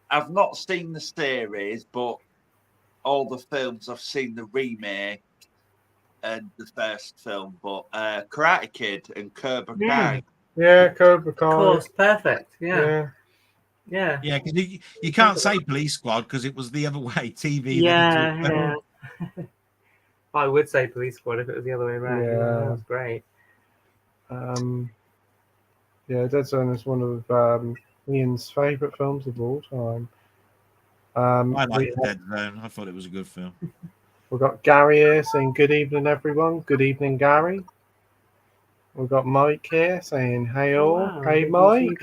I've not seen the series, but all the films I've seen the remake and the first film. But Karate Kid and Cobra Kai. Yeah, Cobra Kai. Of course, perfect. Yeah. Yeah, because you can't say Police Squad because it was the other way. TV. Yeah. I would say Police Squad if it was the other way around. Yeah, that was great. Dead Zone is one of Ian's favourite films of all time. I like Dead Zone. I thought it was a good film. We've got Gary here saying good evening, everyone. Good evening, Gary. We've got Mike here saying hey all. Wow, hey Mike.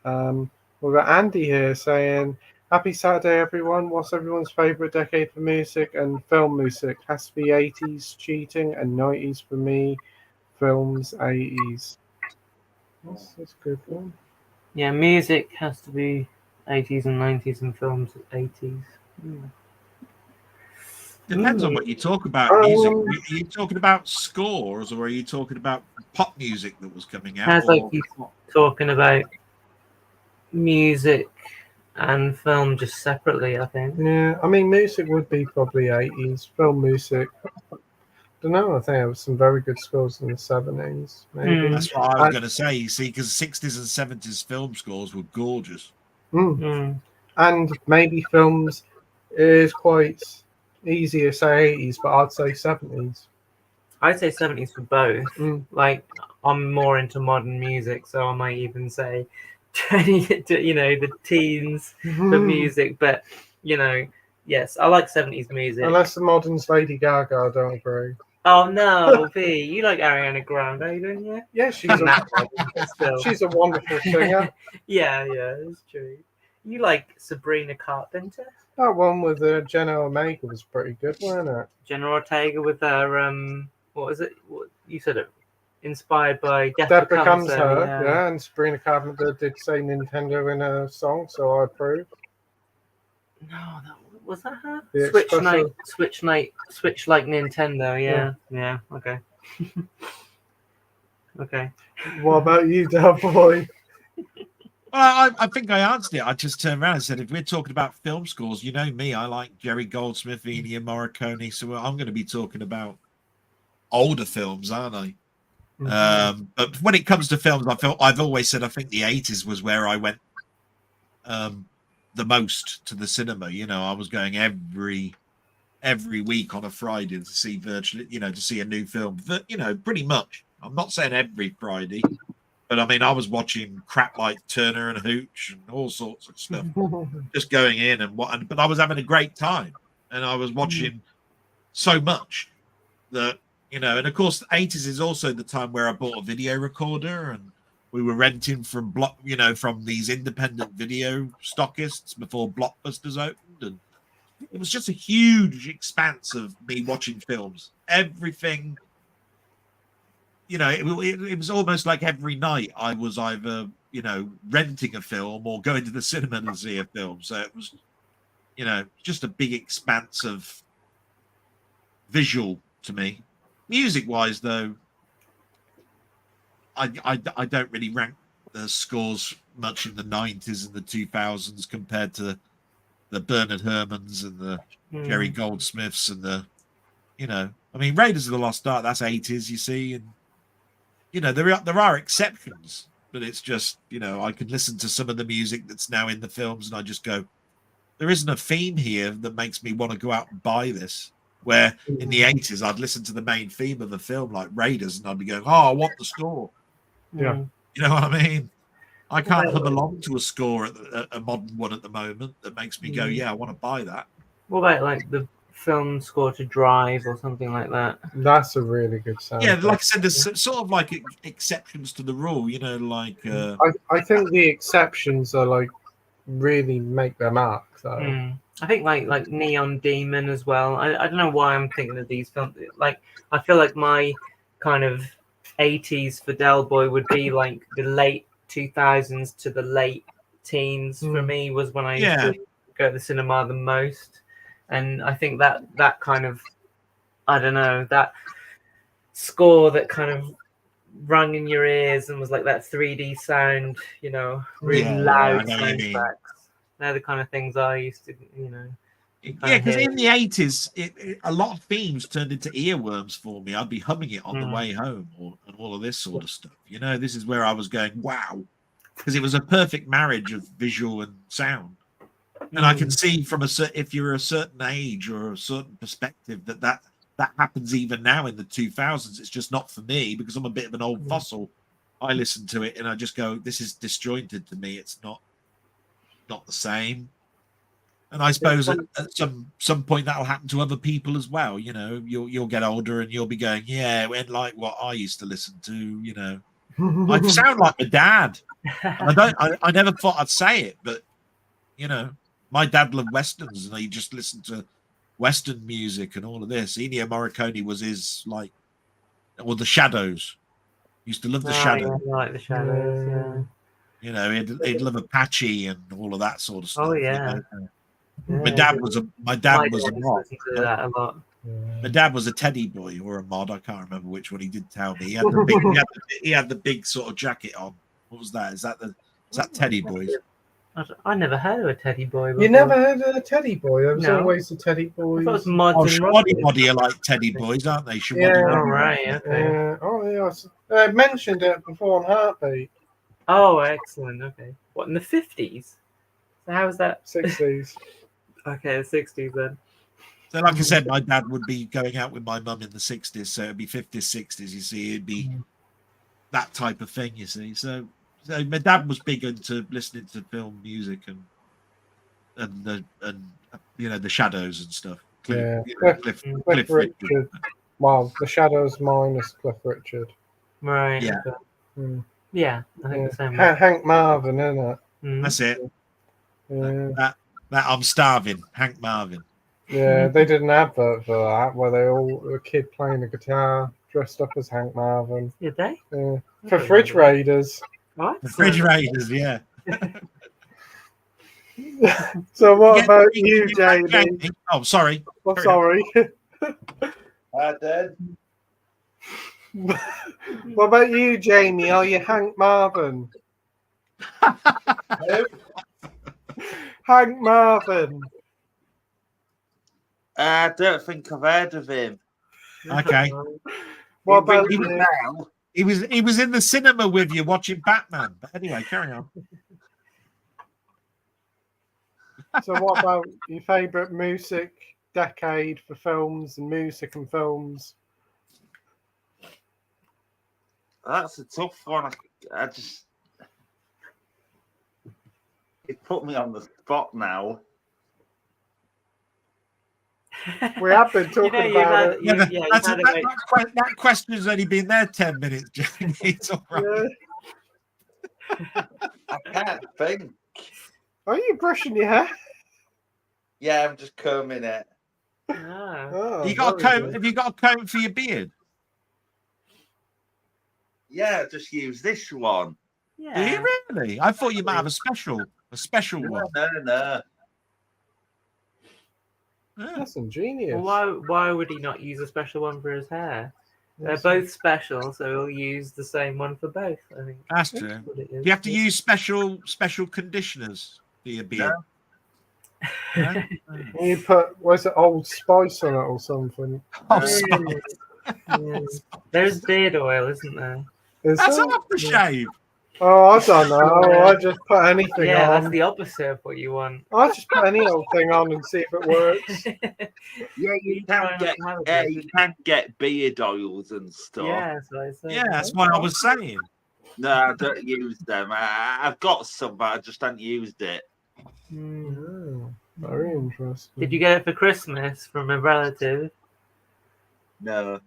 We've got Andy here saying happy Saturday, everyone. What's everyone's favourite decade for music and film music? Has to be 80s cheating and 90s for me. Films 80s. That's a good one. Yeah, music has to be 80s and 90s and films 80s. Depends on what you talk about. Music. Are you talking about scores or are you talking about pop music that was coming out? Sounds like you're talking about music and film just separately, I think. Yeah, I mean, music would be probably 80s. Film music. I don't know. I think there was some very good scores in the 70s. Maybe. That's what I was going to say. You see, because 60s and 70s film scores were gorgeous. And maybe films It is quite easy to say 80s, but I'd say 70s. I'd say 70s for both. Mm. Like, I'm more into modern music, so I might even say 20, the teens for music. But, yes, I like 70s music. Unless the modern's Lady Gaga, I don't agree. Oh, no, V, you like Ariana Grande, don't you? Yeah, she's a wonderful singer. Yeah, it's true. You like Sabrina Carpenter? That one with Jenna Omega was pretty good, wasn't it? Jenna Ortega with her, what was it? What, you said it, inspired by Death Becomes Her, yeah. yeah, and Sabrina Carpenter did say Nintendo in a song, so I approve. No, was that her? The Switch expression- Switch like Nintendo, yeah, okay. Okay. What about you, Delboy? Well, I think I answered it. I just turned around and said, if we're talking about film scores, you know me, I like Jerry Goldsmith, Ennio Morricone, so I'm going to be talking about older films, aren't I? Mm-hmm. But when it comes to films, I've always said I think the 80s was where I went the most to the cinema. I was going every week on a Friday to see virtually, to see a new film. But, pretty much. I'm not saying every Friday. But I mean, I was watching crap like Turner and Hooch and all sorts of stuff, just going in but I was having a great time, and I was watching so much that and of course, the 80s is also the time where I bought a video recorder, and we were renting from from these independent video stockists before Blockbusters opened, and it was just a huge expanse of me watching films, everything. It was almost like every night I was either, renting a film or going to the cinema to see a film. So it was, just a big expanse of visual to me. Music-wise, though, I don't really rank the scores much in the 90s and the 2000s compared to the Bernard Herrmanns and the Jerry Goldsmiths and the, I mean, Raiders of the Lost Ark, that's 80s, you see, and there are exceptions, but it's just, I can listen to some of the music that's now in the films and I just go, there isn't a theme here that makes me want to go out and buy this. Where in the 80s, I'd listen to the main theme of the film, like Raiders, and I'd be going, oh, I want the score. Yeah. You know what I mean? I can't hum along to a score at a modern one at the moment that makes me go, yeah, I want to buy that. What about like the film score to Drive or something like that? That's a really good sound. Yeah, like I said, there's sort of like exceptions to the rule, like. I think the exceptions are like really make their mark. So. I think like Neon Demon as well. I don't know why I'm thinking of these films. Like I feel like my kind of 80s for Delboy would be like the late 2000s to the late teens. For me was when I used to go to the cinema the most. And I think that kind of, I don't know, that score that kind of rung in your ears and was like that 3D sound, really loud soundtracks. They're the kind of things I used to, Yeah, because in the 80s, a lot of themes turned into earworms for me. I'd be humming it on the way home and all of this sort of stuff. This is where I was going, wow, because it was a perfect marriage of visual and sound. And I can see if you're a certain age or a certain perspective that happens even now in the 2000s. It's just not for me because I'm a bit of an old fossil. I listen to it and I just go, this is disjointed to me. It's not the same. And I suppose at some point that'll happen to other people as well. You'll get older and you'll be going, yeah, it went like what I used to listen to. I sound like my dad. And I never thought I'd say it, but my dad loved westerns and he just listened to western music and all of this. Ennio Morricone was his or the Shadows. He used to love the Shadows. Yeah, I like the Shadows, yeah. He'd love Apache and all of that sort of stuff. Oh yeah. My dad was a mod. That a lot. My dad was a teddy boy or a mod. I can't remember which one. He did tell me. He had the big sort of jacket on. What was that? Is that Teddy Boys? I never heard of a Teddy boy before. You never heard of a Teddy boy? There was always a Teddy boy. It was mods and Shoddy are like Teddy Boys, aren't they? Okay. I mentioned it before on Heartbeat. Oh, excellent. Okay. What, in the 50s? So how was that? 60s. Okay, the 60s then. So, like I said, my dad would be going out with my mum in the 60s, so it'd be 50s, 60s. You see, it'd be that type of thing. You see, so my dad was big into listening to film music and you know, the Shadows and stuff. Yeah, Cliff Cliff Richard. Richard. Well, the Shadows minus Cliff Richard. Right. Yeah. Okay. Mm. Yeah, I think Yeah. the same. Way. Hank Marvin, isn't it? That's it. Yeah. That I'm starving, Hank Marvin. Yeah, they did an advert for that where a kid playing the guitar dressed up as Hank Marvin. Did they? Yeah. For Fridge Raiders. What? Refrigerators, yeah. So what about you, Jamie? Oh, sorry. Oh, sorry. I did. What about you, Jamie? Are you Hank Marvin? Who? Hank Marvin. I don't think I've heard of him. Okay. What about Ring you? a bell. He was in the cinema with you watching Batman. But anyway, carry on. So what about your favourite music decade for films and music and films? That's a tough one. I just it put me on the spot now. We have been talking about it. That question's only been there 10 minutes, Jamie. It's all right. Yeah. I can't think. Are you brushing your hair? Yeah, I'm just combing it. Ah. Oh, You got a very comb? good. Have you got a comb for your beard? Yeah, just use this one. Do Yeah. you really? I thought you might have a special one. No. Yeah. That's ingenious. Well, why would he not use a special one for his hair? They're both special, so he'll use the same one for both. I think That's true. what it Do is. you have to use special conditioners for your beard? No? You put, was it Old Spice on it or something? Oh, sorry. Yeah. There's beard oil, isn't there? Is That's it? aftershave. Oh, I don't know. I just put anything Yeah, on. that's the opposite of what you want. I just put any old thing on and see if it works. Yeah, you try can not to have a you beard. can get beard oils and stuff. Yeah, that's what I said. Yeah, that's what I was saying. No, I don't use them. I've got some, but I just haven't used it. Mm. Oh, very interesting. Did you get it for Christmas from a relative? No.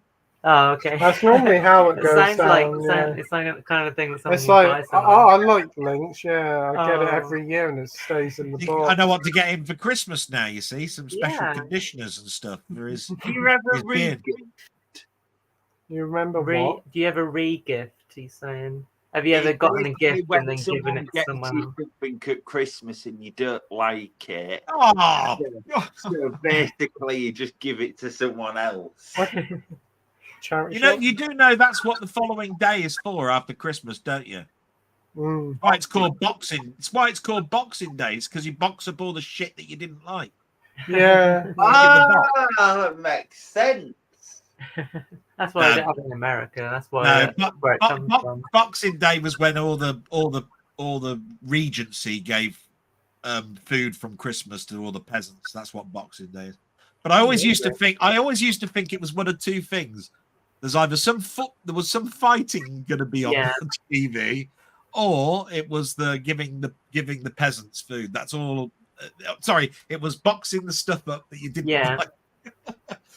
Oh, okay. That's normally how it goes sounds like down. Yeah. it's like the kind of thing that someone It's would like, buy I someone. like links, yeah. I get it Oh. every year and it stays in the box. I know what to get him for Christmas now, you see. Some special Yeah. conditioners and stuff for his, Do you ever his read? beard. You remember what? Do you ever re-gift? He's saying. Have you ever gotten a gift and then given it to someone else? Something at Christmas and you don't like it. Oh, So basically, you just give it to someone else. Charity you know, shop? you do know that's what the following day is for after Christmas, don't you? Mm. Why it's called Boxing. It's why it's called Boxing Day. It's because you box up all the shit that you didn't like. Yeah. That makes sense. That's why No. they have it in America. That's why No, where it comes from. Boxing Day was when all the Regency gave food from Christmas to all the peasants. That's what Boxing Day is. But I always used to think it was one of two things. There's either there was some fighting going to be on Yeah. TV, or it was the giving the peasants food. That's all. Sorry, it was boxing the stuff up that you didn't Yeah. like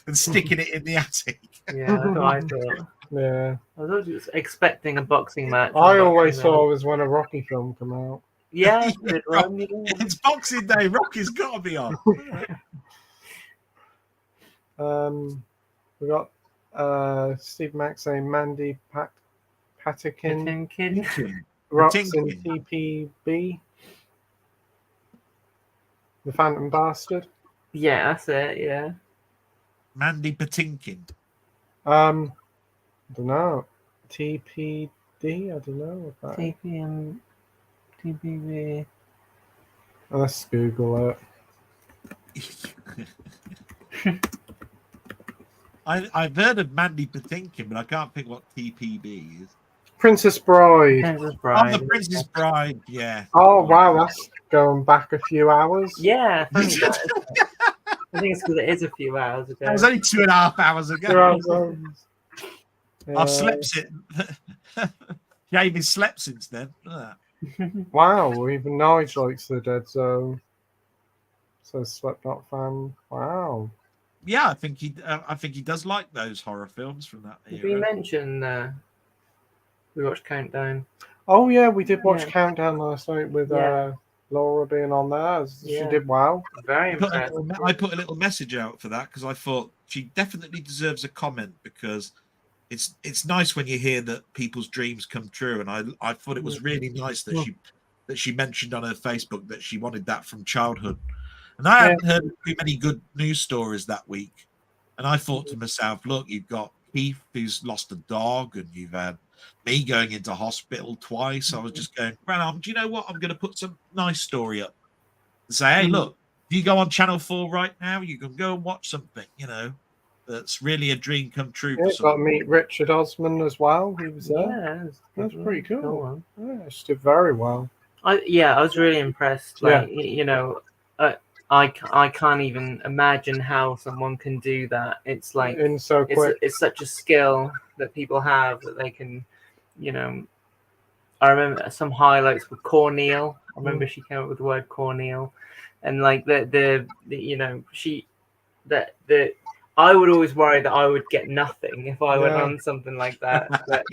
and sticking it in the attic. Yeah, that's what I thought. Yeah. I was always expecting a boxing match. I on always Boxing thought Day. it was when a Rocky film come out. Yeah, good one. Yeah. It's Boxing Day. Rocky's got to be on. We got Steve Mack saying Mandy Patinkin Thinking. rocks in Patinkin. TPB. The Phantom Bastard. Yeah, that's it. Yeah. Mandy Patinkin. I don't know. TPD. I don't know what that is. TPM. TPB. Let's Google it. I've heard of Mandy Patinkin, but I can't think what TPB is. Princess Bride. Princess Oh, Bride. the Princess Bride. Yeah. Oh wow, that's going back a few hours. Yeah, funny that. Isn't it? I think it's because it is a few hours ago. That was only 2.5 hours ago. 2 hours. I've slept since. Jamie slept since then. Look at Wow, even Nigel likes the Dead Zone. So Slipknot fan. Wow. that. Yeah, I think he does like those horror films from that Did we era. mention we watched Countdown? Oh yeah, we did watch Yeah. Countdown last night with Yeah. Laura being on there. She Yeah. did well. Very I put a little message out for that because I thought she definitely deserves a comment because it's nice when you hear that people's dreams come true, and I thought it was really nice that she mentioned on her Facebook that she wanted that from childhood, and I hadn't heard too many good news stories that week, and I thought to myself, look, you've got Keith who's lost a dog, and you've had me going into hospital twice. I was just going, well, do you know what? I'm going to put some nice story up and say, hey, look, if you go on Channel 4 right now, you can go and watch something, that's really a dream come true. Yeah, got to meet Richard Osman as well. He was there. Yeah, That's pretty cool. One. Yeah, she did very well. I was really impressed. Like, I can't even imagine how someone can do that. It's like And so quick. it's such a skill that people have that they can, I remember some highlights with Corneal. I remember she came up with the word Corneal, and like I would always worry that I would get nothing if I went on something like that. But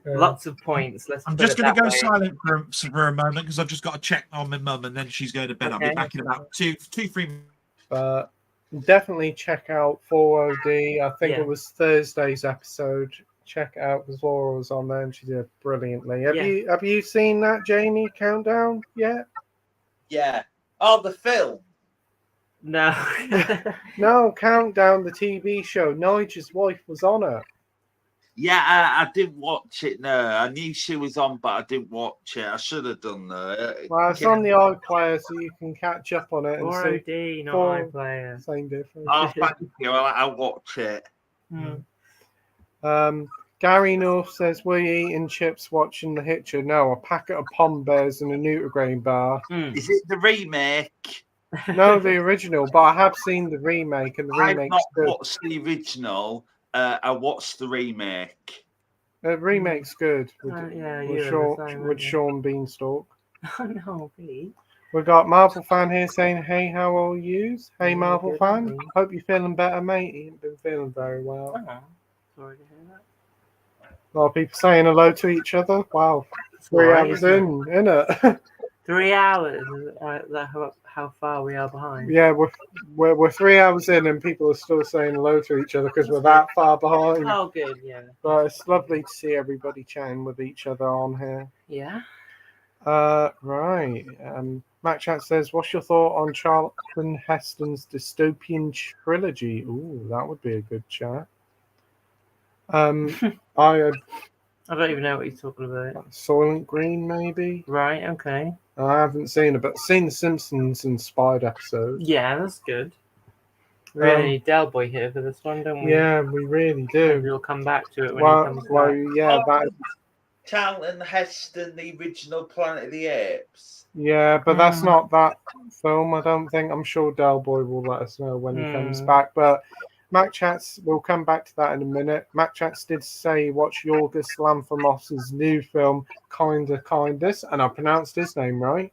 lots of points. I'm just going to go silent for a moment because I've just got to check on my mum, and then she's going to bed. Okay. I'll be back in about 2-3 minutes. But definitely check out 4OD. I think Yeah. it was Thursday's episode. Check it out because Laura was on there and she did brilliantly. Have you seen that, Jamie? Countdown yet? Yeah. Oh, the film. No. No, Countdown, the TV show. Nigel's wife was on it. Yeah, I didn't watch it. No, I knew she was on, but I didn't watch it. I should have done that. Well, it's on the iPlayer, so you can catch up on it and see. 4OD, not Four- iPlayer. Same difference. Oh, thank you. I'll watch it. Gary North says, were you eating chips watching the Hitcher? No, a packet of Pom Bears and a Nutri-Grain bar. Is it the remake? No, the original, but I have seen the remake, and the I've remake's not good. watched the original. I watched the remake. The remake's good with, with you. Sean Beanstalk. Oh no, Pete. We've got Marvel fan here saying, hey, how are you? Hey, Yeah, Marvel good, fan. thank you. Hope you're feeling better, mate. You haven't been feeling very well. Oh, sorry to hear that. A lot of people saying hello to each other. Wow. 3 Right, hours isn't in, innit? 3 hours. How far we are behind. Yeah, we're 3 hours in and people are still saying hello to each other because we're that far behind. Oh, good. Yeah. But it's lovely to see everybody chatting with each other on here. Yeah. Right. Matt Chat says, what's your thought on Charlton Heston's dystopian trilogy? Ooh, that would be a good chat. I I don't even know what you're talking about. Soylent Green, maybe. Right. Okay. I haven't seen it, but seen the Simpsons inspired episodes. Yeah, that's good. We really need Delboy here for this one, don't we? Yeah, we really Maybe do. we'll come back to it when he comes back. Yeah, that. Charlton Heston, the original Planet of the Apes. Yeah, but that's not that film. I don't think. I'm sure Delboy will let us know when he comes back. But Mac Chats, we'll come back to that in a minute. Mac Chats did say watch Yorgos Lanthimos's new film, Kindness, and I pronounced his name right.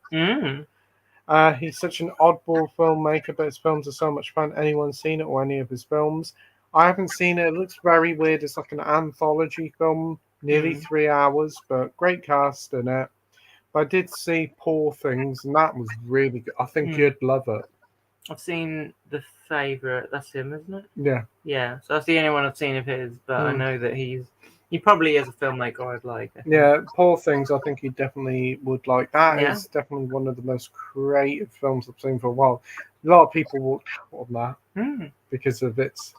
He's such an oddball filmmaker, but his films are so much fun. Anyone seen it or any of his films? I haven't seen it. It looks very weird. It's like an anthology film, nearly 3 hours, but great cast in it. But I did see Poor Things, and that was really good. I think you'd love it. I've seen The Favourite. That's him, isn't it? Yeah. Yeah. So that's the only one I've seen of his, but I know that he probably is a filmmaker I'd like. Yeah, Poor Things, I think he definitely would like. That is definitely one of the most creative films I've seen for a while. A lot of people walked out on that because of its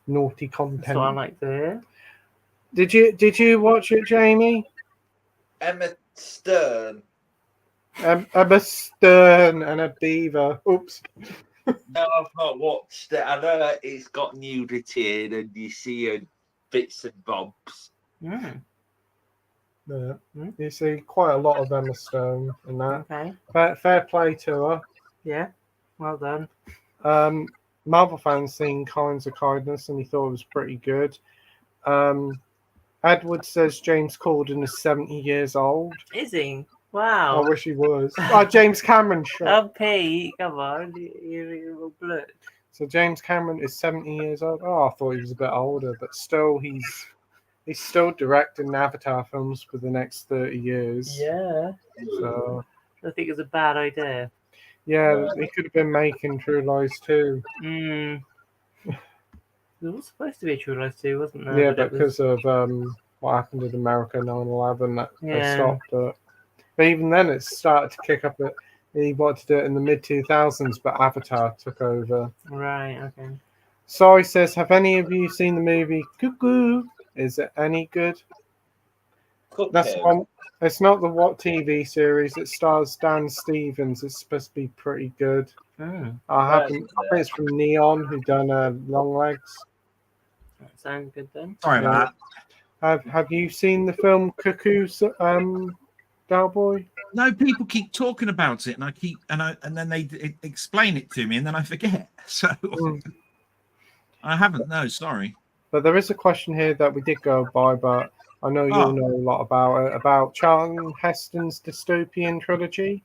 naughty content. So I like to hear. Did you watch it, Jamie? Emma Stern. Emma Stern and a beaver. Oops. No, I've not watched it. I know it's got nudity in and you see bits and bobs. Yeah. Hmm? You see quite a lot of Emma Stone in that. Okay. Fair play to her. Yeah. Well done. Marvel fans seen Kinds of Kindness and he thought it was pretty good. Edward says James Corden is 70 years old. Is he? I Wow. wish he was. James Cameron shot. Oh, Pete, come on. You blood. So James Cameron is 70 years old. Oh, I thought he was a bit older, but still, he's still directing Avatar films for the next 30 years. Yeah. So I think it's a bad idea. yeah, he could have been making True Lies too. There was supposed to be a True Lies 2, wasn't there? Yeah, But it because was... of what happened in America 9/11, that they Yeah. stopped it. But even then, it started to kick up. He wanted to do it in the mid 2000s, but Avatar took over. Right, okay. Sorry says, have any of you seen the movie Cuckoo? Is it any good? That's one. It's not the What TV series. It stars Dan Stevens. It's supposed to be pretty good. I think it's from Neon, who done Long Legs. That sounds good then. Sorry about that. Have you seen the film Cuckoo, Delboy? No, people keep talking about it, and then they explain it to me, and then I forget. So I haven't. No, sorry. But there is a question here that we did go by, but I know you'll know a lot about it. About Charlton Heston's dystopian trilogy.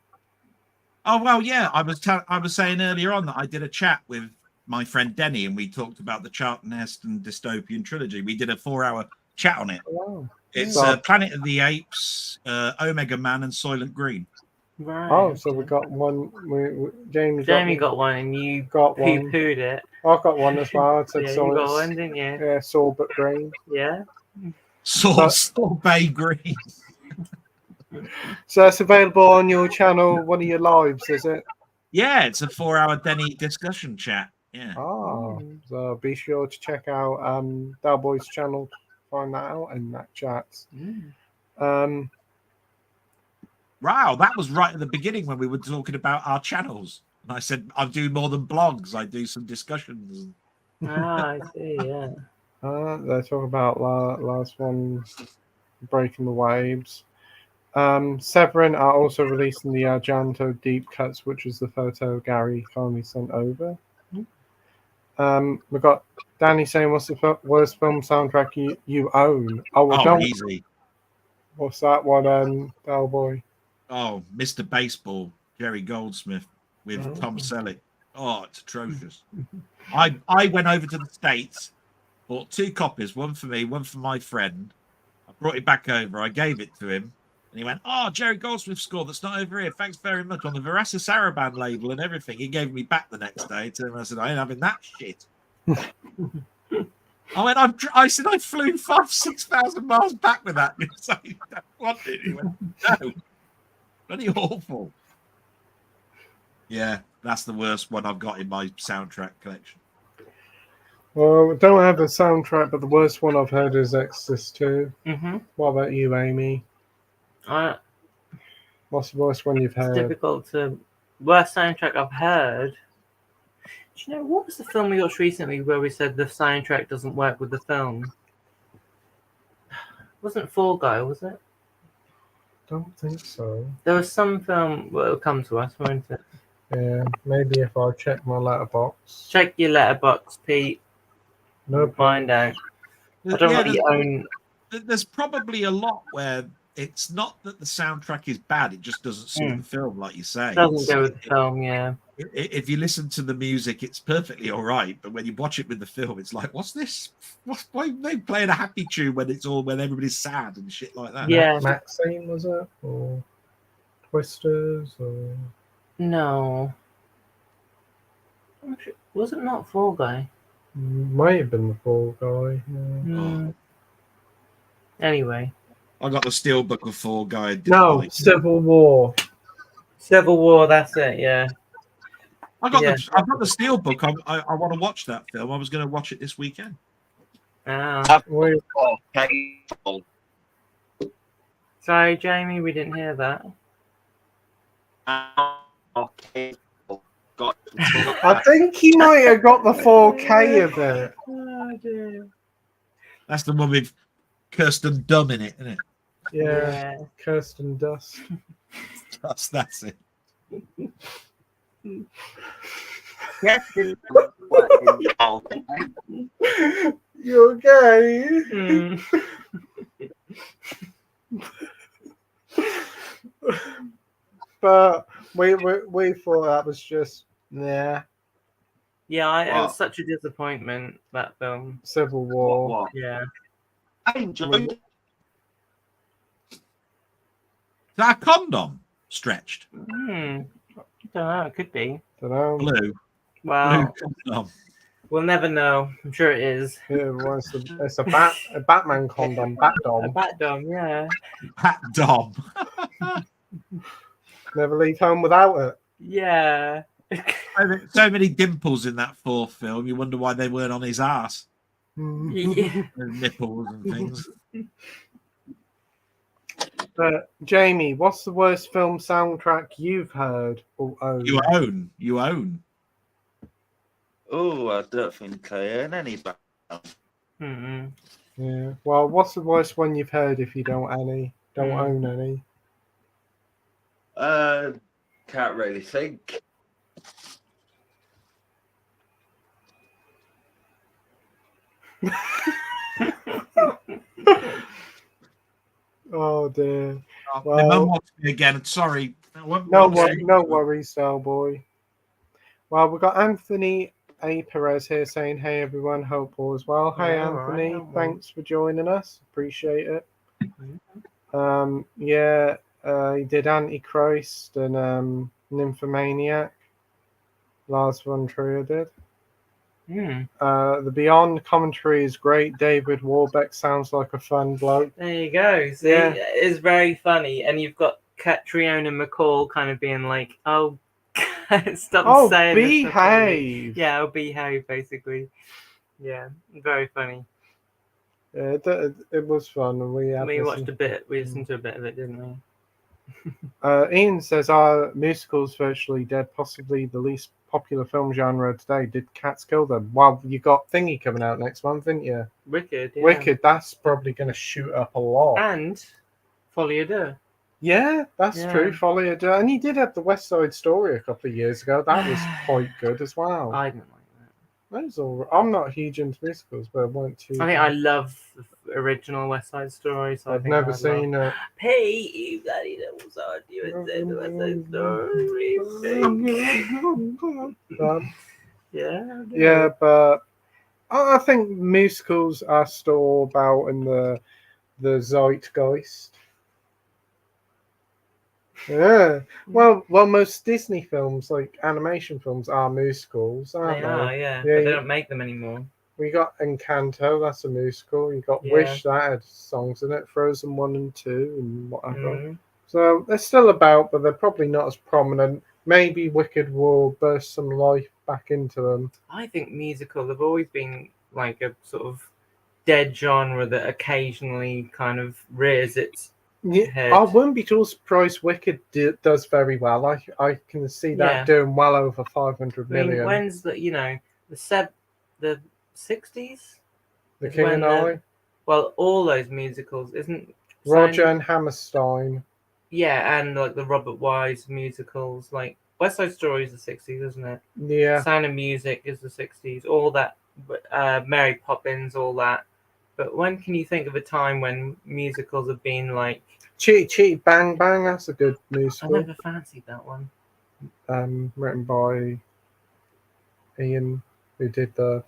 Oh well, yeah. I was saying earlier on that I did a chat with my friend Denny, and we talked about the Charlton Heston dystopian trilogy. We did a 4-hour chat on it. Wow. It's Planet of the Apes, Omega Man, and Soylent Green. Right. Oh, so we got one. Jamie got one, and you got one. poo-pooed it. I've got one as well. I said Yeah, you got one, didn't you? Yeah, Sorbet Green. Yeah. Sorbet Green. So it's available on your channel, one of your lives, is it? Yeah, it's a 4-hour Denny discussion chat. Yeah. Oh, so be sure to check out Delboy's channel to find that out in that chat. Wow, that was right at the beginning when we were talking about our channels. And I said, I do more than blogs. I do some discussions. I see, yeah. They're talking about last one, Breaking the Waves. Severin are also releasing the Argento deep cuts, which is the photo Gary kindly sent over. We've got Danny saying, what's the worst film soundtrack you own? Easy. What's that one, Delboy? Oh, Mr. Baseball, Jerry Goldsmith with Tom Selleck. Oh, it's atrocious. I went over to the States, bought 2 copies, one for me, one for my friend. I brought it back over. I gave it to him. And he went, oh, Jerry Goldsmith score that's not over here. Thanks very much. On the Verasa Saraban label and everything. He gave me back the next day. I said, I ain't having that shit. I said, I flew 5,000-6,000 miles back with that. He was like, you don't want it. He went, no. Bloody awful. Yeah, that's the worst one I've got in my soundtrack collection. Well, we don't have a soundtrack, but the worst one I've heard is Exorcist 2. What about you, Amy? What's the worst one you've heard? It's difficult to... Worst soundtrack I've heard... Do you know, what was the film we watched recently where we said the soundtrack doesn't work with the film? It wasn't Fall Guy, was it? Don't think so. There was some film... Well, it'll come to us, won't it? Yeah, maybe if I check my letterbox. Check your letterbox, Pete. No, find out. I don't really own... There's probably a lot where it's not that the soundtrack is bad, it just doesn't suit the film, like you say. It doesn't go with the film, yeah. If you listen to the music, it's perfectly all right, but when you watch it with the film, it's like, what's this? Why are they playing a happy tune when everybody's sad and shit like that? Yeah. Maxine, was it? Or Twisters? Or... No. Was it not Fall Guy? Might have been the Fall Guy. Yeah. Anyway. I got the Steelbook of Fall Guy. No, Civil War. Civil War, that's it, yeah. I've got the Steelbook. I want to watch that film. I was going to watch it this weekend. Sorry, Jamie, we didn't hear that. I think he might have got the 4K of it. Oh, dear. That's the one with Kirsten Dunst in it, isn't it? Yeah, Kirsten Dust. That's it. You okay? Mm. But we thought that was just Yeah, it What? was such a disappointment, that film. Civil War. What? Yeah. I enjoyed it. Is that a condom stretched? Don't know. It could be. Don't know. Blue Well, condom. we'll never know. I'm sure it is. Yeah, well, it's a Batman condom, Bat A Dom. bat dom, yeah. Pat Dom. Never leave home without it. Yeah. So many dimples in that fourth film. You wonder why they weren't on his ass. Yeah. Nipples and things. But Jamie, what's the worst film soundtrack you've heard or owned? You own. Oh, I don't think I earn any back. Mm-mm. Yeah. Well, what's the worst one you've heard if you don't own any? Can't really think. Oh dear. My Well- mum wants me again. Sorry. No worries, Delboy. Well, we've got Anthony A. Perez here saying, "Hey everyone, hope all is well." Hi Yeah, all right, Anthony, don't worry. thanks for joining us. Appreciate it. He did Antichrist and Nymphomaniac. Lars von Trier did. The Beyond commentary is great. David Warbeck sounds like a fun bloke. There you go. See, Yeah. it's very funny. And you've got Catriona McCall kind of being like, oh, stop saying this stuff to me." behave. Yeah, oh, behave, basically. Yeah, very funny. Yeah, it was fun. And we watched a bit. We listened to a bit of it, didn't we? Ian says, "Are musicals virtually dead? Possibly the least popular film genre today. Did cats kill them?" Well, you got Thingy coming out next month, didn't you? Wicked. Yeah. Wicked. That's probably going to shoot up a lot. And Folie à Deux. Yeah, that's Yeah. true. Folie à Deux. And he did have the West Side Story a couple of years ago. That was quite good as well. I didn't like that. That was all. I'm not huge into musicals, but I weren't too. I think I love the original West Side Story. So I've never seen it. Hey, you bloody little son, you had said the West Side Story remake. Yeah. Yeah, but I think musicals are still about in the zeitgeist. Yeah. Well, most Disney films, like animation films, are musicals, aren't They they? are, yeah. Yeah, But they yeah. don't make them anymore. We got Encanto, that's a musical. You got Yeah. Wish, that had songs in it. Frozen 1 and 2 and whatever. Mhm. So they're still about, but they're probably not as prominent. Maybe Wicked will burst some life back into them. I think musicals have always been like a sort of dead genre that occasionally kind of rears its Yeah, head. I wouldn't be too surprised Wicked does very well. I can see that Yeah. doing well over 500 I mean, million. when's the the 60s? The is King when and the- I, Well, all those musicals isn't Roger Sound- and Hammerstein. Yeah, and like the Robert Wise musicals, like West Side Story is the 60s, isn't it? Yeah, Sound of Music is the 60s, all that. Mary Poppins, all that. But when can you think of a time when musicals have been like? Chitty Chitty Bang Bang. That's a good I musical. never fancied that one. Written by Ian, who did the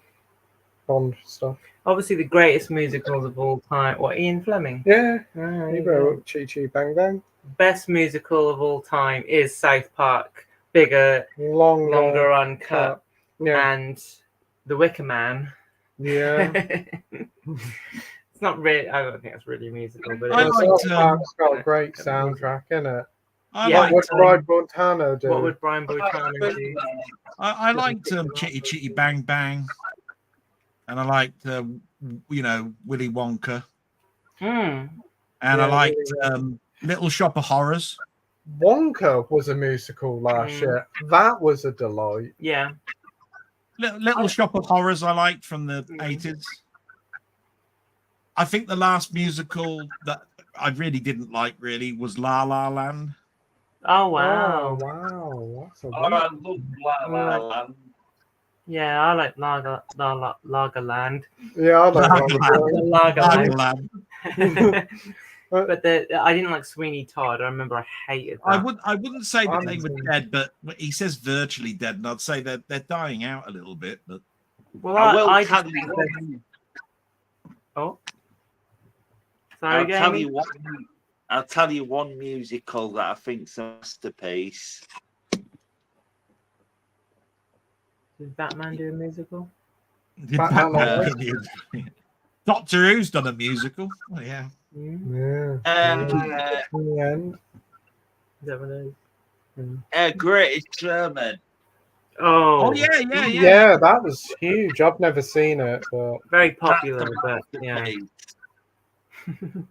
Bond stuff. Obviously, the greatest musicals of all time. What, Ian Fleming? Yeah, Ah, there he you go. wrote Chitty Chitty Bang Bang. Best musical of all time is South Park. Bigger, Longer uncut, Yeah, and The Wicker Man. yeah. It's not really. I don't think it's really a musical, but I it's, liked, South Park's got a great soundtrack, innit? I Yeah. What liked, would Brian Montana do? what would Brian Boitano do? I liked Chitty Chitty Bang Bang, and I liked Willy Wonka, and I Yeah, liked Willy Little Shop of Horrors. Wonka was a musical last year. That was a delight. Yeah. Little Shop of Horrors I liked from the 80s. I think the last musical that I really didn't like was La La Land. Oh Oh wow. wow, that's a Oh, I wonderful. love La La Land. Yeah, I like Lagerland. Yeah, I like Lagerland. Land. But I didn't like Sweeney Todd. I remember I hated that. I wouldn't say that they were Honestly. dead, but he says virtually dead, and I'd say they're dying out a little bit. But Well, I will I tell just you think what. that- Oh, sorry, I'll tell Jamie. you what. I'll tell you one musical that I think's a masterpiece. Did Batman do a musical? Doctor Who's done a musical. Oh, yeah. Mm. Yeah. In the end. Is that what it is? Greatest Showman. Oh, Yeah, that was huge. I've never seen it, but very That's popular, a but yeah. masterpiece.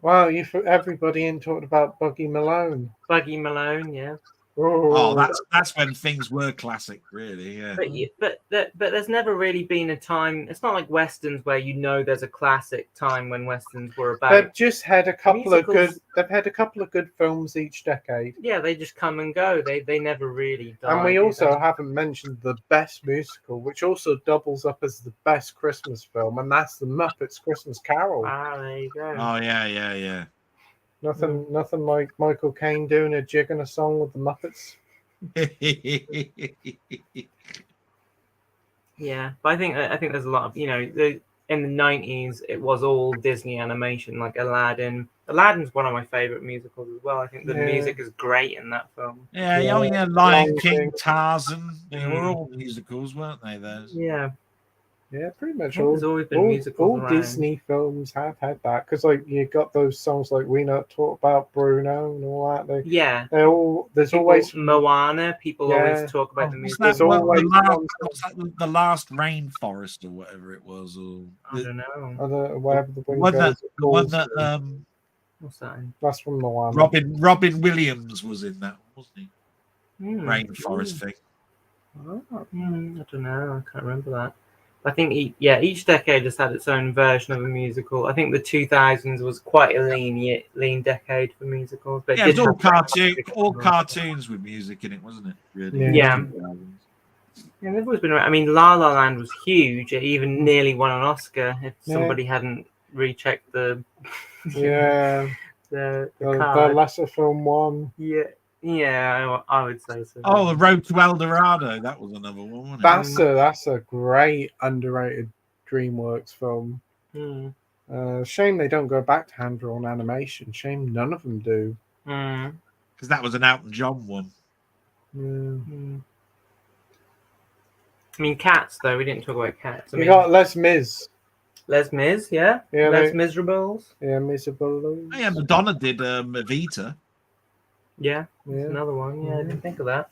wow, everybody in talked about Buggy Malone. Buggy Malone, yeah. Oh, that's when things were classic, really. Yeah. But there's never really been a time. It's not like westerns where there's a classic time when westerns were about. They've just had a couple of Musicals- good. They've had a couple of good films each decade, Yeah, they just come and go. They never really die. and we do also they? haven't mentioned the best musical, which also doubles up as the best Christmas film, and that's The Muppets Christmas Carol. There you go. Oh yeah. Nothing like Michael Caine doing a jig and a song with the Muppets. Yeah, but I think there's a lot of in the 90s it was all Disney animation like Aladdin. Aladdin's one of my favorite musicals as well. I think the Yeah. music is great in that film. Yeah, Yeah. oh yeah, Lion Lion King, King. Tarzan. They were all musicals, weren't they? Those. Yeah, Yeah, pretty I much think there's always been musicals all around. Disney films have had that because you got those songs like We Not Talk About Bruno and all that. There's always Moana. People Yeah. always talk about the Was music. that There's always the last rainforest or whatever it was, or I don't know. wherever the wind one goes. that it the one falls that to. What's that? That's from the one. Robin Williams was in that, wasn't he? Rainforest thing. I don't know. I can't remember that. I think each decade has had its own version of a musical. I think the 2000s was quite a lean decade for musicals. But Yeah, it was all have cartoons with music in it, wasn't it? Really? Yeah. Yeah, they've always been around. I mean, La La Land was huge. It even nearly won an Oscar if somebody hadn't rechecked the Yeah, the the card. lesser film one. Yeah, I would say so. Oh, The Road to El Dorado. That was another one, wasn't it? That's a great underrated DreamWorks film. Shame they don't go back to hand drawn animation. Shame none of them do. Because that was an Elton John one. Yeah. I mean, Cats though. We didn't talk about Cats. I You mean, got Les Mis. Les Mis, yeah. Les Miserables. Yeah, Miserable. Oh, yeah, Madonna did Evita. Yeah, that's another one. Yeah, I didn't think of that.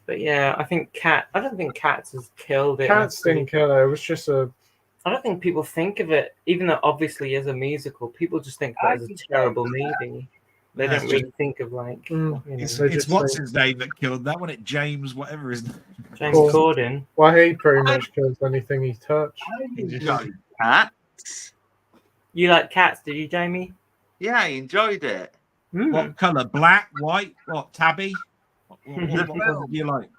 But yeah, I think I don't think Cats has killed it. Cats didn't kill it. It was just a. I don't think people think of it, even though obviously as a musical, people just think of it as a terrible movie. They don't really think of like. It's what's his name that killed that one? It James, whatever his name. James Corden. Well, he pretty much kills anything he touched. Cats. You like Cats, did you, Jamie? Yeah, I enjoyed it. What colour? Black, white, what? Tabby? What do you like?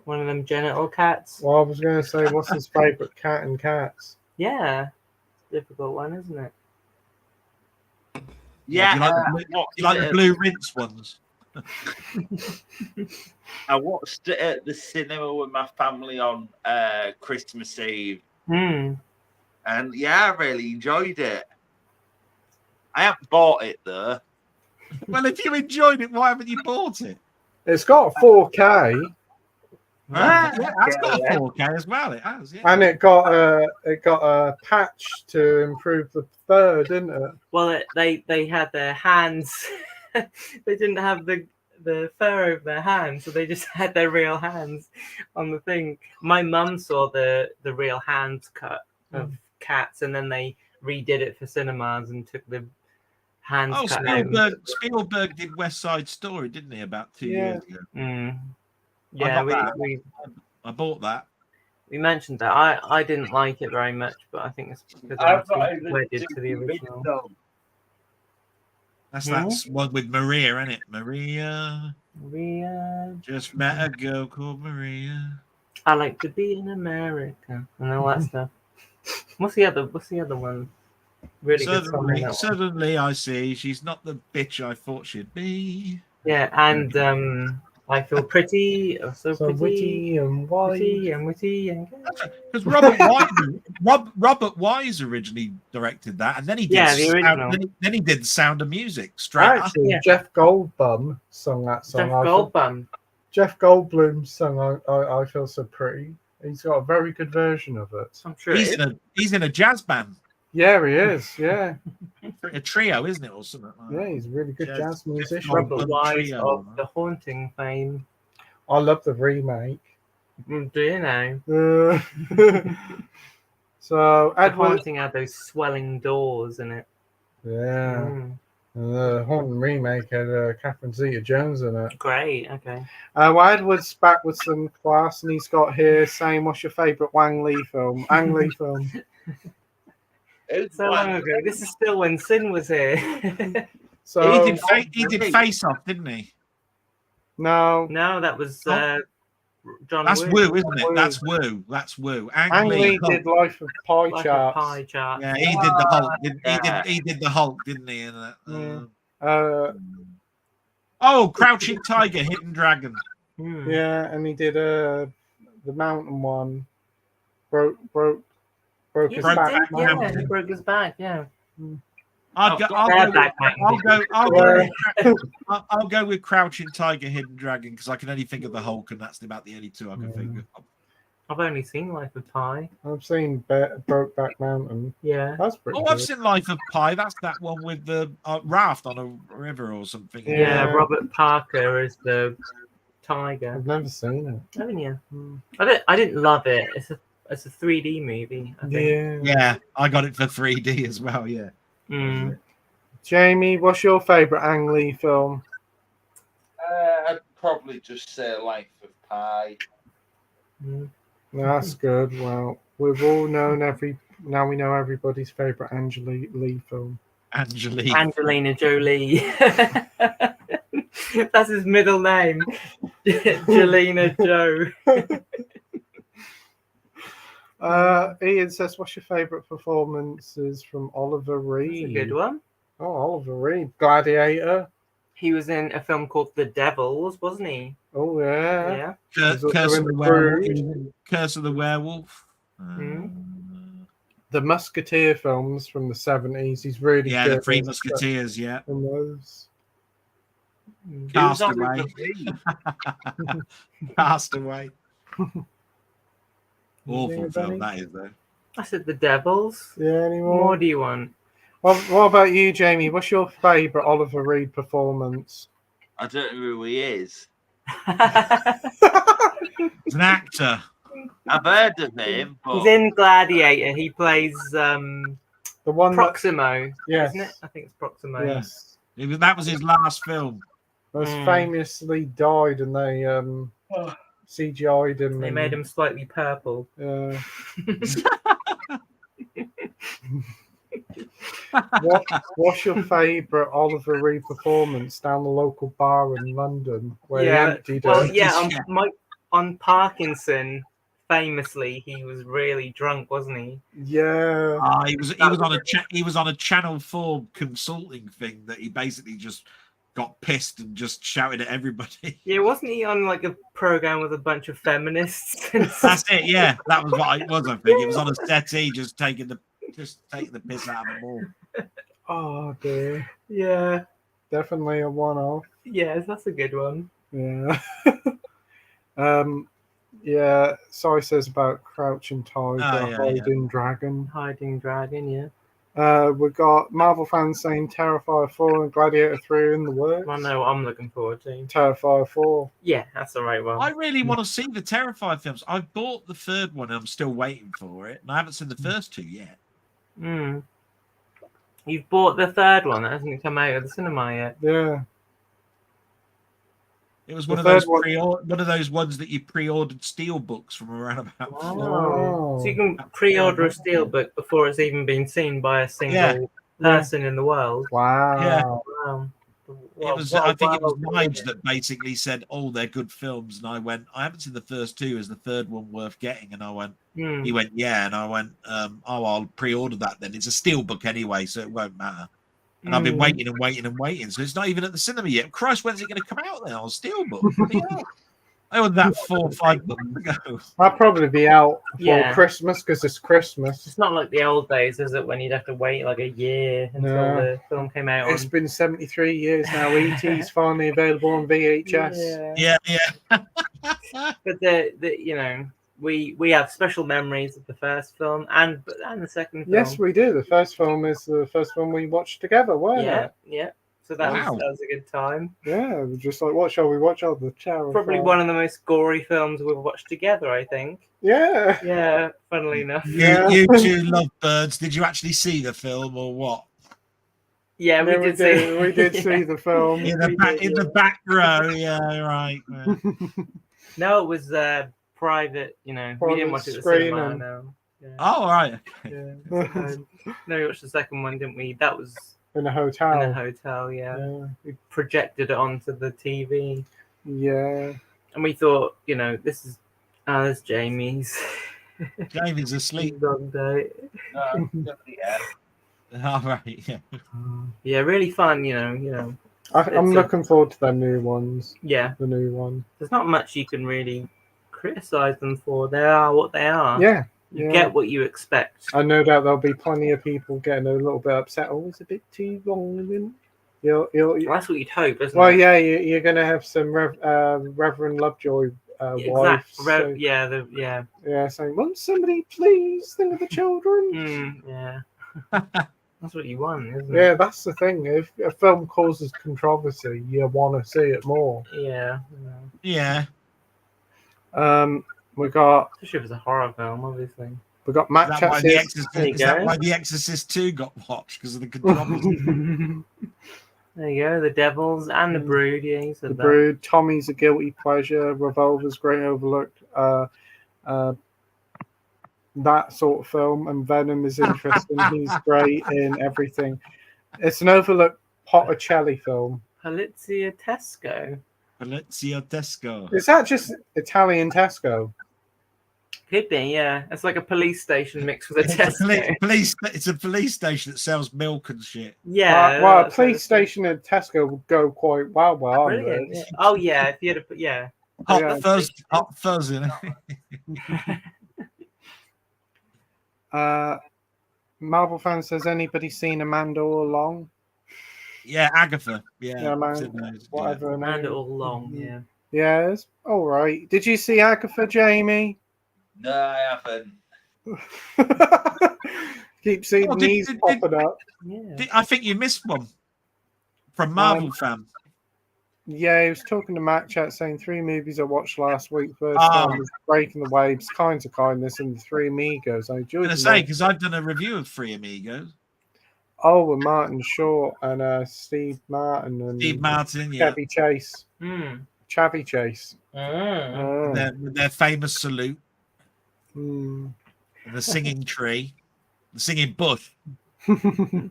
One of them genital cats. Well, I was going to say, what's his favourite cat in Cats? Yeah, difficult one, isn't it? Yeah, you like the blue rinse ones? I watched it at the cinema with my family on Christmas Eve. And yeah, I really enjoyed it. I haven't bought it though. Well, if you enjoyed it, why haven't you bought it? It's got a 4K. Yeah, it's got a 4K as well. It has, yeah. And it got a patch to improve the third, didn't it? Well, they had their hands. They didn't have the fur over their hands, so they just had their real hands on the thing. My mum saw the real hands cut of Cats, and then they redid it for cinemas and took the hands cut out. Spielberg did West Side Story, didn't he, about 2 years ago? Yeah, I bought that. We mentioned that. I didn't like it very much, but I think it's because I'm too wedded to the original. That's one with Maria, isn't it? Maria. Maria. Just met a girl called Maria. I like to be in America and all that stuff. What's the other one? Really good song in that one. Suddenly I see she's not the bitch I thought she'd be. Yeah, and I feel pretty, so pretty, witty and witty and witty and because Robert Wise originally directed that, and then he did the original. then he did Sound of Music straight up. Actually, Jeff Goldblum sung that song. Jeff Goldblum sung I Feel So Pretty. He's got a very good version of it. I'm sure he's in a jazz band. Yeah, he is. Yeah, a trio, isn't it, or something? Like yeah, he's a really good jazz musician. Robert Wise of The Haunting fame. I love the remake. Do you know? So The Haunting had those swelling doors in it. Yeah. The Haunting remake had Catherine Zeta-Jones in it. Great. Okay. Well, Edward's back with some class, and he's got here saying, "What's your favourite Wang Lee film?" Ang Lee film. So long ago. This is still when Sin was here. So he did Face Off, didn't he? No, that was John. That's Woo, isn't it? That's Woo. That's Woo. Ang Lee did Life of Pie Chart. Pie Chart. Yeah, he did the Hulk. He did the Hulk, didn't he? In that. Crouching Tiger, Hidden Dragon. Yeah, and he did the Mountain one. Broke his back. He broke his back. Yeah. I'll go with Crouching Tiger, Hidden Dragon because I can only think of the Hulk, and that's about the only two I can think of. I've only seen Life of Pi. I've seen Brokeback Mountain. Yeah, that's pretty. Oh, good. I've seen Life of Pi. That's that one with the raft on a river or something. Yeah, Robert Parker is the tiger. I've never seen it. Haven't you? I didn't love it. It's a 3D movie. I think. Yeah, I got it for 3D as well. Yeah. Jamie, what's your favourite Ang Lee film? I'd probably just say Life of Pi. That's good. Well, we've all known now we know everybody's favourite Angela Lee film. Angelina Jolie. That's his middle name. Jelena Joe. Ian says, "What's your favourite performances from Oliver Reed?" That's a good one. Oh, Oliver Reed, Gladiator. He was in a film called The Devils, wasn't he? Oh yeah. Yeah. Curse of the Werewolf. The Musketeer films from the 70s. He's really good. The Three Musketeers. Yeah. In those. Castaway. Castaway. Awful film that is, though. I said The Devils. Yeah, anymore? What do you want? What about you, Jamie? What's your favourite Oliver Reed performance? I don't know who he is. He's an actor. I've heard of him. But... He's in Gladiator. He plays the one Proximo. Yes. Isn't it? I think it's Proximo. Yes. That was his last film. Most famously died, and they CGI'd him. They made him slightly purple. What's your favourite Oliver Reed performance down the local bar in London where he emptied it? On Parkinson, famously, he was really drunk, wasn't he? Yeah. He was on a Channel 4 consulting thing that he basically just got pissed and just shouted at everybody. Yeah, wasn't he on like a program with a bunch of feminists? That's it. Yeah, that was what it was. I think it was on a settee, just taking the piss out of them all. Oh dear. Yeah, definitely a one-off. Yes, that's a good one. Yeah. Yeah. Sorry says about Crouching Tiger, Hiding Dragon. Hiding Dragon, yeah. We've got Marvel fans saying Terrifier 4 and Gladiator 3 in the works. I know what I'm looking forward to. Terrifier 4. Yeah, that's the right one. I really want to see the Terrifier films. I bought the third one and I'm still waiting for it. And I haven't seen the first two yet. You've bought the third one that hasn't come out of the cinema yet. Yeah. It was one of those ones that you pre-ordered steel books from around about. Oh. So you can pre-order a steel book before it's even been seen by a single person in the world. Wow. Wow. It was, I think it was Nige that basically said, "Oh, they're good films," and I went, "I haven't seen the first two. Is the third one worth getting?" And I went, he went, "Yeah," and I went, "Oh, I'll pre-order that then. It's a steelbook anyway, so it won't matter." And I've been waiting and waiting and waiting, so it's not even at the cinema yet. Christ, when's it going to come out then on steelbook? Yeah. I ordered that 4 or 5 months ago. I'll probably be out before Yeah. Christmas because it's Christmas. It's not like the old days, is it? When you'd have to wait like a year until No. the film came out. It's been 73 years now. E.T.'s finally available on VHS. Yeah. Yeah. But we have special memories of the first film and the second film. Yes, we do. The first film is the first one we watched together, weren't it? Yeah. So that was a good time. Yeah, just like, what shall we watch? Oh, the Tower. Probably one of the most gory films we've watched together, I think. Yeah. Yeah, funnily enough. You two love birds. Did you actually see the film or what? Yeah, we did see. We did see the film. In the back row. Yeah, right. No, it was private. We didn't watch it at the cinema. No. Yeah. Oh, right. Yeah. No, we watched the second one, didn't we? That was in a hotel. In a hotel, yeah. We projected it onto the TV. Yeah. And we thought, this is Jamie's. Jamie's asleep. He's on date. All right. Yeah. Yeah, really fun. I'm looking forward to the new ones. Yeah. The new one. There's not much you can really criticize them for. They are what they are. Yeah. You get what you expect. I know that there'll be plenty of people getting a little bit upset. Oh, it's a bit too long, isn't it? Well, that's what you'd hope, isn't it? Well, yeah, you're going to have some Reverend Lovejoy wives. Yeah, saying, "Won't somebody please think of the children?" Yeah. That's what you want, isn't it? Yeah, that's the thing. If a film causes controversy, you want to see it more. Yeah. Yeah. We got. Especially if it's a horror film, obviously. We got Matt Is that why The Exorcist 2 got watched? Because of the controversy? There you go. The Devils and the Brood. Yeah, you said the Brood. Tommy's a guilty pleasure. Revolver's great overlooked. That sort of film. And Venom is interesting. He's great in everything. It's an overlooked Botticelli film. Poliziotesco. Is that just Italian Tesco? Could be, yeah. It's like a police station mixed with a Tesco. It's a police station that sells milk and shit. Yeah. Well, a police station at Tesco would go quite well. Brilliant. Yeah. Oh, yeah. If you had to, yeah. Hot fuzz in it. Marvel fans, has anybody seen Amanda all along? Yeah, Agatha. Yeah, whatever. Amanda all along. Yeah. Yeah, it's all right. Did you see Agatha, Jamie? No, I haven't. Keep seeing these popping up. Yeah. I think you missed one from Marvel fan. Yeah, he was talking to Matt Chat saying 3 movies I watched last week. First one was Breaking the Waves, Kinds of Kindness, and The Three Amigos. I enjoyed. I'm going to say because I've done a review of Three Amigos. Oh, with Martin Short and Steve Martin and Chevy Chase. Chevy Chase. Their famous salute. Mm. The singing tree. The singing bush. Breaking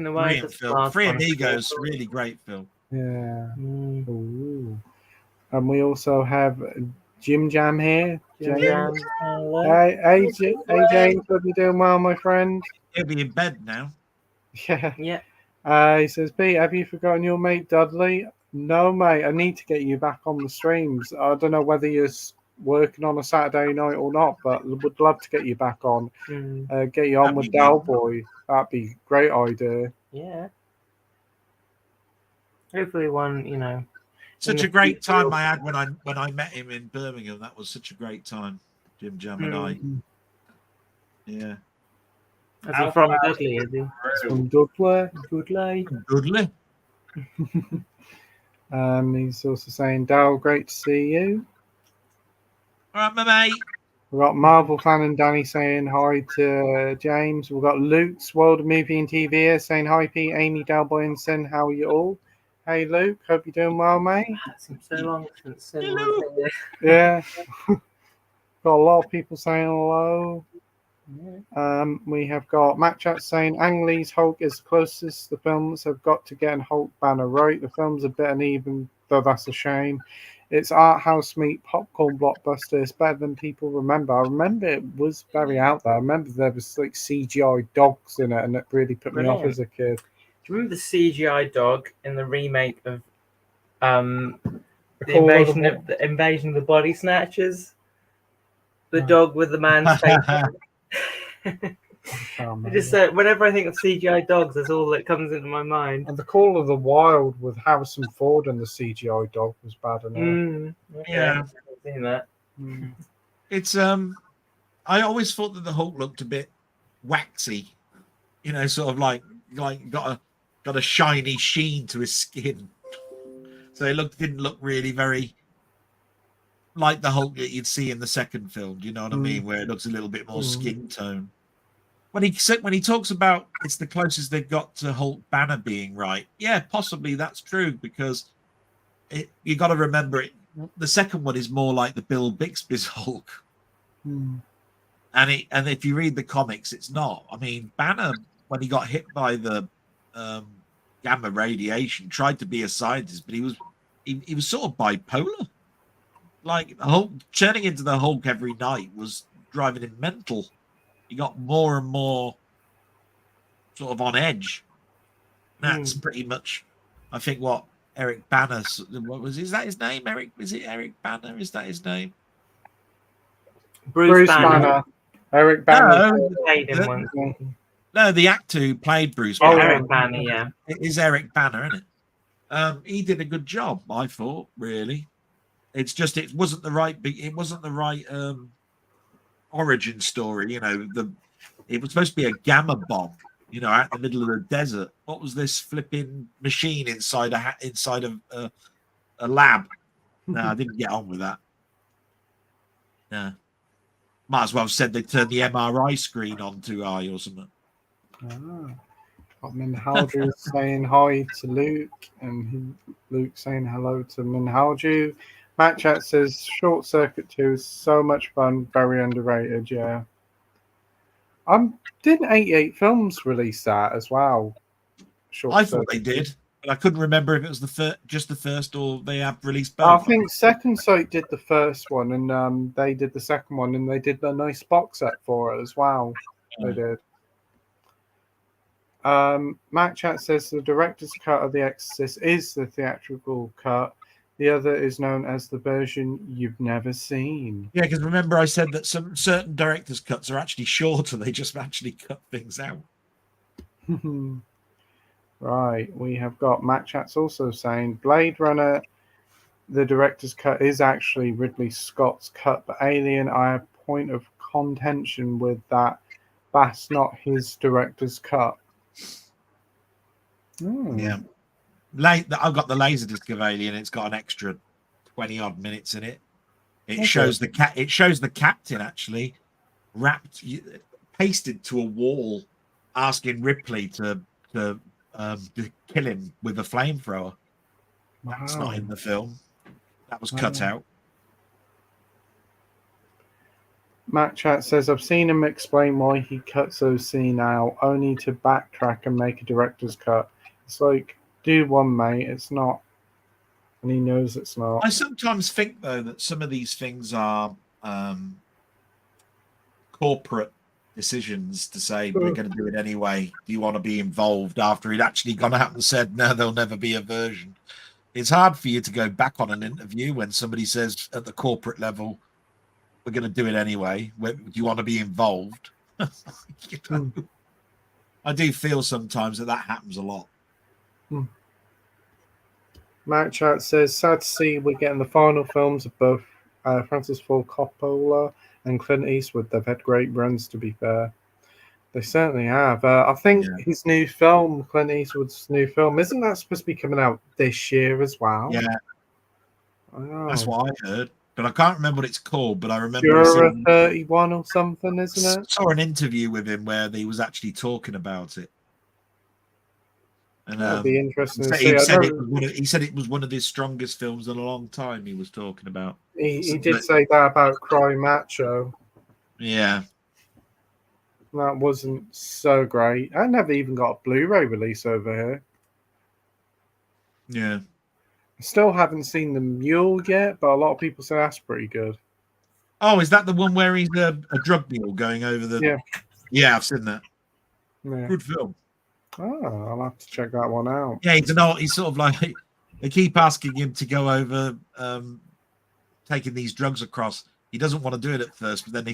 the Waves. Three Amigos, really great film. Yeah. Ooh. And we also have Jim Jam here. Jam. Hey, James, hope you're doing well, my friend. He'll be in bed now. Yeah. He says, Pete, have you forgotten your mate Dudley? No, mate. I need to get you back on the streams. I don't know whether you're working on a Saturday night or not, but would love to get you back on. Get you on with Delboy. That'd be a great idea. Yeah. Hopefully one, Such a great time I had when I met him in Birmingham. That was such a great time, Jim Jam and I. Yeah. Is he from Dudley, is he? From Dudley. Dudley. He's also saying, Dal, great to see you. All right, my mate. We've got Marvel fan and Danny saying hi to James. We've got Luke's World of Movie and TV here saying hi, Pete, Amy, Delboy, and Sin. How are you all? Hey, Luke. Hope you're doing well, mate. It's been so long since Sin was here. Yeah. Got a lot of people saying hello. We have got Matt Chat saying Ang Lee's Hulk is the closest the films have got to getting Hulk banner right. The film's a bit uneven, though that's a shame. It's art house meet popcorn blockbuster. It's better than people remember. I remember it was very out there. I remember there was like CGI dogs in it, and it really put me off Brilliant. as a kid. Do you remember the CGI dog in the remake of the Call of invasion of the Body Snatchers? The dog with the man's face on it. I just said, whenever I think of CGI dogs, that's all that comes into my mind. And the Call of the Wild with Harrison Ford and the CGI dog was bad enough. Okay. Yeah. I've seen that. It's I always thought that the Hulk looked a bit waxy, sort of like got a shiny sheen to his skin. So it didn't look really very like the Hulk that you'd see in the second film. Do you know what I mean? Where it looks a little bit more skin tone. When he talks about it's the closest they've got to Hulk banner being right, yeah, possibly that's true, because you got to remember it. The second one is more like the Bill Bixby's Hulk, and if you read the comics, it's not. I mean, Banner, when he got hit by the gamma radiation, tried to be a scientist, but he was sort of bipolar. Like Hulk, turning into the Hulk every night was driving him mental. He got more and more sort of on edge. That's pretty much, I think, what Eric Banner. Is that his name? Is it Eric Banner? Is that his name? Bruce Banner. Eric Banner. No, the actor who played Bruce Banner. Banner. Eric Banner, yeah. It is Eric Banner, isn't it? He did a good job, I thought, really. It's just it wasn't the right origin story. It was supposed to be a gamma bomb, out in the middle of the desert. What was this flipping machine inside a lab? No, I didn't get on with that. Yeah, might as well have said they turned the MRI screen on too high or something. Minhalju saying hi to Luke, and Luke saying hello to Minhalju. Matt Chat says Short Circuit 2 is so much fun, very underrated. Yeah. Didn't 88 Films release that as well? I thought they did, but I couldn't remember if it was just the first or they have released both. I think Second Sight did the first one, and they did the second one, and they did a nice box set for it as well. They did. Matt Chat says the director's cut of The Exorcist is the theatrical cut. The other is known as the version you've never seen. Yeah, because remember I said that some certain director's cuts are actually shorter. They just actually cut things out. Right. We have got Matt Chat's also saying Blade Runner, the director's cut is actually Ridley Scott's cut, but Alien, I have point of contention with that. That's not his director's cut. Yeah. I've got the Laserdisc of Alien. It's got an extra 20 odd minutes in it. It shows the captain actually pasted to a wall, asking Ripley to kill him with a flamethrower. Wow. That's not in the film. That was cut out. Matt Chat says I've seen him explain why he cuts those scenes out, only to backtrack and make a director's cut. It's like, do one, mate. It's not, and he knows it's not. I sometimes think though that some of these things are corporate decisions to say we're going to do it anyway. Do you want to be involved? After he'd actually gone out and said no, there'll never be a version. It's hard for you to go back on an interview when somebody says at the corporate level, we're going to do it anyway. Do you want to be involved? I do feel sometimes that happens a lot. Matt Chat says, sad to see we're getting the final films of both Francis Ford Coppola and Clint Eastwood. They've had great runs, to be fair. They certainly have. I think his new film, Clint Eastwood's new film, isn't that supposed to be coming out this year as well? Yeah. Oh. That's what I heard. But I can't remember what it's called, but I remember Juror 31 or something, isn't it? I saw an interview with him where he was actually talking about it. And that'd be interesting to see. He said it was one of his strongest films in a long time. He was talking about. He did say that about Cry Macho. Yeah. That wasn't so great. I never even got a Blu-ray release over here. Yeah. I still haven't seen The Mule yet, but a lot of people say that's pretty good. Oh, is that the one where he's a drug mule going over the? Yeah. Yeah, I've seen that. Yeah. Good film. Oh, I'll have to check that one out. Yeah, he's sort of like they keep asking him to go over taking these drugs across. He doesn't want to do it at first, but then he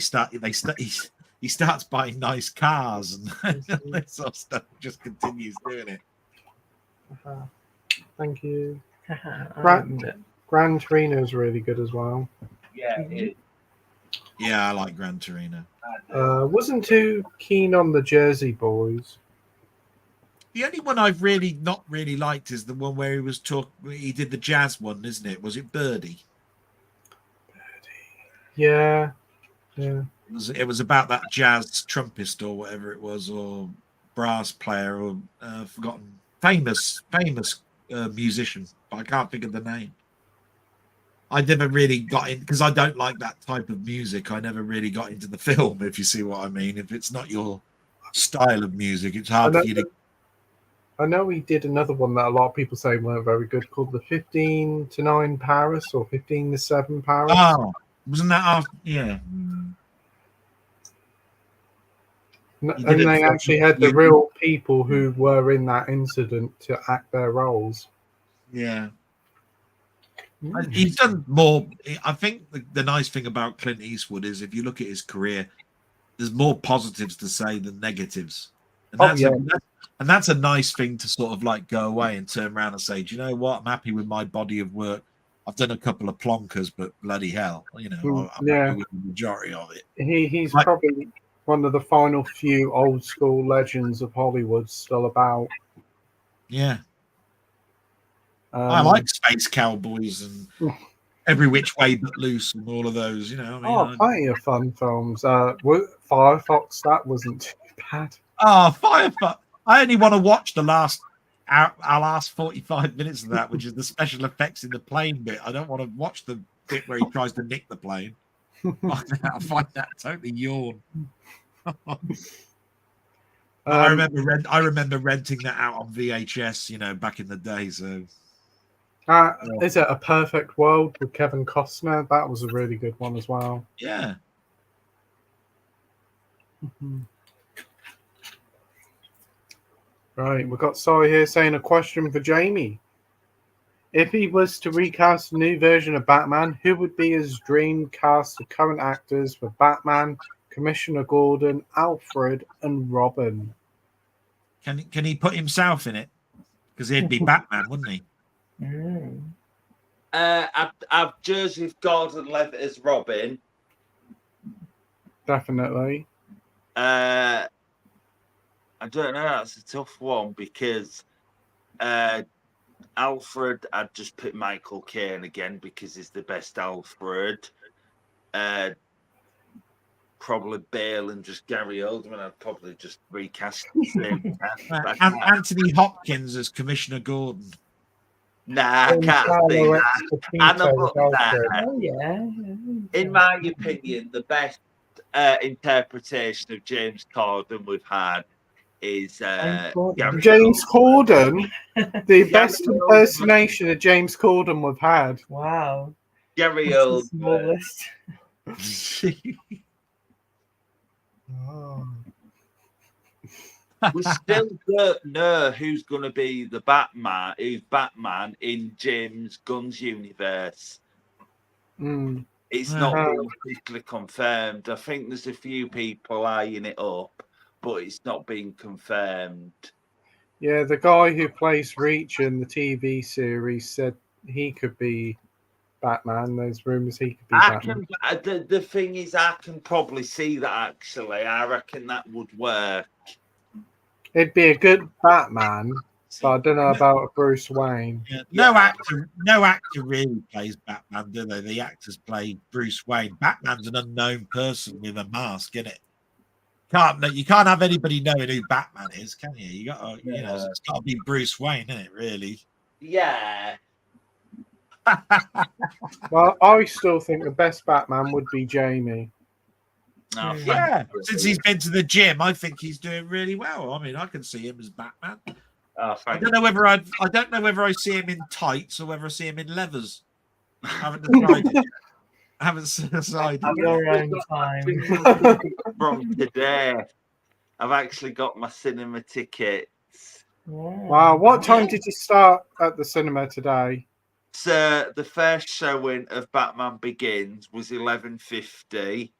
starts buying nice cars and that sort of stuff. Just continues doing it. Thank you. Right. Gran Torino is really good as well. Yeah, it, Yeah, I like Gran Torino. Wasn't too keen on the Jersey Boys. The only one I've not really liked is the one where he did the jazz one, isn't it? Was it Birdie? Yeah. It was about that jazz trumpist or whatever it was, or brass player, or forgotten famous musician, but I can't think of the name. I never really got in because I don't like that type of music. I never really got into the film, if you see what I mean. If it's not your style of music, it's hard for you to. I know he did another one that a lot of people say weren't very good, called the 15 to 9 Paris or 15 to 7 Paris. Oh, wasn't that after? Yeah. And they actually had the real people who were in that incident to act their roles. Yeah. He's done more. I think the nice thing about Clint Eastwood is if you look at his career, there's more positives to say than negatives. And that's a nice thing to sort of like go away and turn around and say, do you know what? I'm happy with my body of work. I've done a couple of plonkers, but bloody hell, I'm happy with the majority of it. He's probably one of the final few old school legends of Hollywood still about. Yeah. I like Space Cowboys and Every Which Way But Loose and all of those, plenty of fun films. Firefox, that wasn't too bad. Oh, Firefox. I only want to watch our last 45 minutes of that, which is the special effects in the plane bit. I don't want to watch the bit where he tries to nick the plane. I find that totally yawn. I remember renting that out on VHS, back in the day. So, is it A Perfect World with Kevin Costner? That was a really good one as well. Yeah. Right, we've got Sorry here saying a question for Jamie. If he was to recast a new version of Batman, who would be his dream cast of current actors for Batman, Commissioner Gordon, Alfred, and Robin? Can he put himself in it? Because he'd be Batman, wouldn't he? I've Joseph Gordon-Levitt as Robin. Definitely. I don't know. That's a tough one because Alfred, I'd just put Michael Caine again because he's the best Alfred. Probably Bale and just Gary Oldman. I'd probably just recast him. Anthony Hopkins as Commissioner Gordon. Nah, I can't see that. Oh, yeah. In my opinion, the best interpretation of James Corden we've had is James Corden. The best impersonation of James Corden we've had. Wow. Gary Oldman. We still don't know who's going to be the Batman. Who's Batman in James Gunn's universe? It's not been officially confirmed. I think there's a few people eyeing it up, but it's not been confirmed. Yeah, the guy who plays Reach in the TV series said he could be Batman. There's rumors he could be Batman. The thing is, I can probably see that actually. I reckon that would work. It'd be a good Batman, but I don't know about Bruce Wayne. Yeah. No actor really plays Batman, do they? The actors play Bruce Wayne. Batman's an unknown person with a mask, isn't it? You can't have anybody knowing who Batman is, can you? You got to, it's got to be Bruce Wayne, isn't it? Really? Yeah. Well, I still think the best Batman would be Jamie. Oh, Hmm. Yeah, since he's been to the gym, I think he's doing really well. I mean, I can see him as Batman. Oh, I thank don't know whether I don't know whether I see him in tights or whether I see him in leathers. I haven't decided. I haven't decided. I've Your actually own got my time. cinema ticket from today. I've actually got my cinema tickets. Wow, what time did you start at the cinema today? So the first showing of Batman Begins was 11:50.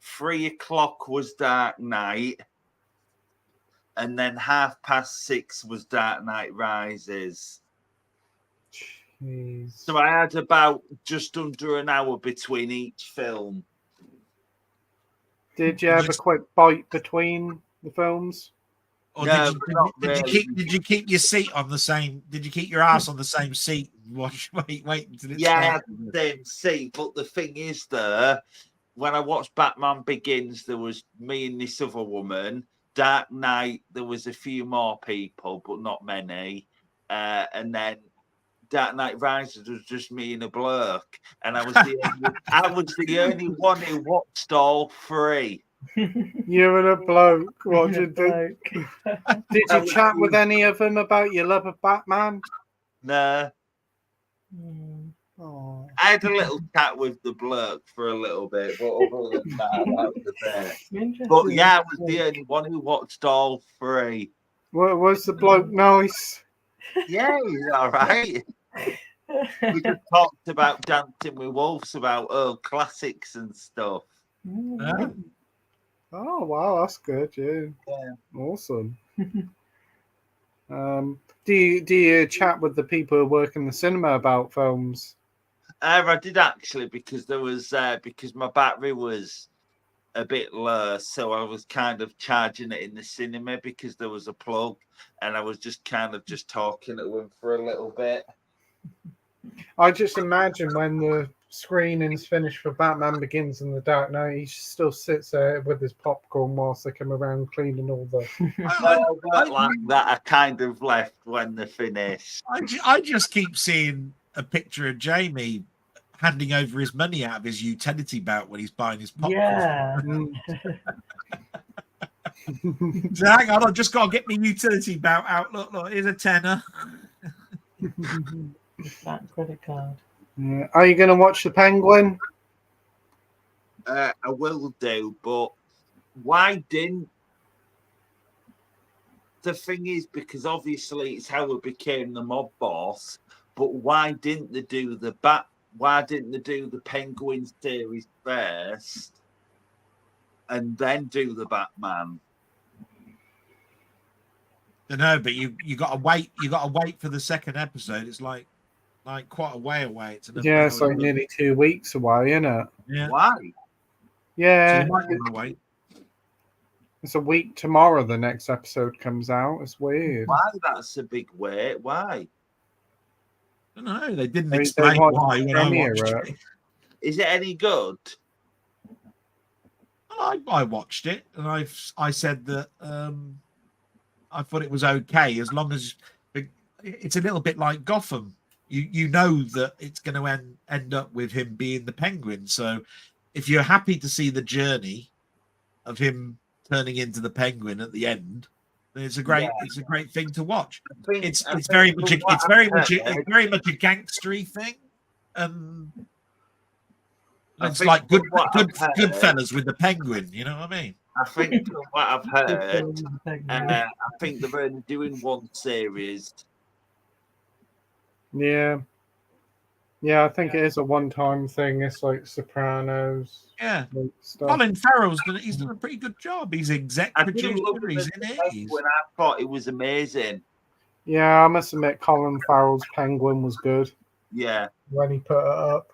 3 o'clock was Dark Knight, and then 6:30 was Dark Knight Rises. Jeez. So I had about just under an hour between each film. Did you have a quick bite between the films? Or No, did, but you, not did, you really. keep, did you keep your seat on the same? Did you keep your ass on the same seat? Wait until it Yeah, I had started? the same seat. But the thing is, there, when I watched Batman Begins, there was me and this other woman. Dark Knight, there was a few more people, but not many. And then Dark Knight Rises was just me and a bloke, and I was the only one who watched all three. You and a bloke watching. Did you I was chat with the- any of them about your love of Batman? No, Oh. I had a little chat with the bloke for a little bit, but other than that was it. But yeah, I was the only one who watched all three. Was the bloke nice? Yeah, he's all right. We just talked about Dancing with Wolves, about old classics and stuff. Huh? Oh wow, that's good. Yeah, Yeah. awesome. Do you chat with the people who work in the cinema about films? I did actually, because there was because my battery was a bit low, so I was kind of charging it in the cinema because there was a plug, and I was just kind of just talking to him for a little bit. I just imagine when the screening's finished for Batman Begins and The Dark Knight, he still sits there with his popcorn whilst they come around cleaning all the. No, but like that, I kind of left when they finished. I just keep seeing a picture of Jamie handing over his money out of his utility belt when he's buying his popcorn. Yeah. So hang on, I've just got to get my utility belt out. Look, here's a tenner. That credit card. Yeah. Are you going to watch The Penguin? I will do, but why didn't? The thing is, because obviously it's how we became the mob boss, but why didn't they do why didn't they do the Penguin series first and then do the Batman? I know, but you got to wait. You got to wait for the second episode. It's like quite a way away. It's Yeah, it's like nearly 2 weeks away, isn't it? Yeah. Why? So Yeah, you might want to wait. it's a week tomorrow. The next episode comes out. It's weird. Why? That's a big wait. Why? I don't know. They didn't They explain want why to when I premiere watched it. it. Is it any good? I watched it, and I said that I thought it was okay as long as it's a little bit like Gotham. You know that it's going to end up with him being the Penguin. So if you're happy to see the journey of him turning into the Penguin at the end, then it's a great thing to watch. It's very much a gangstery thing. It's like good fellas with the Penguin. You know what I mean? I think from what I've heard, I think they're only doing one series. Yeah, I think it is a one-time thing. It's like Sopranos. Yeah. like stuff. Colin Farrell's done a pretty good job. He's exec I didn't producer. look at He's the in it. when I thought it was amazing. Yeah, I must admit, Colin Farrell's Penguin was good Yeah. when he put it up.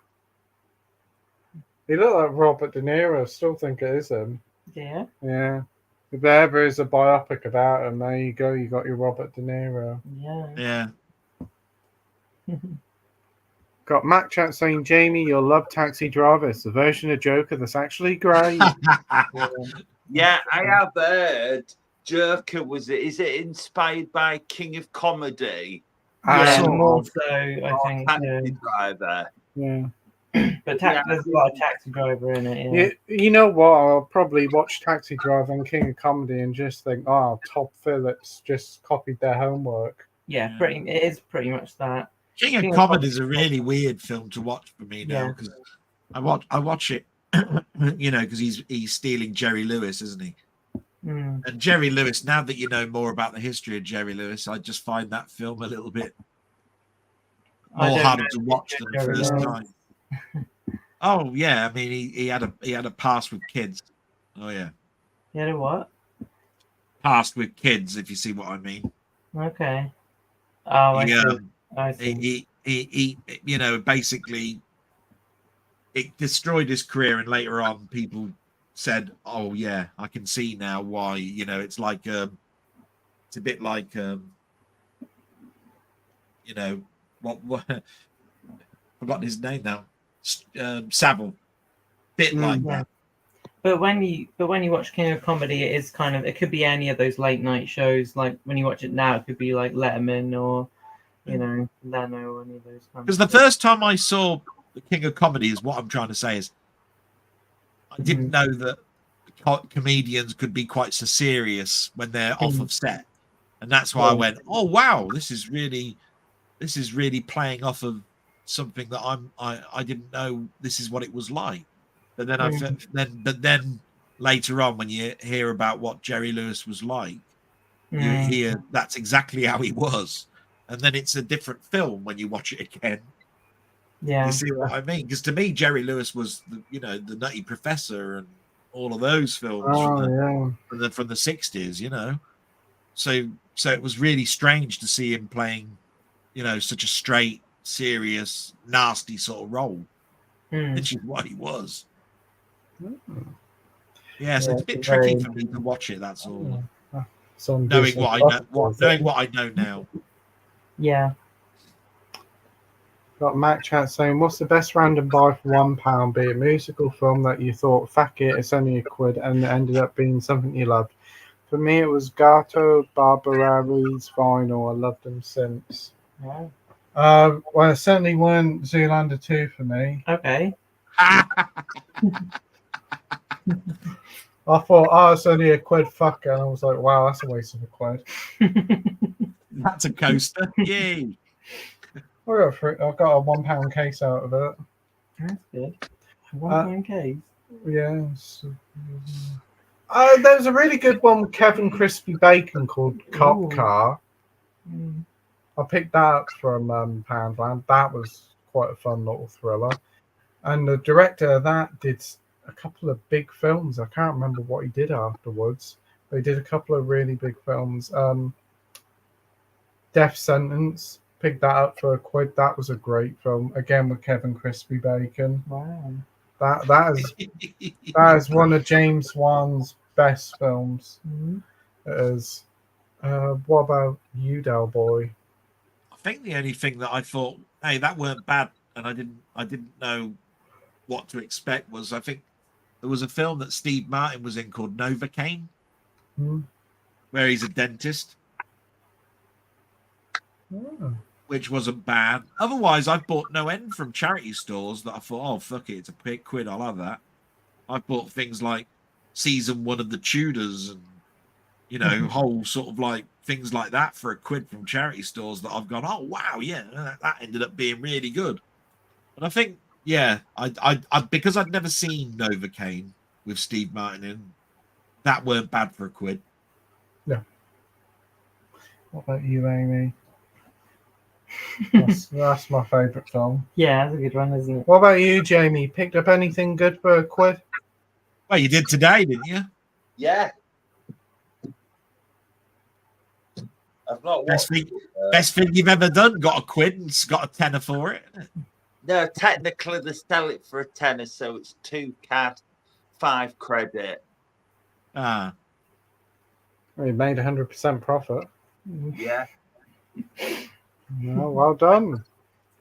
He looked like Robert De Niro. I still think it is him. Yeah. Yeah. If there ever is a biopic about him, there you go. You got your Robert De Niro. Yeah. Yeah. Got Mac Chat saying, Jamie, you'll love Taxi Driver. It's the version of Joker that's actually great. Yeah, I have heard Joker is it inspired by King of Comedy? Yeah, And- more so, I think. Taxi Driver. yeah. But Yeah. there's a lot of Taxi Driver in it. Yeah. You know what? I'll probably watch Taxi Driver and King of Comedy and just think, oh, Todd Phillips just copied their homework. Yeah, it is pretty much that. King of King of Comedy is a really weird film to watch for me now Yeah. because I watch it, you know, because he's stealing Jerry Lewis, isn't he? Mm. And Jerry Lewis. Now that you know more about the history of Jerry Lewis, I just find that film a little bit more harder to watch than the Jerry first Lewis. time. Oh yeah, I mean he had a past with kids. Oh yeah, You know what? past with kids. If you see what I mean. Okay. Oh, He, I see. he you know, basically it destroyed his career, and later on people said, oh yeah, I can see now why, you know, it's like it's a bit like you know, what forgotten his name now, Savile, bit like Yeah. that. But when you watch King of Comedy, it is kind of, it could be any of those late night shows. Like when you watch it now, it could be like Letterman or, you know, Leno or any of those kinds. Because the first time I saw the King of Comedy, is what I'm trying to say, is I didn't know that comedians could be quite so serious when they're off of set, and that's why I went, oh wow, this is really playing off of something that I didn't know this is what it was like. But then then later on, when you hear about what Jerry Lewis was like, you hear that's exactly how he was, and then it's a different film when you watch it again. Yeah, you see what I mean? Because to me, Jerry Lewis was the Nutty Professor and all of those films from the 60s, you know. So it was really strange to see him playing, you know, such a straight, serious, nasty sort of role, which is what he was. Yeah, so it's a bit tricky for me to watch it. That's all. Knowing what I know now. Yeah. Got Mac Chat saying, "What's the best random buy for £1? Be it musical film that you thought, fuck it, it's only £1, and it ended up being something you loved." For me, it was Gato Barbari's vinyl. I loved them since. Wow. Well, it certainly weren't Zoolander 2 for me. Okay. I thought, oh, it's only £1, fuck it. And I was like, wow, that's a waste of £1. That's a coaster. Yay. I got a £1 case out of it. That's good. £1 case? Yes. There's a really good one with Kevin Crispy Bacon called Cop Car. I picked that up from Poundland. That was quite a fun little thriller. And the director of that did a couple of big films. I can't remember what he did afterwards. But he did a couple of really big films. Death Sentence. Picked that up for £1. That was a great film. Again with Kevin Crispy Bacon. Wow. That is one of James Wan's best films. It is. What about you, Delboy? I think the only thing that I thought, hey, that weren't bad, and I didn't know what to expect, was I think there was a film that Steve Martin was in called Novocaine, where he's a dentist. Which wasn't bad. Otherwise, I've bought no end from charity stores that I thought, oh, fuck it, it's a £1, I'll have that. I've bought things like season 1 of The Tudors and, you know, whole sort of like things like that for £1 from charity stores that I've gone, oh, wow, yeah, that ended up being really good. But I think, yeah, I because I'd never seen Novocaine with Steve Martin in, that weren't bad for £1. No. What about you, Amy? That's my favourite film. Yeah, that's a good one, isn't it? What about you, Jamie? Picked up anything good for £1? Well, you did today, didn't you? Yeah. I've not best thing you've ever done. Got £1 and got a tenner for it. No, technically they sell it for a tenner, so it's 2 CAD, 5 credit. Well, you made 100% profit. Yeah. No, well done.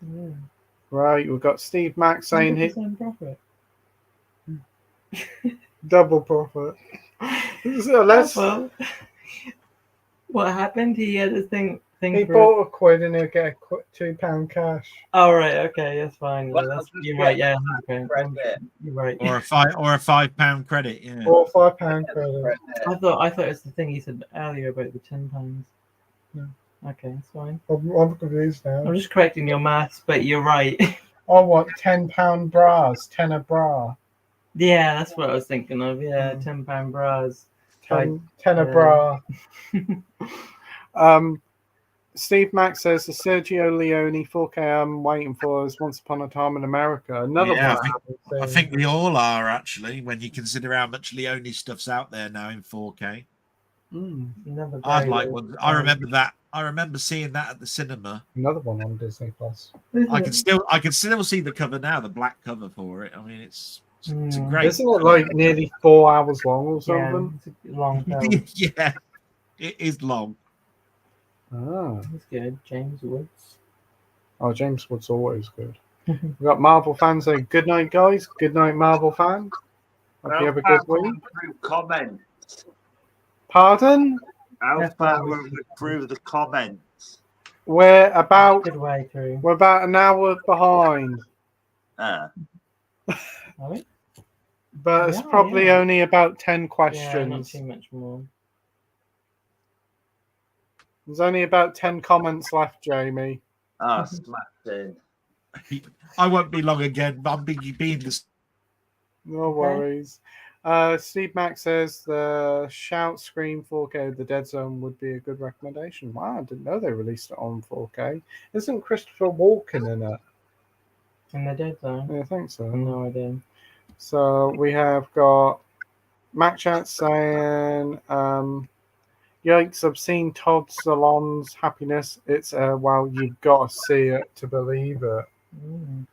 Yeah. Right, we've got Steve Mack saying he 100% profit. double profit. So let's. Well, what happened? He had a thing think He bought a quid and he'll get a £2 cash. Oh right, okay, that's fine. Well, That's, I'll just you're get right. Yeah, that 100%. credit. You're right. Or a £5 credit. Yeah. Or £5 credit. I thought it's the thing you said earlier about the £10. No. Okay, that's fine. I'm confused now. I'm just correcting your maths, but you're right. I want £10 bras, tenner bra. Yeah, that's what I was thinking of. Yeah, Mm. £10 bras. Tenner bra. Steve Mack says the Sergio Leone 4K I'm waiting for is Once Upon a Time in America. Another Yeah, one. I think we all are actually, when you consider how much Leone stuff's out there now in 4K. Another I'd great like one. I remember that. I remember seeing that at the cinema. Another one on Disney Plus. I can still see the cover now, the black cover for it. I mean, it's a great. Isn't it like nearly 4 hours long or Yeah, something? it's a long film. Yeah, it is long. Ah. That's good. James Woods. Oh, James Wood's always good. We've got Marvel fans saying, good night, guys. Good night, Marvel fans. Hope you have a good week. Comments. Pardon? How far are we through the comments? We're about Good way through. We're about an hour behind. Are we? But it's Yeah, probably yeah. only about 10 Yeah, not questions. too much more. There's only about 10 comments left, Jamie. Ah, smashing. I won't be long again. But I'm being this. No Okay. worries. Steve Mack says the Shout Scream 4K The Dead Zone would be a good recommendation. Wow, I didn't know they released it on 4K. Isn't Christopher Walken in it? In the Dead Zone? Yeah, I think so. No idea. So we have got Mac Chat saying, yikes, I've seen Todd Salon's Happiness. It's, well, you've got to see it to believe it. Mm.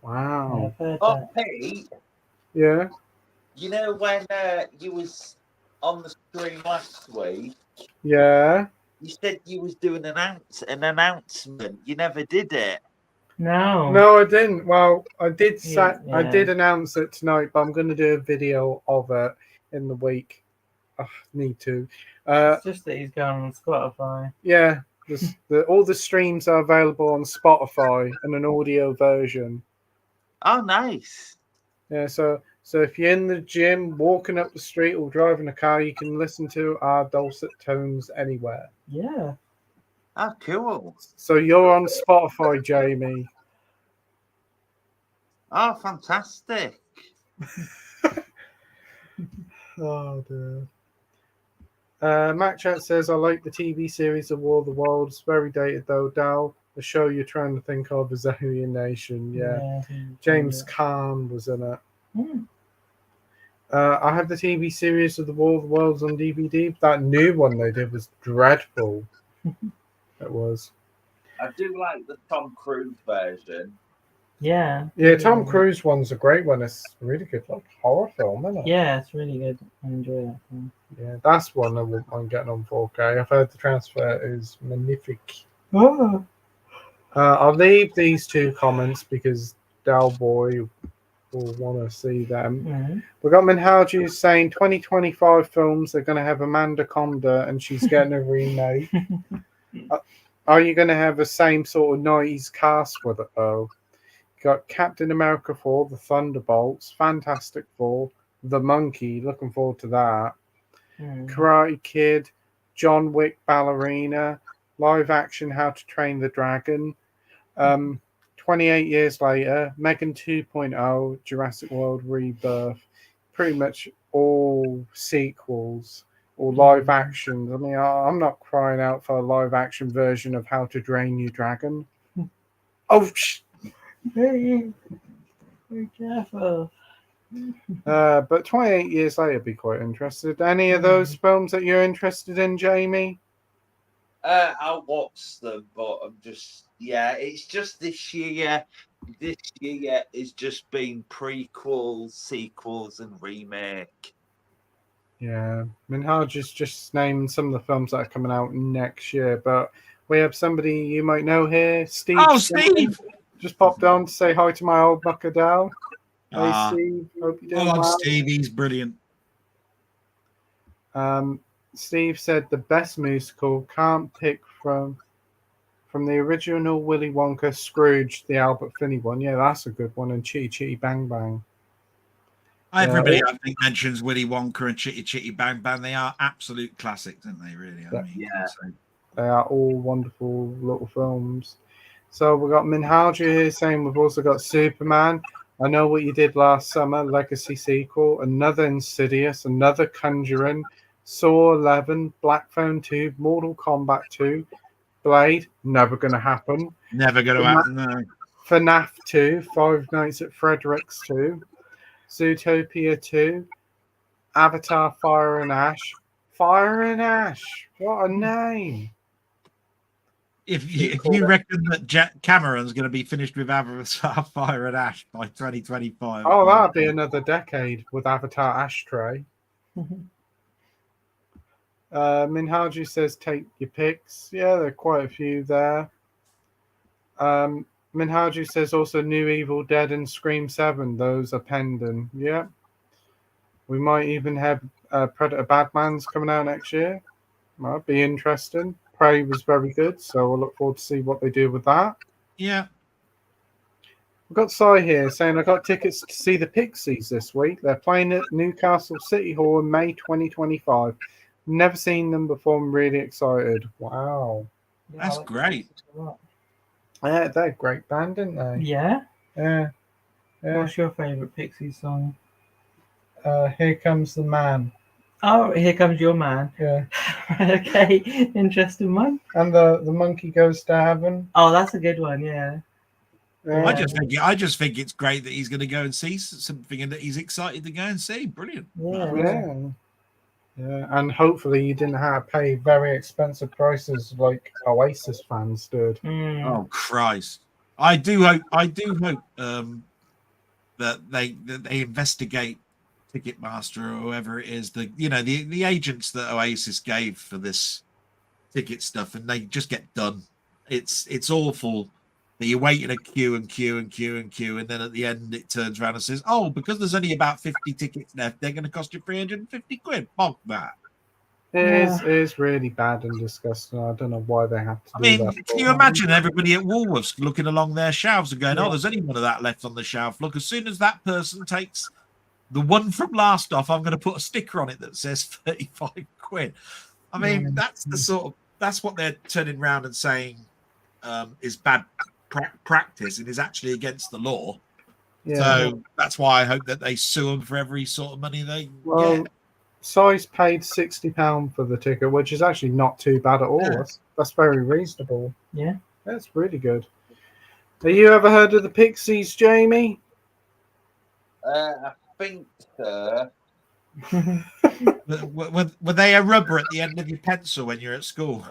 Yeah, Wow. I've heard Oh, that. Pete, Yeah? you know when you was on the stream last week, Yeah? you said you was doing an announcement. You never did it. No. No, I didn't. Well, I did Yeah, I yeah. did announce it tonight, but I'm going to do a video of it in the week. I need to. It's just that he's going on Spotify. Yeah, all the streams are available on Spotify and an audio version. Oh, nice. Yeah, so if you're in the gym, walking up the street, or driving a car, you can listen to our dulcet tones anywhere. Yeah. Oh, cool. So you're on Spotify, Jamie. Oh, fantastic. Oh dear. Mac Chat says, I like the TV series of War of the Worlds. Very dated though, Dal. The show you're trying to think of is Alien Nation. Yeah. James Caan was in it. Mm. I have the TV series of the War of the Worlds on DVD. That new one they did was dreadful. It was. I do like the Tom Cruise version. Yeah. Yeah, Tom Cruise one's a great one. It's a really good like horror film, isn't it? Yeah, it's really good. I enjoy that film. Yeah, that's one I'm getting on 4K. I've heard the transfer is magnifique. Oh. I'll leave these two comments because Delboy will want to see them. Mm. We've got Minhaji saying 2025 films are going to have Amanda Conda and she's getting a remake. Are you going to have the same sort of 90s cast with it though? Got Captain America 4, The Thunderbolts, Fantastic Four, The Monkey, looking forward to that. Karate Kid, John Wick Ballerina, live action How to Train the Dragon, 28 years later, Megan 2.0, Jurassic World Rebirth, pretty much all sequels or live actions. I mean, I'm not crying out for a live action version of How to Drain Your Dragon. Oh, Be careful. But 28 years later, I'd be quite interested. Any of those films that you're interested in, Jamie? I'll watch them, but I'm just, it's just this year. This year is just been prequels, sequels, and remake. Yeah, Minhaj is just named some of the films that are coming out next year, but we have somebody you might know here, Steve. Oh, Steve! Just popped on to say hi to my old bucker Dal. Hey, Ah. Steve. Hope you're doing Oh, well. Steve, he's brilliant. Steve said the best musical can't pick from From the original Willy Wonka, Scrooge, the Albert Finney one. Yeah, that's a good one. And Chitty Chitty Bang Bang. Everybody, I think, mentions Willy Wonka and Chitty Chitty Bang Bang. They are absolute classics, aren't they? Really, I mean, Yeah. so. They are all wonderful little films. So we've got Minhaja here saying we've also got Superman. I Know What You Did Last Summer, Legacy sequel, another Insidious, another Conjuring, Saw 11, Black Phone 2, Mortal Kombat 2, Blade, never going to happen. Never going to happen. No. FNAF 2, Five Nights at Frederick's 2, Zootopia 2, Avatar Fire and Ash. Fire and Ash, what a name. If you reckon that Jack Cameron's going to be finished with Avatar Fire and Ash by 2025. Oh, that'd be another decade with Avatar Ashtray. Minhaji says take your picks. Yeah, there are quite a few there. Minhaji says also New Evil Dead and Scream 7. Those are pending. Yeah. We might even have Predator Badman's coming out next year. Might be interesting. Prey was very good, so we'll look forward to see what they do with that. Yeah. We've got Cy here saying I got tickets to see the Pixies this week. They're playing at Newcastle City Hall in May 2025. Never seen them before. I'm really excited. Wow. That's great. Yeah, they're a great band, aren't they? Yeah. Yeah. What's your favourite Pixies song? Here Comes the Man. Oh, Here Comes Your Man. Yeah. Okay, interesting one. And the Monkey Goes to Heaven. Oh, that's a good one. Yeah. I just think it's great that he's going to go and see something and that he's excited to go and see. Brilliant. Yeah. And hopefully you didn't have to pay very expensive prices like Oasis fans did. Oh Christ! I do hope that they investigate Ticketmaster or whoever it is, the agents that Oasis gave for this ticket stuff, and they just get done. It's awful that you wait in a queue, and then at the end it turns around and says, "Oh, because there's only about 50 tickets left, they're going to cost you 350 quid." Bog that. It is really bad and disgusting. I don't know why they have to do that. Can you imagine everybody at Woolworths looking along their shelves and going, "Oh, there's only one of that left on the shelf. Look, as soon as that person takes the one from last off, I'm going to put a sticker on it that says 35 quid." I mean, that's what they're turning around and saying is bad practice and is actually against the law. Yeah. So that's why I hope that they sue them for every sort of money they get. Size paid £60 for the ticket, which is actually not too bad at all. Yeah. That's very reasonable. Yeah. That's really good. Have you ever heard of the Pixies, Jamie? I think so. Were they a rubber at the end of your pencil when you're at school?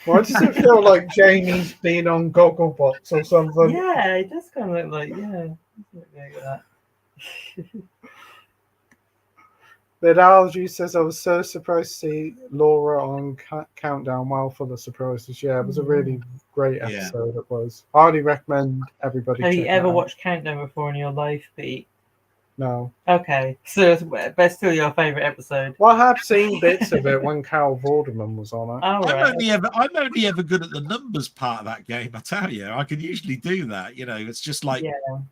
Why does it feel like Jamie's been on Gogglebox or something? Yeah, it does kind of look like, like that. Vidalji says, I was so surprised to see Laura on Countdown. Well, full of surprises. Yeah, it was a really great episode. It was. Highly recommend everybody. Have you ever watched Countdown before in your life, Pete? No. Okay, so that's still your favourite episode. Well, I have seen bits of it when Carol Vorderman was on it. Oh, I'm only ever good at the numbers part of that game. I tell you, I can usually do that. It's just like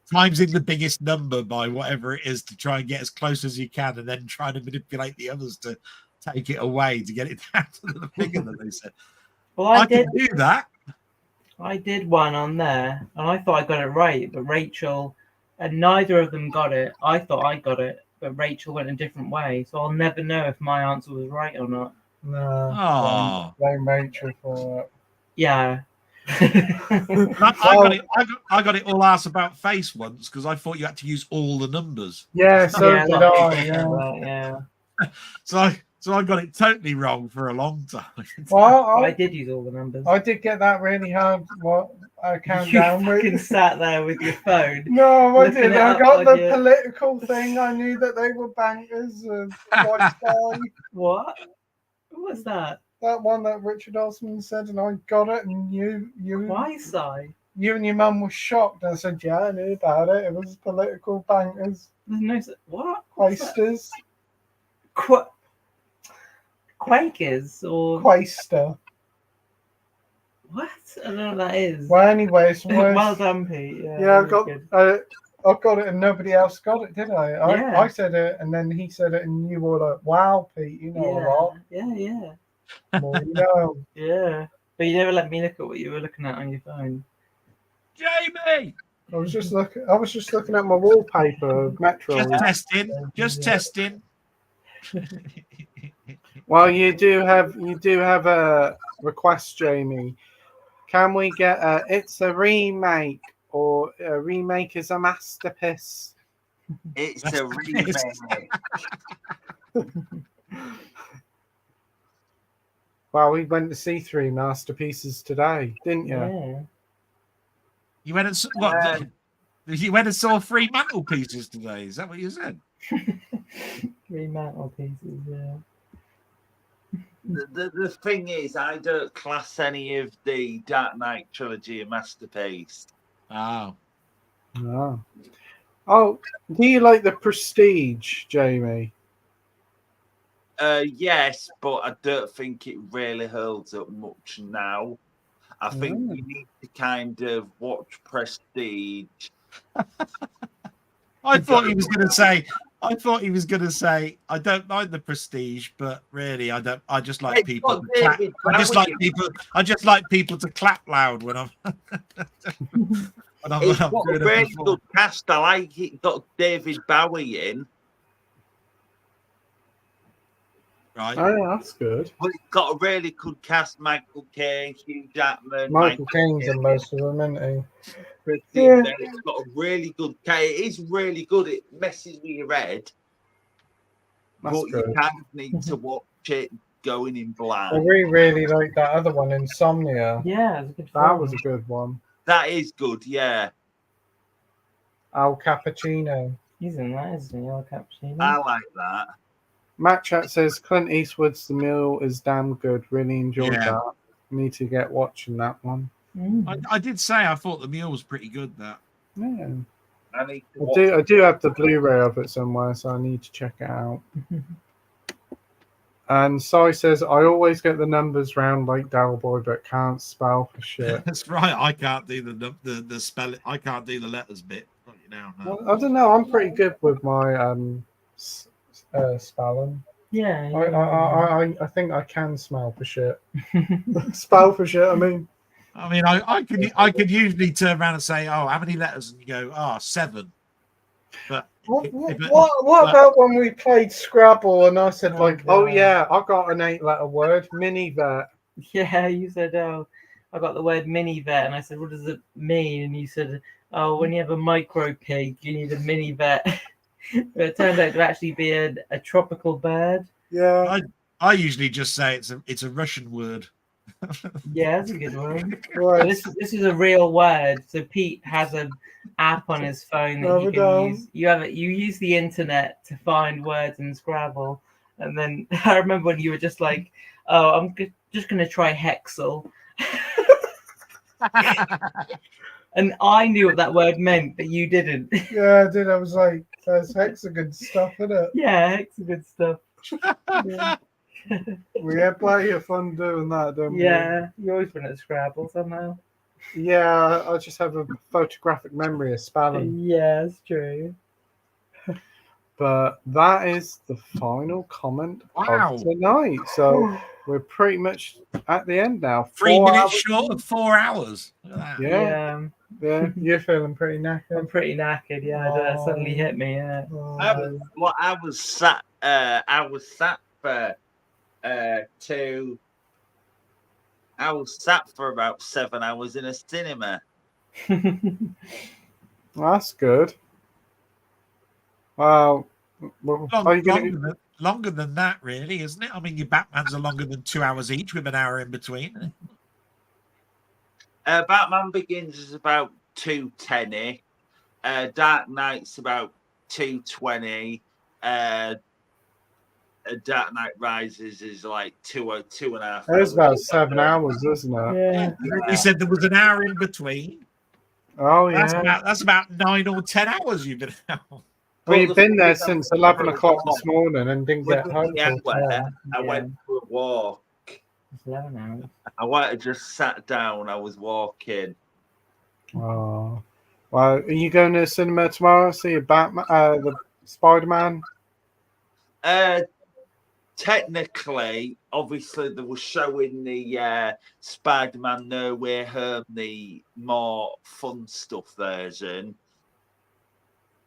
times in the biggest number by whatever it is to try and get as close as you can, and then try to manipulate the others to take it away to get it down to the figure that they said. Well, I can do that. I did one on there, and I thought I got it right, but Rachel. And neither of them got it. I thought I got it, but Rachel went a different way. So I'll never know if my answer was right or not. No. Blame Rachel for it. Yeah. I got it all ass about face once because I thought you had to use all the numbers. Yeah, so did I. Yeah. So I got it totally wrong for a long time. Well, I did use all the numbers. I did get that really hard. Countdown. You fucking sat there with your phone. No, I didn't. I got the political thing. I knew that they were bankers. What? What's that? That one that Richard Osman said, and I got it. And you. Why, Si? You and your mum were shocked. I said, "Yeah, I knew about it. It was political bankers." There's no what? Quasters. Quakers or Quaster. What? I don't know what that is. Well, anyway, it's Well done, Pete. Yeah, Yeah, really good. I got it and nobody else got it, did I? Yeah. I said it and then he said it and you were like, wow, Pete, you know a lot. Yeah. More you know. Yeah. But you never let me look at what you were looking at on your phone. Jamie, I was just looking at my wallpaper of Metro. just testing. Well, you do have a request, Jamie. Can we get it's a remake or a remake is a masterpiece? It's a remake. Well, we went to see 3 masterpieces today, didn't you? Yeah. You went and what? You went and saw 3 mantelpieces today. Is that what you said? 3 mantelpieces, yeah. The thing is, I don't class any of the Dark Knight trilogy a masterpiece. Oh. No. Oh, do you like the Prestige, Jamie? Yes, but I don't think it really holds up much now. I think you need to kind of watch Prestige. I thought he was going to say, I don't mind the Prestige, but really, I don't. I just like people. I just like people to clap loud when I'm. It's got a really good cast. I like it. Got David Bowie in. Right. Oh, yeah, that's good. But it's got a really good cast. Michael Caine, Hugh Jackman. Michael Caine's in most of them, isn't he? Yeah. It's got a really good cast. It is really good. It messes with your head. That's but good. you kind of need to watch it going in blind. I really like that other one, Insomnia. Yeah, it was a good That film. was a good one. That is good, yeah. Al Cappuccino. He's in that, isn't he? El Cappuccino. I like that. Matt Chat says Clint Eastwood's The Mule is damn good. Really enjoyed that. Need to get watching that one. I did say I thought The Mule was pretty good. That. Yeah. I do have the Blu-ray of it somewhere, so I need to check it out. And Sai says I always get the numbers round like Delboy, but can't spell for shit. That's right. I can't do the spell. I can't do the letters bit. Not you now. No. Well, I don't know. I'm pretty good with my spelling. Yeah. I think I can smell for shit. Spell for shit. I mean, I could usually turn around and say, "Oh, how many letters?" And you go, 7. But what about when we played Scrabble and I said yeah, I got an 8-letter word, minivet. Yeah, you said, oh, I got the word minivet, and I said, what does it mean? And you said, oh, when you have a micro pig, you need a minivet. But it turned out to actually be a tropical bird. Yeah. I usually just say it's a Russian word. Yeah, that's a good one. Right. This is a real word. So Pete has an app on his phone that you can use. You use the internet to find words in Scrabble, and then I remember when you were just like, "Oh, I'm just going to try hexel," and I knew what that word meant, but you didn't. Yeah, I did. I was like, "That's hexagon stuff, isn't it?" Yeah, hexagon stuff. Yeah. We had plenty of fun doing that, don't we? Yeah, you always win at Scrabble somehow. Yeah, I just have a photographic memory of spelling. Yeah, it's true. But that is the final comment of tonight. So we're pretty much at the end now. 3 minutes short of 4 hours. Look at that. Yeah. You're feeling pretty knackered. I'm pretty knackered. Yeah, that suddenly hit me. Yeah. I was sat for about 7 hours in a cinema. That's good. Well, longer than that, really, isn't it? I mean, your Batmans are longer than 2 hours each, with an hour in between. Batman Begins is about 2:10. Dark Knight's about 2:20. Dark Knight Rises is like 2.5. It's about 7 hours, isn't it? Yeah. You said there was an hour in between. Oh yeah. That's about 9 or 10 hours you've been out. Well, you've been there since 11 o'clock this morning and didn't get home. I went for a walk. 11 hours. I might have just sat down. I was walking. Oh, well, are you going to the cinema tomorrow? See a Batman, the Spider-Man? Technically, obviously, they were showing the Spider-Man No Way Home, the more fun stuff version.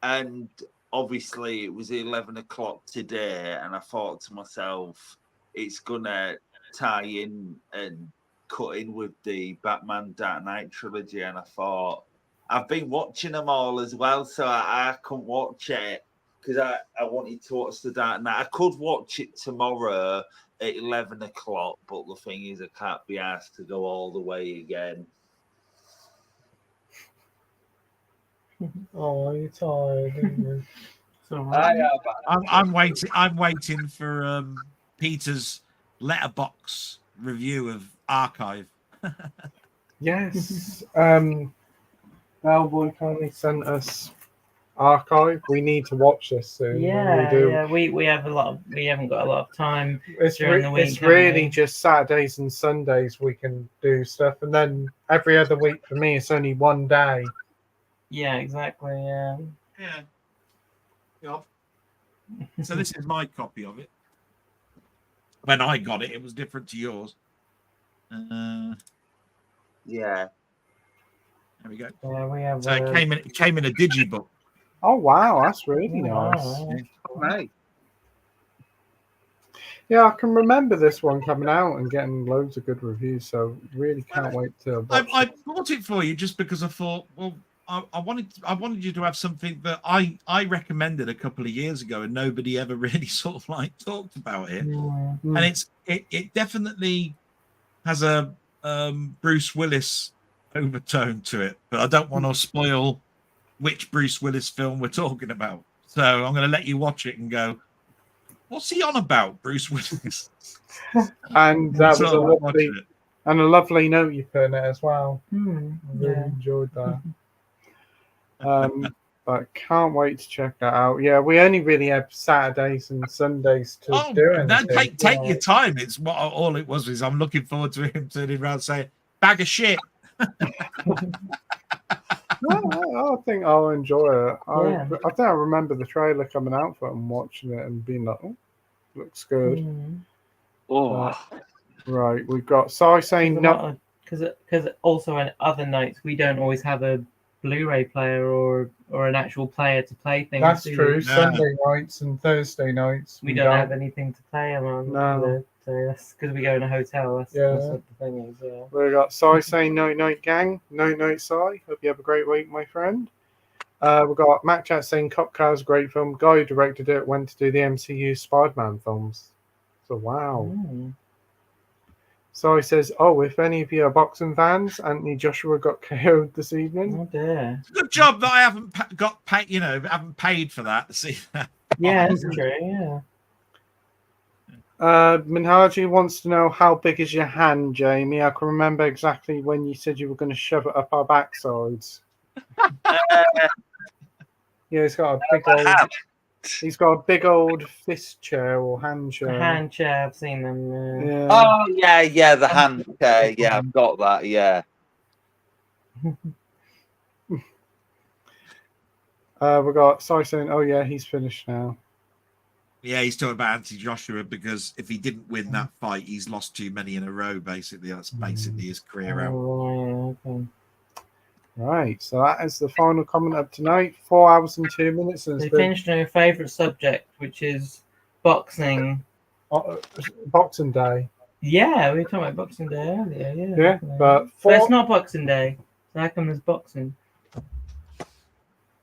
And obviously, it was 11 o'clock today. And I thought to myself, it's going to tie in and cut in with the Batman Dark Knight trilogy. And I thought, I've been watching them all as well, so I couldn't watch it. Because I wanted to watch the Dark Knight. I could watch it tomorrow at 11 o'clock, but the thing is, I can't be asked to go all the way again. Oh, you're tired, aren't you? I'm waiting for Peter's letterbox review of Archive. Yes. Delboy kindly sent us Archive. We need to watch this soon. Yeah, we do. yeah. We haven't got a lot of time. It's, during the week, it's haven't really we? just Saturdays and Sundays we can do stuff, and then every other week for me it's only one day. Yeah, exactly. Yeah. Yeah. Yep. So this is my copy of it. When I got it, it was different to yours. Yeah. There we go. Yeah, we have. So it came in a digibook. Oh wow, that's really Wow, nice. yeah. Right. Yeah, I can remember this one coming out and getting loads of good reviews. So really can't wait to watch I it. bought it for you just because I thought, well, I wanted you to have something that I recommended a couple of years ago and nobody ever really sort of like talked about it. Yeah. Mm. And it definitely has a Bruce Willis overtone to it, but I don't want to spoil which Bruce Willis film we're talking about. So I'm going to let you watch it and go, what's he on about, Bruce Willis? And that was So a I'll watch lovely it. and a lovely note you put in it as well. I really Yeah. enjoyed that. But can't wait to check that out. Yeah, we only really have Saturdays and Sundays to do anything. Take your time. It's what all it was is I'm looking forward to him turning around saying, bag of shit. I think I'll enjoy it. Yeah. I think I remember the trailer coming out for it and watching it and being like, oh, looks good. Mm. Oh, Right, we've got Sai saying no. Because also on other nights we don't always have a Blu-ray player or an actual player to play things. That's do we? true. Yeah. Sunday nights and Thursday nights. We don't have anything to play them on. No. So that's because we go in a hotel. That's what the thing is. Yeah. We've got Sai saying night night gang. Night night Sai. Hope you have a great week, my friend. We've got Matt Chat saying Cop Car's a great film. Guy who directed it went to do the MCU Spider-Man films. So wow. Mm. Sai says, oh, if any of you are boxing fans, Anthony Joshua got KO'd this evening. Oh dear. Good job that I haven't got paid, haven't paid for that to see that. Yeah, that's true. Yeah. Minhaji wants to know how big is your hand, Jamie? I can remember exactly when you said you were going to shove it up our backsides. Yeah, he's got a big old fist chair or hand chair. The hand chair. I've seen them. Yeah. oh yeah, the hand chair. Yeah, I've got that. Yeah. We've got Sai saying, oh yeah, he's finished now. Yeah, he's talking about Anthony Joshua because if he didn't win that fight, he's lost too many in a row, basically. That's basically his career out. Oh, yeah, okay. Right, so that is the final comment of tonight. 4 hours and 2 minutes. And We finished on your favourite subject, which is boxing. Boxing Day. Yeah, we were talking about Boxing Day earlier. Yeah, Yeah, but it's not Boxing Day. So how come there's boxing?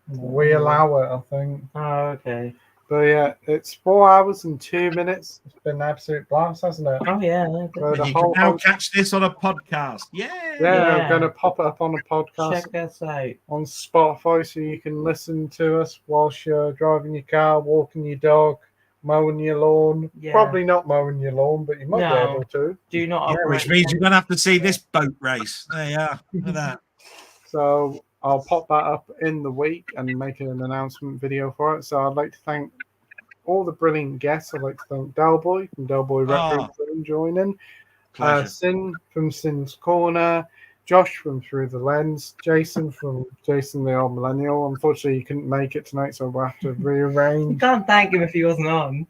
we allow it, I think. Oh, okay. But yeah, it's 4 hours and 2 minutes. It's been an absolute blast, hasn't it? Oh yeah. So And the you can whole now catch this on a podcast. yeah, Yeah. I'm going to pop it up on a podcast Check us out. on Spotify so you can listen to us whilst you're driving your car, walking your dog, mowing your lawn. Yeah. Probably not mowing your lawn, but you might be No. able to. Do not Yeah, operate. which means you're going to have to see this boat race. There you are. Look at that. So I'll pop that up in the week and make an announcement video for it. So I'd like to thank all the brilliant guests. I'd like to thank Delboy from Delboy Retro for joining. Pleasure. Sin from Sin's Corner, Josh from Through the Lens, Jason from Jason the Old Millennial. Unfortunately, he couldn't make it tonight, so we'll have to You rearrange. can't thank him if he wasn't on.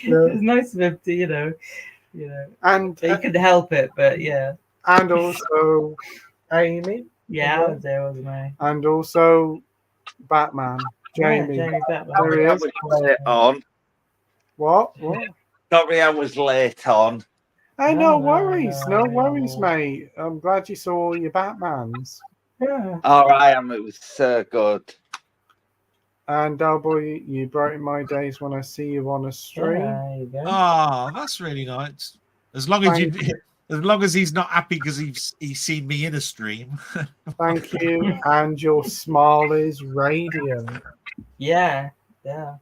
No. It was nice of him to, And he couldn't help it, but yeah. and also Amy, Yeah, I was there, wasn't I? and also Batman, Jamie. Yeah, Jamie Batman. There he I is. was late on. What? What? Sorry, I was late on. Hey, No, no worries, no no. worries, mate. I'm glad you saw all your Batmans. Yeah. All right, it was so good. And Delboy, you brighten my days when I see you on a stream. There you go. Oh, that's really nice. As long as Thank you, as long as he's not happy because he's seen me in a stream. Thank you, and your smile is radiant. Yeah, yeah.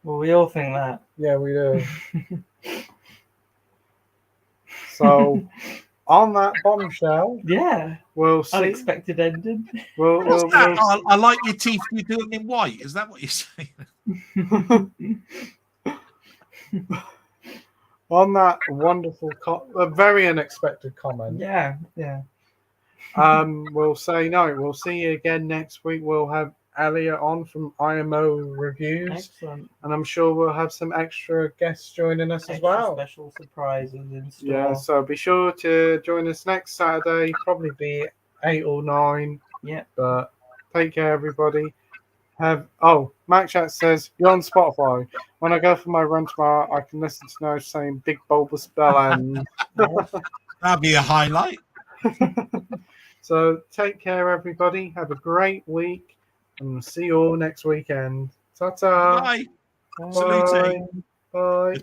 Well, we all think that. Yeah, we do. So, on that bombshell, Yeah. we'll see. Unexpected ending. What's that? Oh, I like your teeth. You do them in white. Is that what you're saying? On that wonderful, a very unexpected comment. Yeah, yeah. We'll say no. We'll see you again next week. We'll have Elliot on from IMO Reviews, Excellent. and I'm sure we'll have some extra guests joining us as Extra well. special surprises in store. Yeah, so be sure to join us next Saturday. Probably be 8 or 9. Yeah. But take care, everybody. Mac Chat says you're on Spotify. When I go for my run tomorrow, I can listen to now saying big bulbous bell end. That'd be a highlight. So take care, everybody. Have a great week, and we'll see you all next weekend. Ta-ta. Bye. Bye. Salute. Bye.